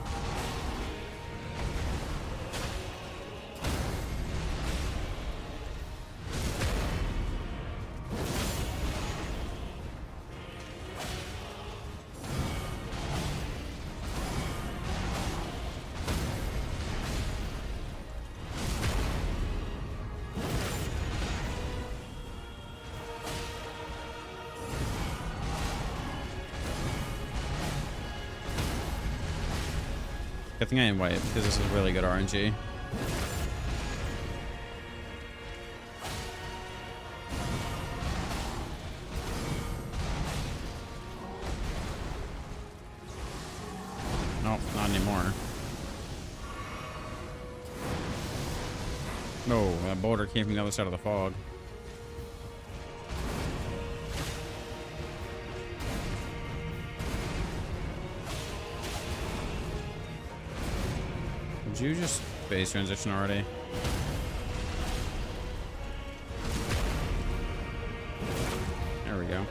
Good thing I didn't wipe, because this is really good RNG. Nope, not anymore. No, that boulder came from the other side of the fog. Did you just phase transition already? There we go.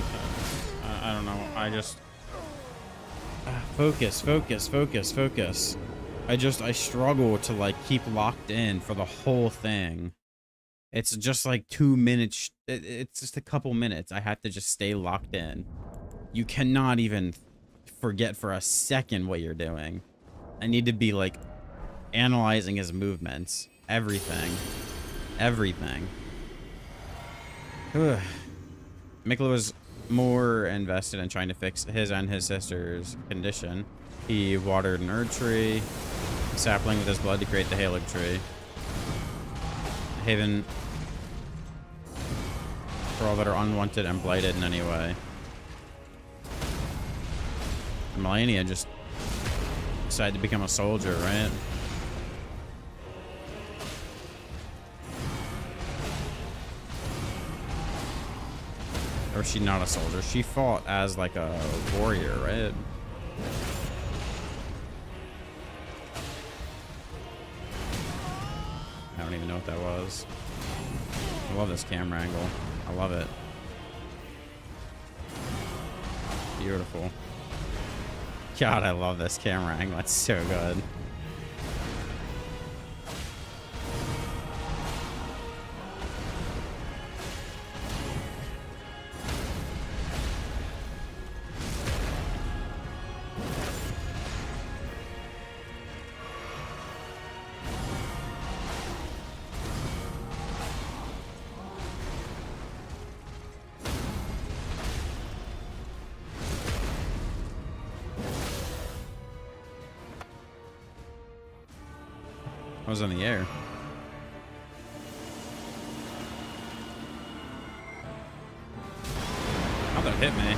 good. I don't know. I just focus, focus, focus, focus. I struggle to like keep locked in for the whole thing. It's just like 2 minutes. It's just a couple minutes. I have to just stay locked in. You cannot even forget for a second what you're doing. I need to be like analyzing his movements. Everything. Everything. Ugh. Mikla was more invested in trying to fix his and his sister's condition. He watered an Erd tree, a sapling with his blood to create the Halig tree. Haven for all that are unwanted and blighted in any way. Melania just decided to become a soldier, right? Or is she not a soldier? She fought as like a warrior, right? I don't even know what that was. I love this camera angle. I love it. Beautiful. God, I love this camera angle. It's so good. I was in the air. How'd that hit me?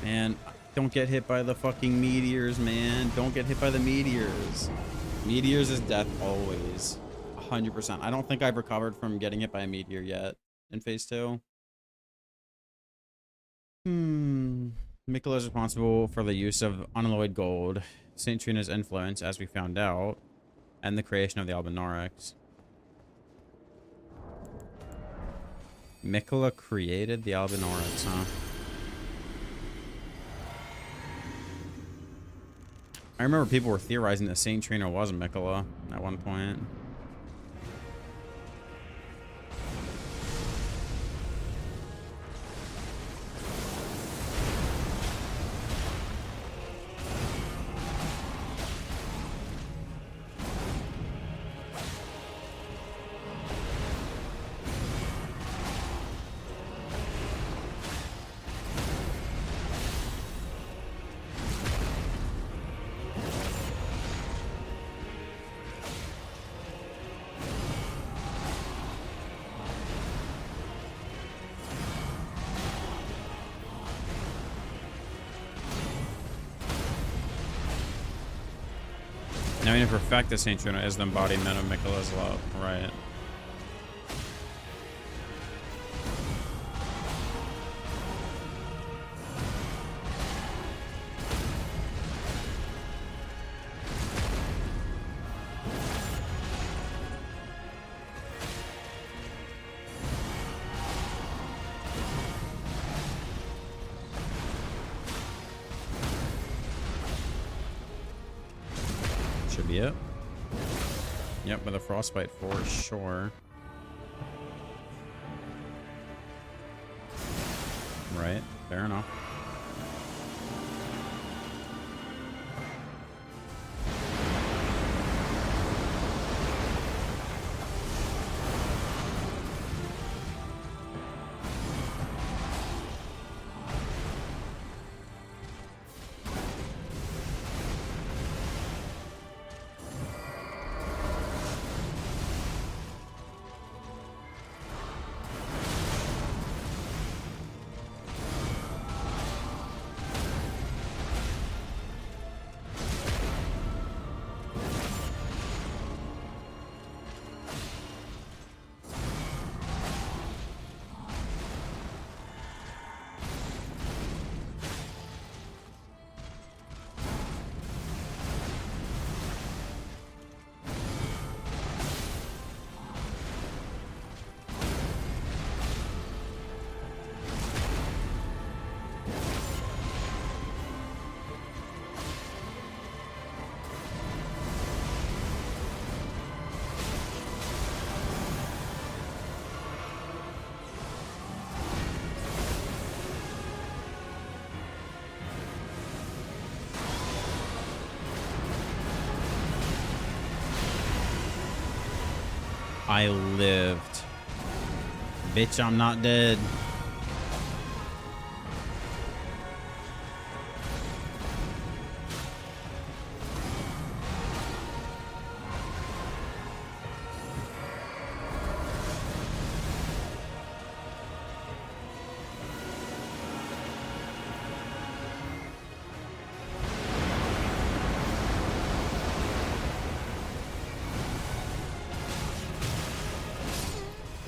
Man, don't get hit by the fucking meteors, man. Don't get hit by the meteors. Meteors is death always. 100%. I don't think I've recovered from getting hit by a meteor yet in phase 2. Mikla is responsible for the use of unalloyed gold, St. Trina's influence, as we found out, and the creation of the Albinaurics. Mikla created the Albinaurics, huh? I remember people were theorizing that Saint Trina was Mikla at one point. Now, in perfect, the Saint Trina is the embodiment of Mikla's love, right? Should be it. Yep, with a frostbite for sure. Right, fair enough. I lived. Bitch, I'm not dead.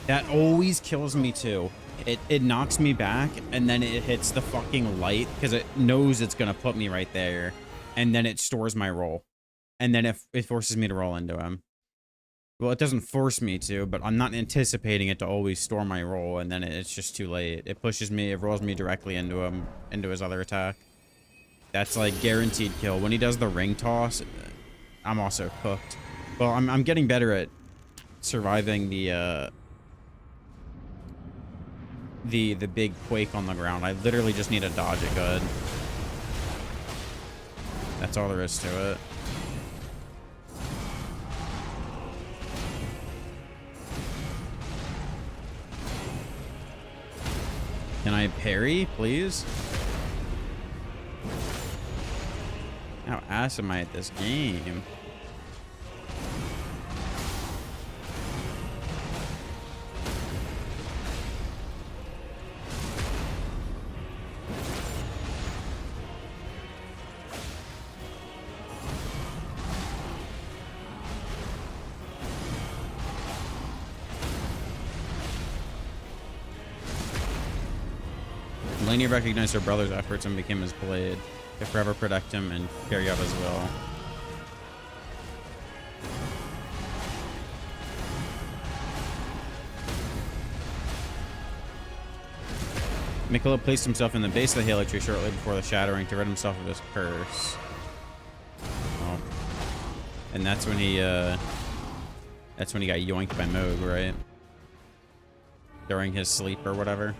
That always kills me too. It knocks me back and then it hits the fucking light because it knows it's gonna put me right there, and then it stores my roll, and then it forces me to roll into him. Well, it doesn't force me to, but I'm not anticipating it to always store my roll, and then it's just too late. It pushes me, it rolls me directly into him, into his other attack. That's like guaranteed kill. When he does the ring toss, I'm also cooked. Well, I'm getting better at surviving the big quake on the ground. I literally just need to dodge it good. That's all there is to it. Can I parry, please? How ass am I at this game? Lainey recognized her brother's efforts and became his blade to forever protect him and carry out his will. Mikola placed himself in the base of the Halo tree shortly before the shattering to rid himself of his curse. Oh. And that's when he got yoinked by Moog, right? During his sleep or whatever.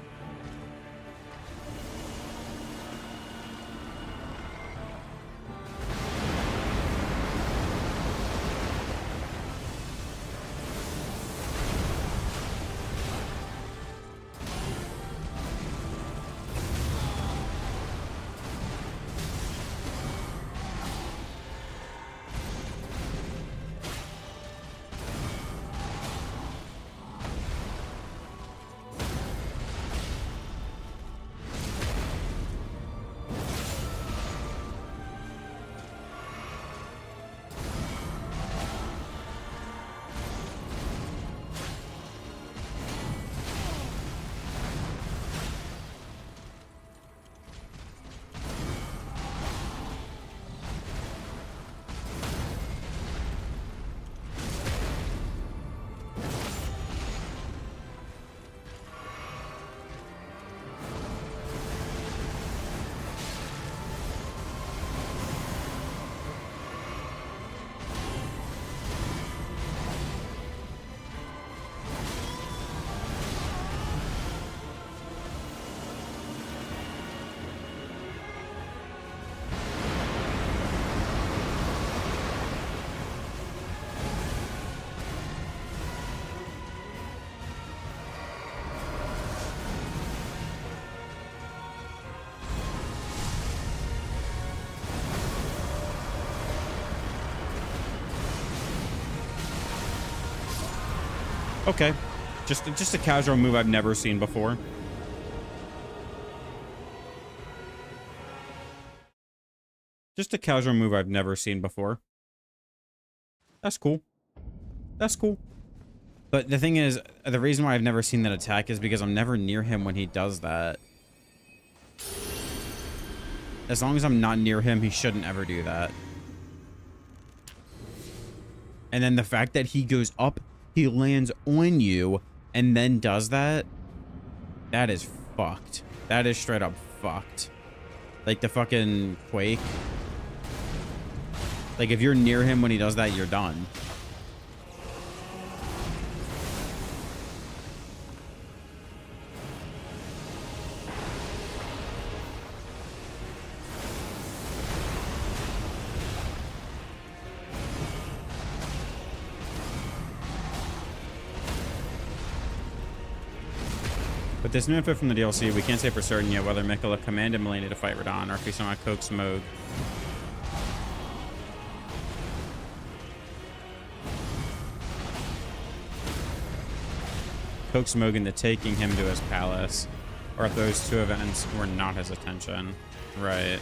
Okay. Just a casual move I've never seen before. Just a casual move I've never seen before. That's cool. That's cool. But the thing is, the reason why I've never seen that attack is because I'm never near him when he does that. As long as I'm not near him, he shouldn't ever do that. And then the fact that he goes up, he lands on you, and then does that, that is fucked. That is straight up fucked. Like the fucking Quake. Like if you're near him when he does that, you're done. With this new info from the DLC, we can't say for certain yet whether Miquella commanded Melania to fight Radahn or if he somehow coaxed Moog. Coaxed Moog into taking him to his palace, or if those two events were not his intention. Right.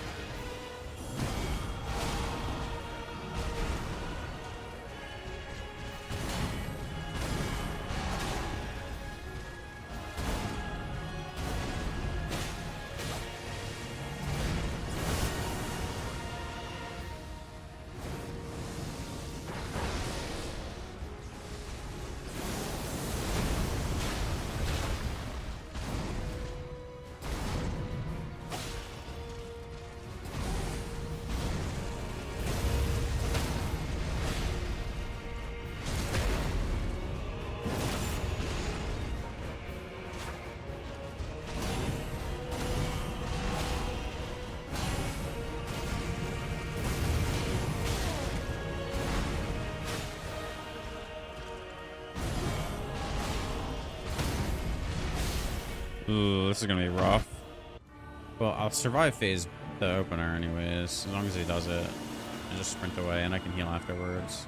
Ooh, this is gonna be rough. Well, I'll survive phase the opener anyways, as long as he does it. And just sprint away, and I can heal afterwards.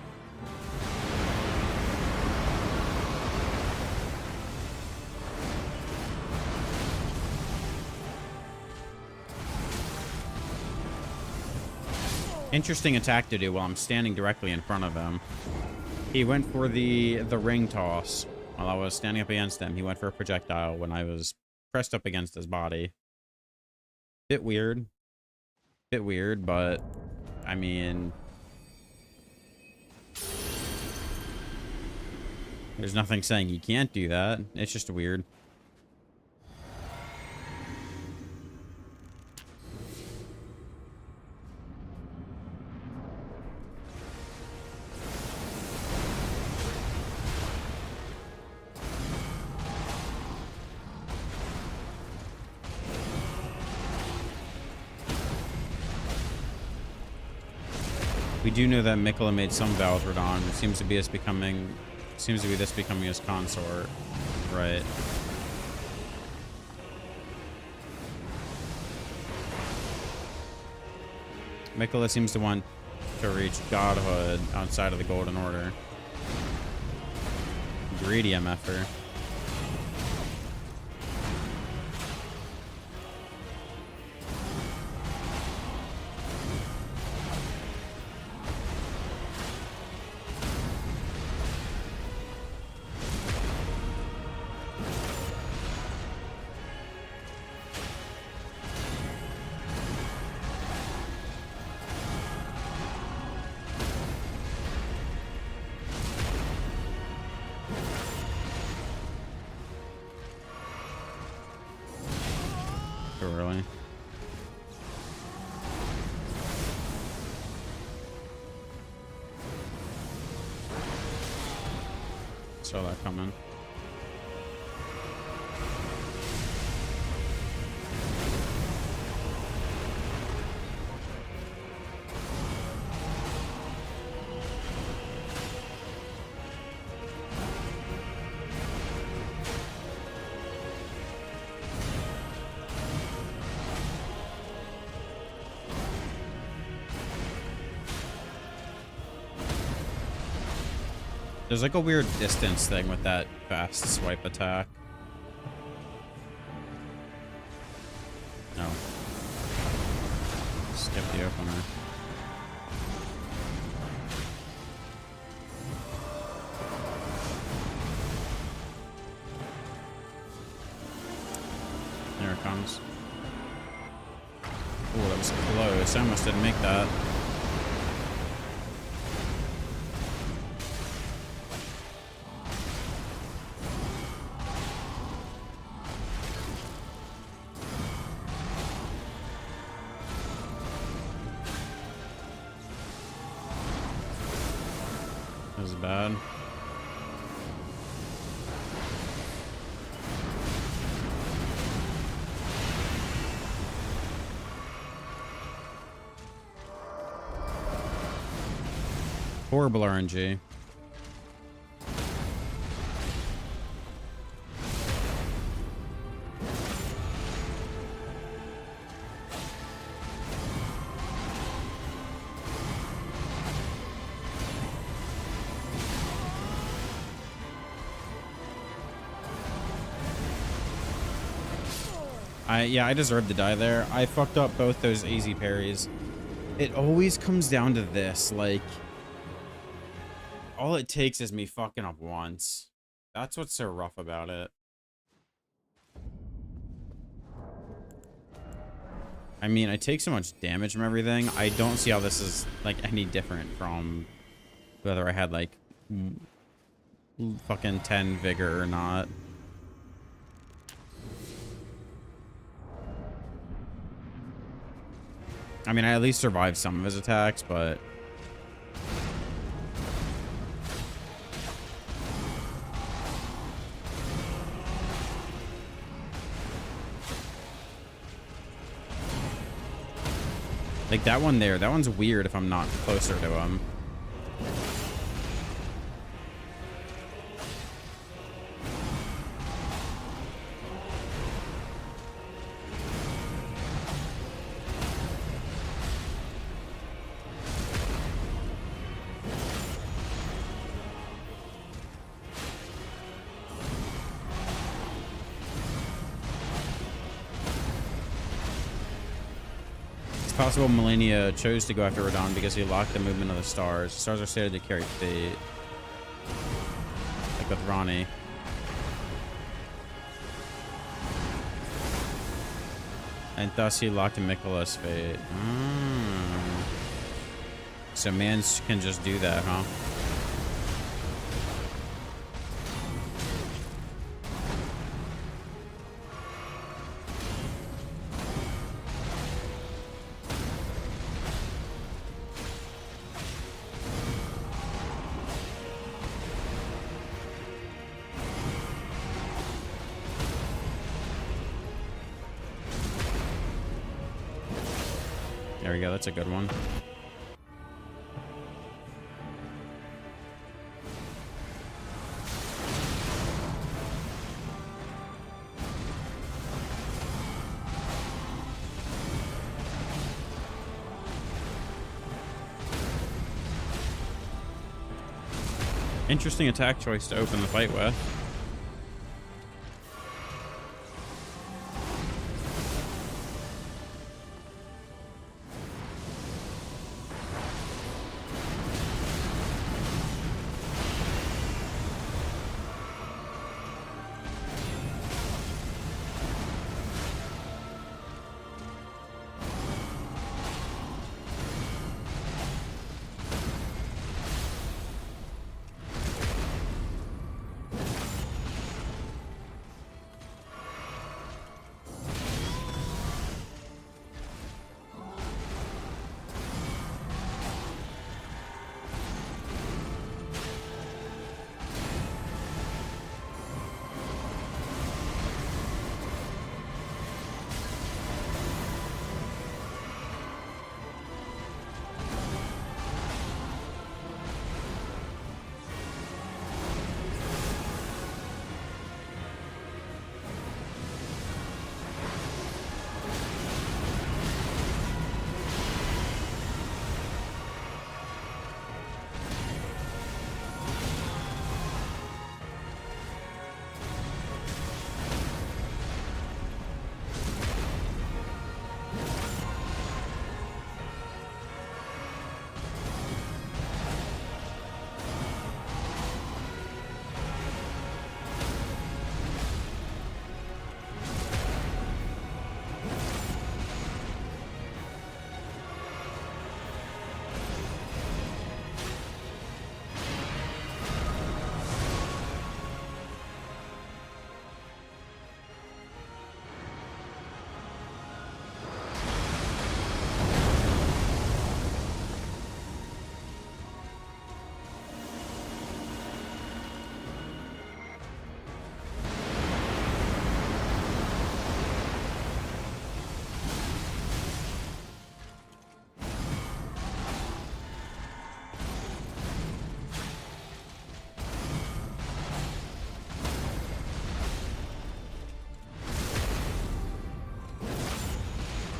Interesting attack to do while I'm standing directly in front of him. He went for the ring toss while I was standing up against him. He went for a projectile when I was pressed up against his body. Bit weird, but I mean, there's nothing saying he can't do that. It's just weird. We do know that Miquella made some vow with Radahn. It seems to be this becoming his consort, right? Miquella seems to want to reach godhood outside of the Golden Order. Greedy MFer. Really? Saw that coming. There's like a weird distance thing with that fast swipe attack. No. Skip the opener. There it comes. Oh, that was close. I almost didn't make that. That was bad. Horrible RNG. Yeah, I deserved to die there. I fucked up both those easy parries. It always comes down to this, like, all it takes is me fucking up once. That's what's so rough about it. I mean, I take so much damage from everything. I don't see how this is, like, any different from whether I had, like, fucking 10 vigor or not. I mean, I at least survived some of his attacks, but... like, that one there, that one's weird if I'm not closer to him. It's possible Melania chose to go after Radon because he locked the movement of the stars. The stars are stated to carry fate. Like with Ronnie. And thus he locked Mikola's fate. So mans can just do that, huh? There we go, that's a good one. Interesting attack choice to open the fight with.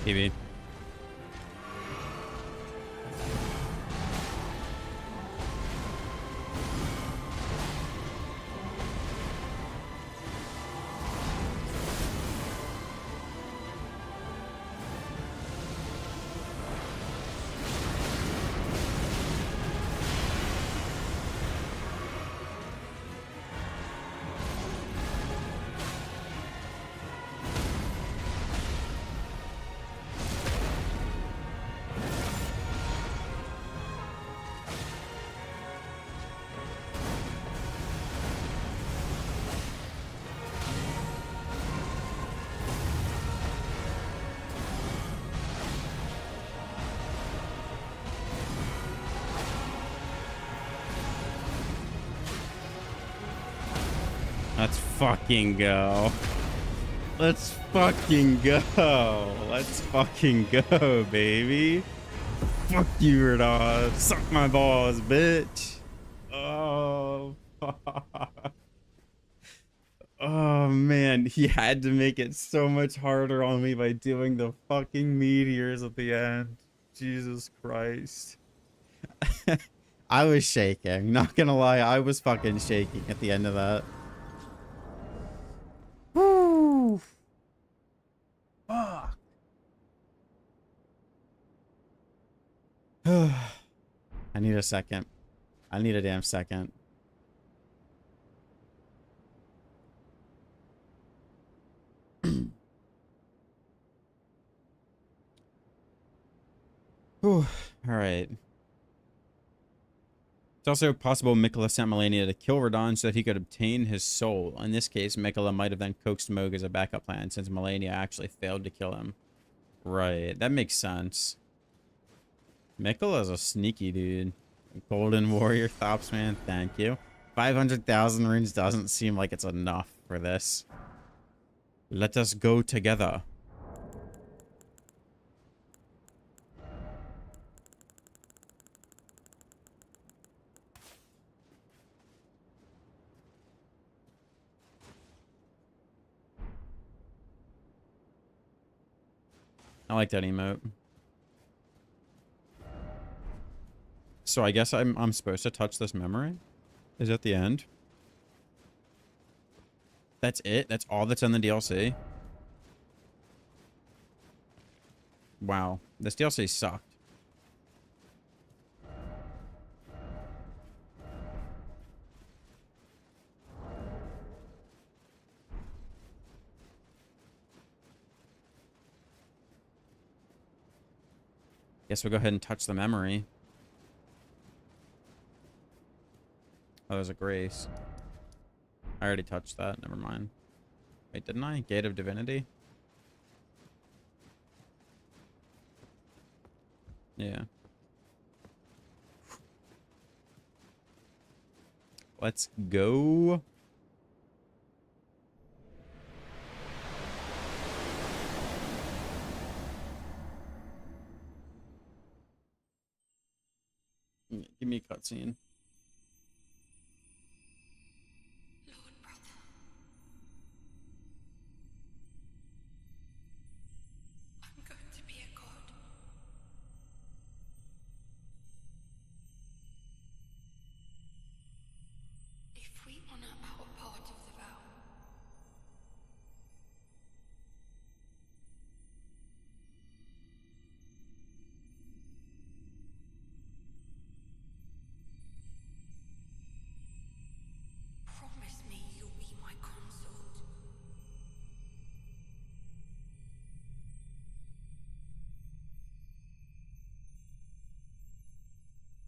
PB. fucking go. Let's fucking go. Let's fucking go, baby. Fuck you, Radon. Suck my balls, bitch. Oh, fuck. Oh, man. He had to make it so much harder on me by doing the fucking meteors at the end. Jesus Christ. I was shaking. Not gonna lie, I was fucking shaking at the end of that. Woo! Fuck. I need a second. I need a damn second. Whew. All right. It's also possible Mikola sent Melania to kill Radon so that he could obtain his soul. In this case, Mikola might have then coaxed Moog as a backup plan since Melania actually failed to kill him. Right. That makes sense. Mikola's a sneaky dude. Golden Warrior Thops, man. Thank you. 500,000 runes doesn't seem like it's enough for this. Let us go together. I like that emote. So I guess I'm supposed to touch this memory? Is that the end? That's it? That's all that's in the DLC? Wow. This DLC sucked. Guess we'll go ahead and touch the memory. Oh, there's a grace. I already touched that. Never mind. Wait, didn't I? Gate of Divinity? Yeah. Let's go. Give me a cutscene. Lord brother, I'm going to be a god. If we honor our part of the vow, promise me you'll be my consort.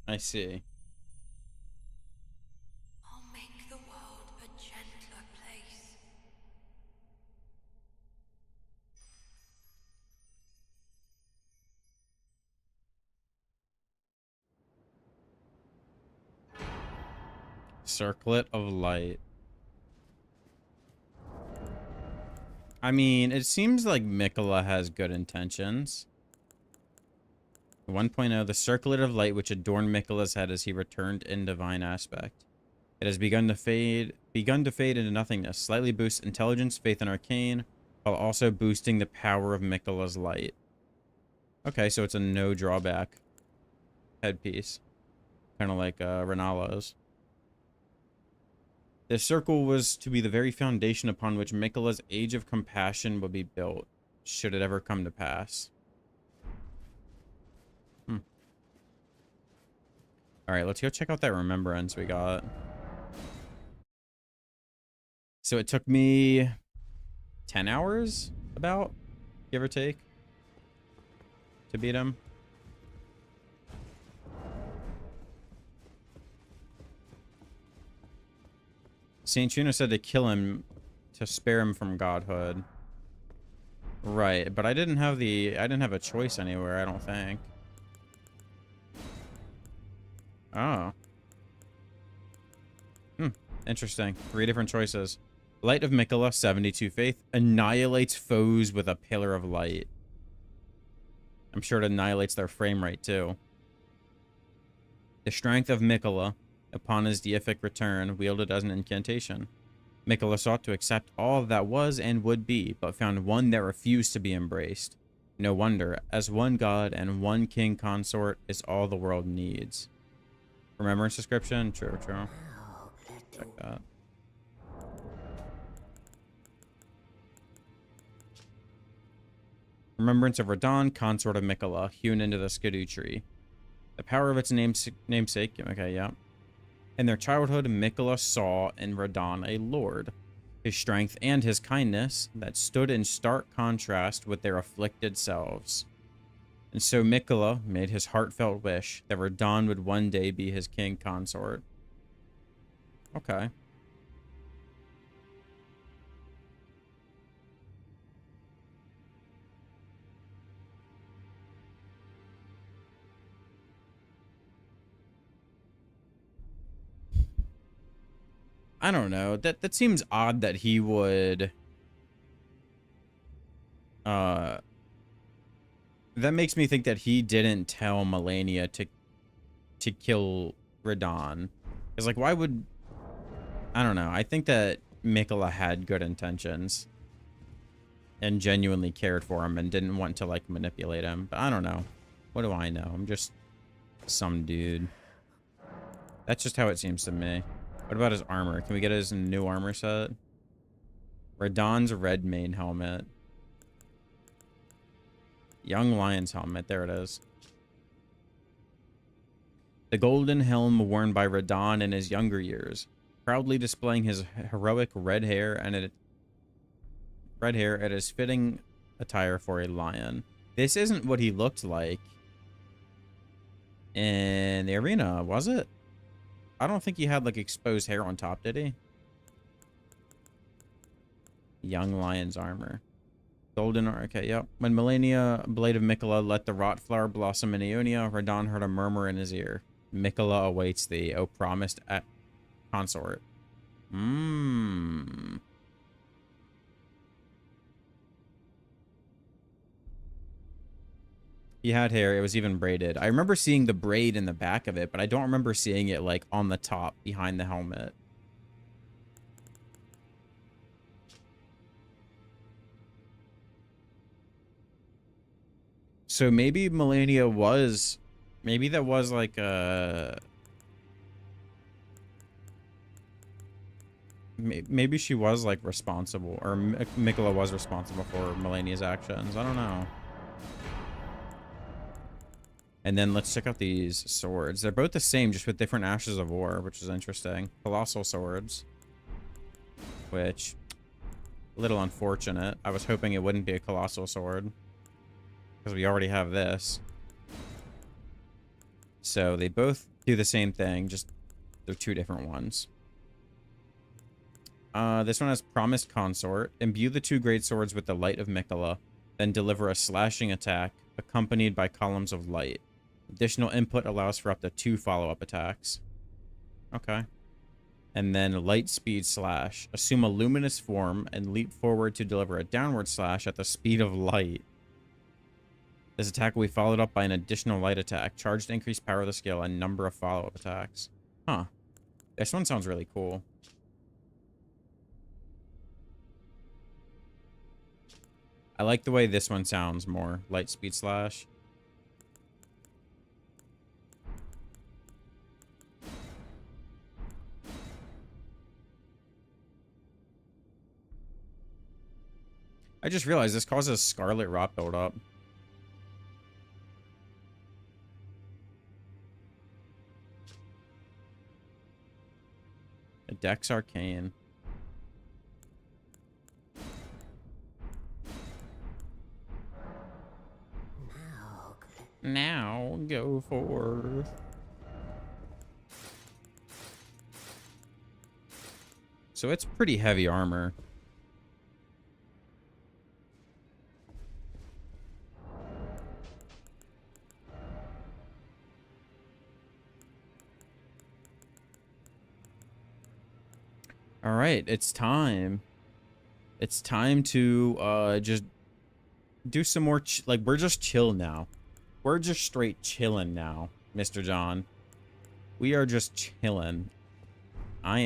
I see. I'll make the world a gentler place. Circlet of Light. I mean, it seems like Mikola has good intentions. 1.0, the Circlet of Light which adorned Mikola's head as he returned in divine aspect. It has begun to fade into nothingness. Slightly boosts intelligence, faith, and arcane, while also boosting the power of Mikola's light. Okay, so it's a no drawback headpiece. Kind of like Renala's. This circle was to be the very foundation upon which Mikola's Age of Compassion would be built, should it ever come to pass. Alright, let's go check out that remembrance we got. So it took me 10 hours, about, give or take, to beat him. Saint Trina said to kill him to spare him from godhood. Right, but I didn't have a choice anywhere, I don't think. Oh. Interesting. 3 different choices. Light of Mikola, 72 faith, annihilates foes with a pillar of light. I'm sure it annihilates their frame rate too. The strength of Mikola, upon his deific return, wielded as an incantation. Mikola sought to accept all that was and would be, but found one that refused to be embraced. No wonder, as one god and one king consort is all the world needs. Remembrance description? True, true. Check that. Remembrance of Radon, consort of Mikola, hewn into the skidoo tree. The power of its namesake, okay, yeah. In their childhood, Mikola saw in Radon a lord, his strength and his kindness that stood in stark contrast with their afflicted selves. And so Mikola made his heartfelt wish that Radon would one day be his king consort. Okay. I don't know. That seems odd that he would that makes me think that he didn't tell Melania to kill Radon. Cuz like why would I don't know. I think that Mikola had good intentions and genuinely cared for him and didn't want to like manipulate him. But I don't know. What do I know? I'm just some dude. That's just how it seems to me. What about his armor? Can we get his new armor set? Radon's red mane helmet. Young Lion's helmet. There it is. The golden helm worn by Radon in his younger years, proudly displaying his heroic red hair and it is fitting attire for a lion. This isn't what he looked like in the arena, was it? I don't think he had like exposed hair on top, did he? Young Lion's armor. Golden, okay, yep. When Melania, Blade of Mikola, let the rot flower blossom in Ionia, Radon heard a murmur in his ear. Mikola awaits thee, O promised consort. He had hair. It was even braided. I remember seeing the braid in the back of it, but I don't remember seeing it like on the top behind the helmet. So maybe Melania was, maybe that was like maybe she was like responsible, or Mikola was responsible for Melania's actions. I don't know. And then let's check out these swords. They're both the same, just with different ashes of war, which is interesting. Colossal swords. Which, a little unfortunate. I was hoping it wouldn't be a colossal sword, because we already have this. So they both do the same thing, just they're two different ones. This one has Promised Consort. Imbue the two great swords with the light of Mikola, then deliver a slashing attack accompanied by columns of light. Additional input allows for up to 2 follow-up attacks. Okay. And then light speed slash. Assume a luminous form and leap forward to deliver a downward slash at the speed of light. This attack will be followed up by an additional light attack. Charged to increase power of the skill and number of follow-up attacks. Huh. This one sounds really cool. I like the way this one sounds more. Light speed slash. I just realized this causes scarlet rot buildup. A Dex Arcane. Now go forth. So it's pretty heavy armor. All right, it's time. It's time to just do some more like we're just chill now. We're just straight chilling now, Mr. John. We are just chilling. I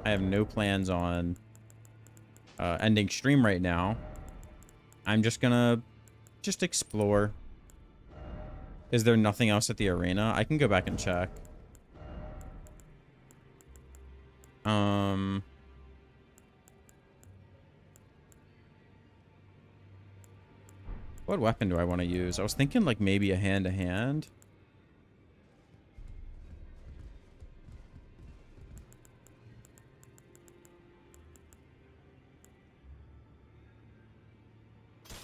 have no plans on ending stream right now. I'm just gonna explore. Is there nothing else at the arena? I can go back and check. What weapon do I want to use? I was thinking like maybe a hand-to-hand.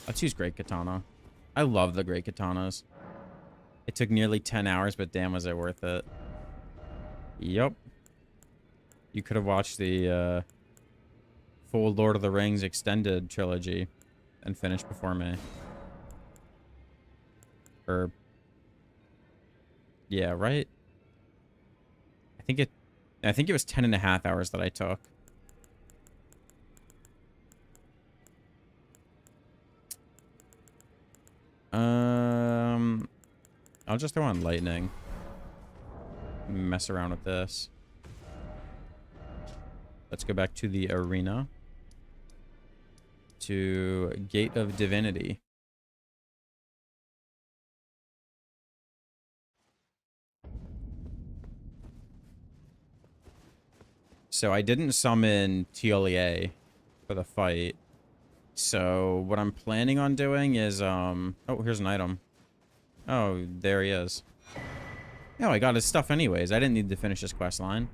Let's use Great Katana. I love the Great Katanas. It took nearly 10 hours, but damn was it worth it. Yep. You could have watched the full Lord of the Rings extended trilogy and finished before me. Or... yeah, right? I think it was 10.5 hours that I took. I'll just throw on lightning. Mess around with this. Let's go back to the arena. To Gate of Divinity. So I didn't summon TLEA for the fight. So what I'm planning on doing is, oh, here's an item. Oh, there he is. Oh, I got his stuff anyways. I didn't need to finish this quest line.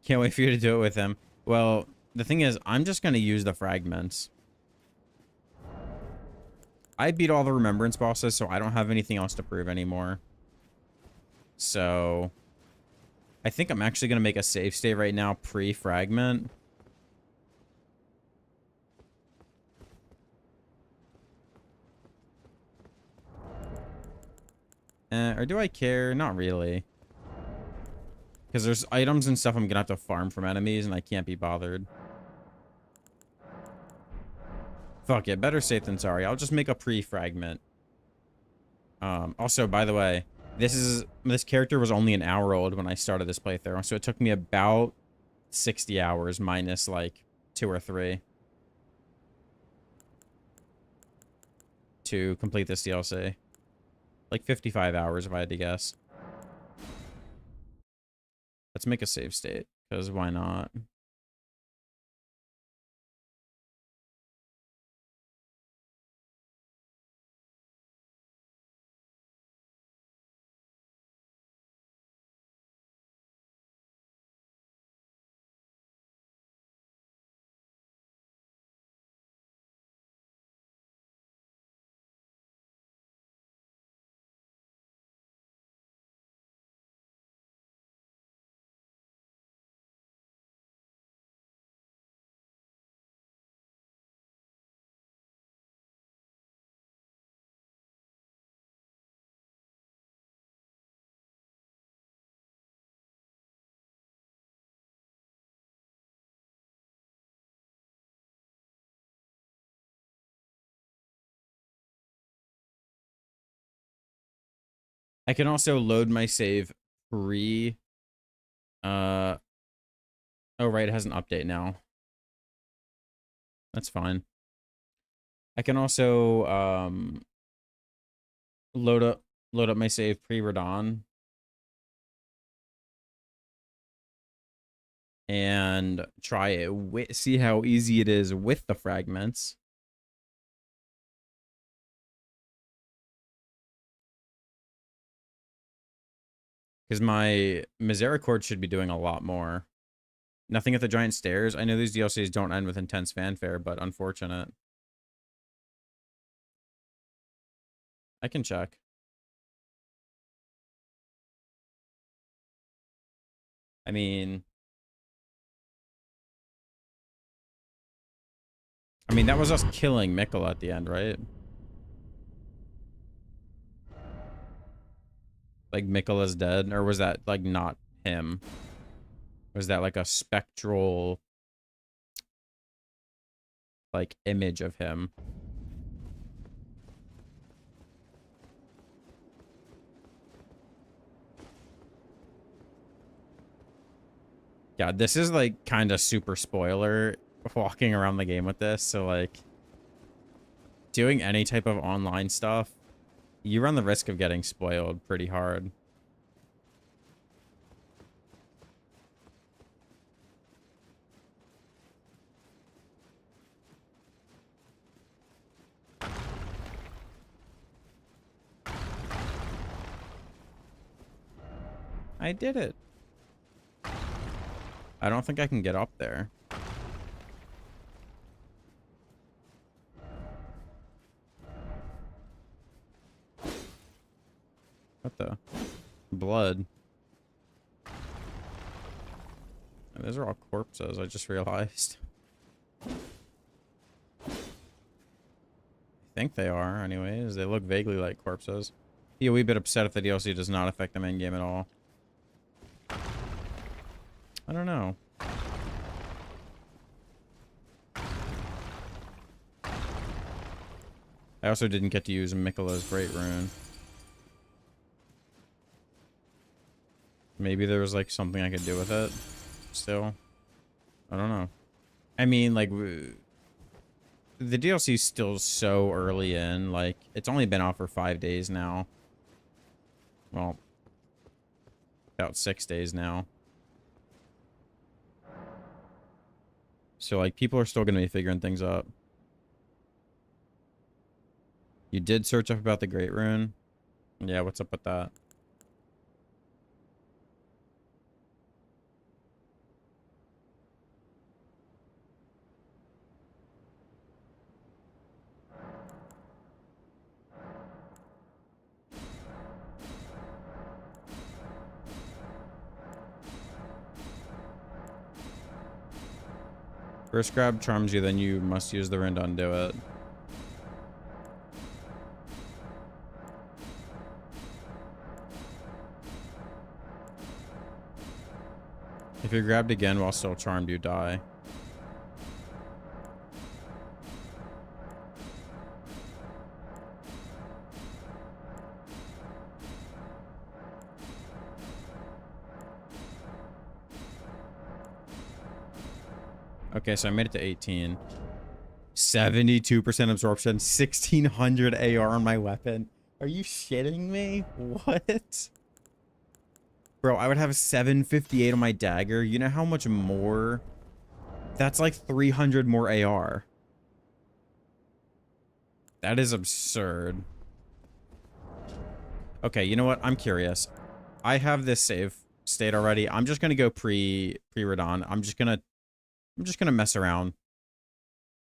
Can't wait for you to do it with him. Well, the thing is, I'm just going to use the fragments. I beat all the remembrance bosses, so I don't have anything else to prove anymore. So I think I'm actually going to make a save state right now pre-fragment. Or do I care? Not really. Because there's items and stuff I'm going to have to farm from enemies, and I can't be bothered. Fuck it. Better safe than sorry. I'll just make a pre-fragment. Also, by the way, this character was only an hour old when I started this playthrough, so it took me about 60 hours minus, like, 2 or 3 to complete this DLC. Like 55 hours if I had to guess. Let's make a save state, because why not? I can also load my save pre... oh, right, it has an update now. That's fine. I can also load up my save pre-Radon. And try it. See how easy it is with the fragments. Because my Misericord should be doing a lot more. Nothing at the giant stairs. I know these DLCs don't end with intense fanfare, but unfortunate. I can check. I mean, that was us killing Mikkel at the end, right? Like, Mikkel is dead? Or was that, like, not him? Was that like a spectral like image of him? Yeah, this is like kind of super spoiler walking around the game with this. So like doing any type of online stuff, you run the risk of getting spoiled pretty hard. I did it. I don't think I can get up there. What the? Blood. Those are all corpses, I just realized. I think they are, anyways. They look vaguely like corpses. Be a wee bit upset if the DLC does not affect the main game at all. I don't know. I also didn't get to use Miquella's Great Rune. Maybe there was like something I could do with it still. I don't know. I mean, like, the DLC is still so early in. Like, it's only been out for 5 days now. Well, about 6 days now. So, like, people are still going to be figuring things out. You did search up about the Great Rune? Yeah, what's up with that? First grab charms you, then you must use the rune to undo it. If you're grabbed again while still charmed, you die. Okay, so I made it to 18. 72% absorption, 1600 AR on my weapon. Are you shitting me? What? Bro, I would have 758 on my dagger. You know how much more? That's like 300 more AR. That is absurd. Okay, you know what? I'm curious. I have this save state already. I'm just gonna go pre-Radon. I'm just gonna mess around.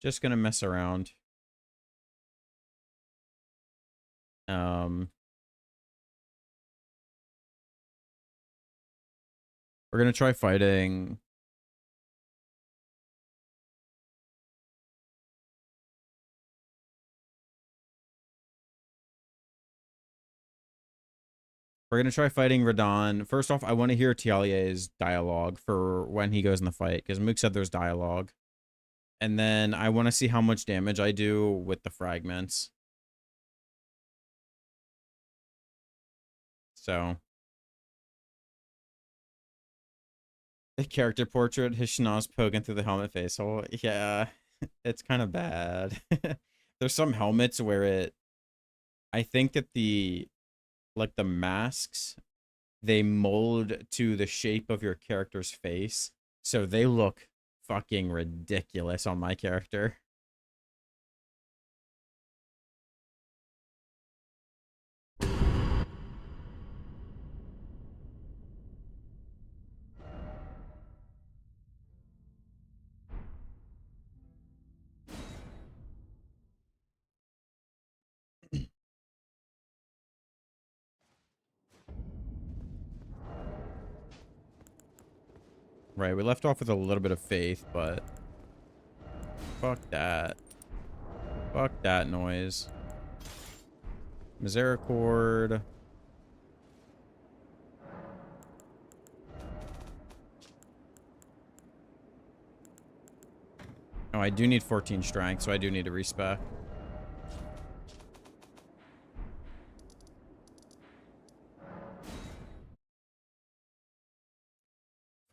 Just gonna mess around. We're gonna try fighting. We're gonna try fighting Radon. First off, I want to hear Tialier's dialogue for when he goes in the fight, because Mook said there's dialogue. And then I want to see how much damage I do with the fragments. So. The character portrait, his schnoz poking through the helmet face hole. Yeah, it's kind of bad. There's some helmets where it... I think that the masks, they mold to the shape of your character's face. So they look fucking ridiculous on my character. Right, we left off with a little bit of faith, but... Fuck that. Fuck that noise. Misericord. Oh, I do need 14 strength, so I do need to respec.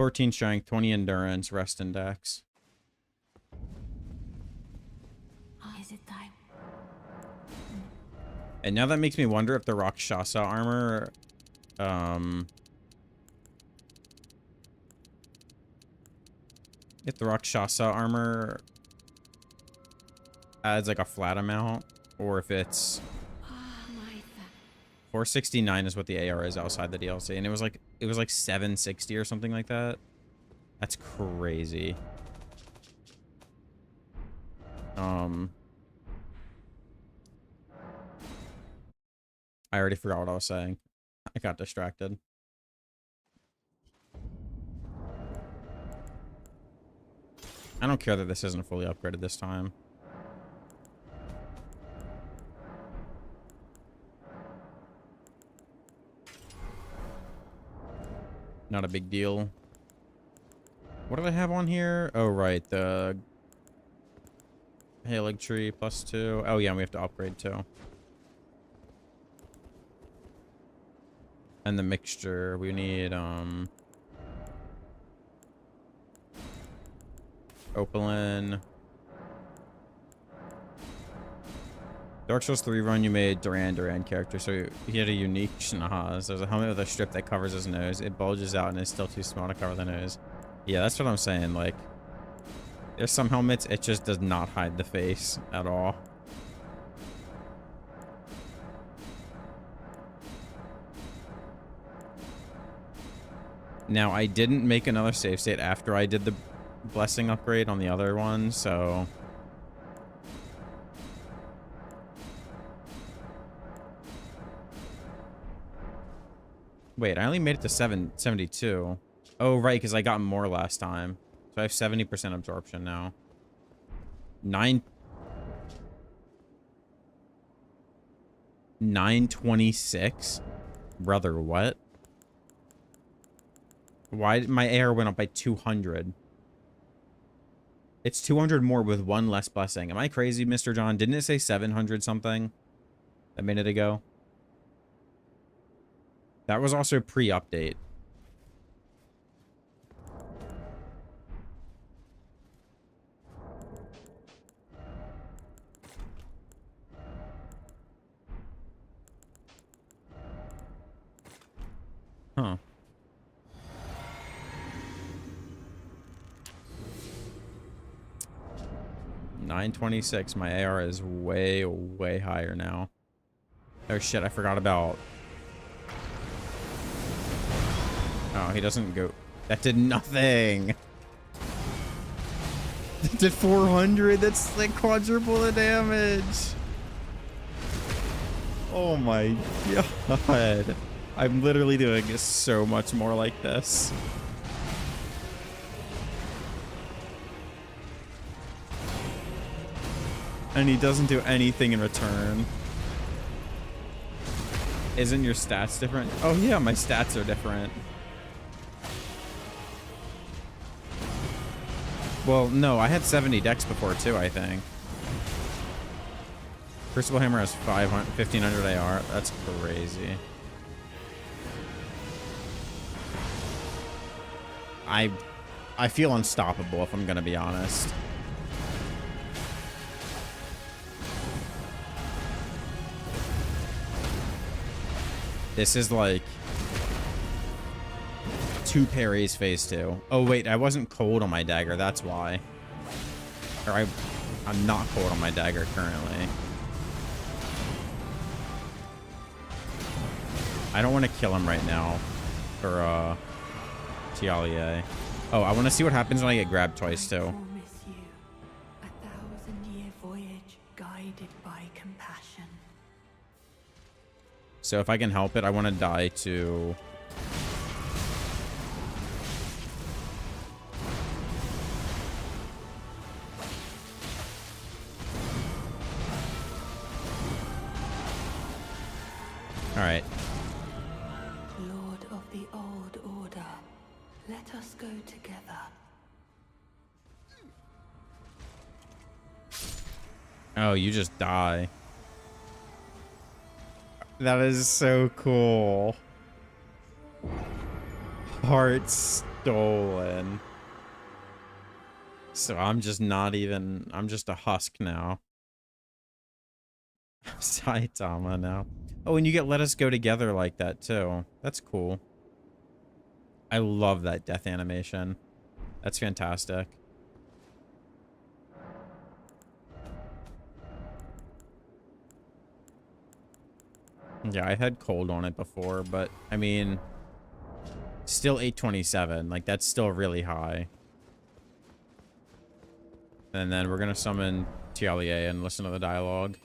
$14 strength, 20 endurance, rest index. Is it time? And now that makes me wonder if the Rakshasa armor, if the Rakshasa armor adds like a flat amount, or if it's 469 is what the AR is outside the DLC, and it was like 760 or something like that. That's crazy. I already forgot what I was saying. I got distracted. I don't care that this isn't fully upgraded this time. Not a big deal. What did I have on here? Oh, right. The Halig tree +2. Oh, yeah, we have to upgrade too. And the mixture. We need, Opalin. Dark Souls 3 run, you made Duran character, so he had a unique Shnahaz. There's a helmet with a strip that covers his nose. It bulges out and is still too small to cover the nose. Yeah, that's what I'm saying. Like, there's some helmets, it just does not hide the face at all. Now, I didn't make another save state after I did the blessing upgrade on the other one, so... Wait, I only made it to 772. Oh, right, because I got more last time. So I have 70% absorption now. 926? Brother, what? Why my AR went up by 200? It's 200 more with one less blessing. Am I crazy, Mr. John? Didn't it say 700 something a minute ago? That was also pre-update. Huh. $926. My AR is way, way higher now. Oh shit, I forgot about... Oh, he doesn't go... That did nothing! That did 400! That's like quadruple the damage! Oh my god. I'm literally doing so much more like this. And he doesn't do anything in return. Isn't your stats different? Oh yeah, my stats are different. Well, no, I had 70 dex before too, I think. Crucible Hammer has 1500 AR. That's crazy. I feel unstoppable, if I'm gonna be honest. This is like 2 parries phase 2. Oh wait, I wasn't cold on my dagger, that's why. Or I'm not cold on my dagger currently. I don't want to kill him right now for Tialier. Oh, I want to see what happens when I get grabbed twice too. Promise you a 1,000-year voyage guided by compassion. So if I can help it, I want to die to... Alright. Lord of the Old Order, let us go together. Oh, you just die. That is so cool. Heart stolen. So I'm just not even... I'm just a husk now. Saitama now. Oh, and you get Let Us Go Together like that, too. That's cool. I love that death animation. That's fantastic. Yeah, I had cold on it before, but, I mean... Still 827. Like, that's still really high. And then we're gonna summon Tialie and listen to the dialogue.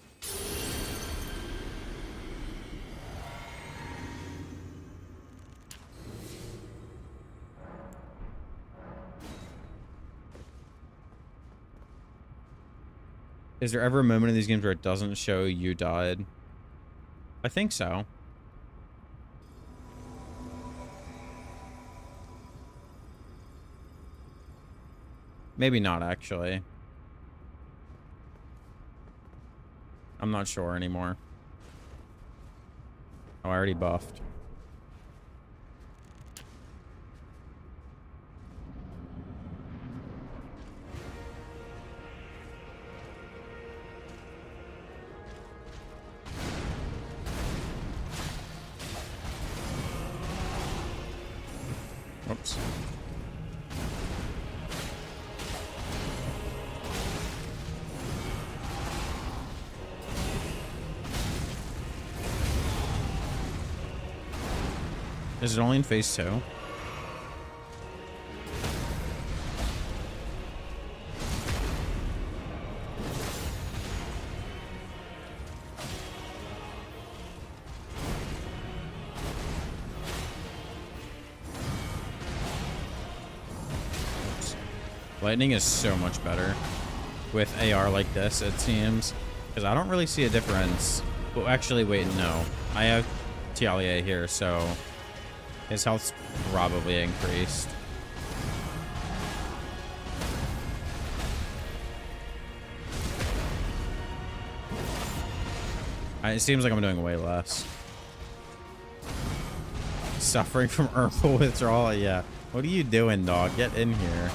Is there ever a moment in these games where it doesn't show you died? I think so. Maybe not, actually. I'm not sure anymore. Oh, I already buffed. Oops. Is it only in phase 2? Lightning is so much better with AR like this, it seems. Because I don't really see a difference. Well, actually, wait, no. I have Tialie here, so his health's probably increased. It seems like I'm doing way less. Suffering from herbal withdrawal? Yeah. What are you doing, dog? Get in here.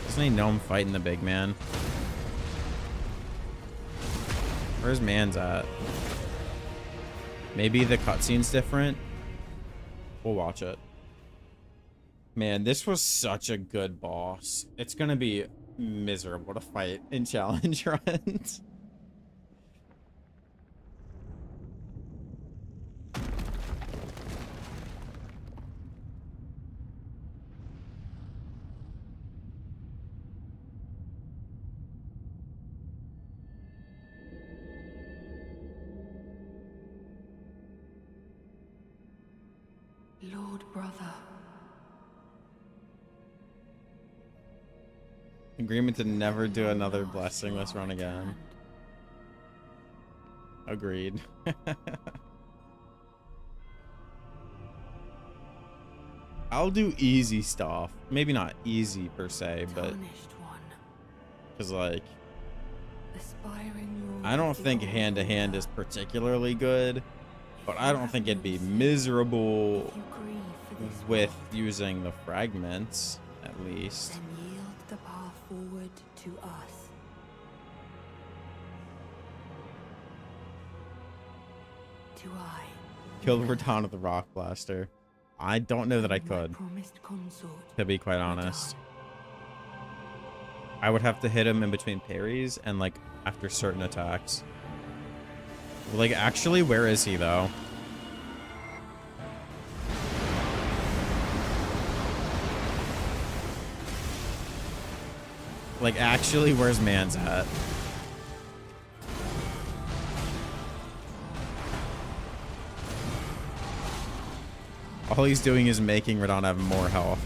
Doesn't he know I'm fighting the big man? Where's Man's at? Maybe the cutscene's different? We'll watch it. Man, this was such a good boss. It's gonna be miserable to fight in challenge runs. Lord brother. Agreement to never do another blessingless run again. Agreed. I'll do easy stuff. Maybe not easy per se, but because like I don't think hand to hand is particularly good, but I don't think it'd be miserable with using the fragments at least. Then yield the path forward to us. Do I? Killed Radon with the rock blaster. I don't know that I could, to be quite honest. I would have to hit him in between parries and like after certain attacks. Like actually, where is he though? Like actually, where's Man's at? All he's doing is making Radon have more health.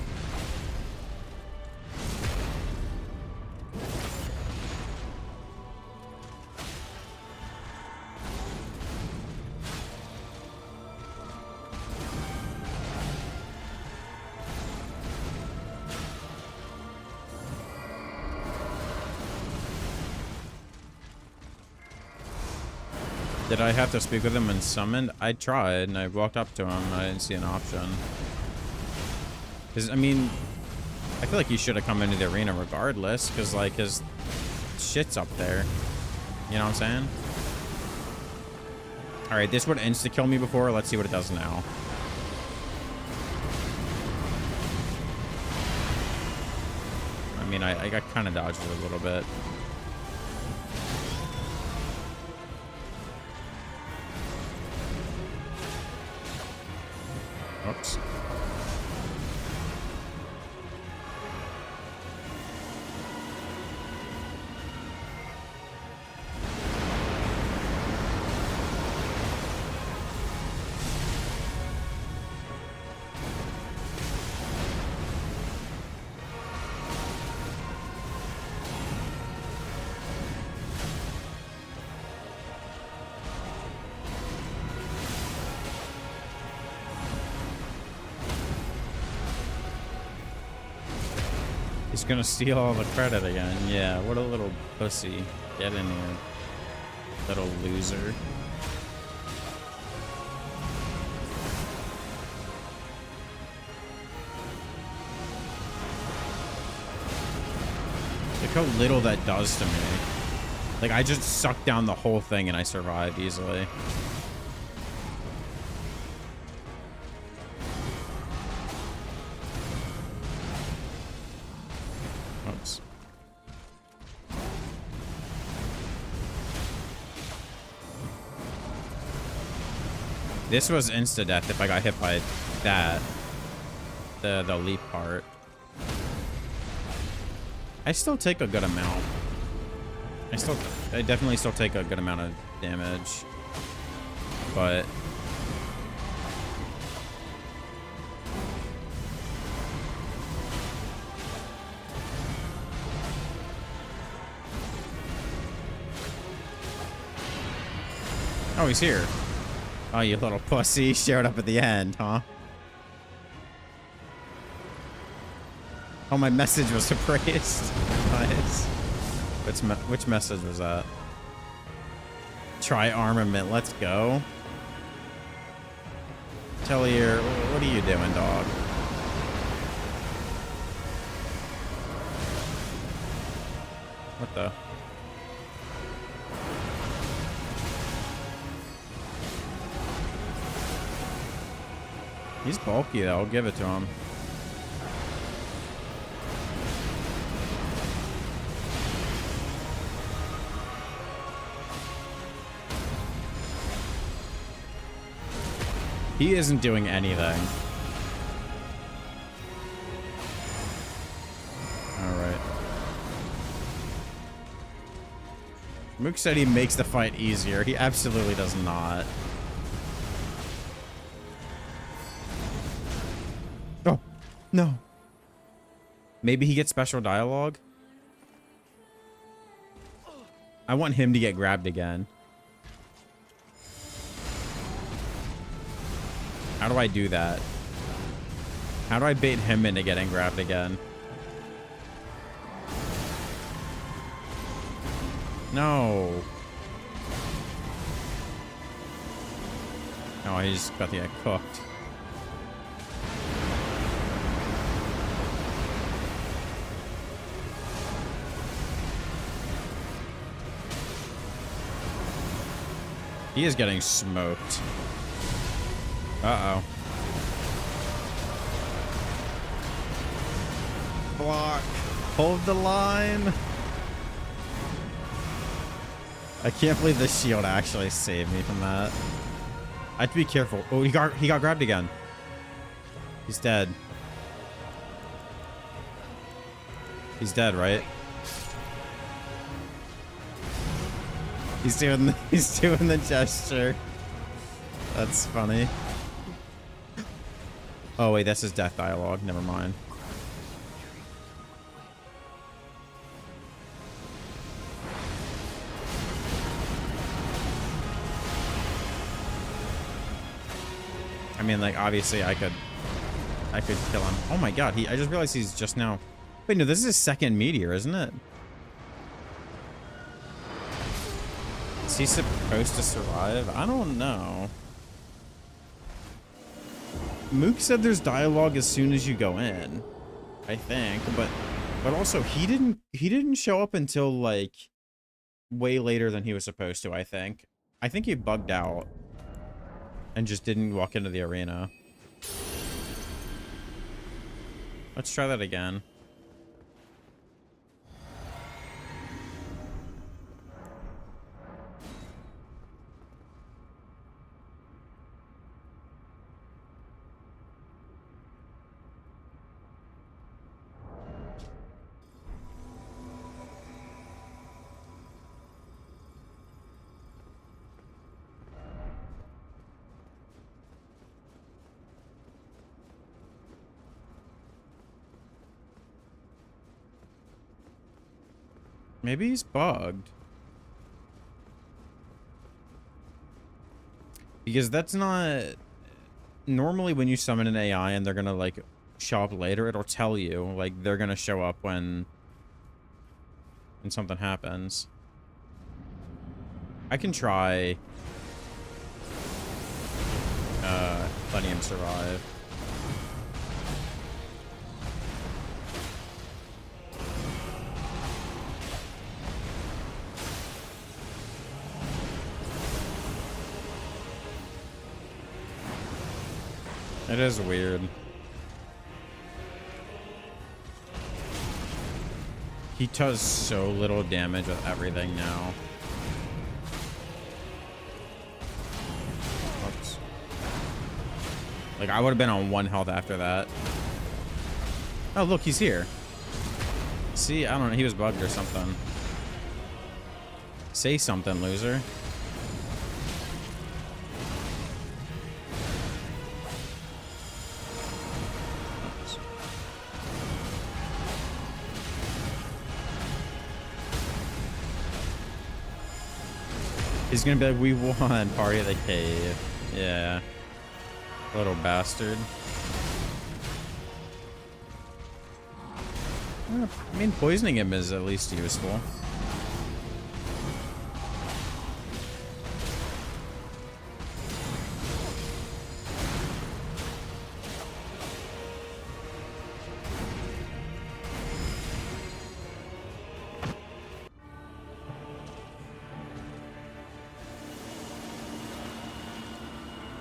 Did I have to speak with him when summoned? I tried, and I walked up to him, and I didn't see an option. Because, I mean, I feel like he should have come into the arena regardless, because, like, his shit's up there. You know what I'm saying? Alright, this would insta-kill me before. Let's see what it does now. I mean, I got kind of dodged it a little bit. Oops. He's gonna steal all the credit again. Yeah, what a little pussy. Get in here, little loser. Look how little that does to me. Like, I just sucked down the whole thing and I survived easily. Oops. This was insta-death if I got hit by that. The leap part. I still take a good amount. I definitely still take a good amount of damage. But oh, he's here. Oh, you little pussy. Showed up at the end, huh? Oh, my message was erased. Nice. Which message was that? Try armament. Let's go. Tellier, what are you doing, dog? What the? He's bulky, though. I'll give it to him. He isn't doing anything. Alright. Mook said he makes the fight easier. He absolutely does not. Oh, no. Maybe he gets special dialogue? I want him to get grabbed again. How do I do that? How do I bait him into getting grabbed again? No. Oh, he's about to get cooked. He is getting smoked. Uh-oh. Block. Hold the line. I can't believe the shield actually saved me from that. I have to be careful. Oh, he got grabbed again. He's dead. He's dead, right? He's doing the gesture. That's funny. Oh wait, that's his death dialogue. Never mind. I mean, like, obviously I could kill him. Oh my god, I just realized he's just now. Wait, no, this is his second meteor, isn't it? Is he supposed to survive? I don't know. Mook said there's dialogue as soon as you go in, I think, but also he didn't show up until like way later than he was supposed to, I think. I think he bugged out and just didn't walk into the arena. Let's try that again. Maybe he's bugged. Because that's not... Normally when you summon an AI and they're gonna, like, show up later, it'll tell you, like, they're gonna show up when something happens. I can try... letting him survive. It is weird. He does so little damage with everything now. Oops. Like, I would have been on 1 health after that. Oh, look, he's here. See, I don't know. He was bugged or something. Say something, loser. He's gonna be like, we won, party of the cave. Yeah. Little bastard. I mean, poisoning him is at least useful.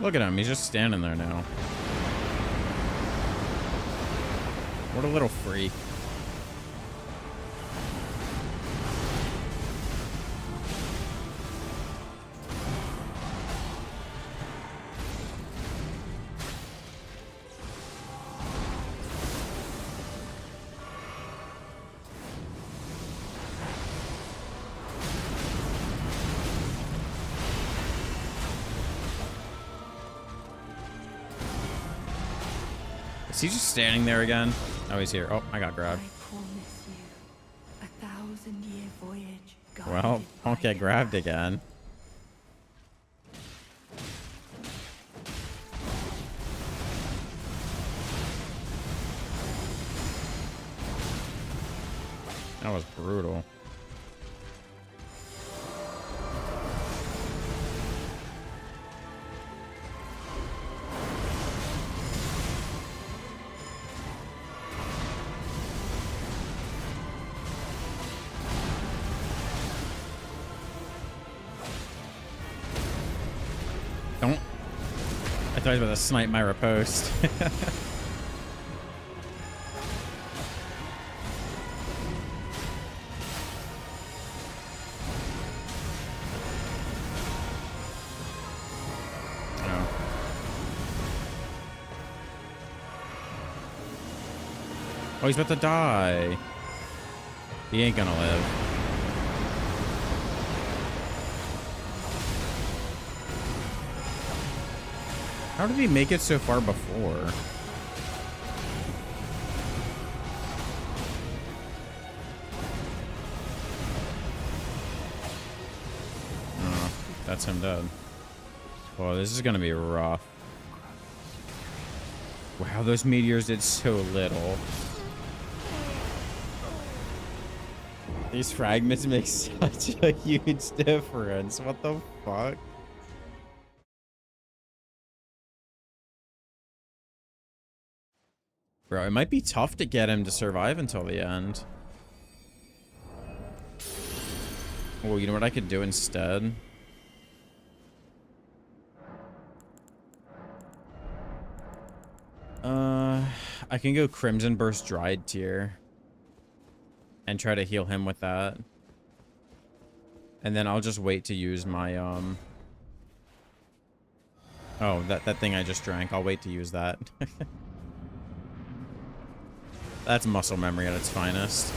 Look at him, he's just standing there now. What a little freak. Is he just standing there again? Oh, he's here. Oh, I got grabbed. I promise you, 1,000-year voyage. Well, don't get grabbed again. That was brutal. Don't. I thought he was about to snipe my riposte. Oh. Oh, he's about to die. He ain't gonna live. How did he make it so far before? Oh, that's him dead. Well, this is gonna be rough. Wow, those meteors did so little. These fragments make such a huge difference. What the fuck? Bro, it might be tough to get him to survive until the end. Oh, you know what I could do instead? I can go Crimson Burst Dried Tear and try to heal him with that. And then I'll just wait to use my, oh, that thing I just drank. I'll wait to use that. That's muscle memory at its finest.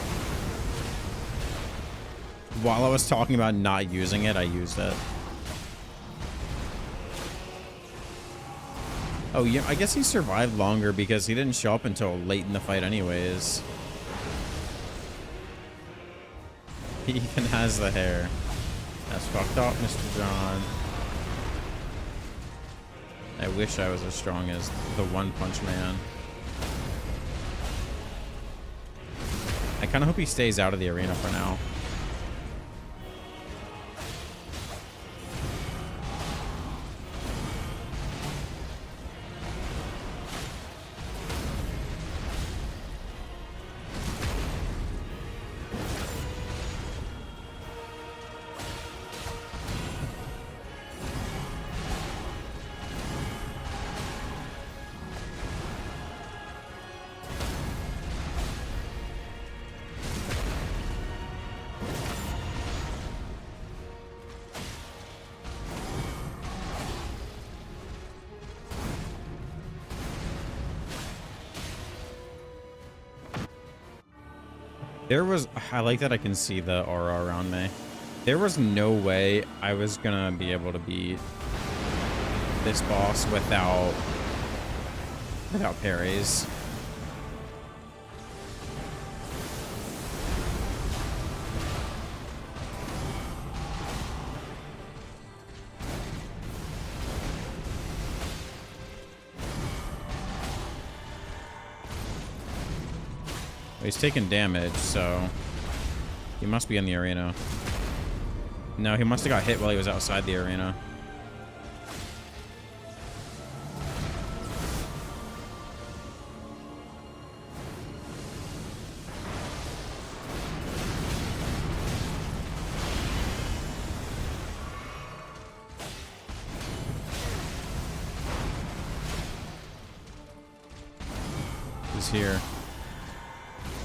While I was talking about not using it, I used it. Oh, yeah, I guess he survived longer because he didn't show up until late in the fight anyways. He even has the hair. That's fucked up, Mr. John. I wish I was as strong as the One Punch Man. I kind of hope he stays out of the arena for now. There was... I like that I can see the aura around me. There was no way I was gonna be able to beat this boss without parries. He's taking damage, so he must be in the arena. No, he must have got hit while he was outside the arena. He's here.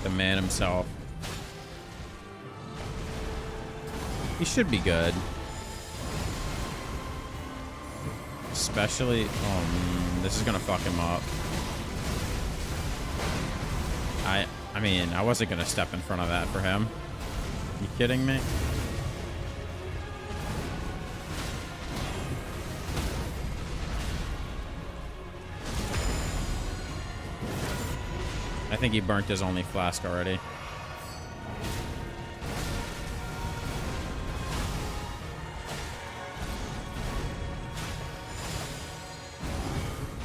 The man himself. He should be good. Especially... this is gonna fuck him up. I mean, I wasn't gonna step in front of that for him. You kidding me? I think he burnt his only flask already.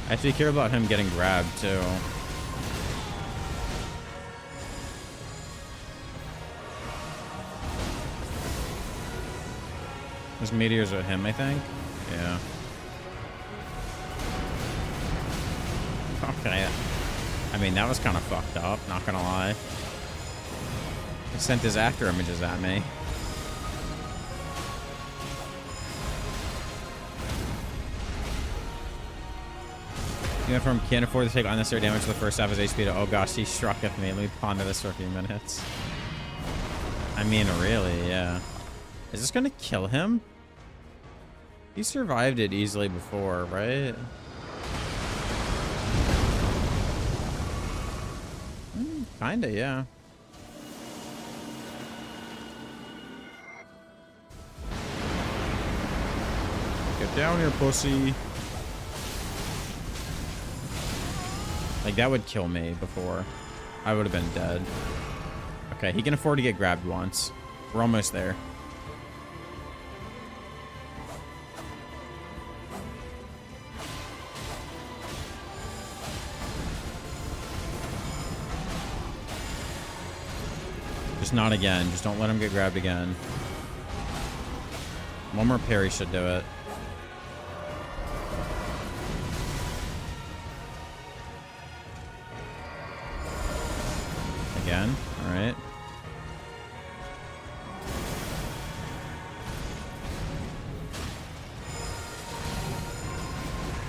I actually care about him getting grabbed, too. Those meteors are him, I think? Yeah. Okay. I mean, that was kind of fucked up, not gonna lie. He sent his after images at me. Uniform can't afford to take unnecessary damage for the first half of his HP to... Oh gosh, he struck at me. Let me ponder this for a few minutes. I mean, really, yeah. Is this gonna kill him? He survived it easily before, right? Kinda, yeah. Get down here, pussy. Like, that would kill me before. I would have been dead. Okay, he can afford to get grabbed once. We're almost there. Just not again. Just don't let him get grabbed again. One more parry should do it. Again. All right.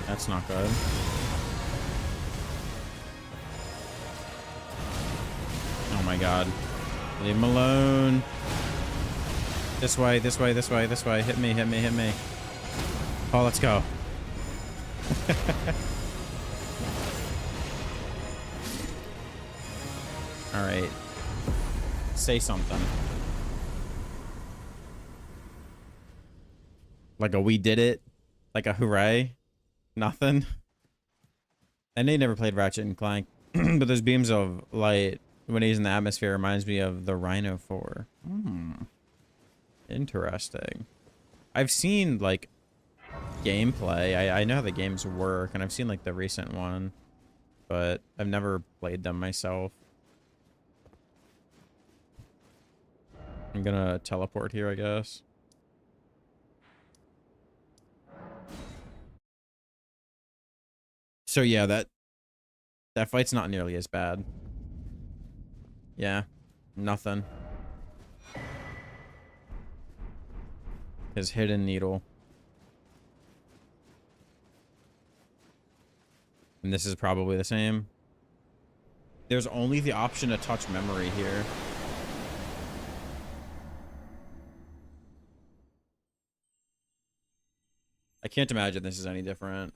That's not good. Oh my god. Leave him alone. This way, this way, this way, this way. Hit me, hit me, hit me. Oh, let's go. All right. Say something. Like a we did it. Like a hooray. Nothing. And they never played Ratchet and Clank. But those beams of light when he's in the atmosphere reminds me of the Rhino 4. Interesting. I've seen like gameplay. I know how the games work, and I've seen like the recent one, but I've never played them myself. I'm gonna teleport here, I guess. So yeah, that fight's not nearly as bad. Yeah, nothing. His hidden needle. And this is probably the same. There's only the option to touch memory here. I can't imagine this is any different.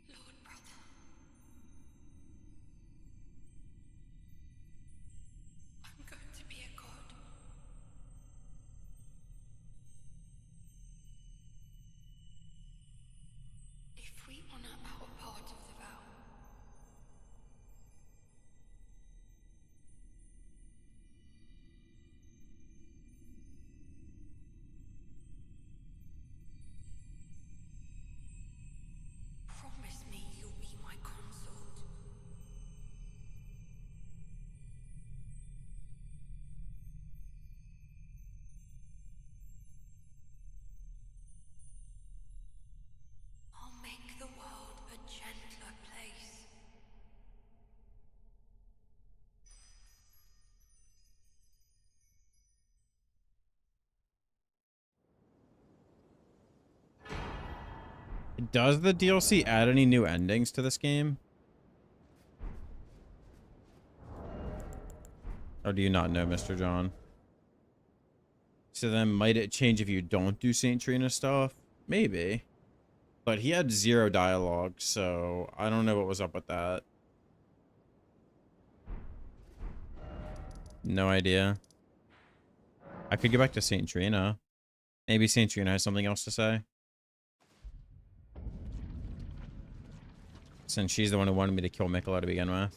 Lord brother, I'm going to be a god. If we honor our part of the vow, promise me you'll be my consort. I'll make the world a gentler place. Does the DLC add any new endings to this game? Or do you not know, Mr. John? So then might it change if you don't do Saint Trina stuff? Maybe. But he had 0 dialogue, so I don't know what was up with that. No idea. I could go back to Saint Trina. Maybe Saint Trina has something else to say. Since she's the one who wanted me to kill Mikola to begin with.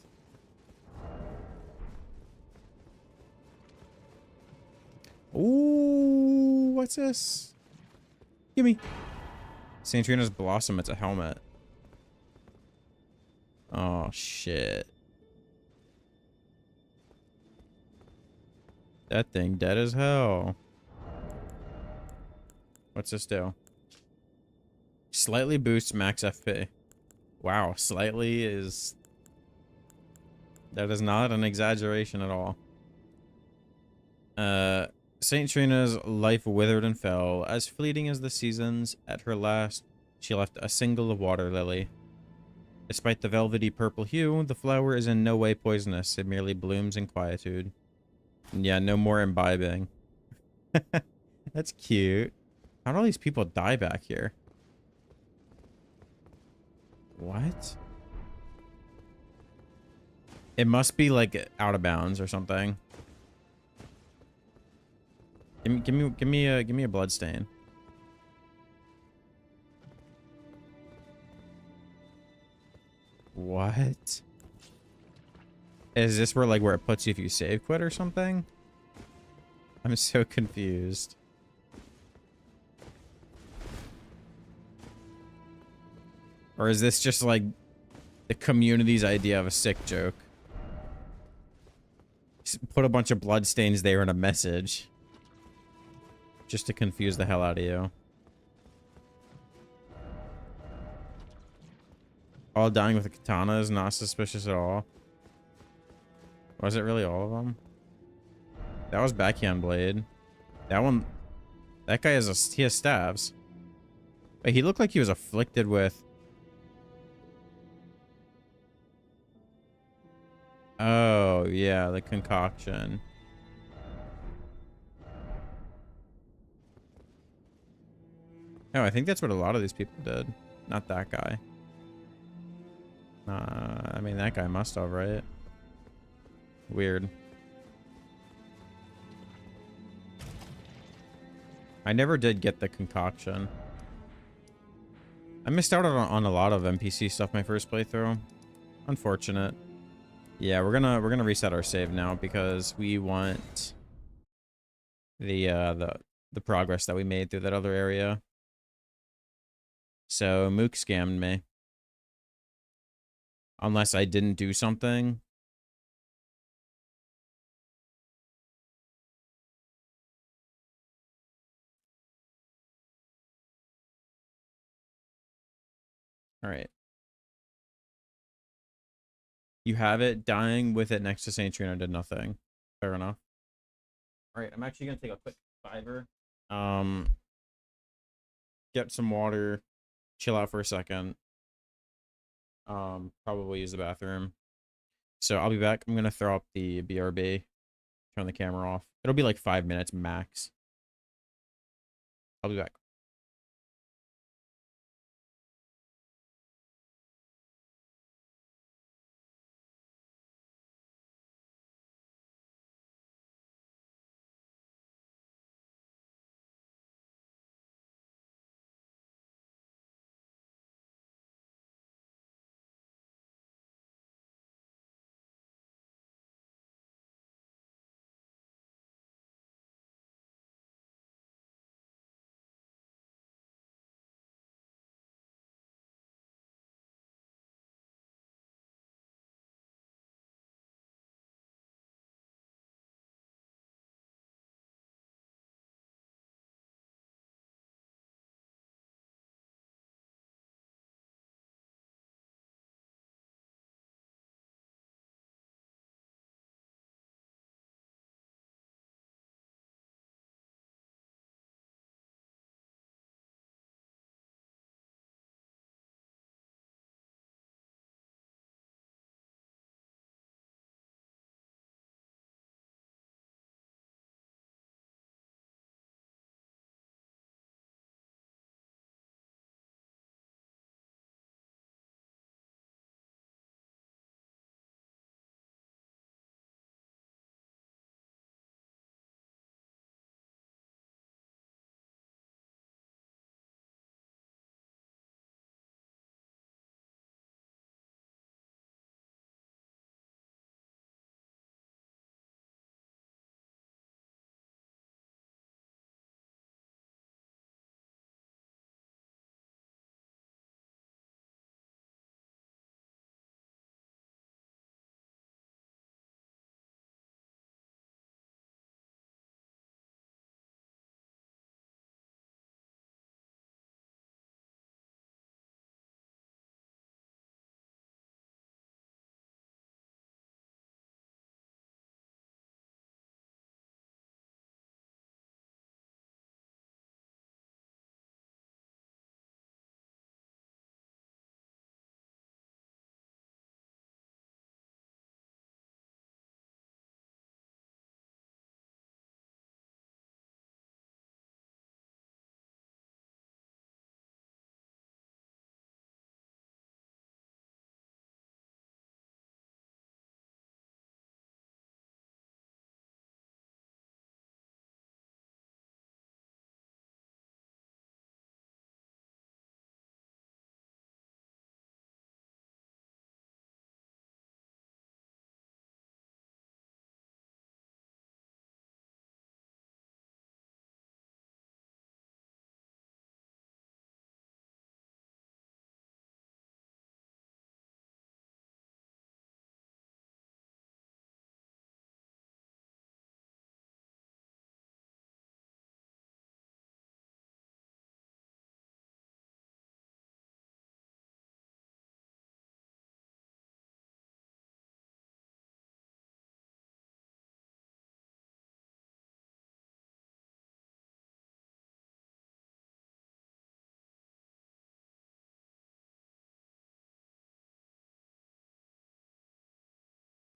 Ooh, what's this? Gimme. Saint Trina's Blossom, it's a helmet. Oh, shit. That thing dead as hell. What's this do? Slightly boosts max FP. Wow, slightly is... That is not an exaggeration at all. Saint Trina's life withered and fell. As fleeting as the seasons, at her last, she left a single water lily. Despite the velvety purple hue, the flower is in no way poisonous. It merely blooms in quietude. And yeah, no more imbibing. That's cute. How do all these people die back here? What? It must be like out of bounds or something. Give me a blood stain. What? Is this where it puts you if you save quit or something? I'm so confused. Or is this just like the community's idea of a sick joke? put a bunch of bloodstains there in a message. Just to confuse the hell out of you. All dying with a katana is not suspicious at all. Was it really all of them? That was backhand blade. That one... That guy he has staves. Wait, he looked like he was afflicted with... Oh, yeah, the concoction. Oh, I think that's what a lot of these people did. Not that guy. I mean, that guy must have, right? Weird. I never did get the concoction. I missed out on a lot of NPC stuff my first playthrough. Unfortunate. Yeah, we're gonna reset our save now because we want the progress that we made through that other area. So Mook scammed me. Unless I didn't do something. All right. You have it. Dying with it next to Saint Trina did nothing. Fair enough. All right, I'm actually gonna take a quick fiver. Get some water, chill out for a second. Probably use the bathroom. So I'll be back. I'm gonna throw up the BRB. Turn the camera off. It'll be like 5 minutes max. I'll be back.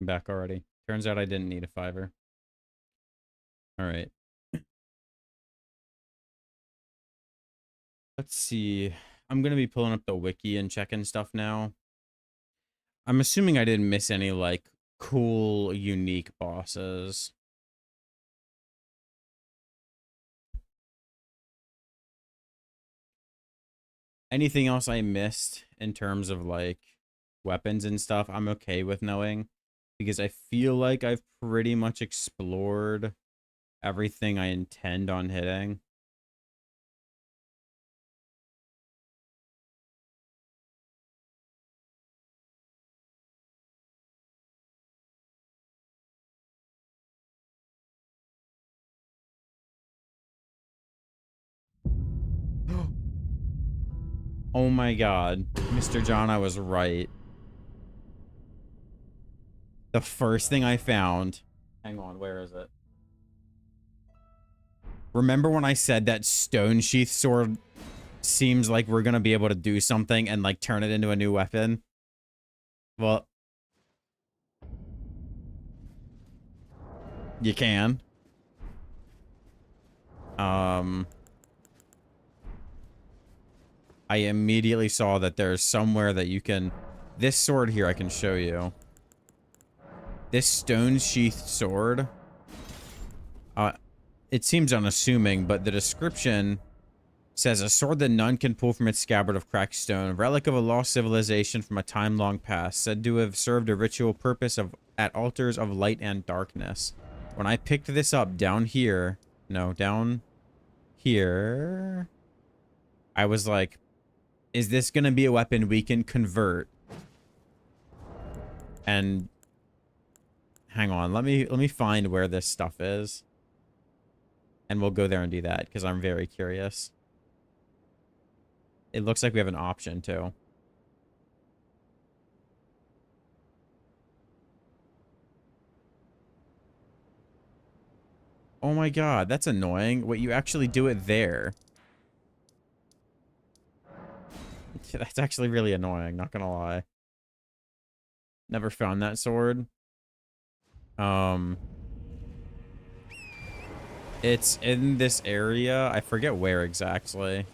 I'm back already. Turns out I didn't need a fiver. All right. Let's see. I'm going to be pulling up the wiki and checking stuff now. I'm assuming I didn't miss any, like, cool, unique bosses. Anything else I missed in terms of, like, weapons and stuff, I'm okay with knowing. Because I feel like I've pretty much explored everything I intend on hitting. Oh my god. Mr. John, I was right. The first thing I found... Hang on, where is it? Remember when I said that stone sheath sword seems like we're gonna be able to do something and, like, turn it into a new weapon? Well... You can. I immediately saw that there's somewhere that you can... This sword here I can show you. This stone sheath sword. It seems unassuming, but the description says a sword that none can pull from its scabbard of cracked stone, relic of a lost civilization from a time long past, said to have served a ritual purpose at altars of light and darkness. When I picked this up down here, down here, I was like, is this going to be a weapon we can convert? And hang on, let me find where this stuff is. And we'll go there and do that, because I'm very curious. It looks like we have an option, too. Oh my god, that's annoying. Wait, you actually do it there. That's actually really annoying, not gonna lie. Never found that sword. It's in this area. I forget where exactly.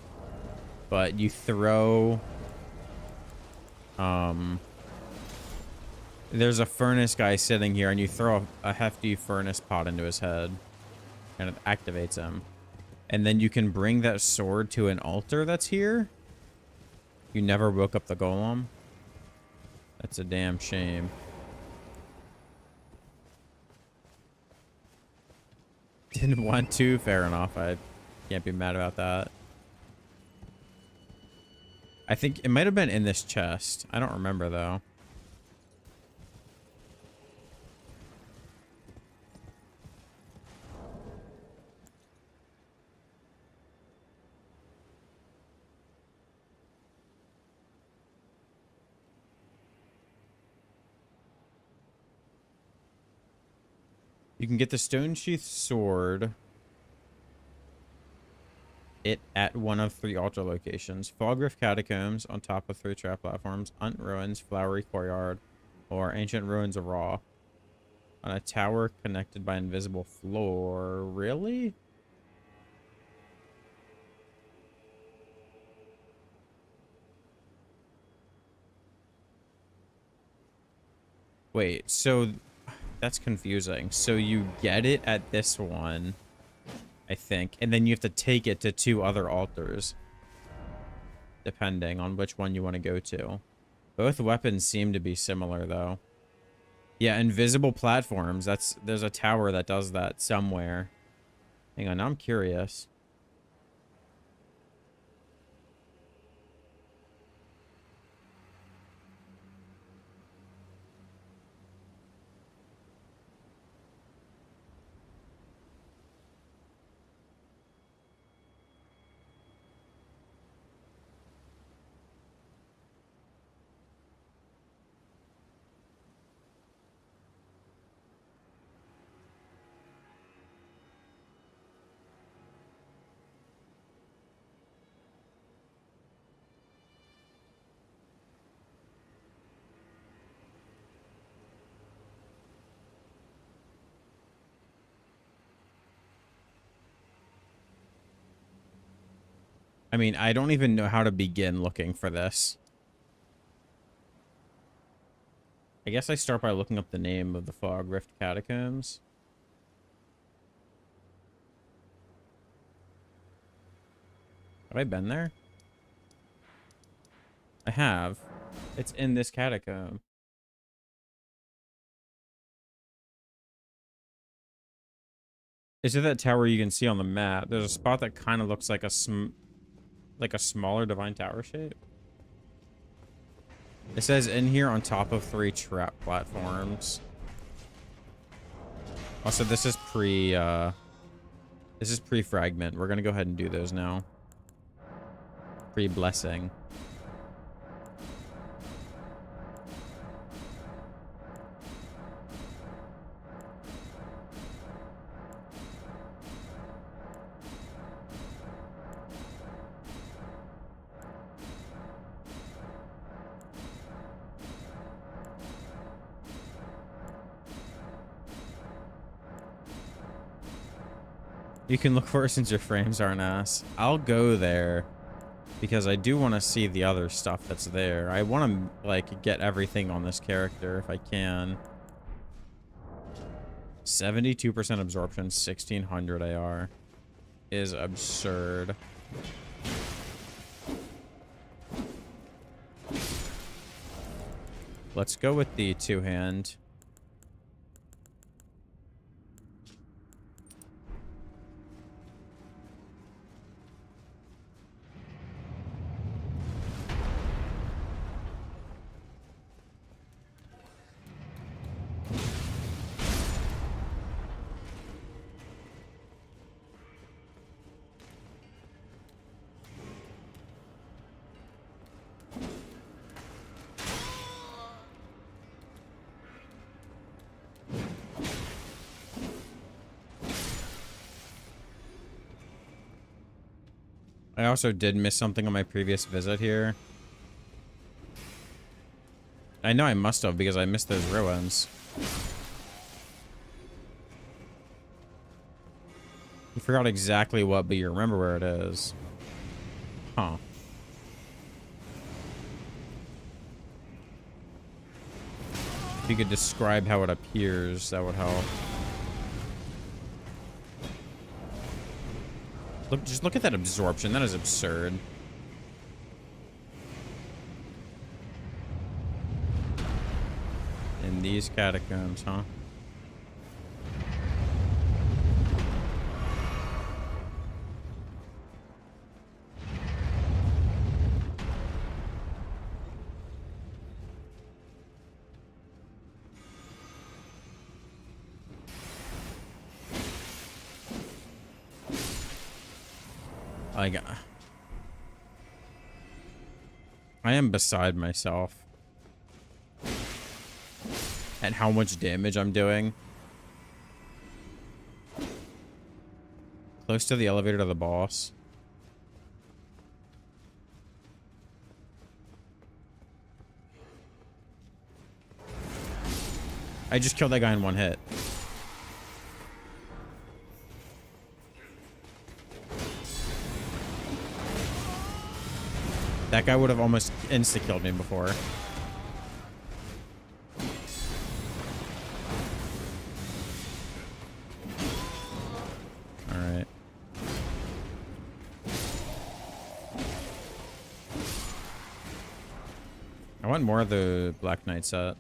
But you throw... There's a furnace guy sitting here, and you throw a hefty furnace pot into his head. And it activates him. And then you can bring that sword to an altar that's here. You never woke up the golem. That's a damn shame. Didn't want to. Fair enough. I can't be mad about that. I think it might have been in this chest. I don't remember, though. You can get the stone sheath sword at one of 3 altar locations. Fallgriff Catacombs on top of 3 trap platforms, Unt Ruins, Flowery Courtyard, or Ancient Ruins of Raw. On a tower connected by invisible floor. Really? Wait, so... That's confusing. So you get it at this one, I think, and then you have to take it to 2 other altars, depending on which one you want to go to. Both weapons seem to be similar, though. Yeah, invisible platforms. There's a tower that does that somewhere. Hang on, now I'm curious. I mean, I don't even know how to begin looking for this. I guess I start by looking up the name of the Fog Rift Catacombs. Have I been there? I have. It's in this catacomb. Is it that tower you can see on the map? There's a spot that kind of looks like a smaller divine tower shape. It says in here on top of 3 trap platforms. Also, this is pre-fragment. We're gonna go ahead and do those now. Pre-blessing. You can look for it since your frames aren't ass. I'll go there because I do want to see the other stuff that's there. I want to, like, get everything on this character if I can. 72% absorption, 1600 AR is absurd. Let's go with the 2-hand. I also did miss something on my previous visit here. I know I must have because I missed those ruins. You forgot exactly what, but you remember where it is. Huh. If you could describe how it appears, that would help. Look, just look at that absorption. That is absurd. In these catacombs, huh? I am beside myself at how much damage I'm doing. Close to the elevator to the boss. I just killed that guy in 1 hit. That guy would have almost insta-killed me before. Alright. I want more of the Black Knight set.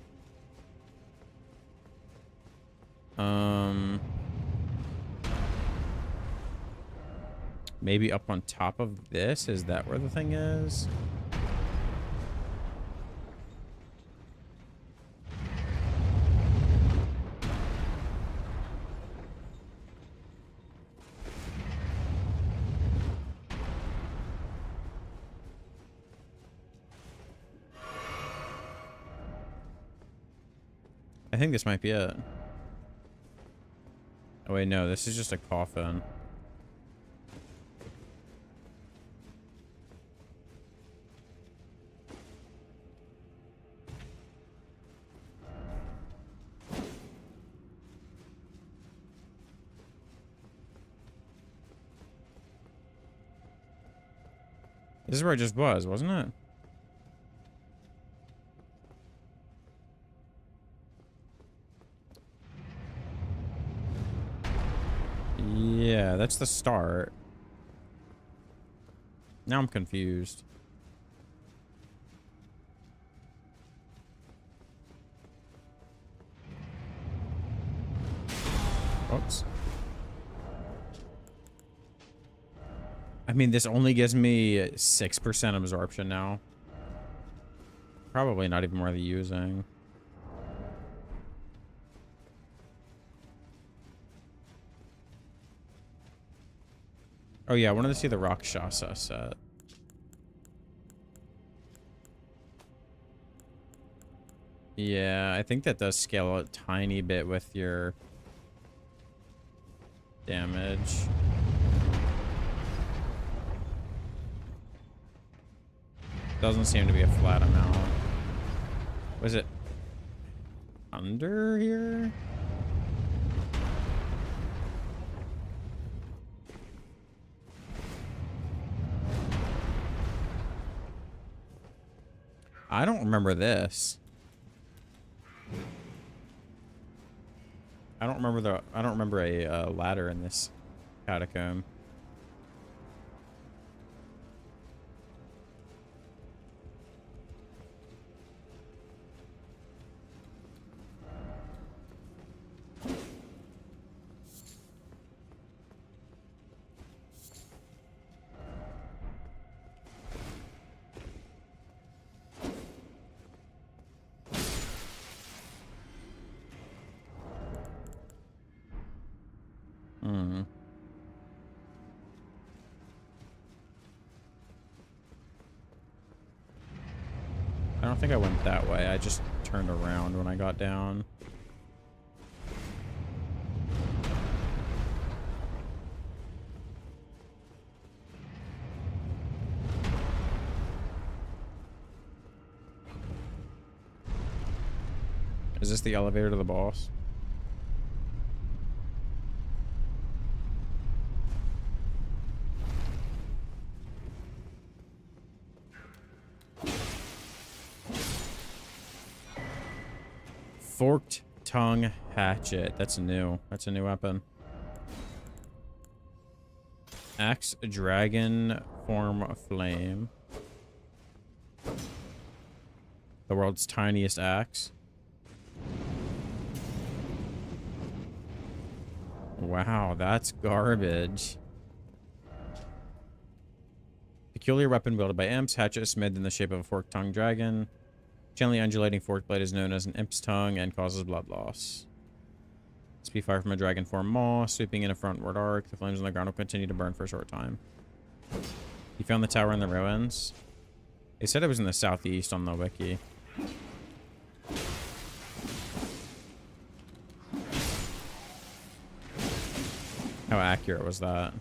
Maybe up on top of this? Is that where the thing is? I think this might be it. Oh wait, no, this is just a coffin. This is where I just was, wasn't it? Yeah, that's the start. Now I'm confused. Oops. I mean, this only gives me 6% absorption now. Probably not even worth using. Oh yeah, I wanted to see the Rakshasa set. Yeah, I think that does scale a tiny bit with your damage. Doesn't seem to be a flat amount. Was it under here? I don't remember this. I don't remember a ladder in this catacomb. Hmm. I don't think I went that way. I just turned around when I got down. Is this the elevator to the boss? Forked tongue hatchet. That's new. That's a new weapon. Axe dragon form flame. The world's tiniest axe. Wow, that's garbage. Peculiar weapon wielded by imps. Hatchet is smith in the shape of a forked tongue dragon. Gently undulating forked blade is known as an imp's tongue and causes blood loss. Speed fire from a dragon form maw, sweeping in a frontward arc. The flames on the ground will continue to burn for a short time. You found the tower in the ruins? They said it was in the southeast on the wiki. How accurate was that?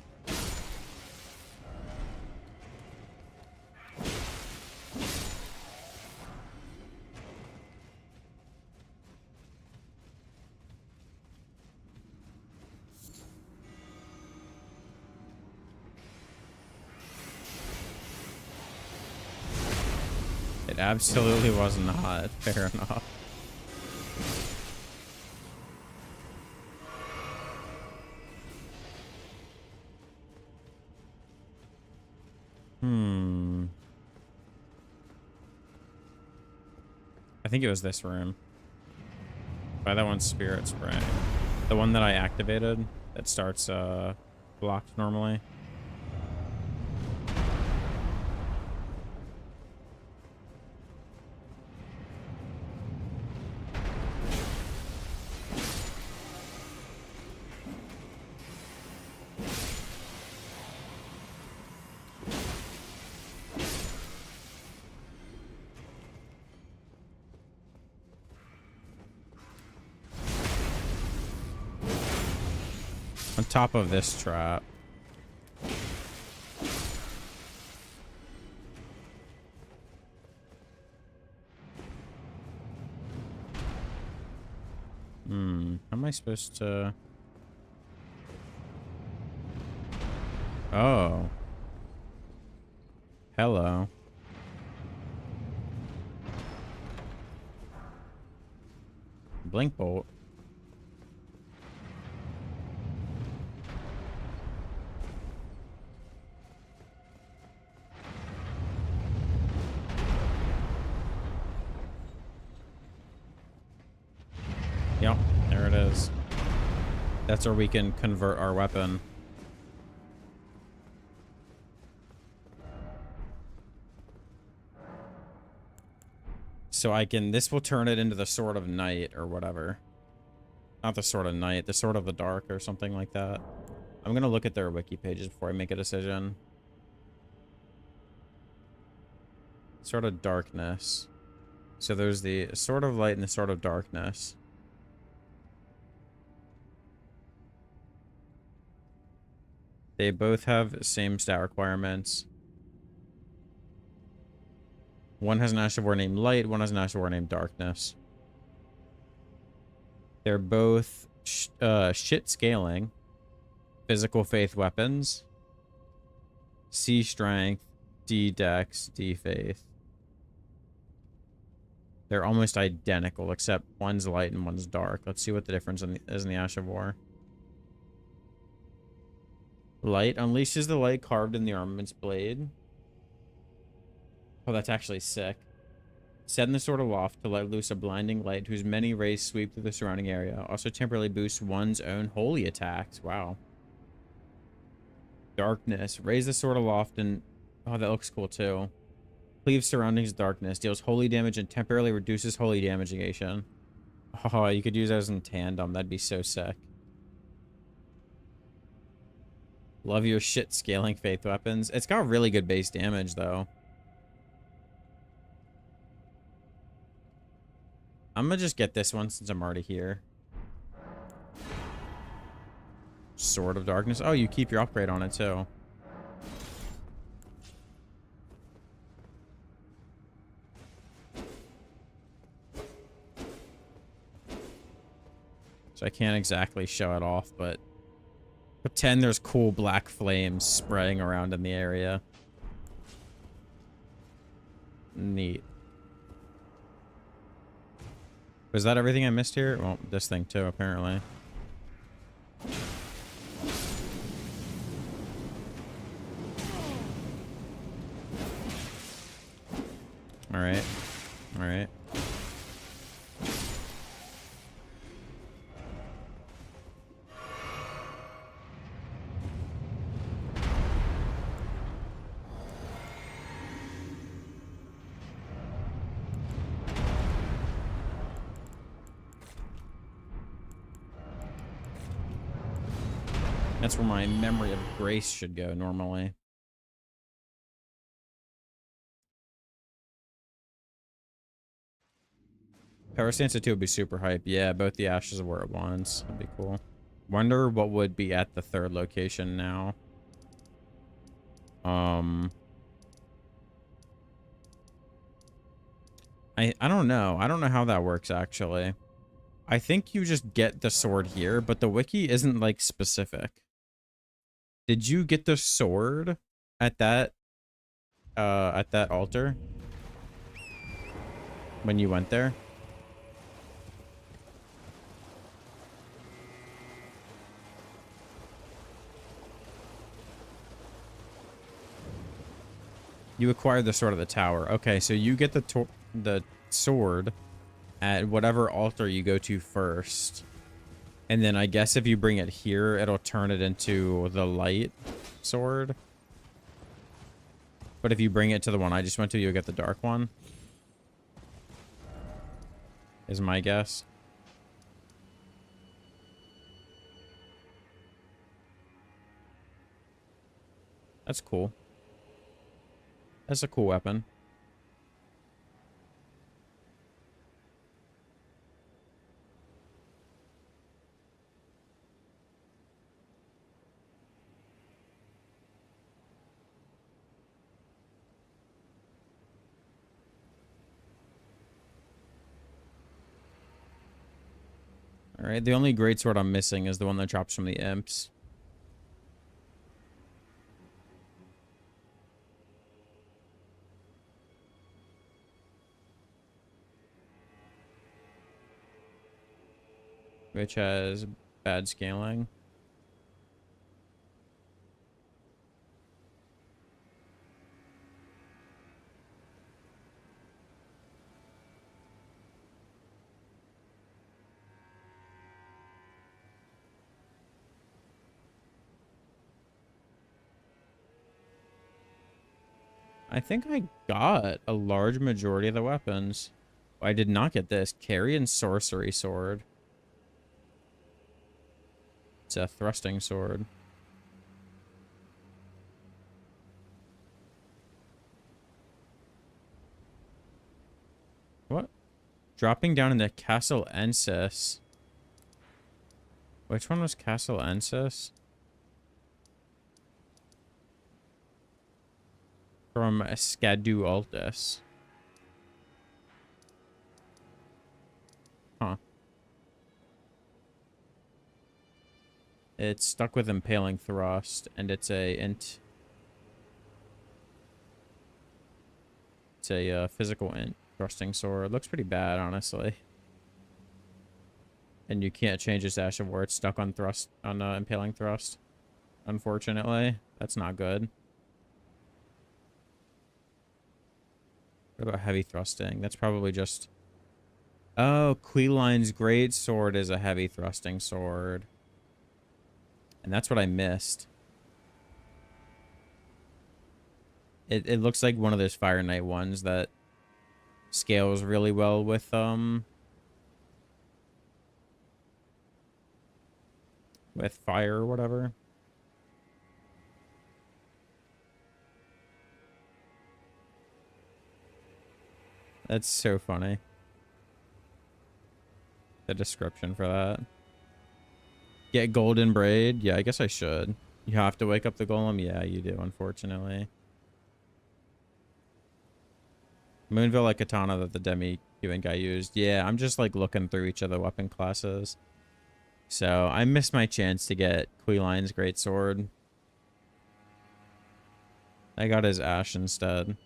It absolutely was not. Fair enough. I think it was this room. By that one's Spirit Spray. The one that I activated that starts blocked normally. On top of this trap. How am I supposed to... Oh. Hello. Blink bolt. Yep, there it is. That's where we can convert our weapon. So I can, this will turn it into the Sword of Night or whatever. Not the Sword of Night, the Sword of the Dark or something like that. I'm gonna look at their wiki pages before I make a decision. Sword of Darkness. So there's the Sword of Light and the Sword of Darkness. They both have same stat requirements. One has an Ash of War named Light, one has an Ash of War named Darkness. They're both shit scaling. Physical Faith weapons. C Strength, D Dex, D Faith. They're almost identical, except one's light and one's dark. Let's see what the difference is in the Ash of War. Light unleashes the light carved in the armament's blade. Oh, that's actually sick. Set in the sword aloft to let loose a blinding light whose many rays sweep through the surrounding area. Also temporarily boosts one's own holy attacks. Wow. Darkness. Raise the sword aloft and... Oh, that looks cool too. Cleaves surroundings darkness. Deals holy damage and temporarily reduces holy damage negation. Oh, you could use those in tandem. That'd be so sick. Love your shit scaling faith weapons. It's got really good base damage though. I'm gonna just get this one since I'm already here. Sword of Darkness. Oh, you keep your upgrade on it too. So I can't exactly show it off, but pretend there's cool black flames spraying around in the area. Neat. Was that everything I missed here? Well, this thing too, apparently. Alright. Alright. That's where my memory of grace should go normally. Power Stance 2 would be super hype. Yeah, both the Ashes of War at once. That'd be cool. Wonder what would be at the third location now. I don't know. I don't know how that works actually. I think you just get the sword here, but the wiki isn't like specific. Did you get the sword at that altar when you went there? You acquired the sword of the tower. Okay, so you get the sword at whatever altar you go to first. And then I guess if you bring it here, it'll turn it into the light sword. But if you bring it to the one I just went to, you'll get the dark one. Is my guess. That's cool. That's a cool weapon. Alright, the only greatsword I'm missing is the one that drops from the imps. which has bad scaling. I think I got a large majority of the weapons. I did not get this. Carrion Sorcery Sword. It's a thrusting sword. What? Dropping down into Castle Ensis. Which one was Castle Ensis? From Skadu Altus. Huh. It's stuck with Impaling Thrust, and it's a physical int thrusting sword. It looks pretty bad, honestly. And you can't change its Ash of War. It's stuck on Impaling Thrust. Unfortunately, that's not good. What about heavy thrusting? That's probably just... Oh, Queline's Great Sword is a heavy thrusting sword. And that's what I missed. It looks like one of those Fire Knight ones that scales really well with fire or whatever. That's so funny. The description for that. Get Golden Braid? Yeah, I guess I should. You have to wake up the golem? Yeah, you do, unfortunately. Moonville Katana that the Demi-Human guy used. Yeah, I'm just like looking through each of the weapon classes. So I missed my chance to get Queline's Greatsword. I got his Ash instead.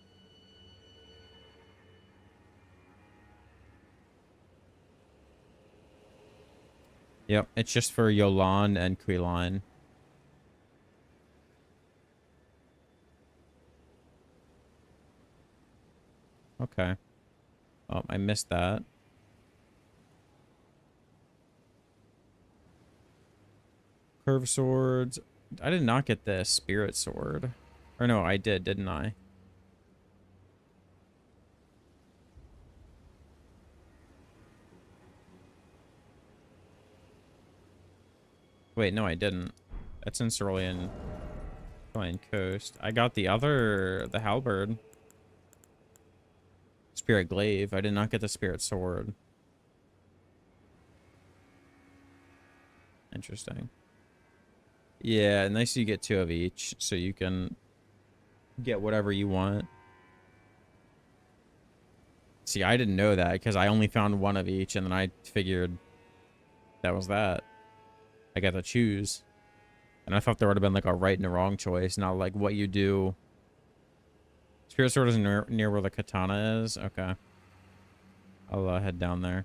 Yep, it's just for Yolan and Queline. Okay. Oh, I missed that. Curve swords. I did not get the spirit sword. Or no, I did, didn't I? Wait, no, I didn't. That's in Cerulean Coast. I got the halberd. Spirit glaive. I did not get the spirit sword. Interesting. Yeah, nice you get 2 of each, so you can get whatever you want. See, I didn't know that, because I only found 1 of each, and then I figured that was that. I got to choose. And I thought there would have been, like, a right and a wrong choice, not, like, what you do. Spirit sword is near where the katana is? Okay. I'll head down there.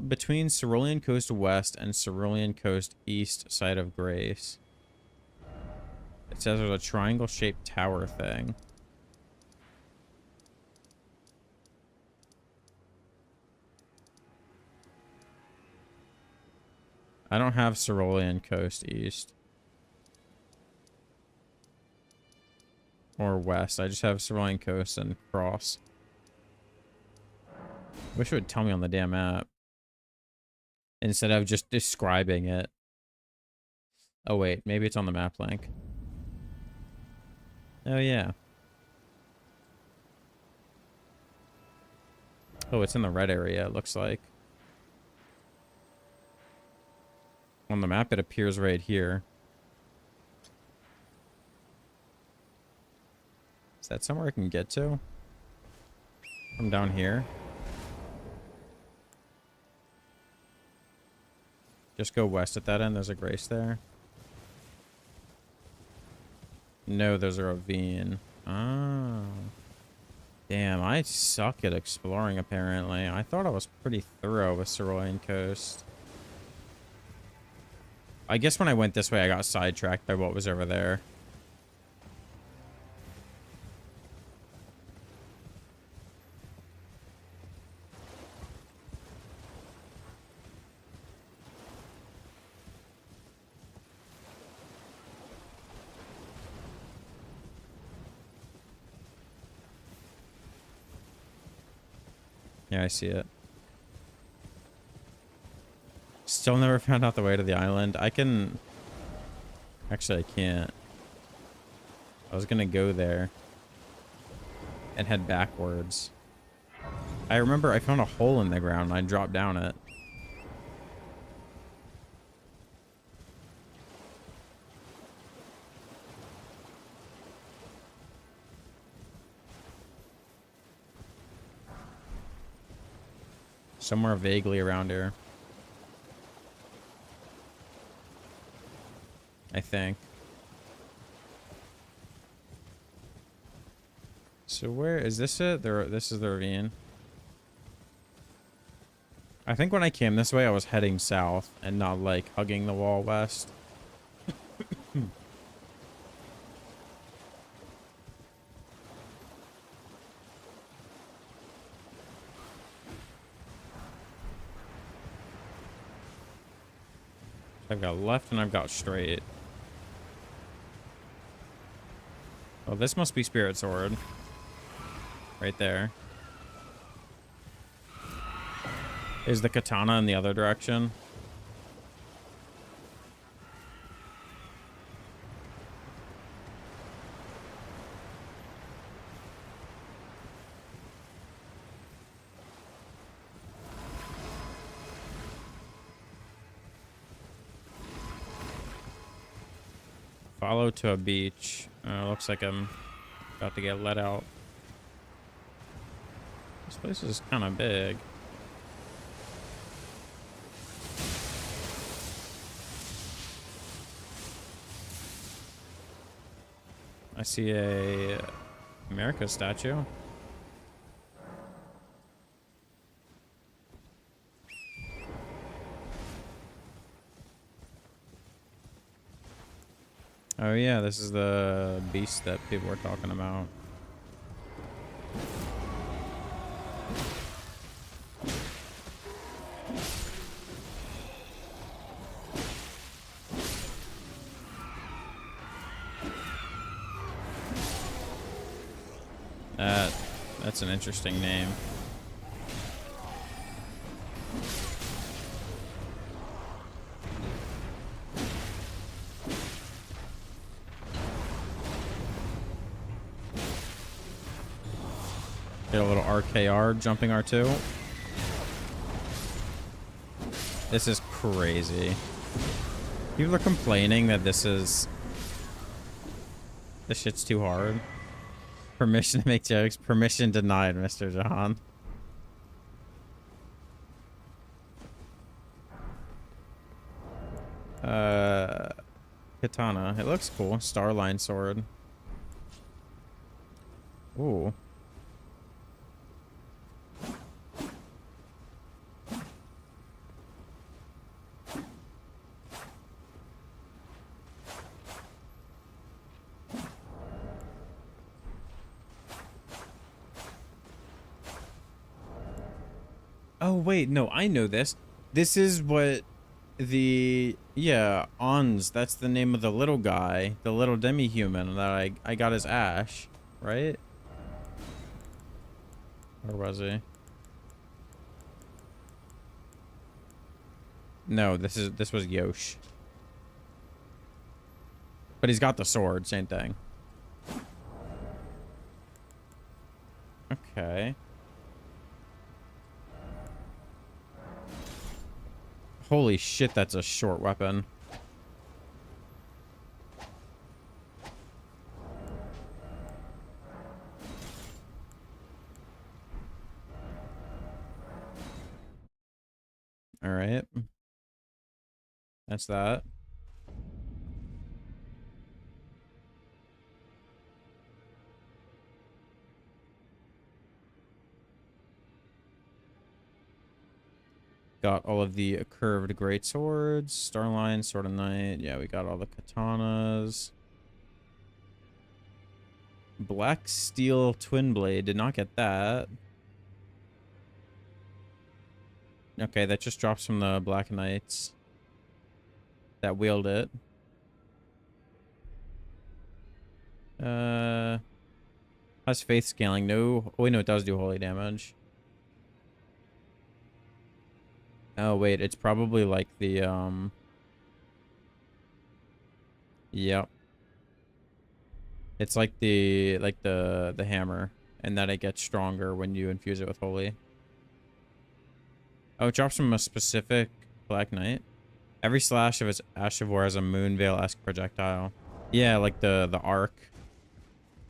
Between Cerulean Coast West and Cerulean Coast East side of Grace. It says there's a triangle-shaped tower thing. I don't have Cerulean Coast East. Or West. I just have Cerulean Coast and Cross. Wish it would tell me on the damn map. Instead of just describing it. Oh, wait. Maybe it's on the map link. Oh, yeah. Oh, it's in the red area, it looks like. On the map, it appears right here. Is that somewhere I can get to? From down here? Just go west at that end. There's a Grace there. No, there's a ravine. Ah. Damn, I suck at exploring, apparently. I thought I was pretty thorough with Cerulean Coast. I guess when I went this way, I got sidetracked by what was over there. Yeah, I see it. Still never found out the way to the island. I can... Actually, I can't. I was gonna go there and head backwards. I remember I found a hole in the ground and I dropped down it. Somewhere vaguely around here. I think. So where is this it? This is the ravine. I think when I came this way, I was heading south and not like hugging the wall west. I've got left and I've got straight. Oh, this must be Spirit Sword. Right there. Is the katana in the other direction? Follow to a beach. Looks like I'm about to get let out. This place is kind of big. I see a America statue. Oh yeah, this is the beast that people were talking about. That's an interesting name. Get a little RKR jumping R2. This is crazy. People are complaining that this shit's too hard. Permission to make jokes. Permission denied, Mr. John. Katana. It looks cool. Starline sword. Ooh. Oh, wait. No, I know this. This is what yeah, Ons. That's the name of the little guy. The little demi-human that I got his Ash. Right? Or was he? No, this was Yosh. But he's got the sword. Same thing. Okay. Holy shit, that's a short weapon. All right. That's that. got all of the curved great swords, Starline, Sword of Night. Yeah, we got all the katanas. Black Steel Twin Blade. Did not get that. Okay, that just drops from the Black Knights that wield it. Has faith scaling. No. Oh, wait, no, it does do holy damage. Oh, wait, it's probably like the, Yep. It's like the hammer, and that it gets stronger when you infuse it with holy. Oh, it drops from a specific Black Knight. Every slash of its Ash of War has a Moonveil-esque projectile. Yeah, like the arc.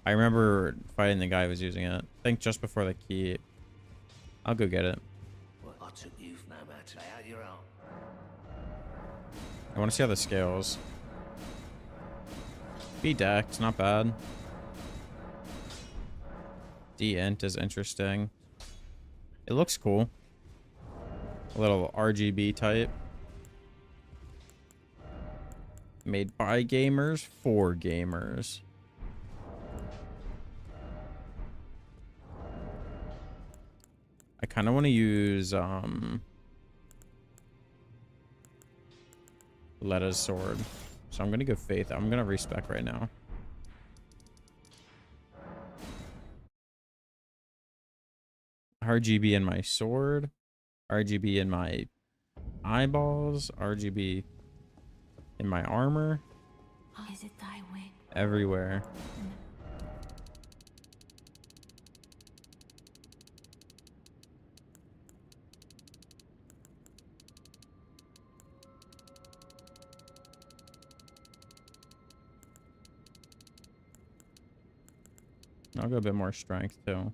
I remember fighting the guy who was using it. I think just before the keep. I'll go get it. Well, I took you no matter. Out your own. I want to see how this scales. B decked, not bad. D-Ent is interesting. It looks cool. A little RGB type. Made by gamers for gamers. I kind of want to use Letta's sword. So I'm going to go Faith. I'm going to respec right now. RGB in my sword. RGB in my eyeballs. RGB in my armor. Is it thy way? Everywhere. I'll go a bit more strength too. I'm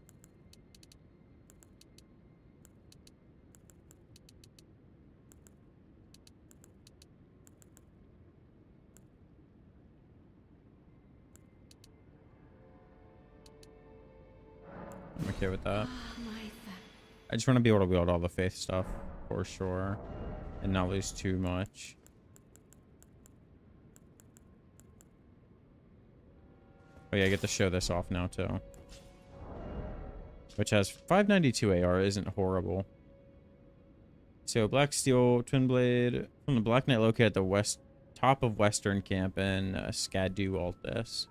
okay with that. I just want to be able to wield all the faith stuff for sure and not lose too much. Oh yeah, I get to show this off now too. Which has 592 AR, isn't horrible. So Black Steel Twin Blade from the Black Knight located at the top of Western Camp in Skadu Altus.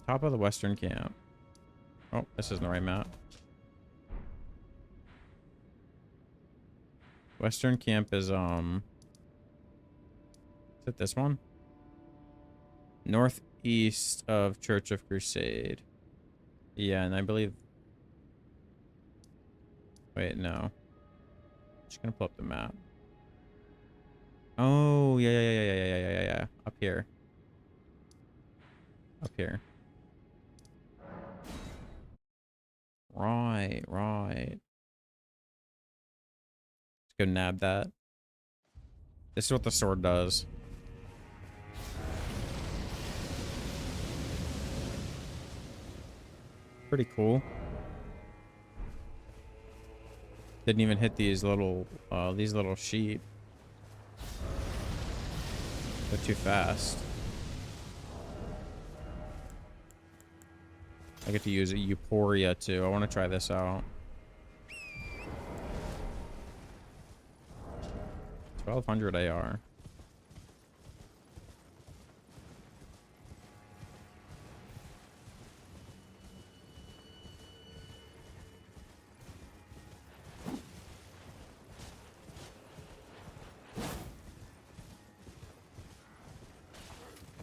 Top of the Western Camp. Oh, this isn't the right map. Western Camp is it this one? Northeast of Church of Crusade. Yeah, and I believe... Wait, no. Just gonna pull up the map. Oh, yeah. Up here. Up here. Right. Let's go nab that. This is what the sword does. Pretty cool. Didn't even hit these little sheep. They're too fast. I get to use a Euphoria too. I want to try this out. 1200 AR.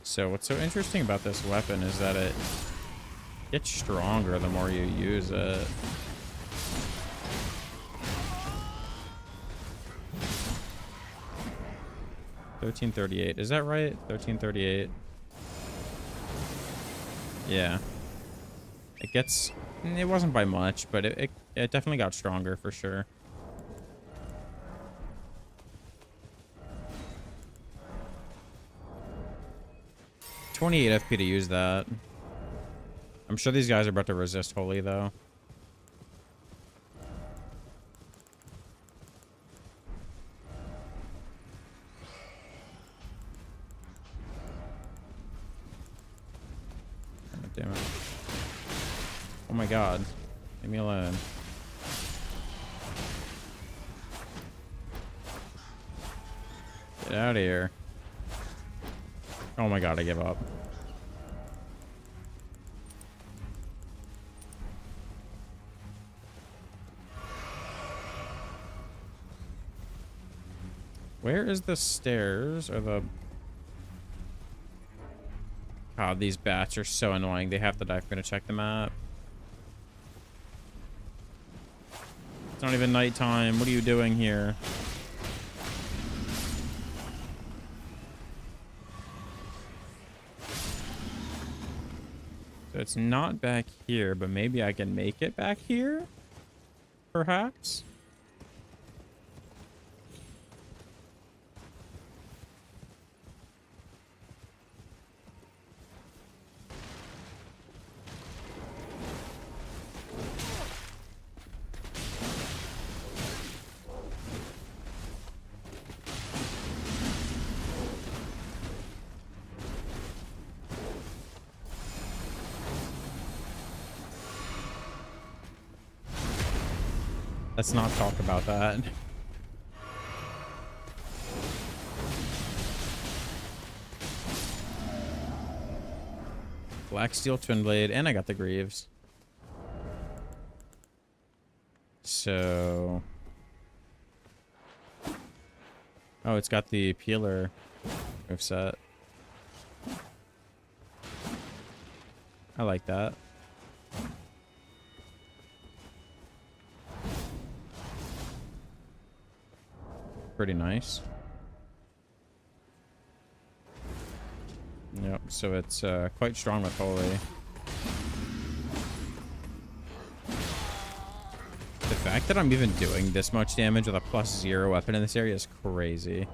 So what's so interesting about this weapon is that it gets stronger the more you use it. $1338. Is that right? $1338. Yeah. It gets... It wasn't by much, but it definitely got stronger for sure. $28 FP to use that. I'm sure these guys are about to resist holy though. Damn it. Oh my god. Leave me alone. Get out of here. Oh my god, I give up. Where is the stairs or the... God, these bats are so annoying. They have to die. I'm gonna check the map. It's not even nighttime. What are you doing here? So it's not back here, but maybe I can make it back here? Perhaps? Let's not talk about that. Black Steel Twin Blade, and I got the Greaves. So... Oh, it's got the Peeler moveset. I like that. Pretty nice. Yep, so it's quite strong with Holy. The fact that I'm even doing this much damage with a +0 weapon in this area is crazy.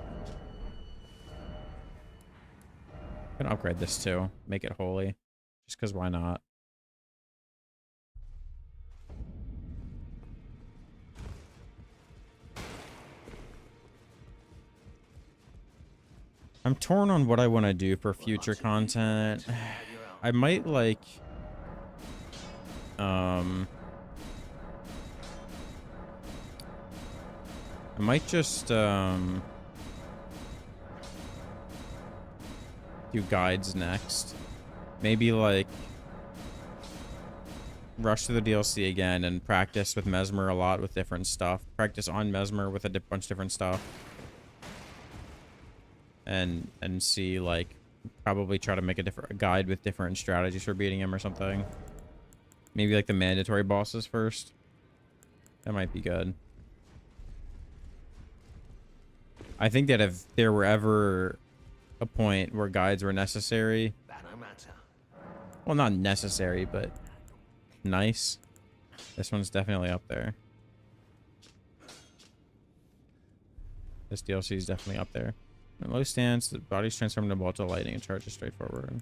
I'm gonna upgrade this too. Make it Holy. Just because why not? I'm torn on what I want to do for future content. I might like... I might just do guides next. Maybe like rush through the DLC again and practice with Mesmer a lot with different stuff. Practice on Mesmer with a bunch of different stuff. And see, like, probably try to make a guide with different strategies for beating him or something. Maybe like the mandatory bosses first. That might be good. I think that if there were ever a point where guides were necessary, well, not necessary, but nice, this one's definitely up there. This DLC is definitely up there. In low stance, the body's transformed into bolt of lightning and charges straight forward.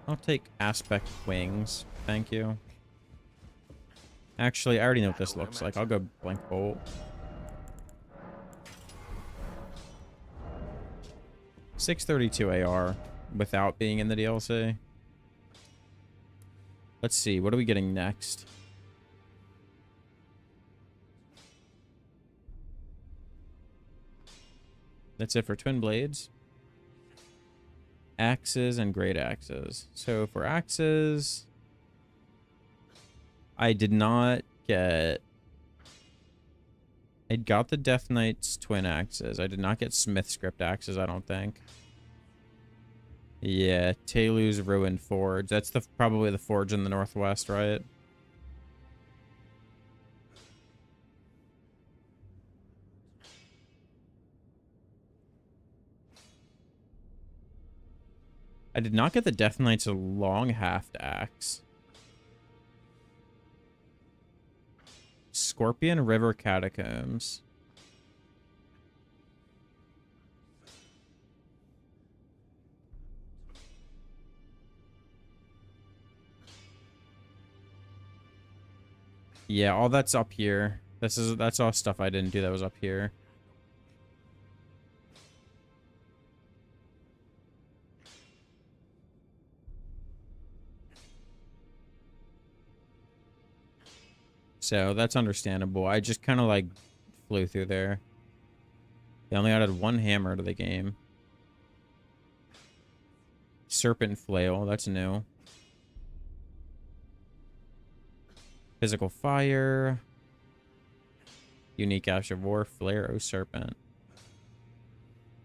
I'll take aspect wings. Thank you. Actually, I already know what this looks like. I'll go blank bolt. .632 AR without being in the DLC. Let's see. What are we getting next? That's it for twin blades. Axes and great axes. So for axes, I did not get... I got the Death Knight's twin axes. I did not get Smith script axes, I don't think. Yeah, Telu's Ruined Forge. That's probably the forge in the northwest, right? I did not get the Death Knight's long haft axe. Scorpion River Catacombs. Yeah, all that's up here. That's all stuff I didn't do that was up here. So that's understandable. I just kind of like flew through there. They only added one hammer to the game. Serpent flail, that's new. Physical fire. Unique ash of war, flare, O serpent.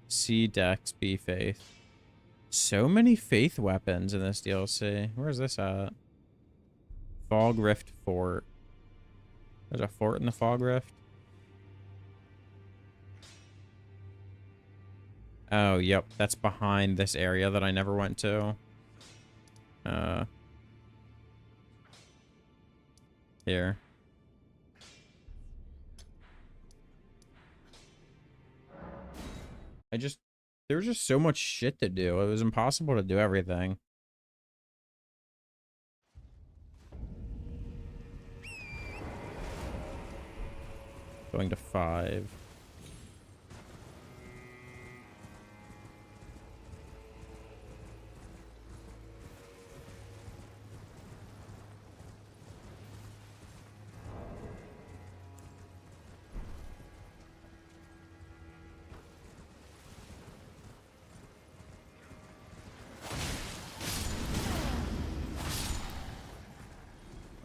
C dex, B faith. So many faith weapons in this DLC. Where's this at? Fog Rift Fort. There's a fort in the Fog Rift. Oh, yep. That's behind this area that I never went to. Here. There was just so much shit to do. It was impossible to do everything. Going to 5.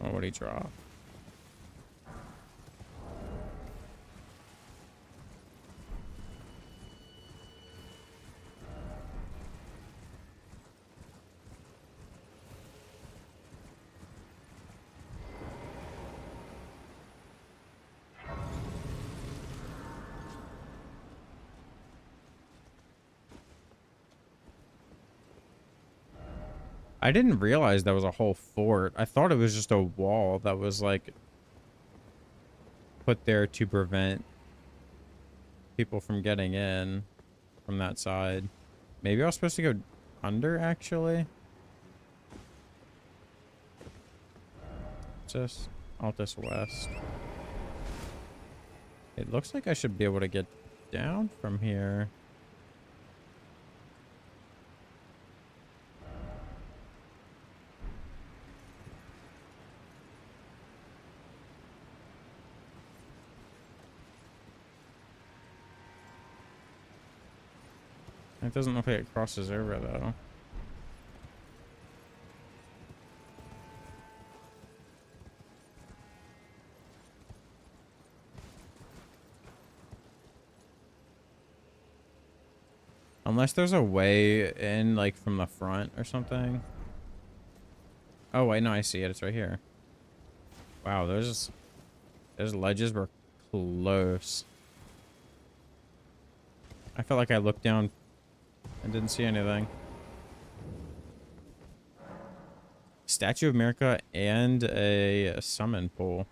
Oh, what did he draw? I didn't realize that was a whole fort. I thought it was just a wall that was like put there to prevent people from getting in from that side. Maybe I was supposed to go under, actually. Just Altus West. It looks like I should be able to get down from here. It doesn't look like it crosses over, though. Unless there's a way in, like, from the front or something. Oh, wait, no, I see it. It's right here. Wow, those ledges were close. I felt like I looked down and didn't see anything. Statue of America and a summon pool.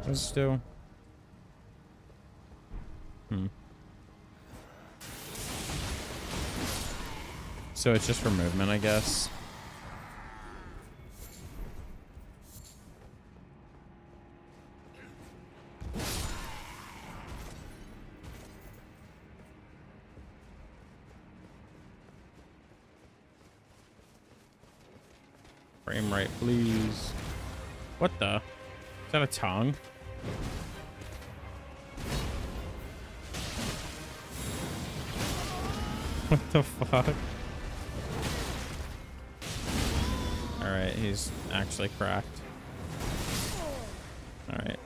Let's still. So it's just for movement, I guess. Frame rate, please. What the? Is that a tongue? What the fuck? Alright, he's actually cracked. Alright.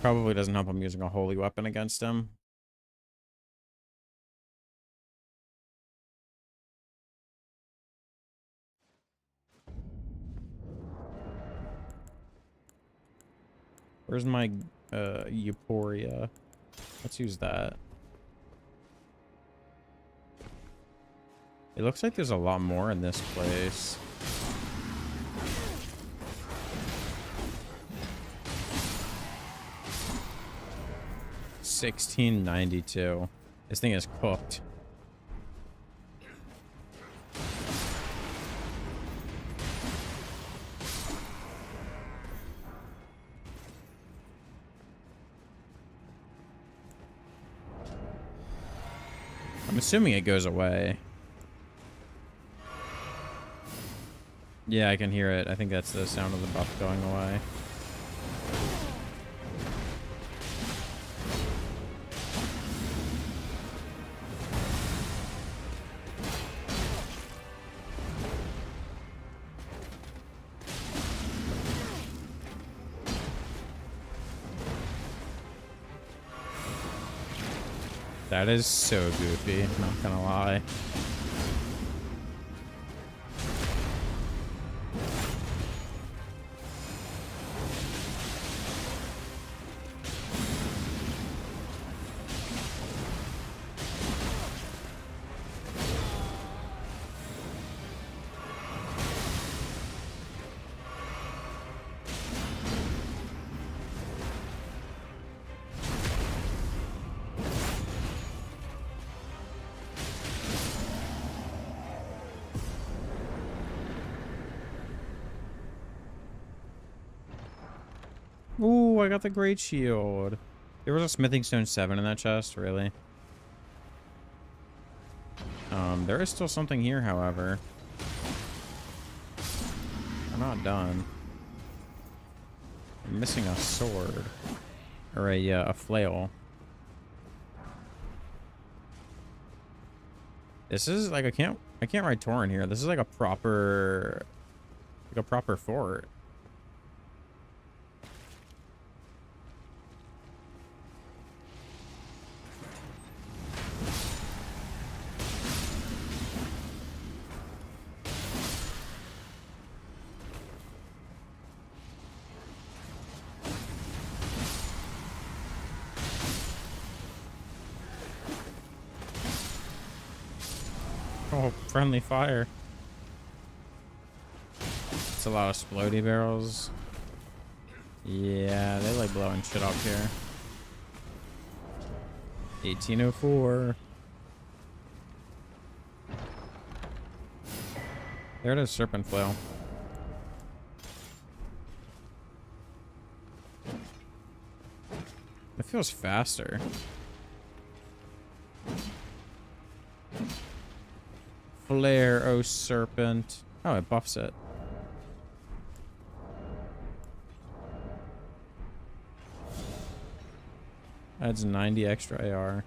Probably doesn't help I'm using a holy weapon against him. Where's my Euphoria? Let's use that. It looks like there's a lot more in this place. $16.92. This thing is cooked. I'm assuming it goes away. Yeah, I can hear it. I think that's the sound of the buff going away. That is so goofy, not gonna lie. Ooh, I got the great shield. There was a smithing stone 7 in that chest, really? There is still something here, however. I'm not done. I'm missing a sword. Or a flail. This is like I can't ride Tauren here. This is like a proper fort. Oh, friendly fire. It's a lot of splody barrels. Yeah, they like blowing shit up here. 1804. There it is, serpent flail. It feels faster. Flare, oh serpent. Oh, it buffs it. Adds 90 extra AR.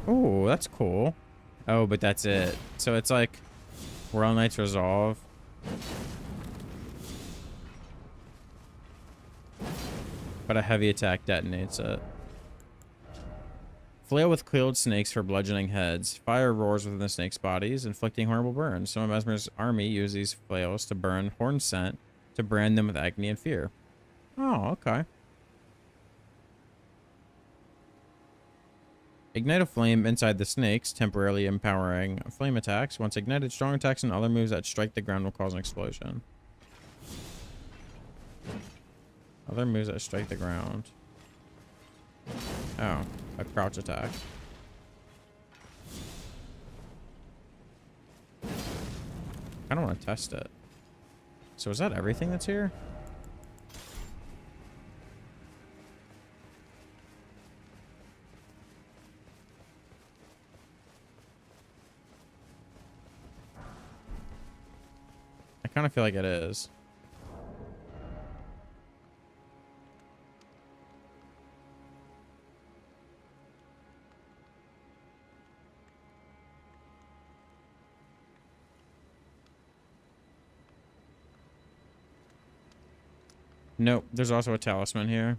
Oh, that's cool. Oh, but that's it. So it's like Royal Knight's Resolve. But a heavy attack detonates it. Flail with coiled snakes for bludgeoning heads. Fire roars within the snakes' bodies, inflicting horrible burns. Some of Mesmer's army use these flails to burn horn scent to brand them with agony and fear. Oh, okay. Ignite a flame inside the snakes, temporarily empowering flame attacks. Once ignited, strong attacks and other moves that strike the ground will cause an explosion. Other moves that strike the ground. Oh, a crouch attack. I don't want to test it. So is that everything that's here? I kind of feel like it is. Nope, there's also a talisman here.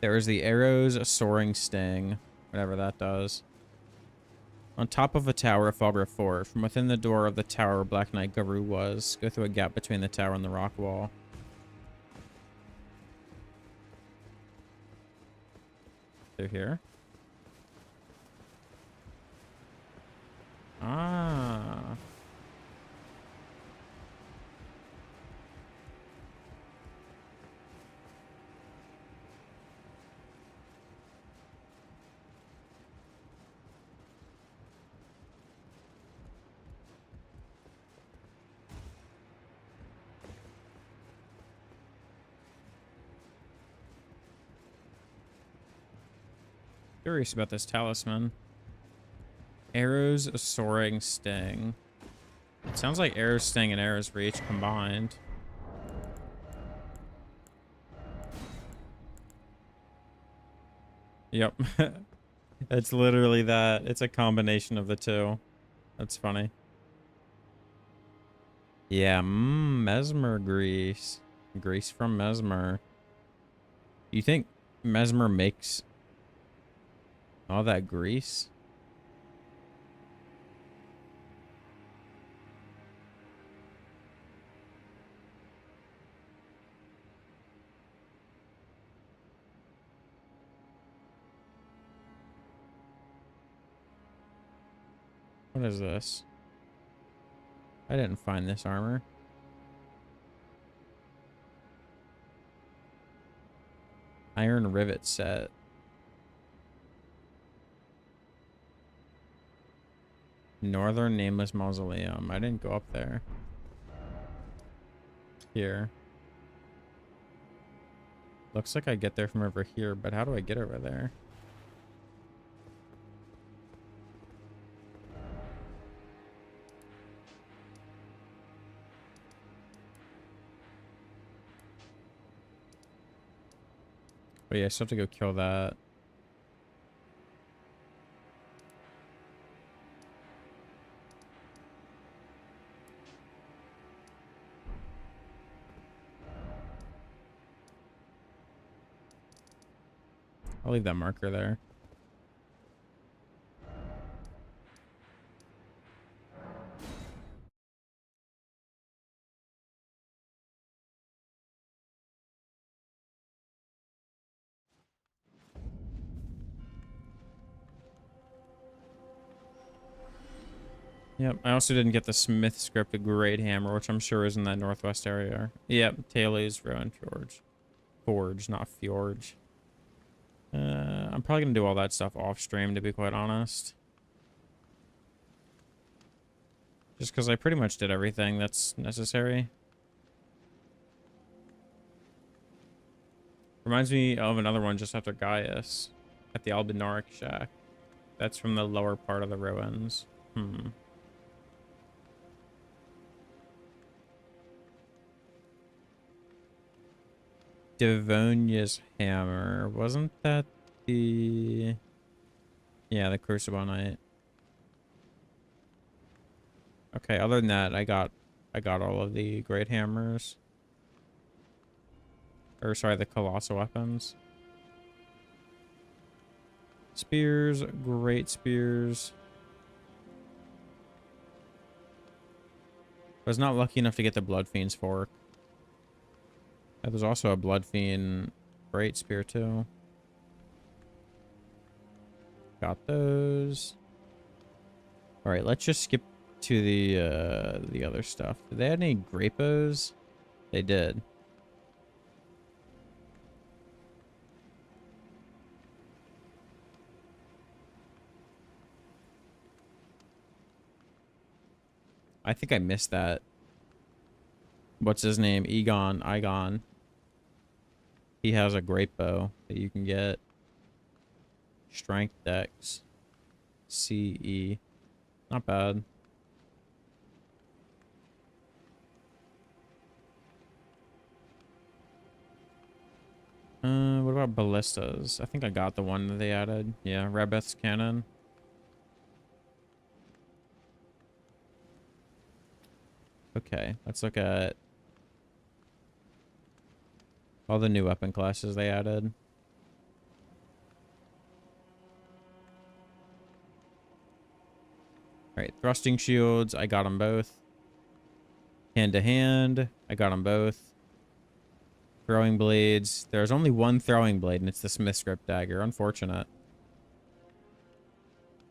There is the arrow's soaring sting, whatever that does. On top of a tower of Falgra Fort, from within the door of the tower where Black Knight Garou was, go through a gap between the tower and the rock wall. Through here. Ah. Curious about this talisman. Arrows, a soaring sting. It sounds like arrows, sting, and arrows reach combined. Yep. It's literally that. It's a combination of the two. That's funny. Yeah, Mesmer grease. Grease from Mesmer. You think Mesmer makes all that grease? What is this? I didn't find this armor. Iron rivet set. Northern Nameless Mausoleum. I didn't go up there. Here. Looks like I get there from over here, but how do I get over there? But yeah, I still have to go kill that. I'll leave that marker there. Yep, I also didn't get the Smith scripted Great Hammer, which I'm sure is in that northwest area. Yep, Taylor's Ruin Forge. Forge, not Fjorge. I'm probably going to do all that stuff off stream, to be quite honest. Just because I pretty much did everything that's necessary. Reminds me of another one just after Gaius. At the Albinauric Shack. That's from the lower part of the ruins. Devonia's Hammer. Wasn't that the... Yeah, the Crucible Knight. Okay, other than that, I got all of the Great Hammers. Or, sorry, the Colossal Weapons. Spears, Great Spears. I was not lucky enough to get the Blood Fiend's Fork. There's also a Blood Fiend Great Spear, too. Got those. Alright, let's just skip to the other stuff. Did they have any Grapos? They did. I think I missed that. What's his name? Igon. He has a great bow that you can get. Strength Dex. CE. Not bad. What about ballistas? I think I got the one that they added. Yeah, Rebeth's cannon. Okay, let's look at all the new weapon classes they added. Alright, thrusting shields, I got them both. Hand to hand, I got them both. Throwing blades, there's only one throwing blade, and it's the Smith Script Dagger. Unfortunate.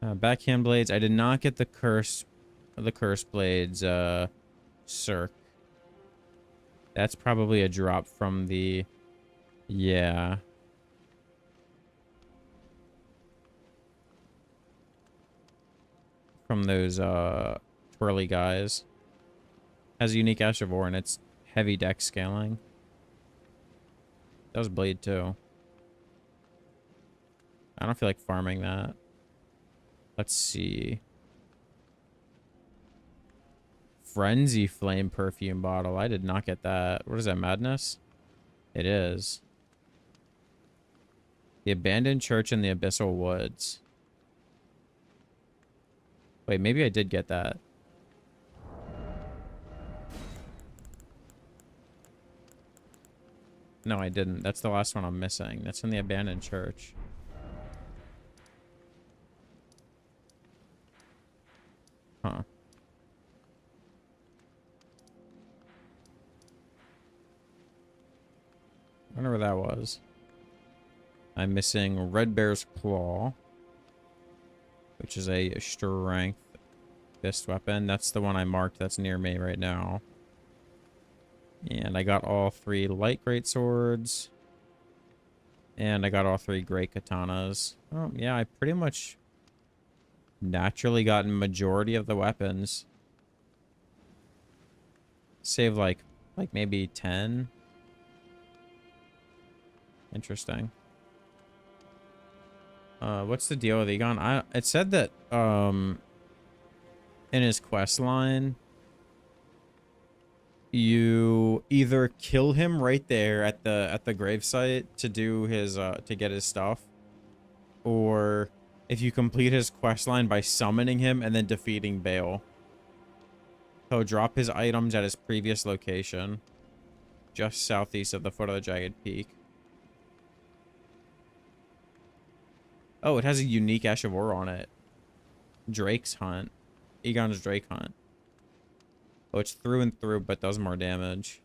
Backhand blades, I did not get the curse blades, Cirque. That's probably a drop from the... Yeah. From those, twirly guys. Has a unique Ash of War, and it's heavy deck scaling. That was blade, too. I don't feel like farming that. Let's see. Frenzy Flame perfume bottle. I did not get that. What is that, madness? It is. The abandoned church in the abyssal woods. Wait, maybe I did get that. No, I didn't. That's the last one I'm missing. That's in the abandoned church. Huh. I wonder where that was. I'm missing Red Bear's Claw, which is a strength fist weapon. That's the one I marked that's near me right now. And I got all 3 light great swords. And I got all 3 great katanas. Oh, yeah, I pretty much naturally gotten majority of the weapons. Save like maybe 10. Interesting. What's the deal with Egon? It said that in his quest line, you either kill him right there at the gravesite to do his to get his stuff, or if you complete his quest line by summoning him and then defeating Bale, he'll drop his items at his previous location, just southeast of the foot of the jagged peak. Oh, it has a unique Ash of War on it. Drake's Hunt. Egon's Drake Hunt. Oh, it's through and through, but does more damage.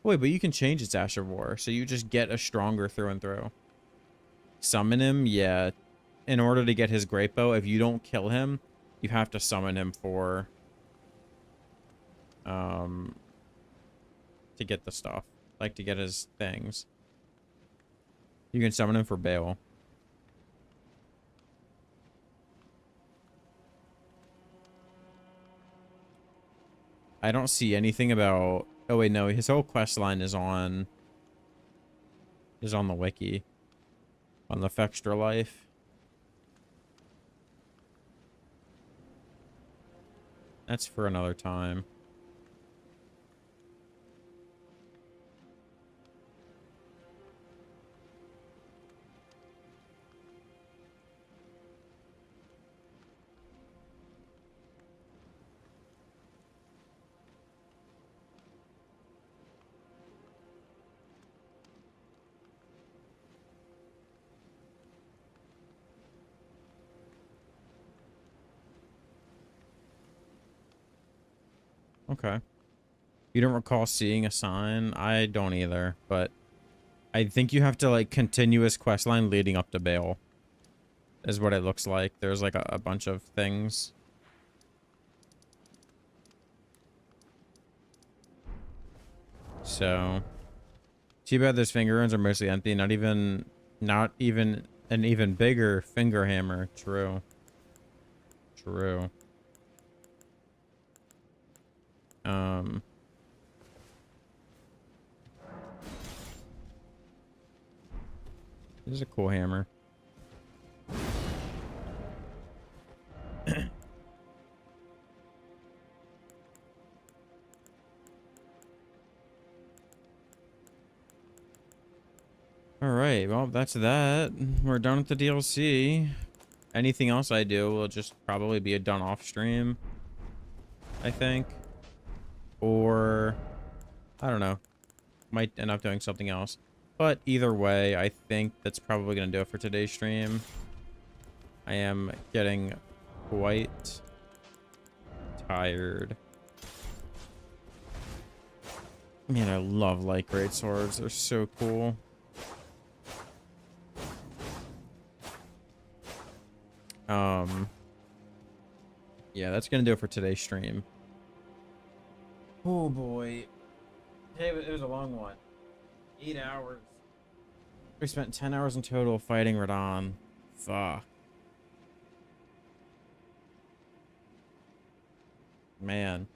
Wait, but you can change its Ash of War, so you just get a stronger through and through. Summon him, yeah. In order to get his Great Bow, if you don't kill him, you have to summon him for... to get the stuff. Like, to get his things. You can summon him for Bale. I don't see anything about... Oh, wait, no. His whole quest line is on... is on the wiki. On the Fextra Life. That's for another time. Okay. You don't recall seeing a sign? I don't either, but I think you have to, like, continuous quest line leading up to Bale. Is what it looks like. There's, like, a bunch of things. So, too bad those finger runes are mostly empty. Not even an even bigger finger hammer. True. True. This is a cool hammer. Alright, well, that's that. We're done with the DLC. Anything else I do will just probably be done off stream, I think. Or, I don't know. Might end up doing something else. But either way, I think that's probably going to do it for today's stream. I am getting quite tired. Man, I love light great swords. They're so cool. Yeah, that's gonna do it for today's stream. Oh boy. Hey, it was a long one. 8 hours. We spent 10 hours in total fighting Radon. Fuck. Man.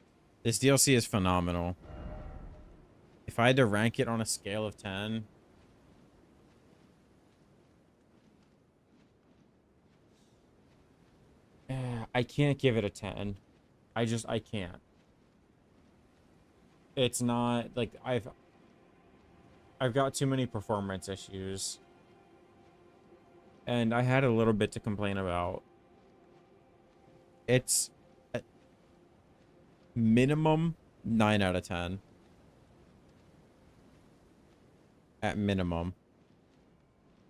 This DLC is phenomenal. If I had to rank it on a scale of 10, I can't give it a 10. I can't. It's not like I've got too many performance issues. And I had a little bit to complain about. It's a minimum 9 out of 10. At minimum.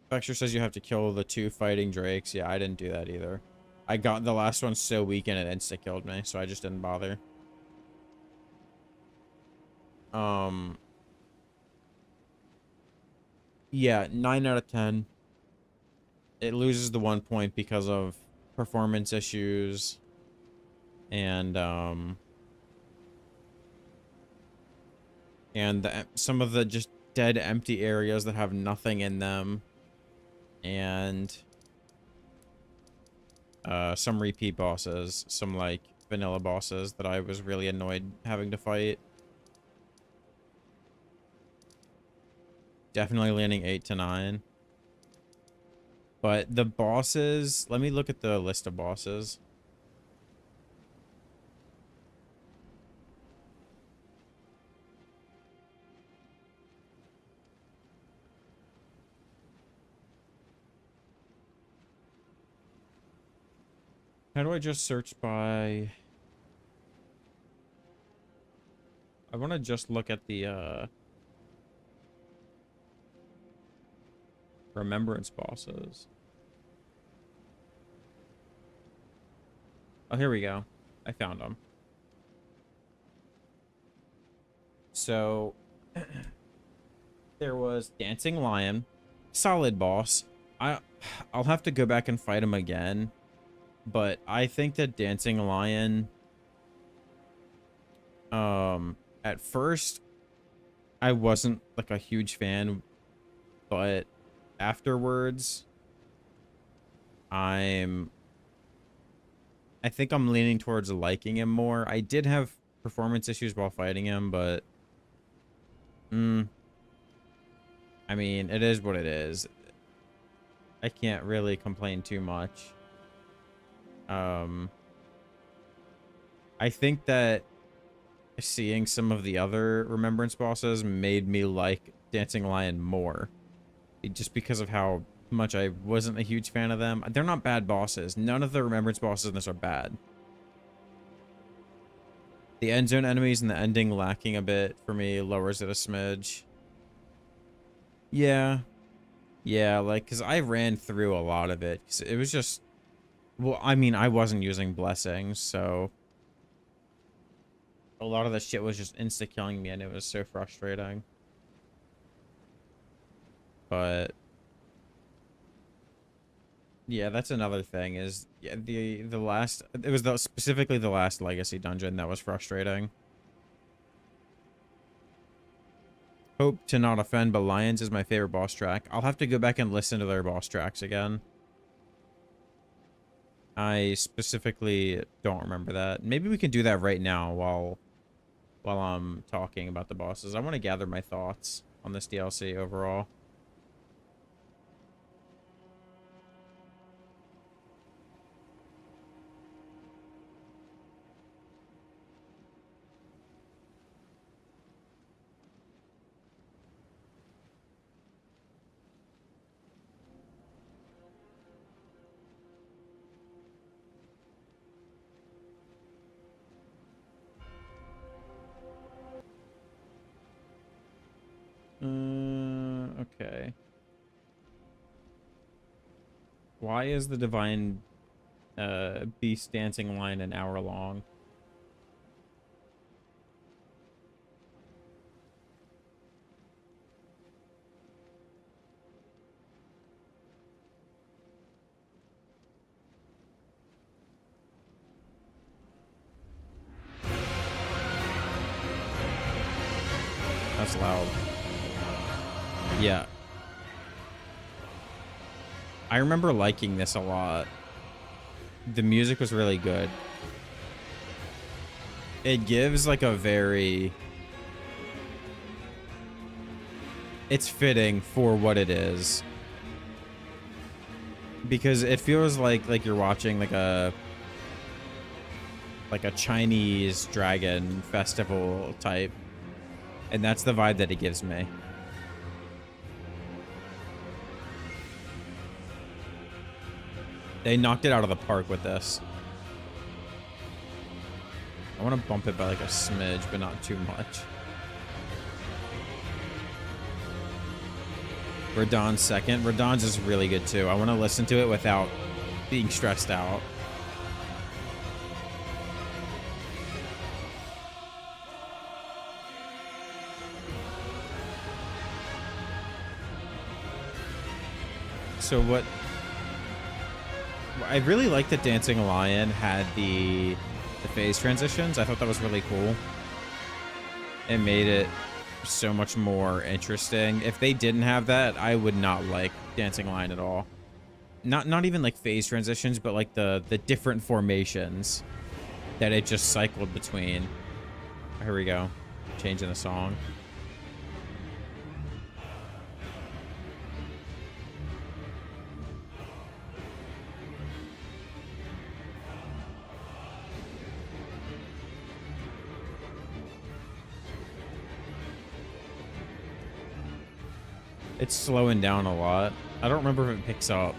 Vector says you have to kill the 2 fighting drakes. Yeah, I didn't do that either. I got the last one so weak and it insta-killed me, so I just didn't bother. Yeah, 9 out of 10. It loses the 1 point because of performance issues and some of the just dead empty areas that have nothing in them, and some repeat bosses, some like vanilla bosses that I was really annoyed having to fight. Definitely landing 8 to 9. But the bosses, let me look at the list of bosses. How do I just search by... I want to just look at the remembrance bosses. Oh, here we go. I found them. So, there was Dancing Lion. Solid boss. I'll have to go back and fight him again. But I think that Dancing Lion... at first, I wasn't, like, a huge fan. But afterwards, I think I'm leaning towards liking him more. I did have performance issues while fighting him, but I mean, it is what it is. I can't really complain too much. I think that seeing some of the other Remembrance bosses made me like Dancing Lion more. Just because of how much I wasn't a huge fan of them. They're not bad bosses. None of the Remembrance bosses in this are bad. The end zone enemies and the ending lacking a bit for me lowers it a smidge. Yeah. Yeah, like, because I ran through a lot of it. 'Cause it was just... Well, I mean, I wasn't using blessings, so... A lot of the shit was just insta-killing me, and it was so frustrating. But... Yeah, that's another thing, is... Yeah, the last... It was specifically the last Legacy dungeon that was frustrating. Hope to not offend, but Lions is my favorite boss track. I'll have to go back and listen to their boss tracks again. I specifically don't remember that. Maybe we can do that right now while I'm talking about the bosses. I want to gather my thoughts on this DLC overall. Okay. Why is the Divine Beast dancing line an hour long? That's loud. Yeah. I remember liking this a lot. The music was really good. It gives like a very... It's fitting for what it is. Because it feels like you're watching like a Chinese dragon festival type. And that's the vibe that it gives me. They knocked it out of the park with this. I want to bump it by like a smidge, but not too much. Radahn's second. Radahn's is really good too. I want to listen to it without being stressed out. So what... I really like that Dancing Lion had the phase transitions. I thought that was really cool. It made it so much more interesting. If they didn't have that, I would not like Dancing Lion at all. Not even like phase transitions, but like the different formations that it just cycled between. Here we go. Changing the song. It's slowing down a lot. I don't remember if it picks up.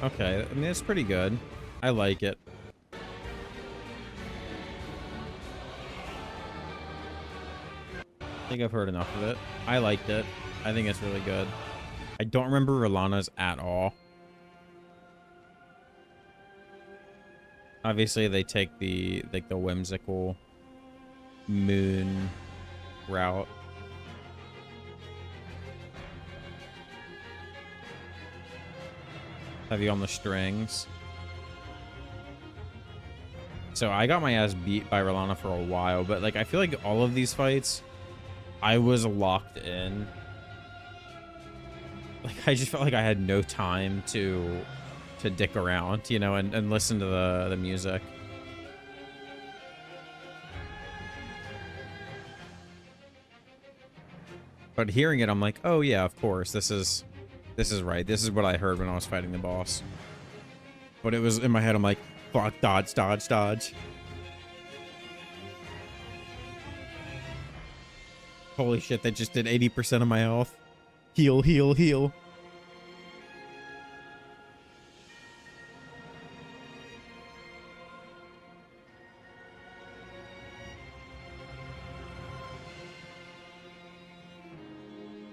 Okay, I mean, it's pretty good. I like it. I think I've heard enough of it. I liked it. I think it's really good. I don't remember Rolana's at all. Obviously, they take the whimsical moon route. Heavy on the strings. So I got my ass beat by Rolana for a while, but like I feel like all of these fights, I was locked in. Like I just felt like I had no time to dick around, you know, and listen to the music. But hearing it, I'm like, oh yeah, of course, this is right. This is what I heard when I was fighting the boss. But it was in my head, I'm like, fuck, dodge, dodge, dodge. Holy shit, that just did 80% of my health. Heal, heal, heal.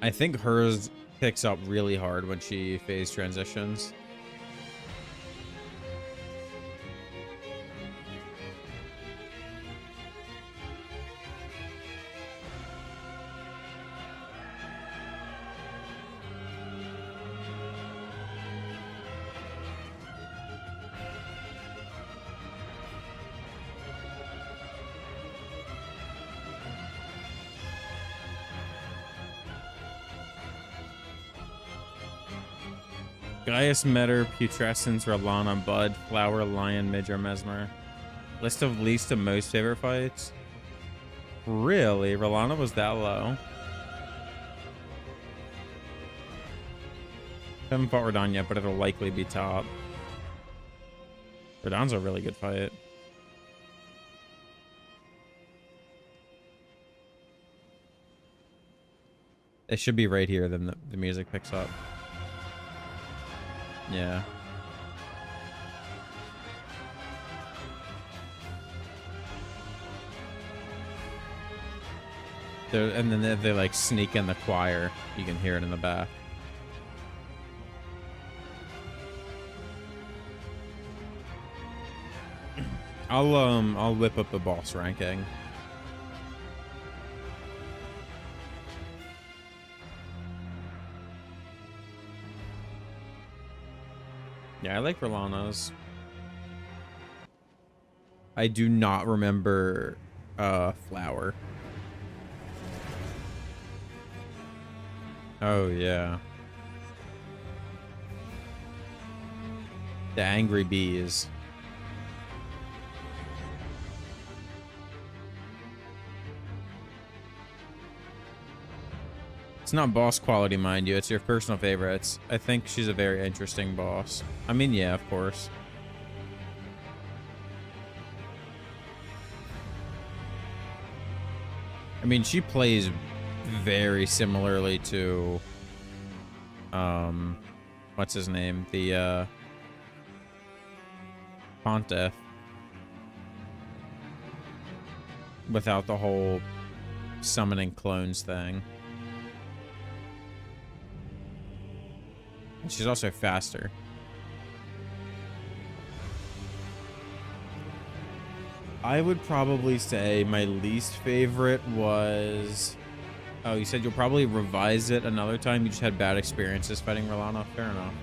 I think hers picks up really hard when she phase transitions. Gaius, Metter, Putrescence, Rolana, Bud, Flower, Lion, Midra, Mesmer. List of least to most favorite fights. Really? Rolana was that low? Haven't fought Radahn yet, but it'll likely be top. Radahn's a really good fight. It should be right here, then the music picks up. Yeah. And then they like sneak in the choir. You can hear it in the back. I'll whip up the boss ranking. Yeah, I like Rolana's. I do not remember Flower. Oh yeah. The angry bees. It's not boss quality, mind you. It's your personal favorites. I think she's a very interesting boss. I mean, yeah, of course. I mean, she plays very similarly to, what's his name? The, Pontiff. Without the whole summoning clones thing. And she's also faster. I would probably say my least favorite was... Oh, you said you'll probably revise it another time. You just had bad experiences fighting Rolana. Fair enough.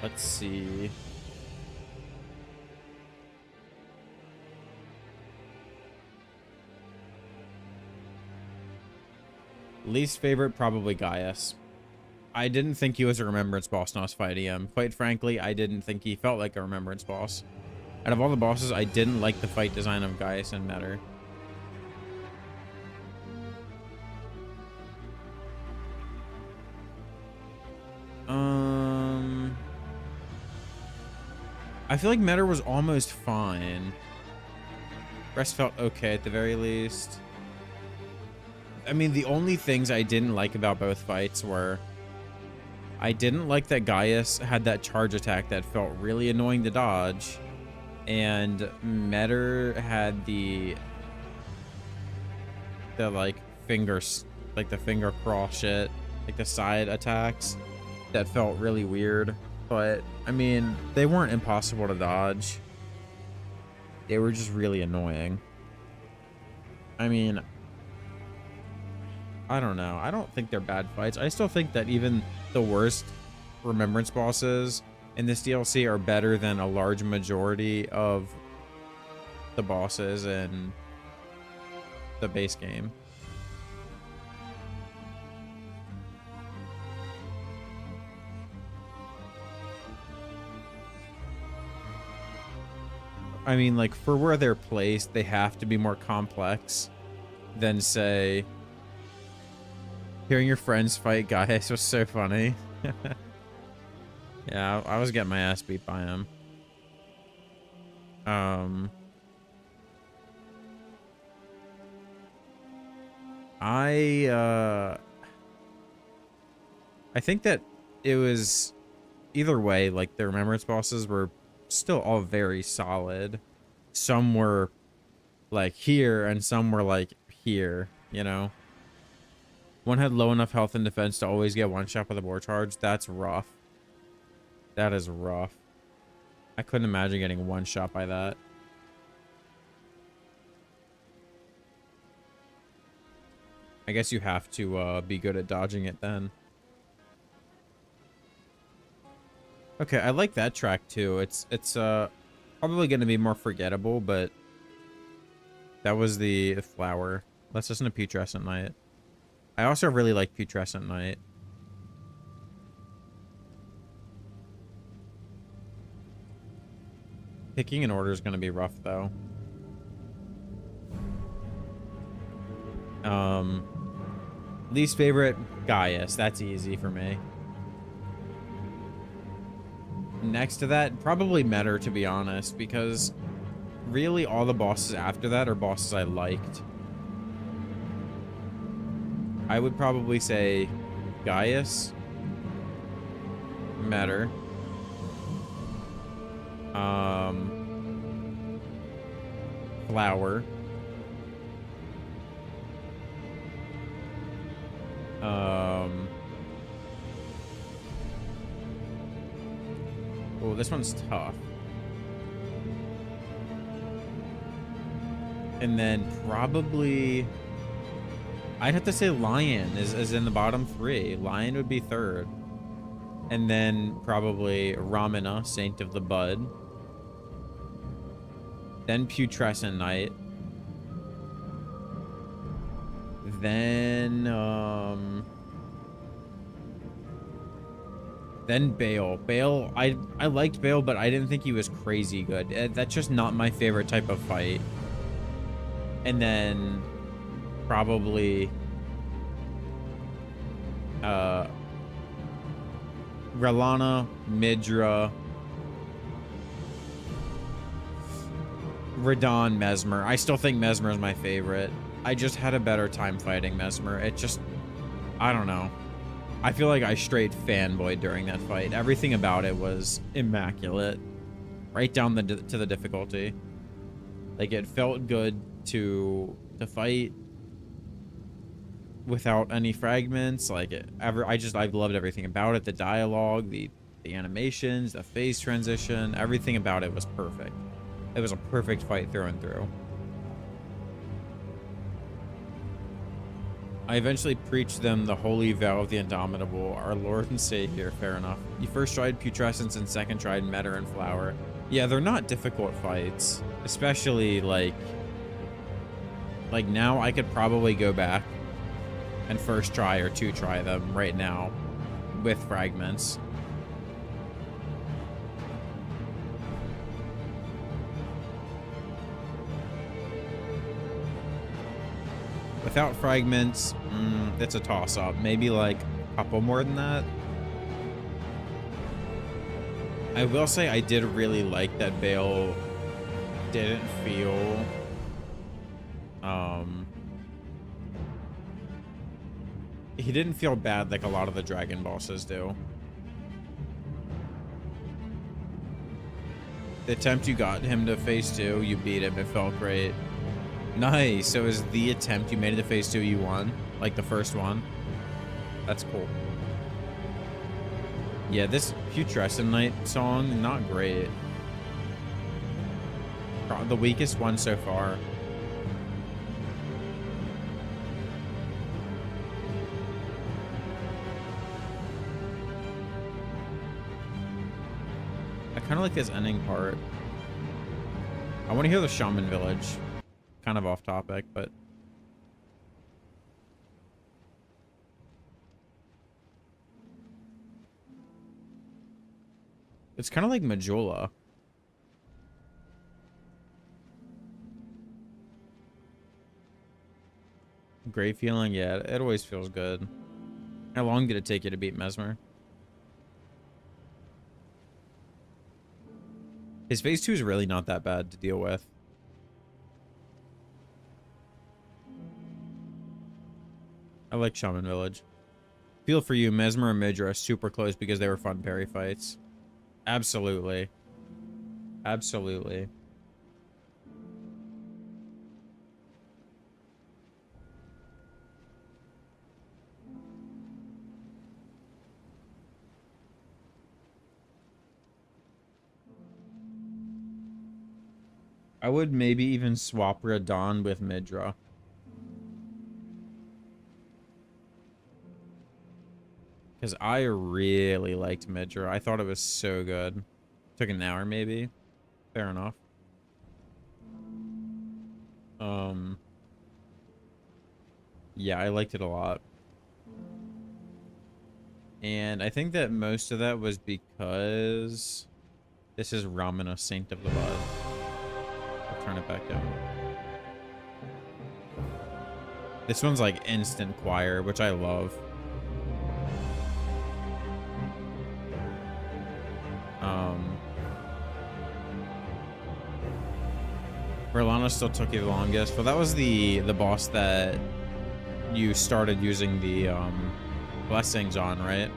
Let's see. Least favorite, probably Gaius. I didn't think he was a remembrance boss when I was fighting him. Quite frankly, I didn't think he felt like a remembrance boss. Out of all the bosses, I didn't like the fight design of Gaius and Metter. I feel like Metter was almost fine. Rest felt okay at the very least. I mean, the only things I didn't like about both fights were... I didn't like that Gaius had that charge attack that felt really annoying to dodge. And Metter had the like fingers, like the finger cross shit, like the side attacks that felt really weird. But I mean, they weren't impossible to dodge. They were just really annoying. I mean, I don't know. I don't think they're bad fights. I still think that even the worst remembrance bosses in this DLC are better than a large majority of the bosses in the base game. I mean, like, for where they're placed, they have to be more complex than, say, hearing your friends fight Gaius was so funny. Yeah, I was getting my ass beat by him. I think that it was either way, like the remembrance bosses were still all very solid. Some were like here and some were like here, you know. One had low enough health and defense to always get one shot with a war charge. That's rough. That is rough. I couldn't imagine getting one shot by that. I guess you have to be good at dodging it then. Okay, I like that track too. It's probably going to be more forgettable, but that was the flower. Let's listen to Putrescent Night. I also really like Putrescent Night. Picking an order is going to be rough, though. Least favorite, Gaius. That's easy for me. Next to that, probably Metter, to be honest, because really all the bosses after that are bosses I liked. I would probably say Gaius, Metter, Flower, Oh, this one's tough. And then probably I'd have to say Lion is in the bottom 3. Lion would be 3rd. And then probably Ramina, Saint of the Bud. Then Putrescent Knight. Then Bale. Bale, I liked Bale, but I didn't think he was crazy good. That's just not my favorite type of fight. And then probably Relana, Midra, Radon, Mesmer. I still think Mesmer is my favorite. I just had a better time fighting Mesmer. It just, I don't know. I feel like I straight fanboyed during that fight. Everything about it was immaculate. Right down to the difficulty. Like, it felt good to fight without any fragments. Like, I loved everything about it. The dialogue, the animations, the phase transition, everything about it was perfect. It was a perfect fight through and through. I eventually preached them the holy vow of the Indomitable, our Lord and Savior. Fair enough. You first tried Putrescence and second tried Metter and Flower. Yeah, they're not difficult fights. Especially, like now I could probably go back and first try or 2 try them right now with fragments. Without fragments, it's a toss-up. Maybe like a couple more than that. I will say I did really like that Bale didn't feel he didn't feel bad like a lot of the dragon bosses do. The attempt you got him to phase 2, you beat him. It felt great. Nice. So is the attempt you made it to phase 2 you won? Like the first one? That's cool. Yeah, this Putrescent Knight song, not great. The weakest one so far. I kind of like this ending part. I want to hear the Shaman Village. Kind of off topic, but it's kind of like Majula. Great feeling, yeah, it always feels good. How long did it take you to beat Mesmer? His phase 2 is really not that bad to deal with. I like Shaman Village. Feel for you, Mesmer and Midra are super close because they were fun parry fights. Absolutely. Absolutely. I would maybe even swap Radon with Midra. Because I really liked Midra. I thought it was so good. Took an hour, maybe. Fair enough. Yeah, I liked it a lot. And I think that most of that was because this is Ramina, Saint of the Bud. I'll turn it back down. This one's like instant choir, which I love. Verlana still took you the longest, but that was the boss that you started using the blessings on, right?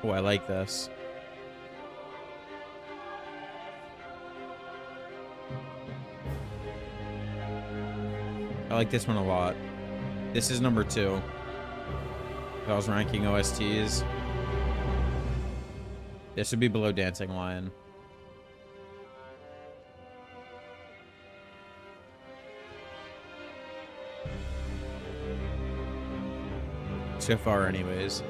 Oh, I like this. like this one a lot. This is number 2. If I was ranking OSTs, this would be below Dancing Lion. So far, anyways.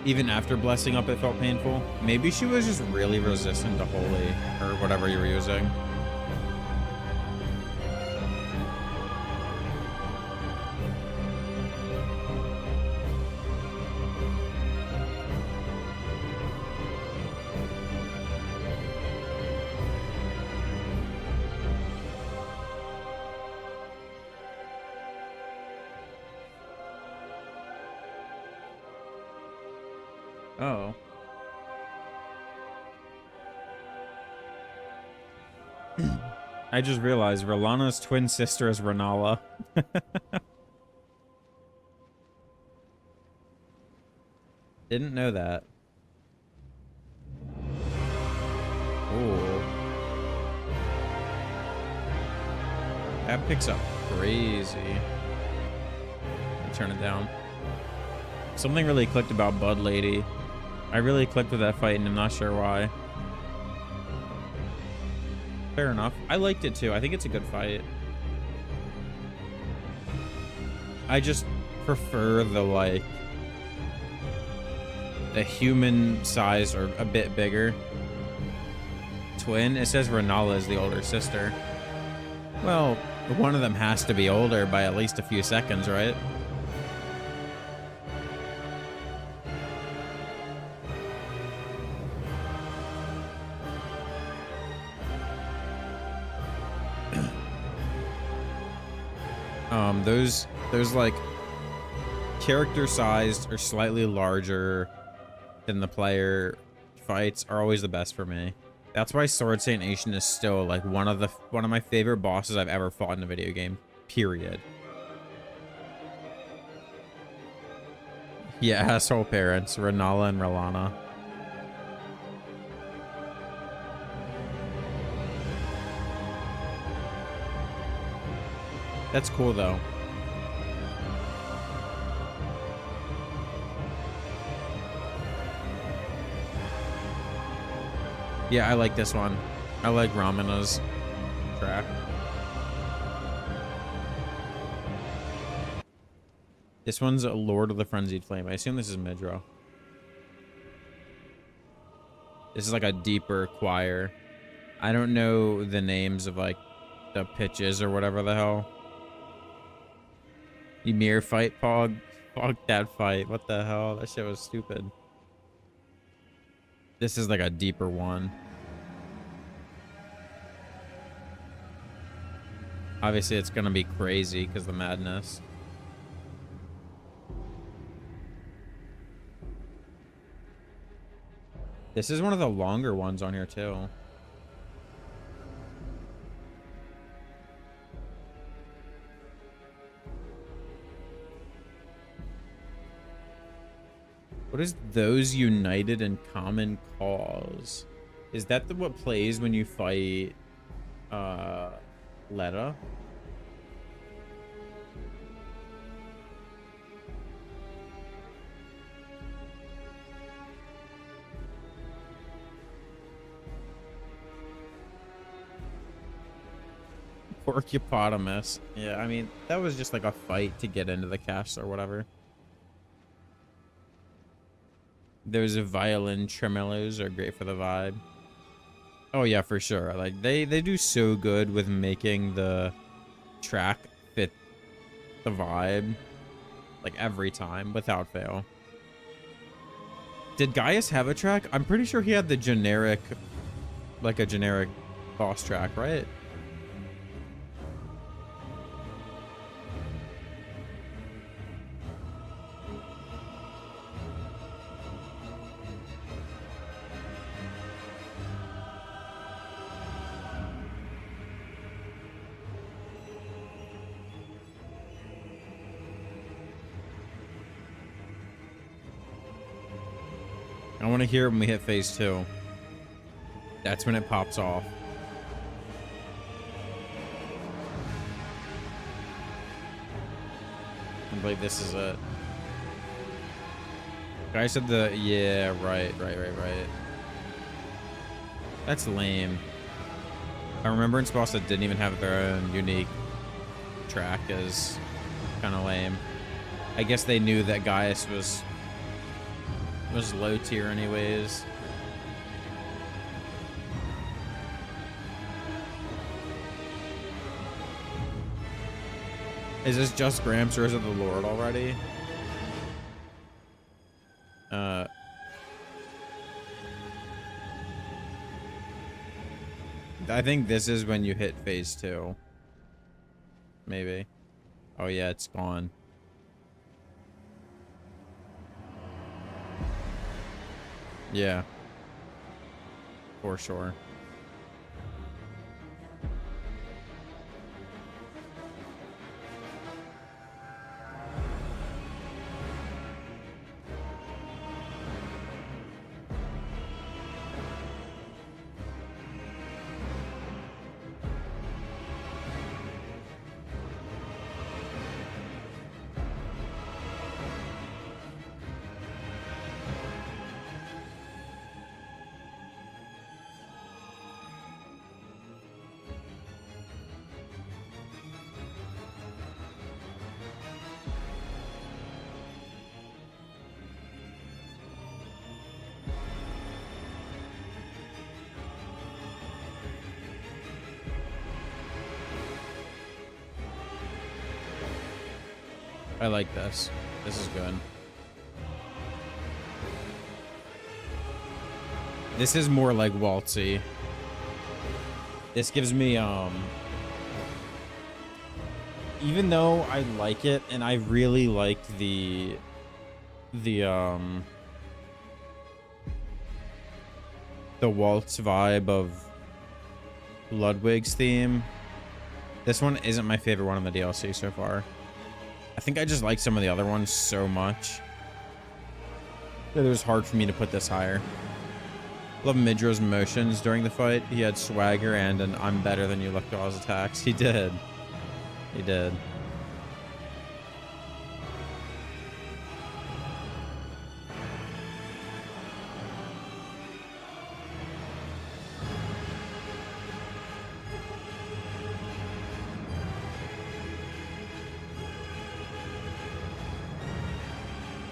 Even after blessing up, it felt painful. Maybe she was just really resistant to holy or whatever you were using. Oh. I just realized Rolana's twin sister is Renala. Didn't know that. Ooh. That picks up crazy. Turn it down. Something really clicked about Bud Lady. I really clicked with that fight and I'm not sure why. Fair enough. I liked it too. I think it's a good fight. I just prefer the, like, the human size or a bit bigger twin. It says Renala is the older sister. Well, one of them has to be older by at least a few seconds, right? Those like character sized or slightly larger than the player fights are always the best for me. That's why Sword Saint Nation is still like one of my favorite bosses I've ever fought in a video game. Period. Yeah, asshole parents, Renala and Rolana. That's cool though. Yeah, I like this one. I like Ramina's track. This one's a Lord of the Frenzied Flame. I assume this is Midro. This is like a deeper choir. I don't know the names of like the pitches or whatever the hell. Ymir fight, Pog. Fuck that fight. What the hell? That shit was stupid. This is like a deeper one. Obviously, it's gonna be crazy because the madness. This is one of the longer ones on here too. What is those united in common cause? Is that what plays when you fight Letta? Porcupotamus. Yeah, I mean, that was just like a fight to get into the castle or whatever. Those violin tremolos are great for the vibe. Oh yeah, for sure. Like they do so good with making the track fit the vibe, like every time without fail. Did Gaius have a track? I'm pretty sure he had the generic, like a generic boss track, right? I want to hear it when we hit phase 2. That's when it pops off. believe this is it. Guy said the... Yeah, right. That's lame. I remember in spots that didn't even have their own unique track is kind of lame. I guess they knew that Gaius was low tier anyways. Is this just Gramps or is it the Lord already? I think this is when you hit phase 2. Maybe. Oh yeah, it's gone. Yeah. For sure. I like this. This is good. This is more like waltzy. This gives me even though I like it and I really liked the waltz vibe of Ludwig's theme, this one isn't my favorite one in the DLC so far. I think I just like some of the other ones so much that it was hard for me to put this higher. Love Midra's motions during the fight. He had swagger and an I'm better than you look to all his attacks. He did. He did.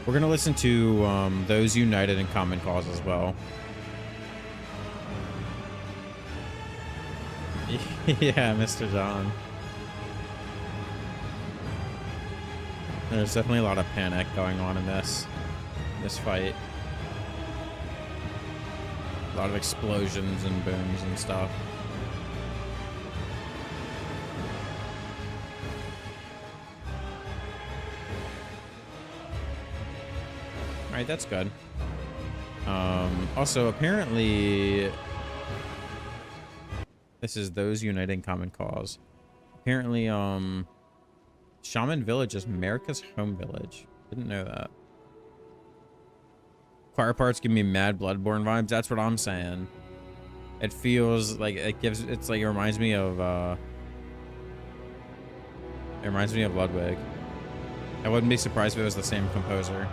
We're gonna listen to Those United in Common Cause as well. Yeah, Mr. John. There's definitely a lot of panic going on in this fight. A lot of explosions and booms and stuff. Alright, that's good. Also, apparently... This is Those Uniting Common Cause. Apparently, Shaman Village is America's home village. Didn't know that. Choir parts give me mad Bloodborne vibes. That's what I'm saying. It feels like it reminds me of Ludwig. I wouldn't be surprised if it was the same composer.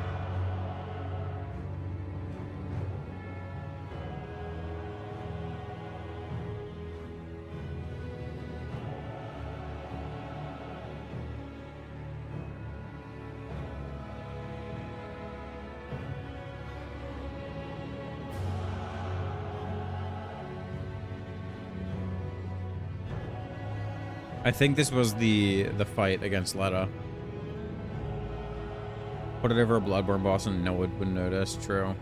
I think this was the fight against Letta. Put it over a Bloodborne boss and no one would notice. True.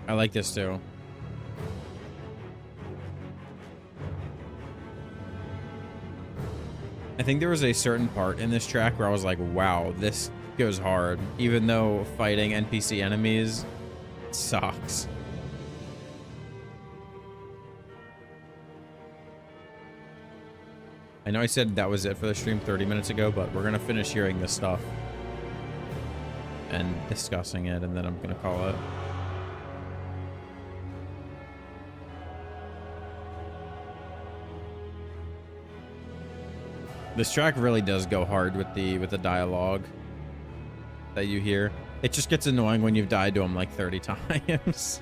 I like this too. I think there was a certain part in this track where I was like, wow, this goes hard, even though fighting NPC enemies sucks. I know I said that was it for the stream 30 minutes ago, but we're gonna finish hearing this stuff and discussing it, and then I'm gonna call it. This track really does go hard with the dialogue that you hear. It just gets annoying when you've died to him like 30 times.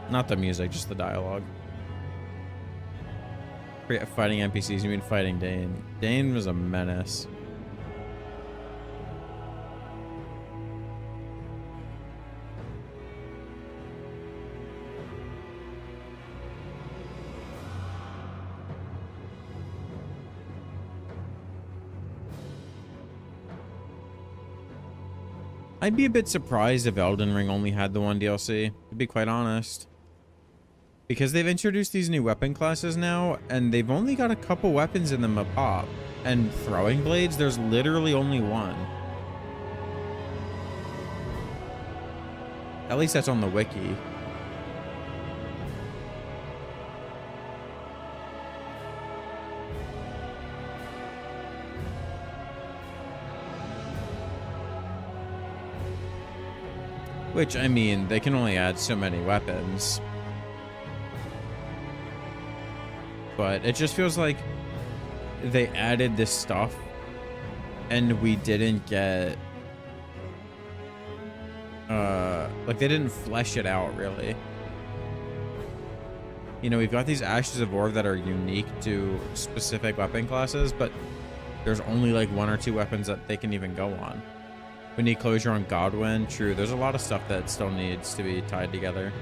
Not the music, just the dialogue. Fighting NPCs, you mean fighting Dane. Dane was a menace. I'd be a bit surprised if Elden Ring only had the one DLC, to be quite honest. Because they've introduced these new weapon classes now, and they've only got a couple weapons in them a pop. And throwing blades, there's literally only one. At least that's on the wiki. Which, I mean, they can only add so many weapons. But it just feels like they added this stuff and we didn't get... like, they didn't flesh it out, really. You know, we've got these Ashes of War that are unique to specific weapon classes, but there's only, like, 1 or 2 weapons that they can even go on. We need closure on Godwin. True, there's a lot of stuff that still needs to be tied together.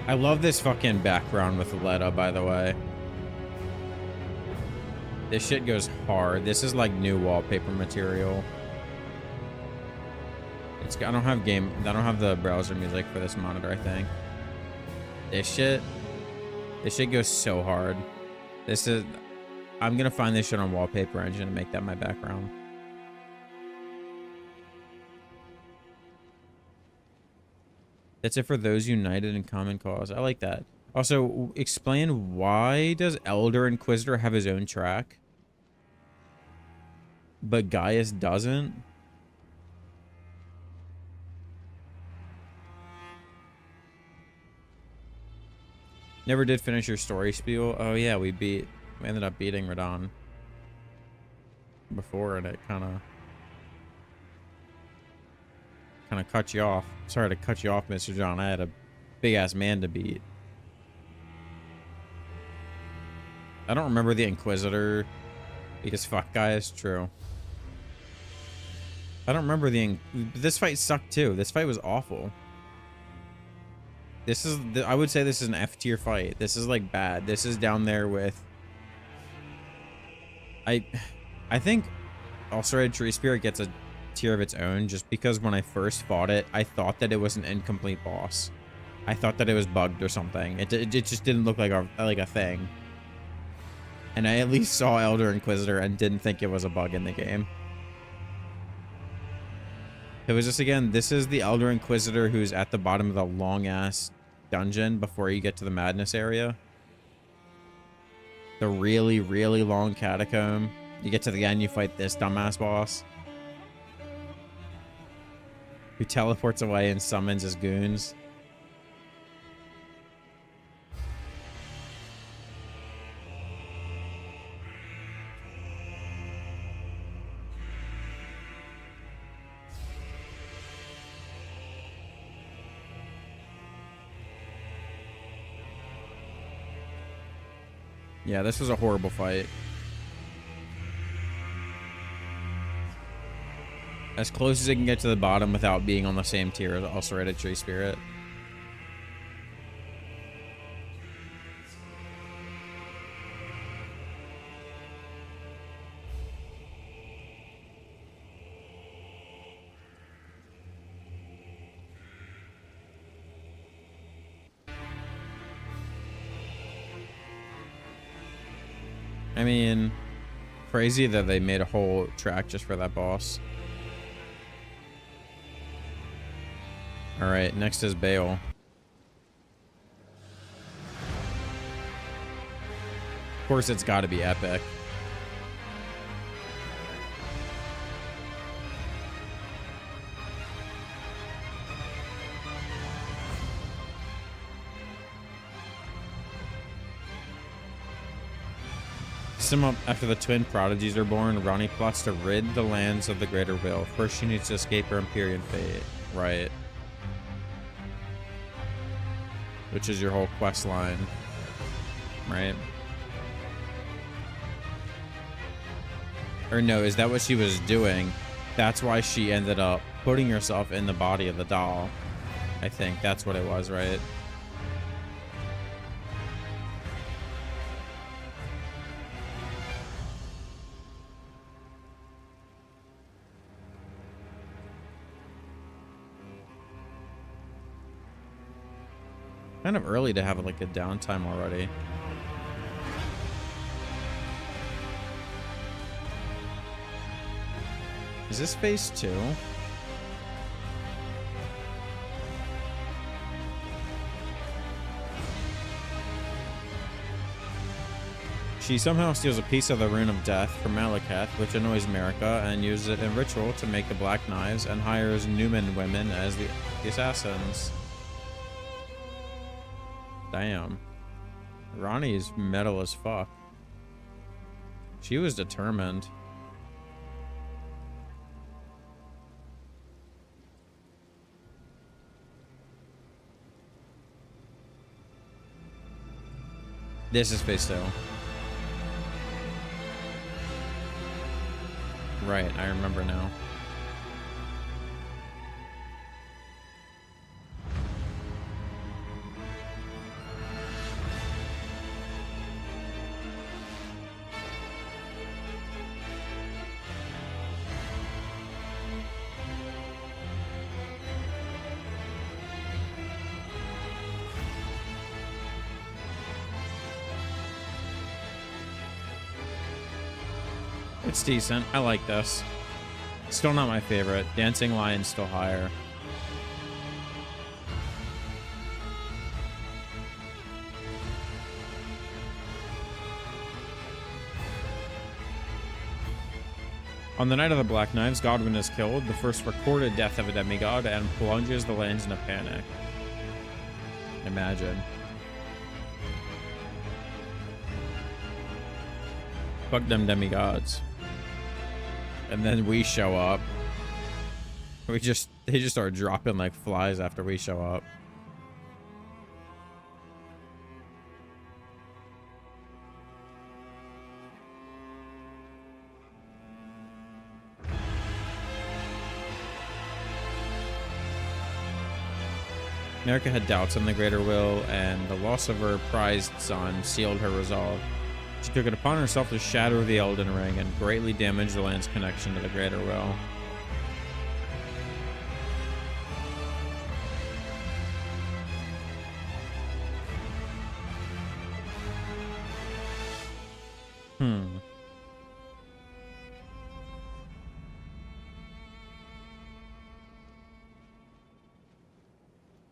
I love this fucking background with Letta, by the way. This shit goes hard. This is like new wallpaper material. I don't have the browser music for this monitor, I think. This shit goes so hard. I'm gonna find this shit on Wallpaper Engine and make that my background. That's it for those united in common cause. I like that. Also, explain, why does Elder Inquisitor have his own track, but Gaius doesn't? Never did finish your story spiel. Oh yeah, we ended up beating Radon before, and it kind of cut you off. Sorry to cut you off, Mr. John. I had a big ass man to beat. I don't remember the Inquisitor because fuck Gaius. True. I don't remember this fight sucked too. This fight was awful. I would say this is an F tier fight. This is like bad. This is down there with... I think Ulcerated Tree Spirit gets a tier of its own just because when I first fought it, I thought that it was an incomplete boss. I thought that it was bugged or something. It just didn't look like a thing. And I at least saw Elder Inquisitor and didn't think it was a bug in the game. It was just, again, this is the Elder Inquisitor who's at the bottom of the long-ass dungeon before you get to the Madness area. The really, really long catacomb. You get to the end, you fight this dumbass boss, who teleports away and summons his goons. Yeah, this was a horrible fight. As close as it can get to the bottom without being on the same tier as Ulcerated Tree Spirit. I mean, crazy that they made a whole track just for that boss. All right, next is Bale. Of course, it's got to be epic. Some after the twin prodigies are born, Ronnie plots to rid the lands of the Greater Will. First, she needs to escape her Empyrean fate. Right. Which is your whole quest line. Right? Or no, is that what she was doing? That's why she ended up putting herself in the body of the doll. I think that's what it was, right? Kind of early to have like a downtime already. Is this phase 2? She somehow steals a piece of the Rune of Death from Malekith, which annoys Marika, and uses it in ritual to make the Black Knives, and hires Newman women as the assassins. Damn. Ronnie's metal as fuck. She was determined. This is phase 2. Right, I remember now. It's decent. I like this. Still not my favorite. Dancing Lion's still higher. On the night of the Black Knives, Godwyn is killed, the first recorded death of a demigod, and plunges the lands in a panic. Imagine. Fuck them demigods. And then we show up. They just start dropping like flies after we show up. Marika had doubts on the Greater Will, and the loss of her prized son sealed her resolve. She took it upon herself to shatter the Elden Ring and greatly damage the land's connection to the Greater Will.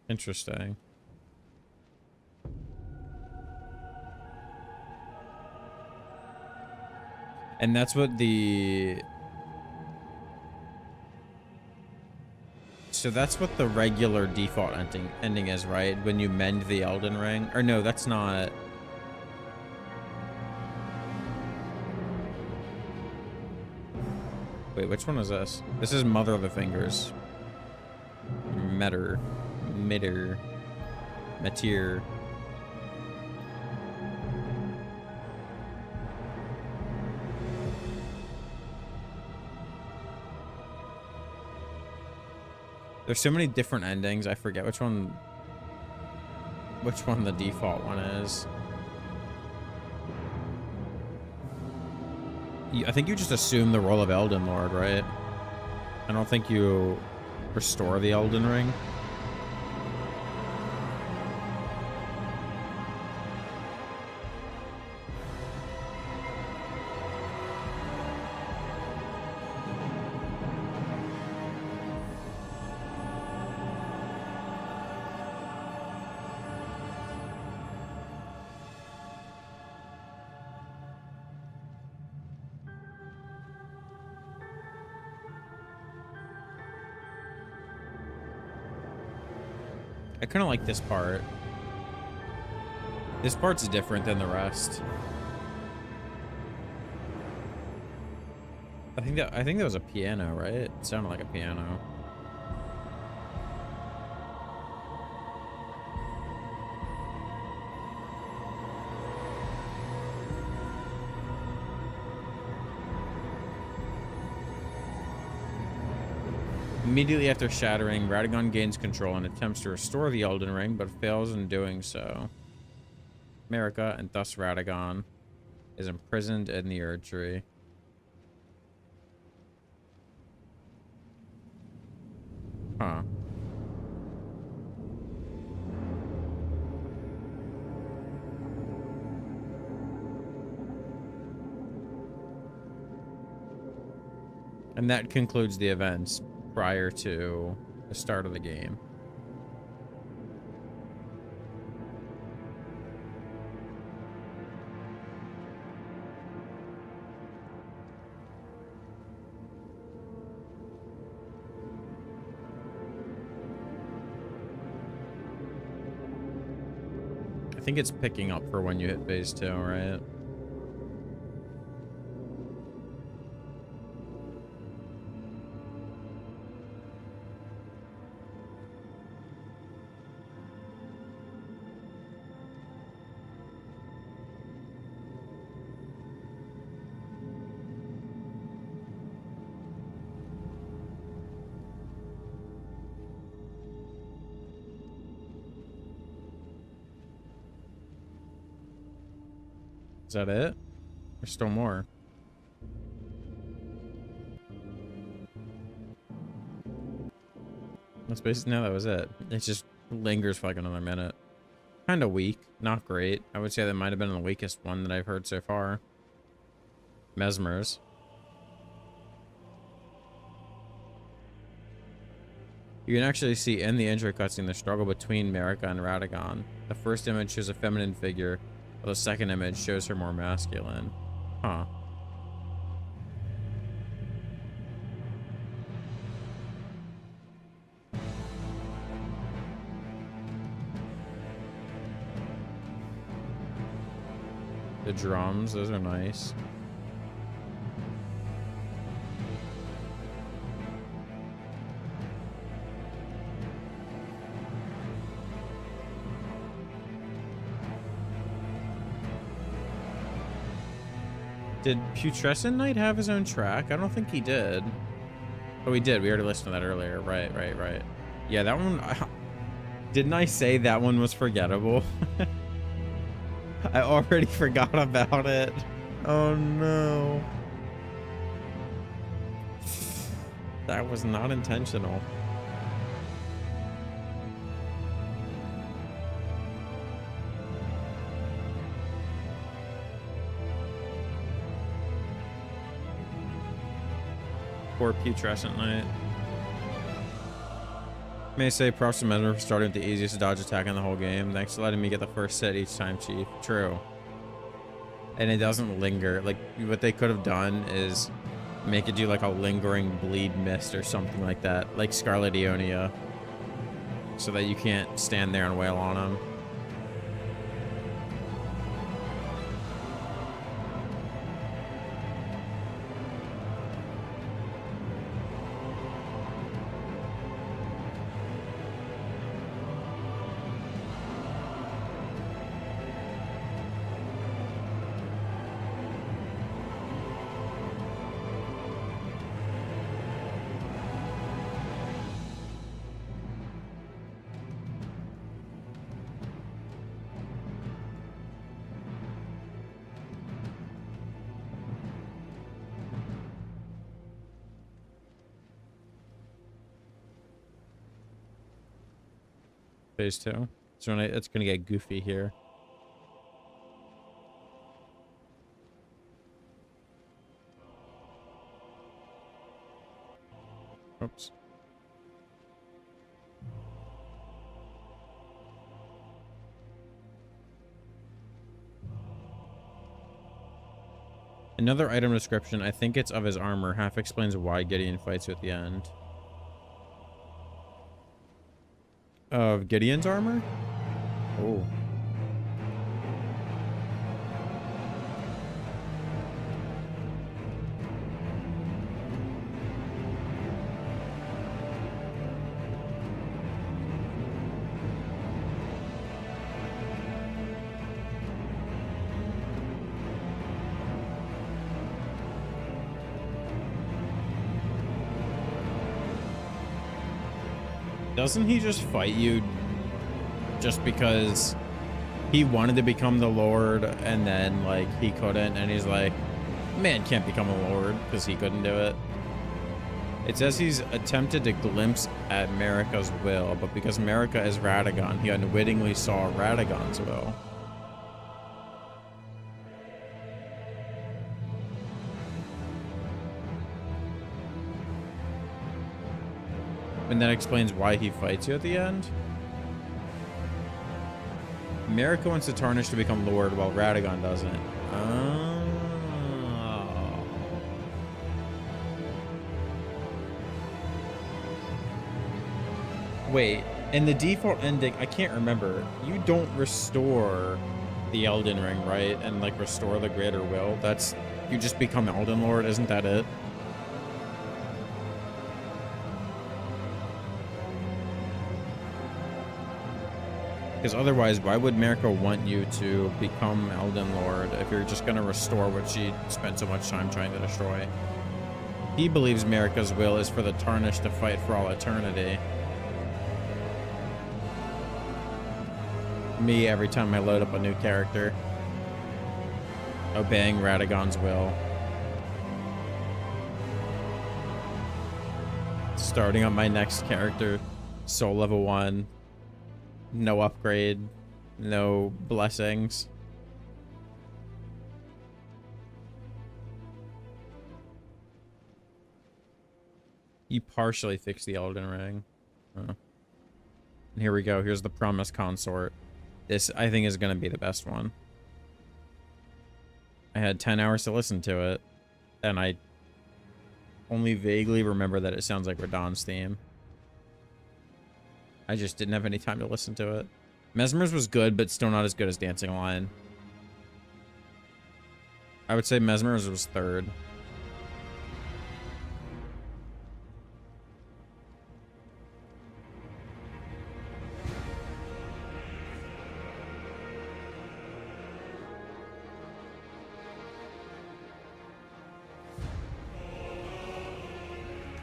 Interesting. And that's what the... So that's what the regular default ending is, right? When you mend the Elden Ring? Or no, that's not... Wait, which one is this? This is Mother of the Fingers. Metir. There's so many different endings, I forget which one the default one is. I think you just assume the role of Elden Lord, right? I don't think you restore the Elden Ring. I kind of like this part. This part's different than the rest. I think that was a piano, right? It sounded like a piano. Immediately after shattering, Radagon gains control and attempts to restore the Elden Ring, but fails in doing so. America, and thus Radagon, is imprisoned in the Erd Tree. Huh. And that concludes the events prior to the start of the game. I think it's picking up for when you hit phase 2, right? Is that it? There's still more. That's basically, no, that was it. It just lingers for like another minute. Kind of weak, not great. I would say that might have been the weakest one that I've heard so far. Mesmers. You can actually see in the intro cutscene the struggle between Marika and Radagon. The first image shows a feminine figure, while the second image shows her more masculine. Huh. The drums, those are nice. Did Putrescent Knight have his own track? I don't think he did. Oh, he did. We already listened to that earlier. Right. Yeah, that one... Didn't I say that one was forgettable? I already forgot about it. Oh, no. That was not intentional. Poor Putrescent Knight. May say props to Mesmer for starting with the easiest dodge attack in the whole game. Thanks for letting me get the first hit each time, Chief. True. And it doesn't linger. Like, what they could have done is make it do like a lingering bleed mist or something like that. Like Scarlet Ionia. So that you can't stand there and wail on him. Phase 2. So it's gonna get goofy here. Oops. Another item description, I think it's of his armor, half explains why Gideon fights you at the end. Of Gideon's armor? Oh. Doesn't he just fight you just because he wanted to become the Lord and then, like, he couldn't, and he's like, man can't become a Lord because he couldn't do it? It says he's attempted to glimpse at Marika's will, but because Marika is Radagon, he unwittingly saw Radagon's will. And that explains why he fights you at the end. Marika wants the Tarnished to become Lord while Radagon doesn't. Oh. Wait, in the default ending, I can't remember. You don't restore the Elden Ring, right? And like restore the Greater Will. That's, you just become Elden Lord, isn't that it? Because otherwise, why would Marika want you to become Elden Lord if you're just going to restore what she spent so much time trying to destroy? He believes Marika's will is for the Tarnished to fight for all eternity. Me, every time I load up a new character, obeying Radagon's will. Starting on my next character, soul level 1. No upgrade, no blessings. You partially fixed the Elden Ring. Oh. And here we go. Here's the Promised Consort. This, I think, is going to be the best one. I had 10 hours to listen to it, and I only vaguely remember that it sounds like Radahn's theme. I just didn't have any time to listen to it. Mesmer's was good, but still not as good as Dancing Lion. I would say Mesmer's was third.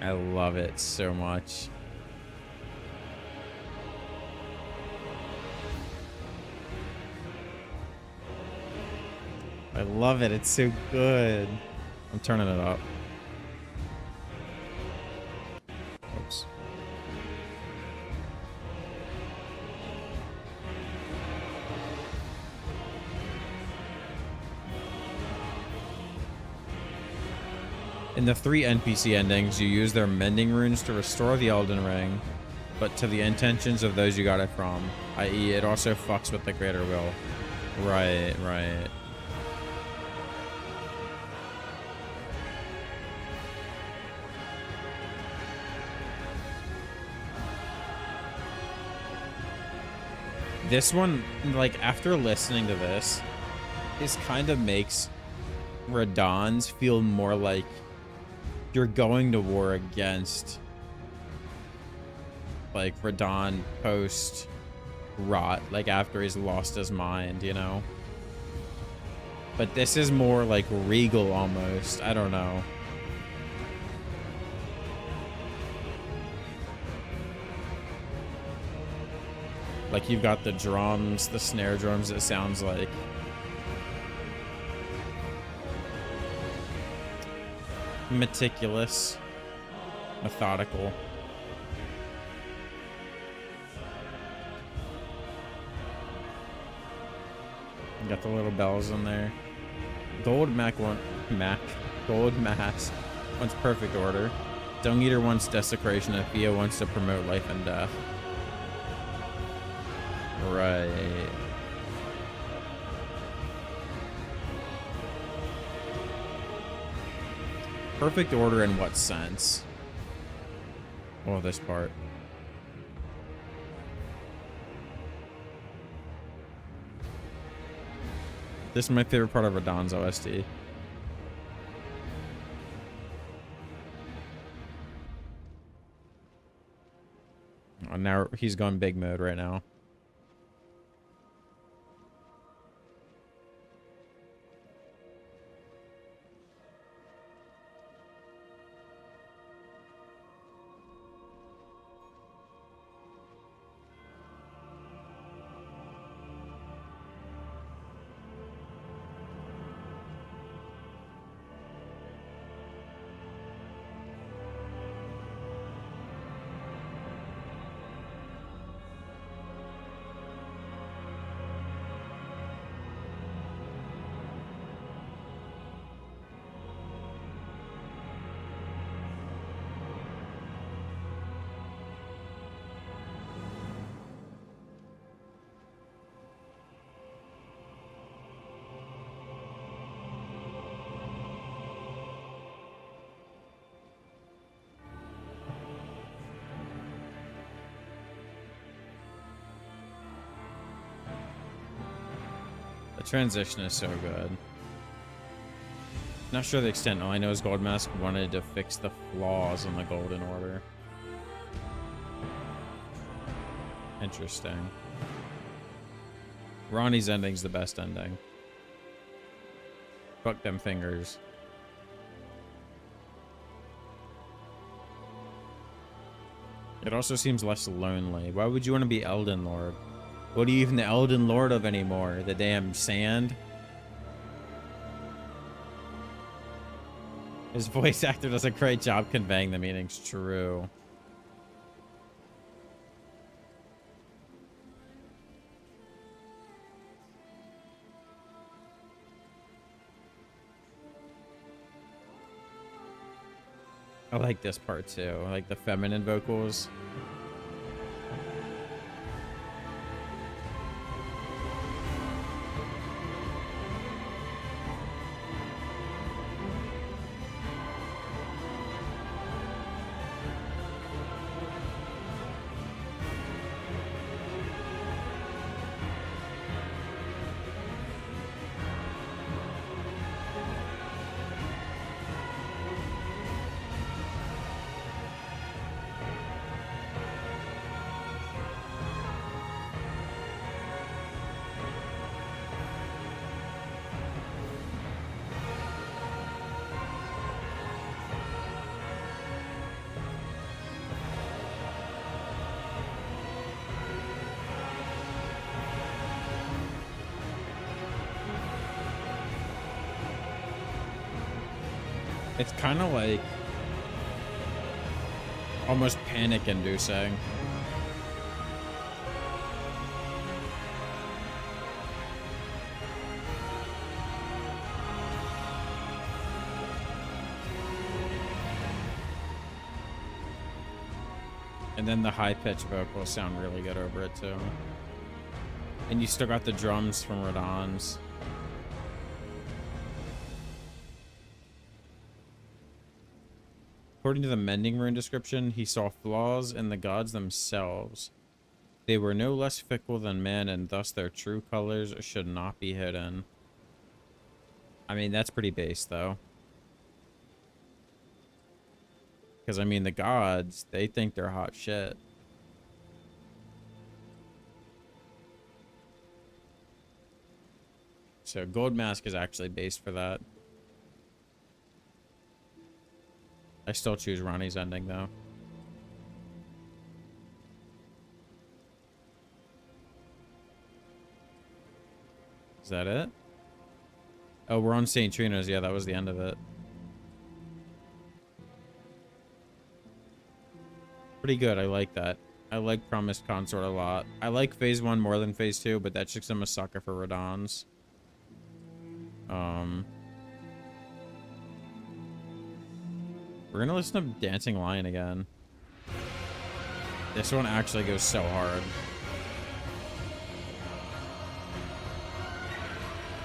I love it so much. I love it. It's so good. I'm turning it up. Oops. In the 3 NPC endings, you use their mending runes to restore the Elden Ring, but to the intentions of those you got it from, i.e. it also fucks with the Greater Will. Right, right. This one, like, after listening to this kind of makes Radahn's feel more like you're going to war against, like, Radahn post rot, like after he's lost his mind, you know? But this is more like regal almost. I don't know. Like, you've got the drums, the snare drums, it sounds like. Meticulous. Methodical. You got the little bells in there. Gold Mass wants perfect order. Dung Eater wants desecration, and Fia wants to promote life and death. Right. Perfect order in what sense? Oh, this part. This is my favorite part of Radahn's OST. Oh, now he's going big mode right now. The transition is so good. Not sure the extent. All I know is Goldmask wanted to fix the flaws in the Golden Order. Interesting. Ronnie's ending's the best ending. Fuck them fingers. It also seems less lonely. Why would you want to be Elden Lord? What are you even the Elden Lord of anymore? The damn sand? His voice actor does a great job conveying the meanings. True. I like this part too. I like the feminine vocals. It's kind of like almost panic inducing. And then the high-pitched vocals sound really good over it too. And you still got the drums from Radahn's. According to the Mending Rune description, he saw flaws in the gods themselves. They were no less fickle than men, and thus their true colors should not be hidden. I mean, that's pretty base, though. Because, I mean, the gods, they think they're hot shit. So, Gold Mask is actually based for that. I still choose Ronnie's ending, though. Is that it? Oh, we're on St. Trina's. Yeah, that was the end of it. Pretty good. I like that. I like Promised Consort a lot. I like Phase 1 more than Phase 2, but that's just I'm a sucker for Radahn's. We're gonna listen to Dancing Lion again. This one actually goes so hard.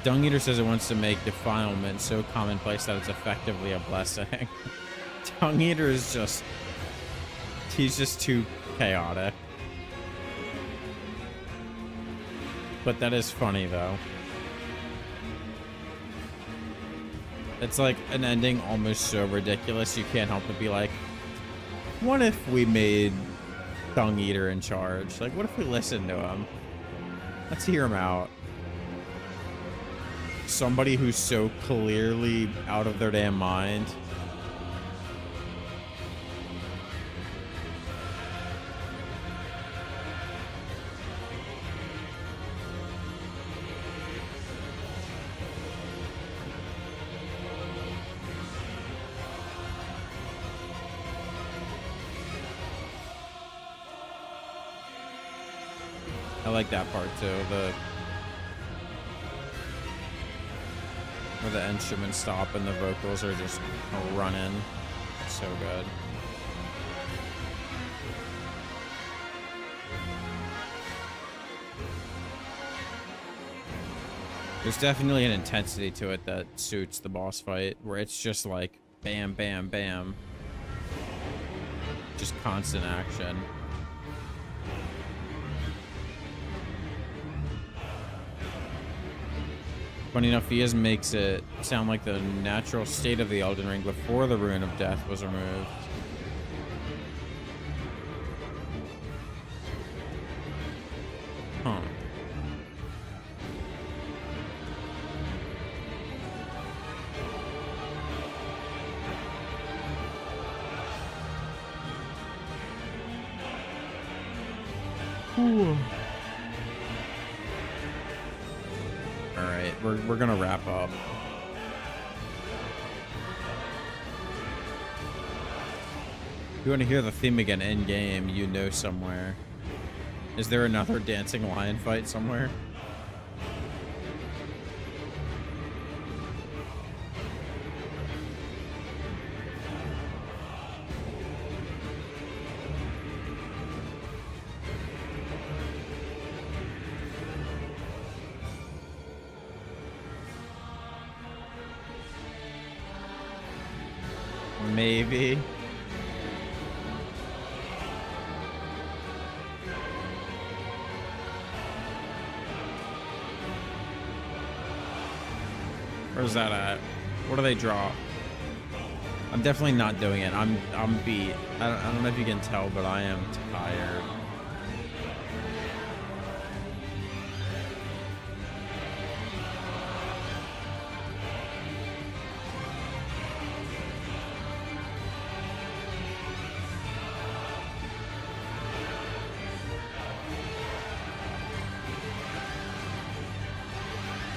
Dung Eater says it wants to make defilement so commonplace that it's effectively a blessing. Dung Eater is just... he's just too chaotic. But that is funny, though. It's like an ending almost so ridiculous you can't help but be like, what if we made Dung Eater in charge? Like, what if we listened to him? Let's hear him out. Somebody who's so clearly out of their damn mind. I like that part too. Where the instruments stop and the vocals are just running. So good. There's definitely an intensity to it that suits the boss fight, where it's just like bam, bam, bam. Just constant action. Funny enough, Fiaz makes it sound like the natural state of the Elden Ring before the Rune of Death was removed. Huh. Ooh. Alright, we're gonna wrap up. If you want to hear the theme again in game, you know somewhere. Is there another dancing lion fight somewhere? Maybe. Where's that at? What do they draw? I'm definitely not doing it. I'm beat. I don't know if you can tell, but I am tired.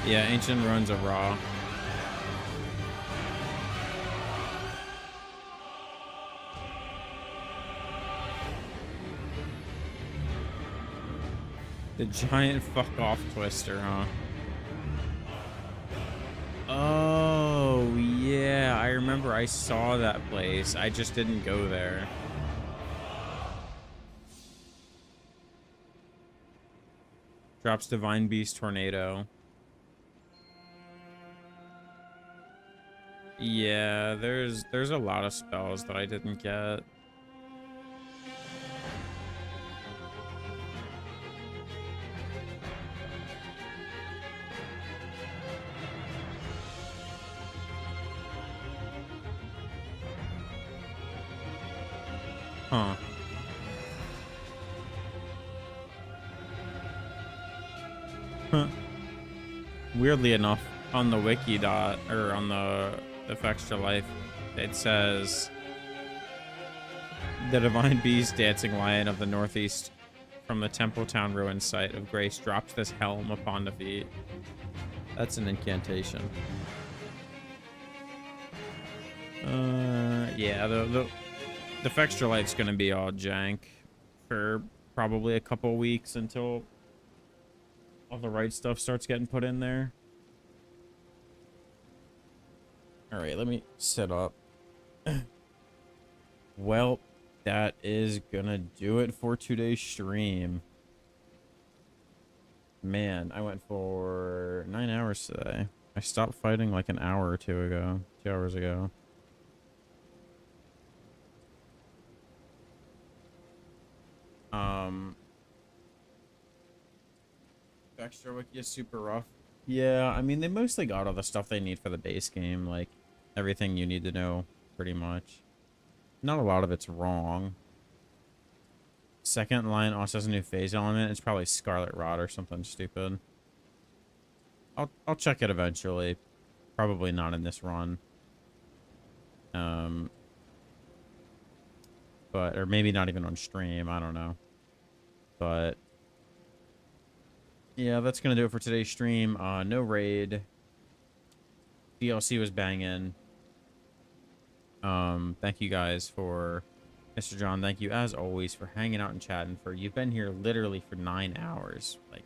Yeah, Ancient Ruins of Ra. The giant fuck off twister, huh? Oh, yeah. I remember I saw that place. I just didn't go there. Drops Divine Beast Tornado. Yeah, there's a lot of spells that I didn't get. Huh. Huh. Weirdly enough, on the wiki dot, or on the Extra Life, it says the Divine Beast Dancing Lion of the Northeast from the Temple Town ruin site of Grace drops this helm upon defeat. That's an incantation. Yeah, the Extra Life's gonna be all jank for probably a couple weeks until all the right stuff starts getting put in there. All right, let me set up. Well, that is gonna do it for today's stream. Man, I went for 9 hours today. I stopped fighting like an hour or 2 ago. 2 hours ago. Extra wiki is super rough. Yeah, I mean, they mostly got all the stuff they need for the base game. Like, everything you need to know, pretty much. Not a lot of it's wrong. Second line also has a new phase element. It's probably Scarlet Rot or something stupid. I'll check it eventually. Probably not in this run. But or maybe not even on stream. I don't know. But yeah, that's gonna do it for today's stream. No raid. DLC was banging. Thank you guys for Mr. John. Thank you as always for hanging out and chatting. You've been here literally for 9 hours. Like,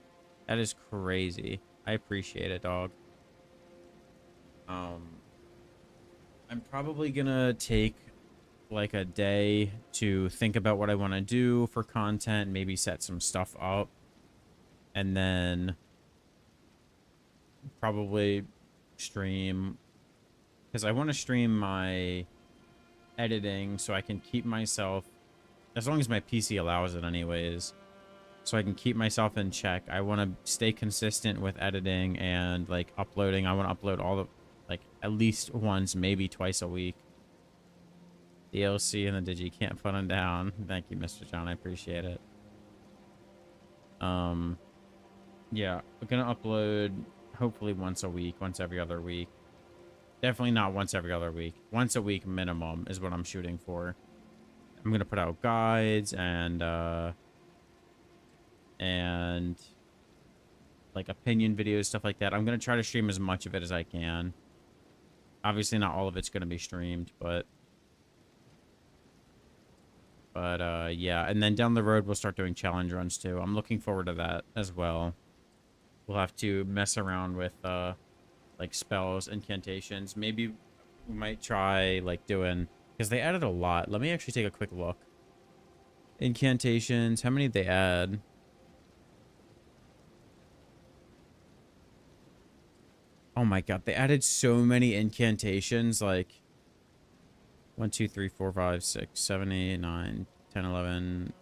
that is crazy. I appreciate it, dog. I'm probably gonna take like a day to think about what I want to do for content, maybe set some stuff up, and then probably stream, because I want to stream my editing so I can keep myself, as long as my PC allows it anyways, so I can keep myself in check. I want to stay consistent with editing and like uploading. I want to upload all the, like, at least once, maybe twice a week. DLC and the Digi can't put them down. Thank you, Mr. John. I appreciate it. Yeah, we're gonna upload hopefully once a week, once every other week. Definitely not once every other week. Once a week minimum is what I'm shooting for. I'm gonna put out guides and like opinion videos, stuff like that. I'm gonna try to stream as much of it as I can. Obviously not all of it's gonna be streamed, but yeah. And then down the road we'll start doing challenge runs too. I'm looking forward to that as well. We'll have to mess around with like spells, incantations. Maybe we might try like doing, because they added a lot. Let me actually take a quick look. Incantations, how many did they add? Oh my god, they added so many incantations, like 1, 2, 3, 4, 5, 6, 7, 8, 9, 10, 11,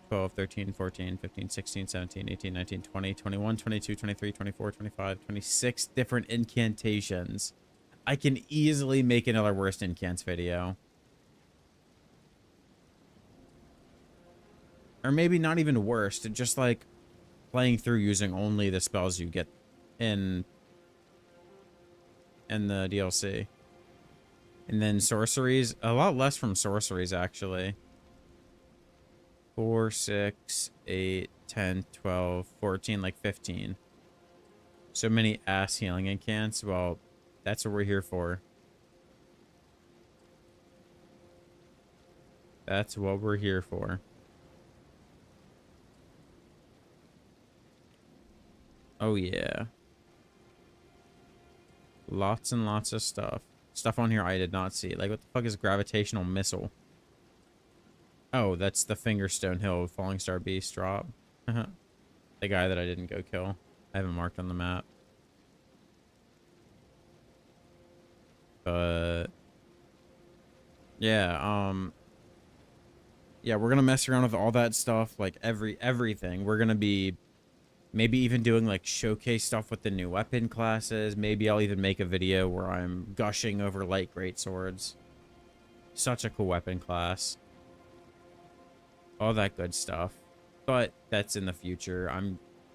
12, 13, 14, 15, 16, 17, 18, 19, 20, 21, 22, 23, 24, 25, 26 different incantations. I can easily make another worst incants video. Or maybe not even worst, just like playing through using only the spells you get in the DLC. And then sorceries, a lot less from sorceries actually. 4, 6, 8, 10, 12, 14, like 15. So many ass healing incants. Well, that's what we're here for. That's what we're here for. Oh yeah. Lots and lots of stuff. Stuff on here I did not see. Like, what the fuck is gravitational missile? Oh, that's the Fingerstone Hill Falling Star Beast drop. The guy that I didn't go kill. I haven't marked on the map. But yeah, yeah, we're gonna mess around with all that stuff, like everything. We're gonna be maybe even doing like showcase stuff with the new weapon classes. Maybe I'll even make a video where I'm gushing over light greatswords. Such a cool weapon class. All that good stuff. But that's in the future.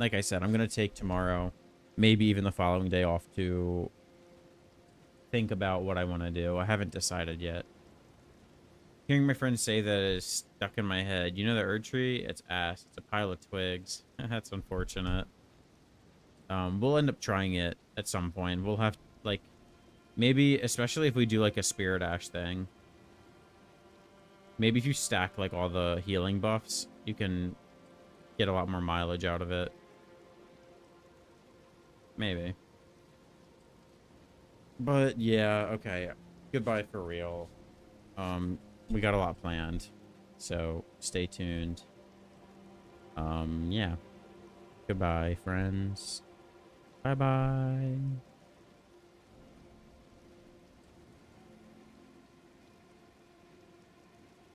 Like I said, I'm going to take tomorrow, maybe even the following day off to think about what I want to do. I haven't decided yet. Hearing my friends say that is stuck in my head. You know the Erd tree? It's ass. It's a pile of twigs. That's unfortunate. We'll end up trying it at some point. We'll have, like, maybe, especially if we do, like, a Spirit Ash thing. Maybe if you stack, like, all the healing buffs, you can get a lot more mileage out of it. Maybe. But, yeah, okay. Goodbye for real. We got a lot planned, so stay tuned. Yeah. Goodbye, friends. Bye-bye.